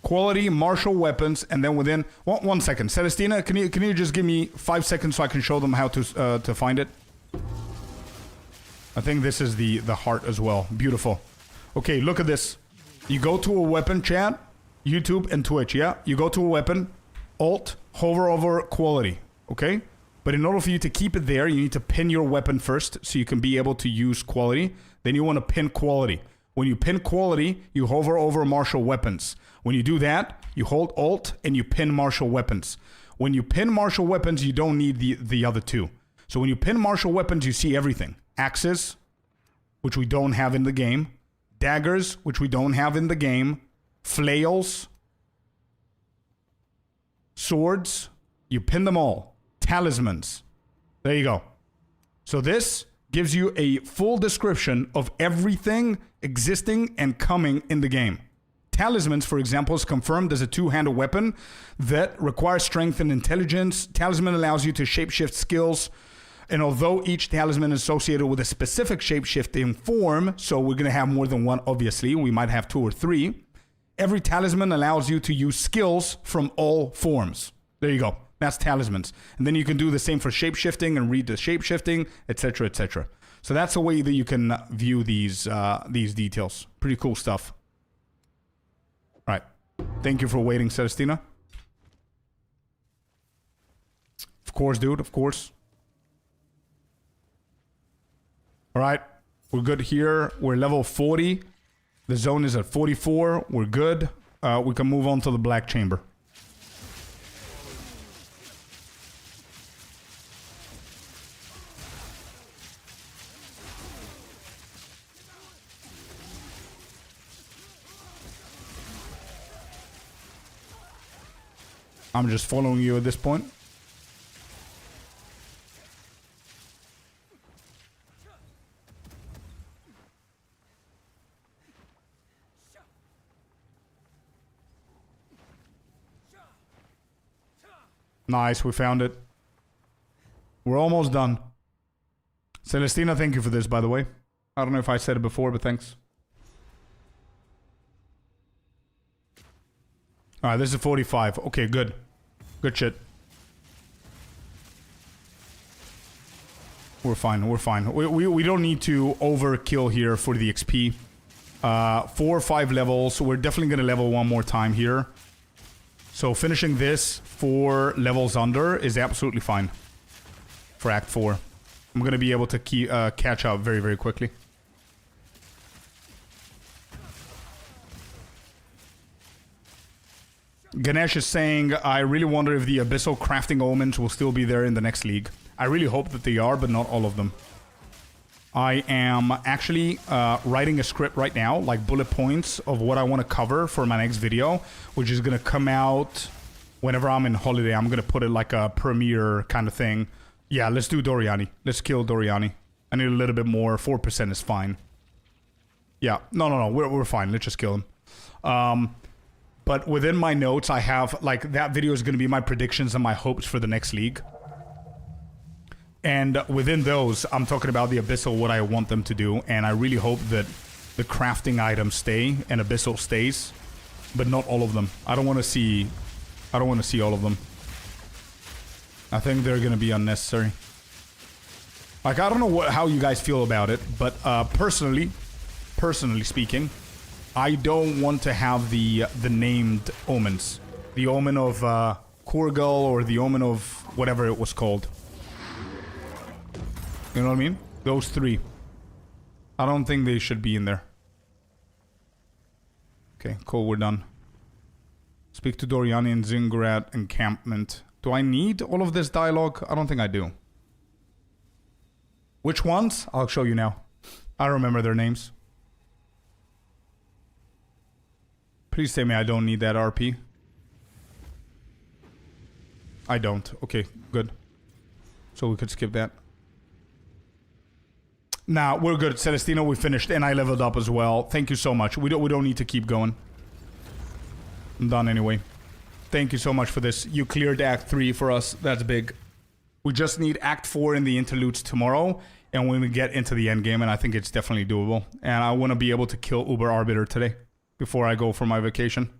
[SPEAKER 1] Quality, martial weapons, and then within... One second. Celestina, can you just give me 5 seconds so I can show them how to find it? I think this is the heart as well. Beautiful. Okay, look at this. You go to a weapon, chat, YouTube and Twitch, yeah? You go to a weapon, Alt, hover over quality, okay? But in order for you to keep it there, you need to pin your weapon first so you can be able to use quality. Then you want to pin quality. When you pin quality, you hover over martial weapons. When you do that, you hold Alt and you pin martial weapons. When you pin martial weapons, you don't need the other two. So when you pin martial weapons, you see everything. Axes, which we don't have in the game. Daggers, which we don't have in the game. Flails. Swords. You pin them all. Talismans. There you go. So this gives you a full description of everything existing and coming in the game. Talismans, for example, is confirmed as a two-handed weapon that requires strength and intelligence. Talisman allows you to shapeshift skills. And although each talisman is associated with a specific shapeshifting form, so we're going to have more than one, obviously. We might have 2 or 3. Every talisman allows you to use skills from all forms. There you go. That's talismans. And then you can do the same for shapeshifting and read the shapeshifting, etc., etc. So that's a way that you can view these details. Pretty cool stuff. All right. Thank you for waiting, Celestina. Of course, dude. Of course. All right. We're good here. We're level 40. The zone is at 44. We're good. We can move on to the black chamber. I'm just following you at this point. Nice, we found it. We're almost done. Celestina, thank you for this, by the way. I don't know if I said it before, but thanks. Alright, this is 45. Okay, good. Good shit. We're fine, we're fine. We don't need to overkill here for the XP. 4 or 5 levels. We're definitely going to level one more time here. So finishing this 4 levels under is absolutely fine. For Act 4. I'm going to be able to catch up very, very quickly. Ganesh is saying, I really wonder if the Abyssal Crafting Omens will still be there in the next league. I really hope that they are, but not all of them. I am actually writing a script right now, like bullet points of what I want to cover for my next video, which is going to come out whenever I'm in holiday. I'm going to put it like a premiere kind of thing. Yeah, let's do Doriani. Let's kill Doriani. I need a little bit more. 4% is fine. Yeah, no, we're fine. Let's just kill him. But within my notes, I have, like, that video is going to be my predictions and my hopes for the next league. And within those, I'm talking about the Abyssal, what I want them to do. And I really hope that the crafting items stay and Abyssal stays. But not all of them. I don't want to see all of them. I think they're going to be unnecessary. Like, I don't know how you guys feel about it. But personally speaking, I don't want to have the named omens. The omen of Kurgal or the omen of whatever it was called. You know what I mean? Those 3. I don't think they should be in there. Okay, cool, we're done. Speak to Doriani and Zingrat encampment. Do I need all of this dialogue? I don't think I do. Which ones? I'll show you now. I don't remember their names. Please tell me I don't need that RP. I don't. Okay, good. So we could skip that. Nah, we're good. Celestino, we finished, and I leveled up as well. Thank you so much. We don't need to keep going. I'm done anyway. Thank you so much for this. You cleared Act 3 for us. That's big. We just need Act 4 in the interludes tomorrow, and when we get into the end game, and I think it's definitely doable. And I want to be able to kill Uber Arbiter today before I go for my vacation.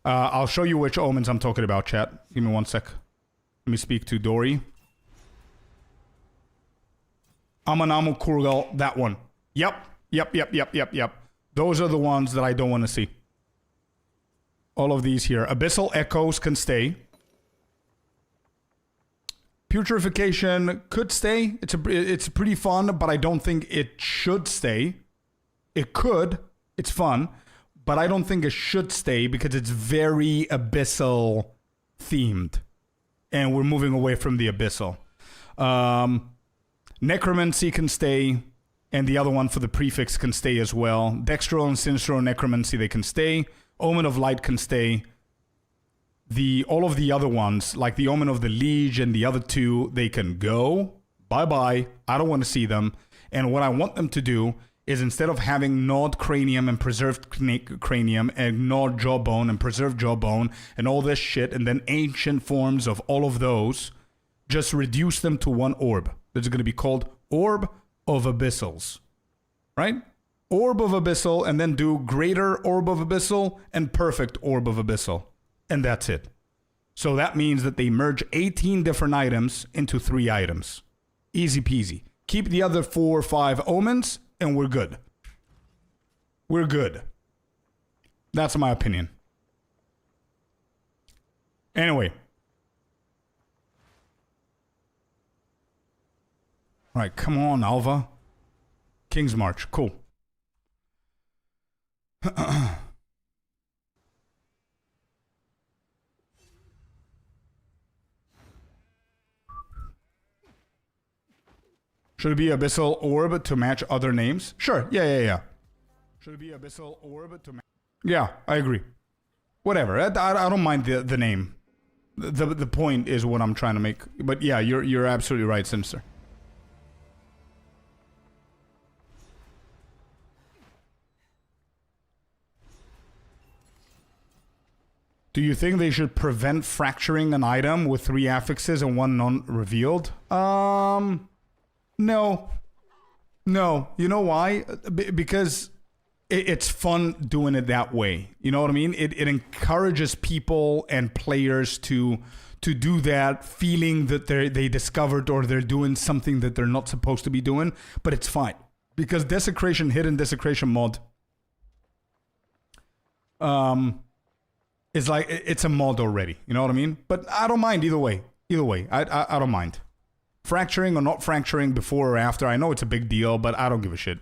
[SPEAKER 1] I'll show you which omens I'm talking about, chat. Give me 1 sec. Let me speak to Dory. Amanamu Kurgal, that one. Yep. Those are the ones that I don't want to see. All of these here. Abyssal Echoes can stay. Putrefaction could stay. It's pretty fun, but I don't think it should stay. It could. It's fun, but I don't think it should stay because it's very abyssal themed, and we're moving away from the abyssal. Necromancy can stay, and the other one for the prefix can stay as well. Dextral and Sinistral Necromancy, they can stay. Omen of Light can stay. All of the other ones, like the Omen of the Liege and the other two, they can go. Bye-bye. I don't want to see them. And what I want them to do is, instead of having gnawed cranium and preserved cranium and gnawed jawbone and preserved jawbone and all this shit and then ancient forms of all of those, just reduce them to one orb. That's going to be called Orb of Abyssals. Right? Orb of Abyssal, and then do Greater Orb of Abyssal and Perfect Orb of Abyssal. And that's it. So that means that they merge 18 different items into 3 items. Easy peasy. Keep the other 4 or 5 omens, and we're good. We're good. That's my opinion. Anyway. Alright, come on, Alva. King's March. Cool. Should it be Abyssal Orb to match other names? Sure. Yeah. Should it be Abyssal Orb to match? Yeah, I agree. Whatever. I don't mind the name. The point is what I'm trying to make. But yeah, you're absolutely right, Sinister. Do you think they should prevent fracturing an item with 3 affixes and 1 non-revealed? No. You know why? Because it's fun doing it that way. You know what I mean? It encourages people and players to do that, feeling that they discovered or they're doing something that they're not supposed to be doing. But it's fine. Because Hidden Desecration mod is like, it's a mod already. You know what I mean? But I don't mind either way. I don't mind. Fracturing or not fracturing before or after, I know it's a big deal, but I don't give a shit.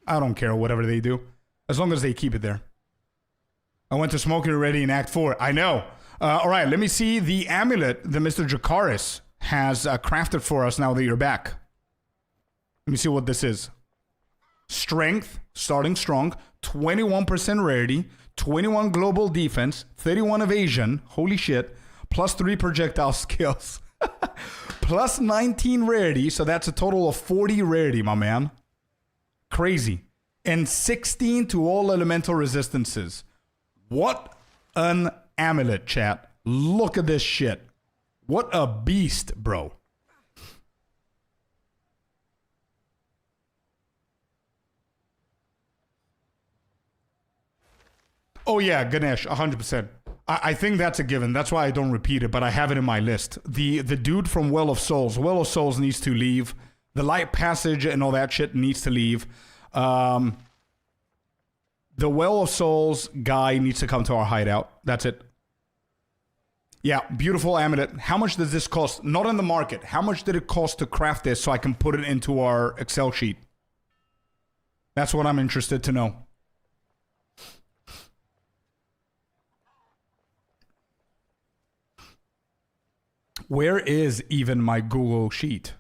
[SPEAKER 1] I don't care whatever they do. As long as they keep it there. I went to smoking already in Act 4. I know. Alright, let me see the amulet that Mr. Jakaris has crafted for us now that you're back. Let me see what this is. Strength, starting strong. 21% rarity. 21 global defense. 31 evasion. Holy shit. Plus 3 projectile skills. Plus 19 rarity, so that's a total of 40 rarity, my man. Crazy. And 16 to all elemental resistances. What an amulet, chat. Look at this shit. What a beast, bro. Oh yeah, Ganesh, 100%. I think that's a given. That's why I don't repeat it, but I have it in my list. The dude from Well of Souls. Well of Souls needs to leave. The Light Passage and all that shit needs to leave. The Well of Souls guy needs to come to our hideout. That's it. Yeah, beautiful amulet. How much does this cost? Not in the market. How much did it cost to craft this so I can put it into our Excel sheet? That's what I'm interested to know. Where is even my Google sheet?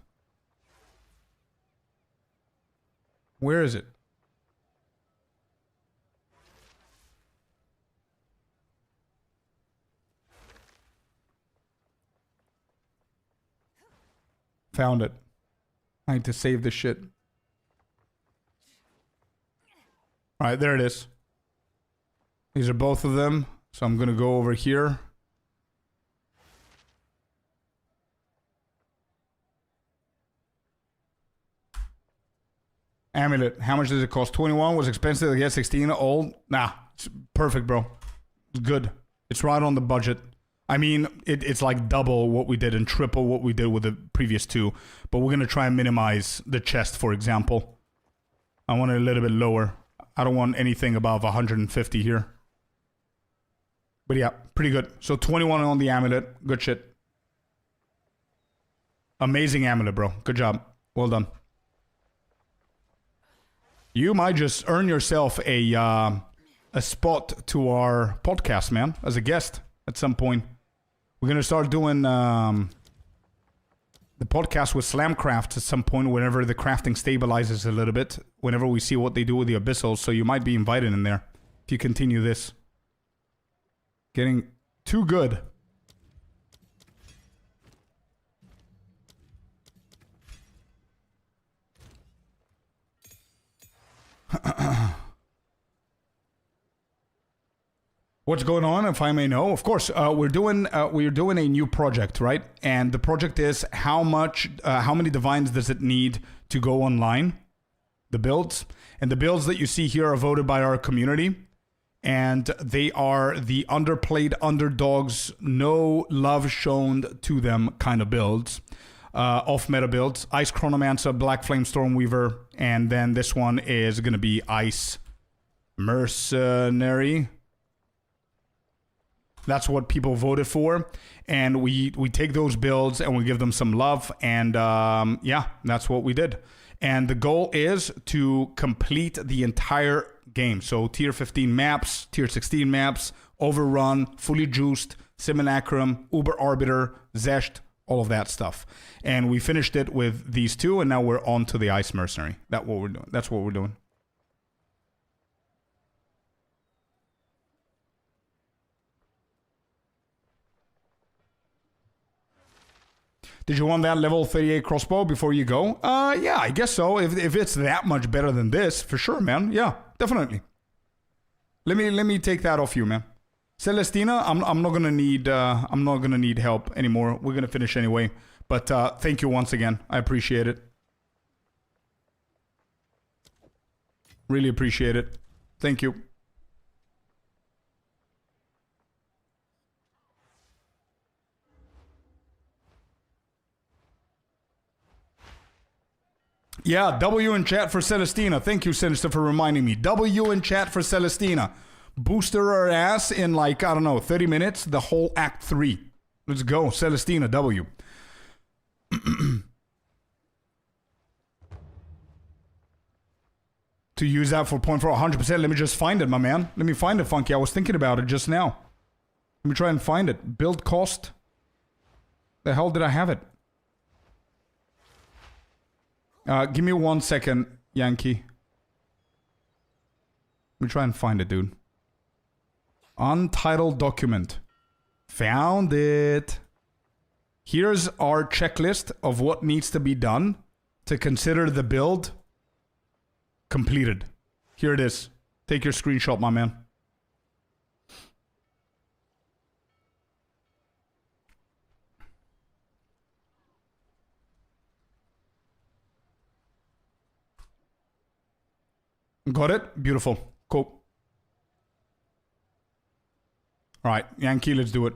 [SPEAKER 1] Where is it? Found it. I need to save this shit. Alright, there it is. These are both of them. So I'm going to go over here. Amulet. How much does it cost? 21 was expensive. I guess 16 old. Nah, it's perfect, bro. It's good. It's right on the budget. I mean, it's like double what we did and triple what we did with the previous 2. But we're going to try and minimize the chest, for example. I want it a little bit lower. I don't want anything above 150 here. But yeah, pretty good. So 21 on the amulet. Good shit. Amazing amulet, bro. Good job. Well done. You might just earn yourself a spot to our podcast, man, as a guest at some point. We're gonna start doing the podcast with Slamcraft at some point whenever the crafting stabilizes a little bit, whenever we see what they do with the abyssals, so you might be invited in there if you continue this. Getting too good. What's going on, if I may know? Of course, we're doing a new project, right? And the project is how many divines does it need to go online? The builds. And the builds that you see here are voted by our community. And they are the underplayed underdogs, no love shown to them kind of builds. Off-meta builds. Ice Chronomancer, Black Flame Stormweaver, and then this one is going to be Ice Mercenary. That's what people voted for, and we take those builds and we give them some love, and yeah, that's what we did. And the goal is to complete the entire game. So tier 15 maps, tier 16 maps, Overrun, Fully Juiced, Simulacrum, Uber Arbiter, Zesht, all of that stuff. And we finished it with these two, and now we're on to the Ice Mercenary. That's what we're doing. That's what we're doing. Did you want that level 38 crossbow before you go? Yeah, I guess so. If it's that much better than this, for sure, man. Yeah, definitely. Let me take that off you, man. Celestina, I'm not gonna need help anymore. We're gonna finish anyway. But thank you once again. I appreciate it. Really appreciate it. Thank you. Yeah, W in chat for Celestina. Thank you, Sinister, for reminding me. W in chat for Celestina. Booster her ass in like, I don't know, 30 minutes. The whole Act 3. Let's go. Celestina, W. To use that for point for 100%. Let me just find it, my man. Let me find it, Funky. I was thinking about it just now. Let me try and find it. Build cost. The hell did I have it? Give me 1 second, Yankee. Let me try and find it, dude. Untitled document. Found it. Here's our checklist of what needs to be done to consider the build completed. Here it is. Take your screenshot, my man. Got it? Beautiful. Cool. Alright, Yankee, let's do it.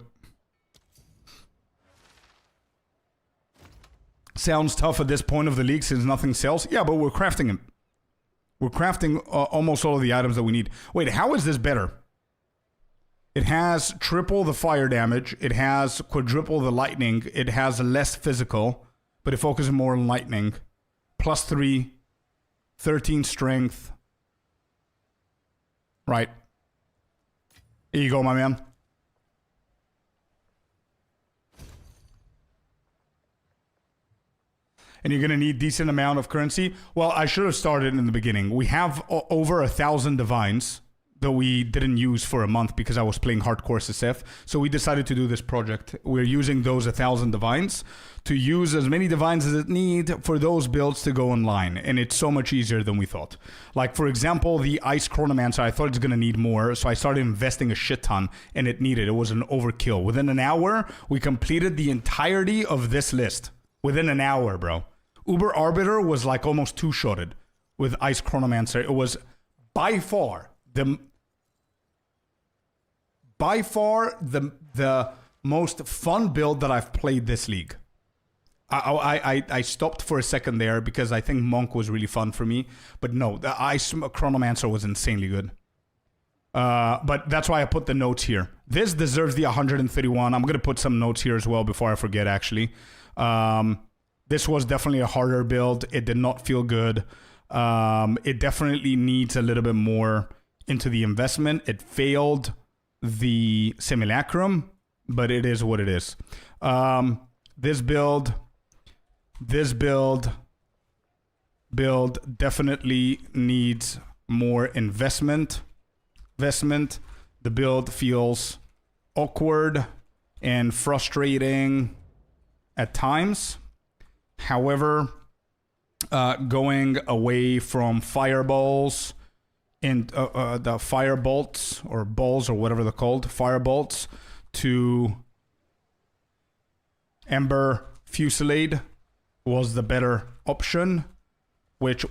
[SPEAKER 1] Sounds tough at this point of the league since nothing sells. Yeah, but we're crafting them. We're crafting almost all of the items that we need. Wait, how is this better? It has triple the fire damage. It has quadruple the lightning. It has less physical, but it focuses more on lightning. +3, 13 strength. Right. Here you go, my man. And you're going to need decent amount of currency. Well, I should have started in the beginning. We have over 1,000 divines that we didn't use for a month because I was playing hardcore SSF. So we decided to do this project. We're using those 1,000 divines to use as many divines as it need for those builds to go online. And it's so much easier than we thought. Like, for example, the Ice Chronomancer, I thought it's going to need more. So I started investing a shit ton, and it needed. It was an overkill. Within an hour, we completed the entirety of this list. Within an hour, bro. Uber Arbiter was like almost two-shotted with Ice Chronomancer. It was by far the most fun build that I've played this league. I stopped for a second there because I think Monk was really fun for me. But no, the Ice Chronomancer was insanely good. But that's why I put the notes here. This deserves the 131. I'm going to put some notes here as well before I forget, actually. This was definitely a harder build. It did not feel good. It definitely needs a little bit more into the investment. It failed the simulacrum, but it is what it is. This build definitely needs more investment. The build feels awkward and frustrating at times. However, going away from fireballs and the firebolts or balls or whatever they're called, firebolts, to Ember Fusillade was the better option, which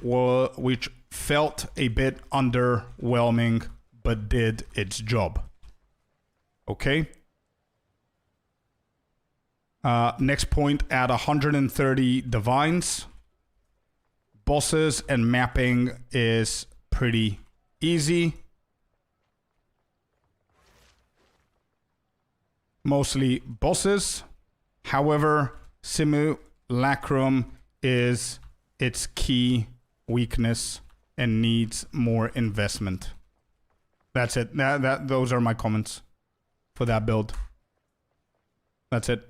[SPEAKER 1] felt a bit underwhelming, but did its job. Okay. Next point, at 130 divines. Bosses and mapping is pretty easy. Mostly bosses. However, simulacrum is its key weakness and needs more investment. That's it. Those are my comments for that build. That's it.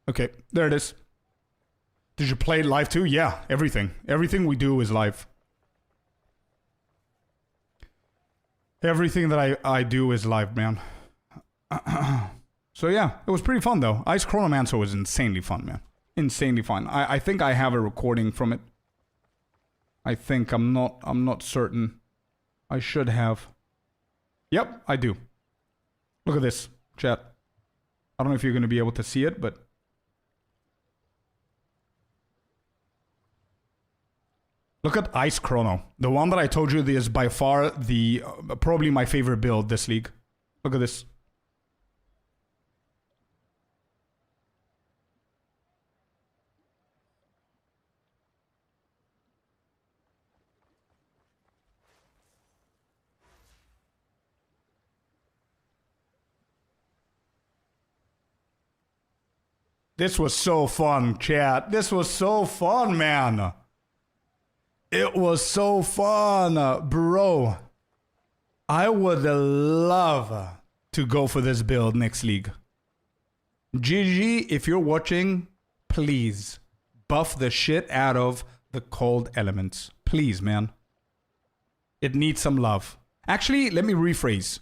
[SPEAKER 1] Okay, there it is. Did you play it live too? Yeah, everything. Everything we do is live. Everything that I do is live, man. So yeah, it was pretty fun though. Ice Chronomancer was insanely fun, man. Insanely fun. I think I have a recording from it. I think I'm not certain. I should have. Yep, I do. Look at this, chat. I don't know if you're gonna be able to see it, but look at Ice Chrono. The one that I told you is by far the probably my favorite build this league. Look at this. This was so fun, chat. This was so fun, man. It was so fun, bro. I would love to go for this build next league. GG, if you're watching, please buff the shit out of the cold elements. Please, man. It needs some love. Actually, let me rephrase.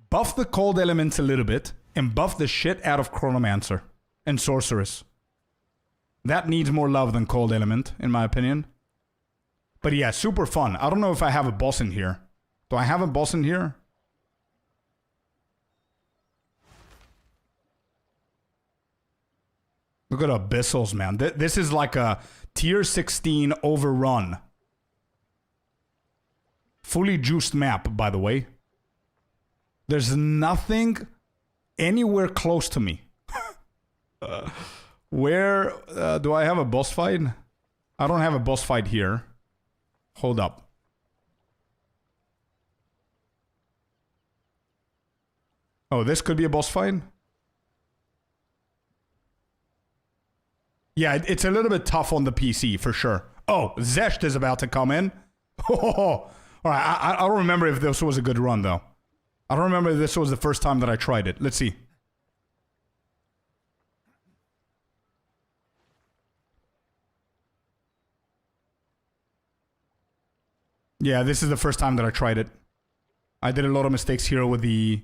[SPEAKER 1] Buff the cold elements a little bit and buff the shit out of Chronomancer and Sorceress. That needs more love than cold element, in my opinion. But yeah, super fun. I don't know if I have a boss in here. Do I have a boss in here? Look at Abyssals, man. This is like a tier 16 overrun. Fully juiced map, by the way. There's nothing anywhere close to me. Where do I have a boss fight? I don't have a boss fight here. Hold up. Oh, this could be a boss fight? Yeah, it's a little bit tough on the PC, for sure. Oh, Zesht is about to come in. Oh, alright, I don't remember if this was a good run, though. I don't remember if this was the first time that I tried it. Let's see. Yeah, this is the first time that I tried it. I did a lot of mistakes here with the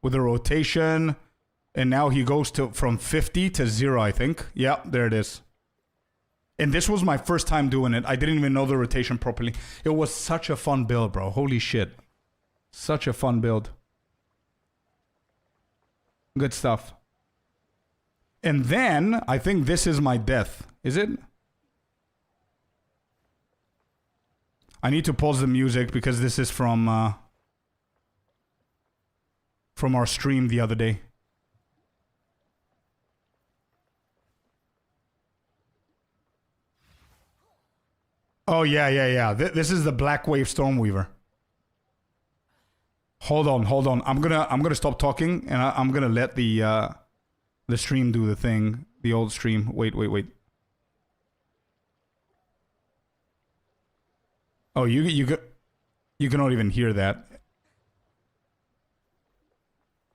[SPEAKER 1] rotation. And now he goes to from 50 to 0, I think. Yeah, there it is. And this was my first time doing it. I didn't even know the rotation properly. It was such a fun build, bro. Holy shit. Such a fun build. Good stuff. And then, I think this is my death. Is it? I need to pause the music because this is from our stream the other day. Oh, yeah. This is the Black Wave Stormweaver. Hold on. I'm gonna stop talking, and I'm gonna let the stream do the thing. The old stream. Wait. Oh, you cannot even hear that.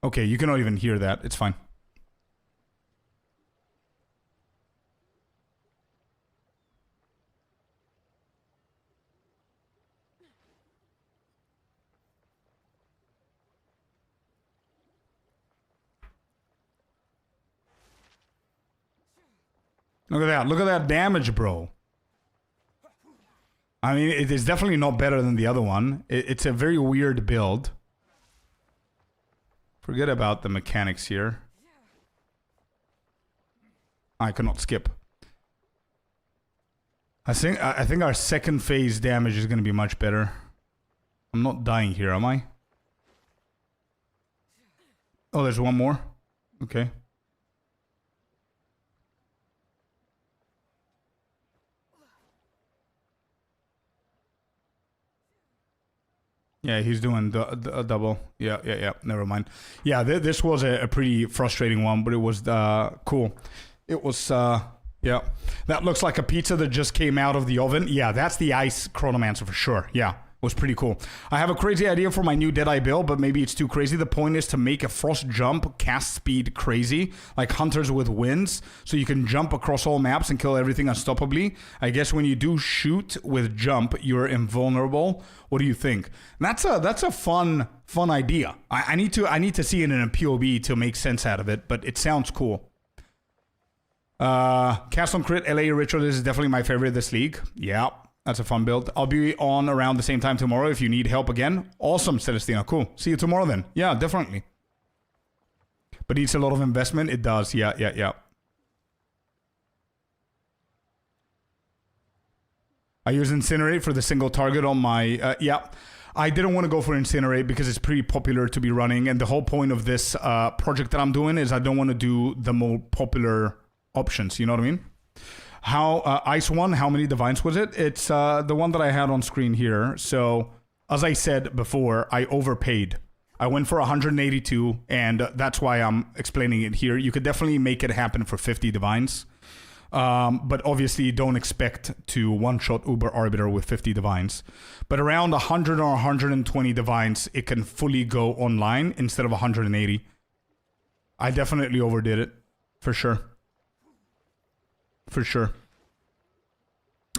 [SPEAKER 1] Okay, you cannot even hear that. It's fine. Look at that. Look at that damage, bro. I mean, it is definitely not better than the other one. It's a very weird build. Forget about the mechanics here. I cannot skip. I think our second phase damage is going to be much better. I'm not dying here, am I? Oh, there's one more. Okay. Yeah, he's doing a double. Yeah. Never mind. Yeah, this was a pretty frustrating one, but it was cool. It was, yeah. That looks like a pizza that just came out of the oven. Yeah, that's the Ice Chronomancer for sure. Yeah, it was pretty cool. I have a crazy idea for my new Deadeye build, but maybe it's too crazy. The point is to make a frost jump cast speed crazy, like Hunters with Winds, so you can jump across all maps and kill everything unstoppably. I guess when you do shoot with jump, you're invulnerable. What do you think? That's a fun idea. I need to see it in a POV to make sense out of it, but it sounds cool. Cast on Crit LA Ritual, this is definitely my favorite this league. Yeah, that's a fun build. I'll be on around the same time tomorrow if you need help again. Awesome, Celestina. Cool. See you tomorrow then. Yeah, definitely. But it's a lot of investment. It does. Yeah. I use Incinerate for the single target on my... yeah. I didn't want to go for Incinerate because it's pretty popular to be running. And the whole point of this project that I'm doing is I don't want to do the more popular options. You know what I mean? How Ice 1, how many Divines was it? It's the one that I had on screen here. So, as I said before, I overpaid. I went for 182, and that's why I'm explaining it here. You could definitely make it happen for 50 Divines. But obviously, don't expect to one-shot Uber Arbiter with 50 Divines. But around 100 or 120 Divines, it can fully go online instead of 180. I definitely overdid it. For sure.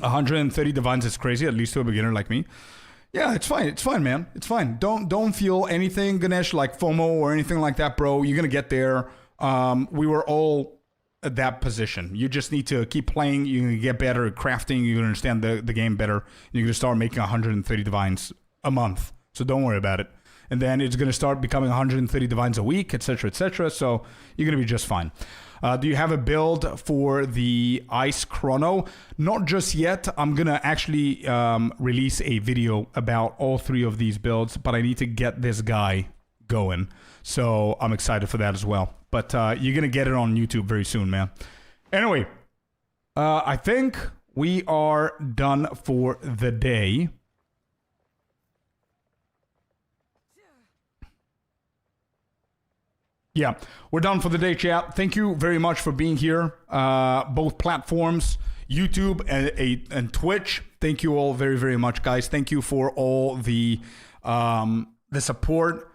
[SPEAKER 1] 130 Divines is crazy, at least to a beginner like me. Yeah, it's fine. It's fine, man. It's fine. Don't feel anything, Ganesh, like FOMO or anything like that, bro. You're going to get there. We were all at that position. You just need to keep playing. You're going to get better at crafting. You're going to understand the game better. You're going to start making 130 Divines a month. So don't worry about it. And then it's going to start becoming 130 Divines a week, etc., etc. So you're going to be just fine. Do you have a build for the Ice Chrono? Not just yet. I'm going to actually release a video about all three of these builds, but I need to get this guy going. So I'm excited for that as well. But you're going to get it on YouTube very soon, man. Anyway, I think we are done for the day. Yeah, we're done for the day, chat. Thank you very much for being here. Both platforms, YouTube and Twitch. Thank you all very, very much, guys. Thank you for all the support,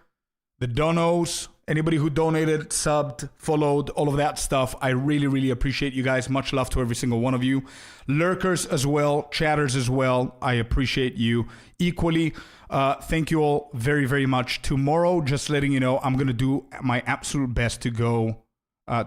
[SPEAKER 1] the donos, anybody who donated, subbed, followed, all of that stuff. I really, really appreciate you guys. Much love to every single one of you. Lurkers as well, chatters as well. I appreciate you equally. Thank you all very, very much. Tomorrow, just letting you know, I'm going to do my absolute best to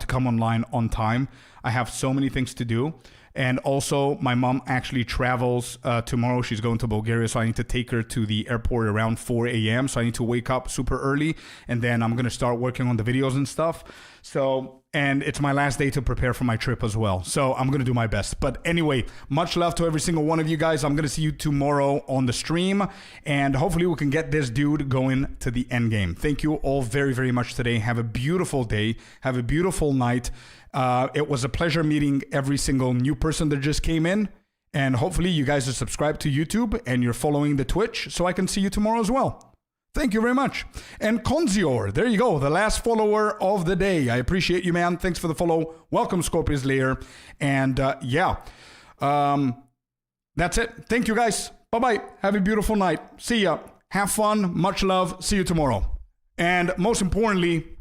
[SPEAKER 1] come online on time. I have so many things to do. And also, my mom actually travels tomorrow. She's going to Bulgaria, so I need to take her to the airport around 4 a.m. So I need to wake up super early, and then I'm going to start working on the videos and stuff. So, and it's my last day to prepare for my trip as well. So I'm going to do my best. But anyway, much love to every single one of you guys. I'm going to see you tomorrow on the stream, and hopefully we can get this dude going to the end game. Thank you all very, very much today. Have a beautiful day. Have a beautiful night. It was a pleasure meeting every single new person that just came in. And hopefully you guys are subscribed to YouTube and you're following the Twitch so I can see you tomorrow as well. Thank you very much. And Conzior, there you go, the last follower of the day. I appreciate you, man. Thanks for the follow. Welcome, Scorpius Lair. And that's it. Thank you, guys. Bye-bye. Have a beautiful night. See ya. Have fun. Much love. See you tomorrow. And most importantly,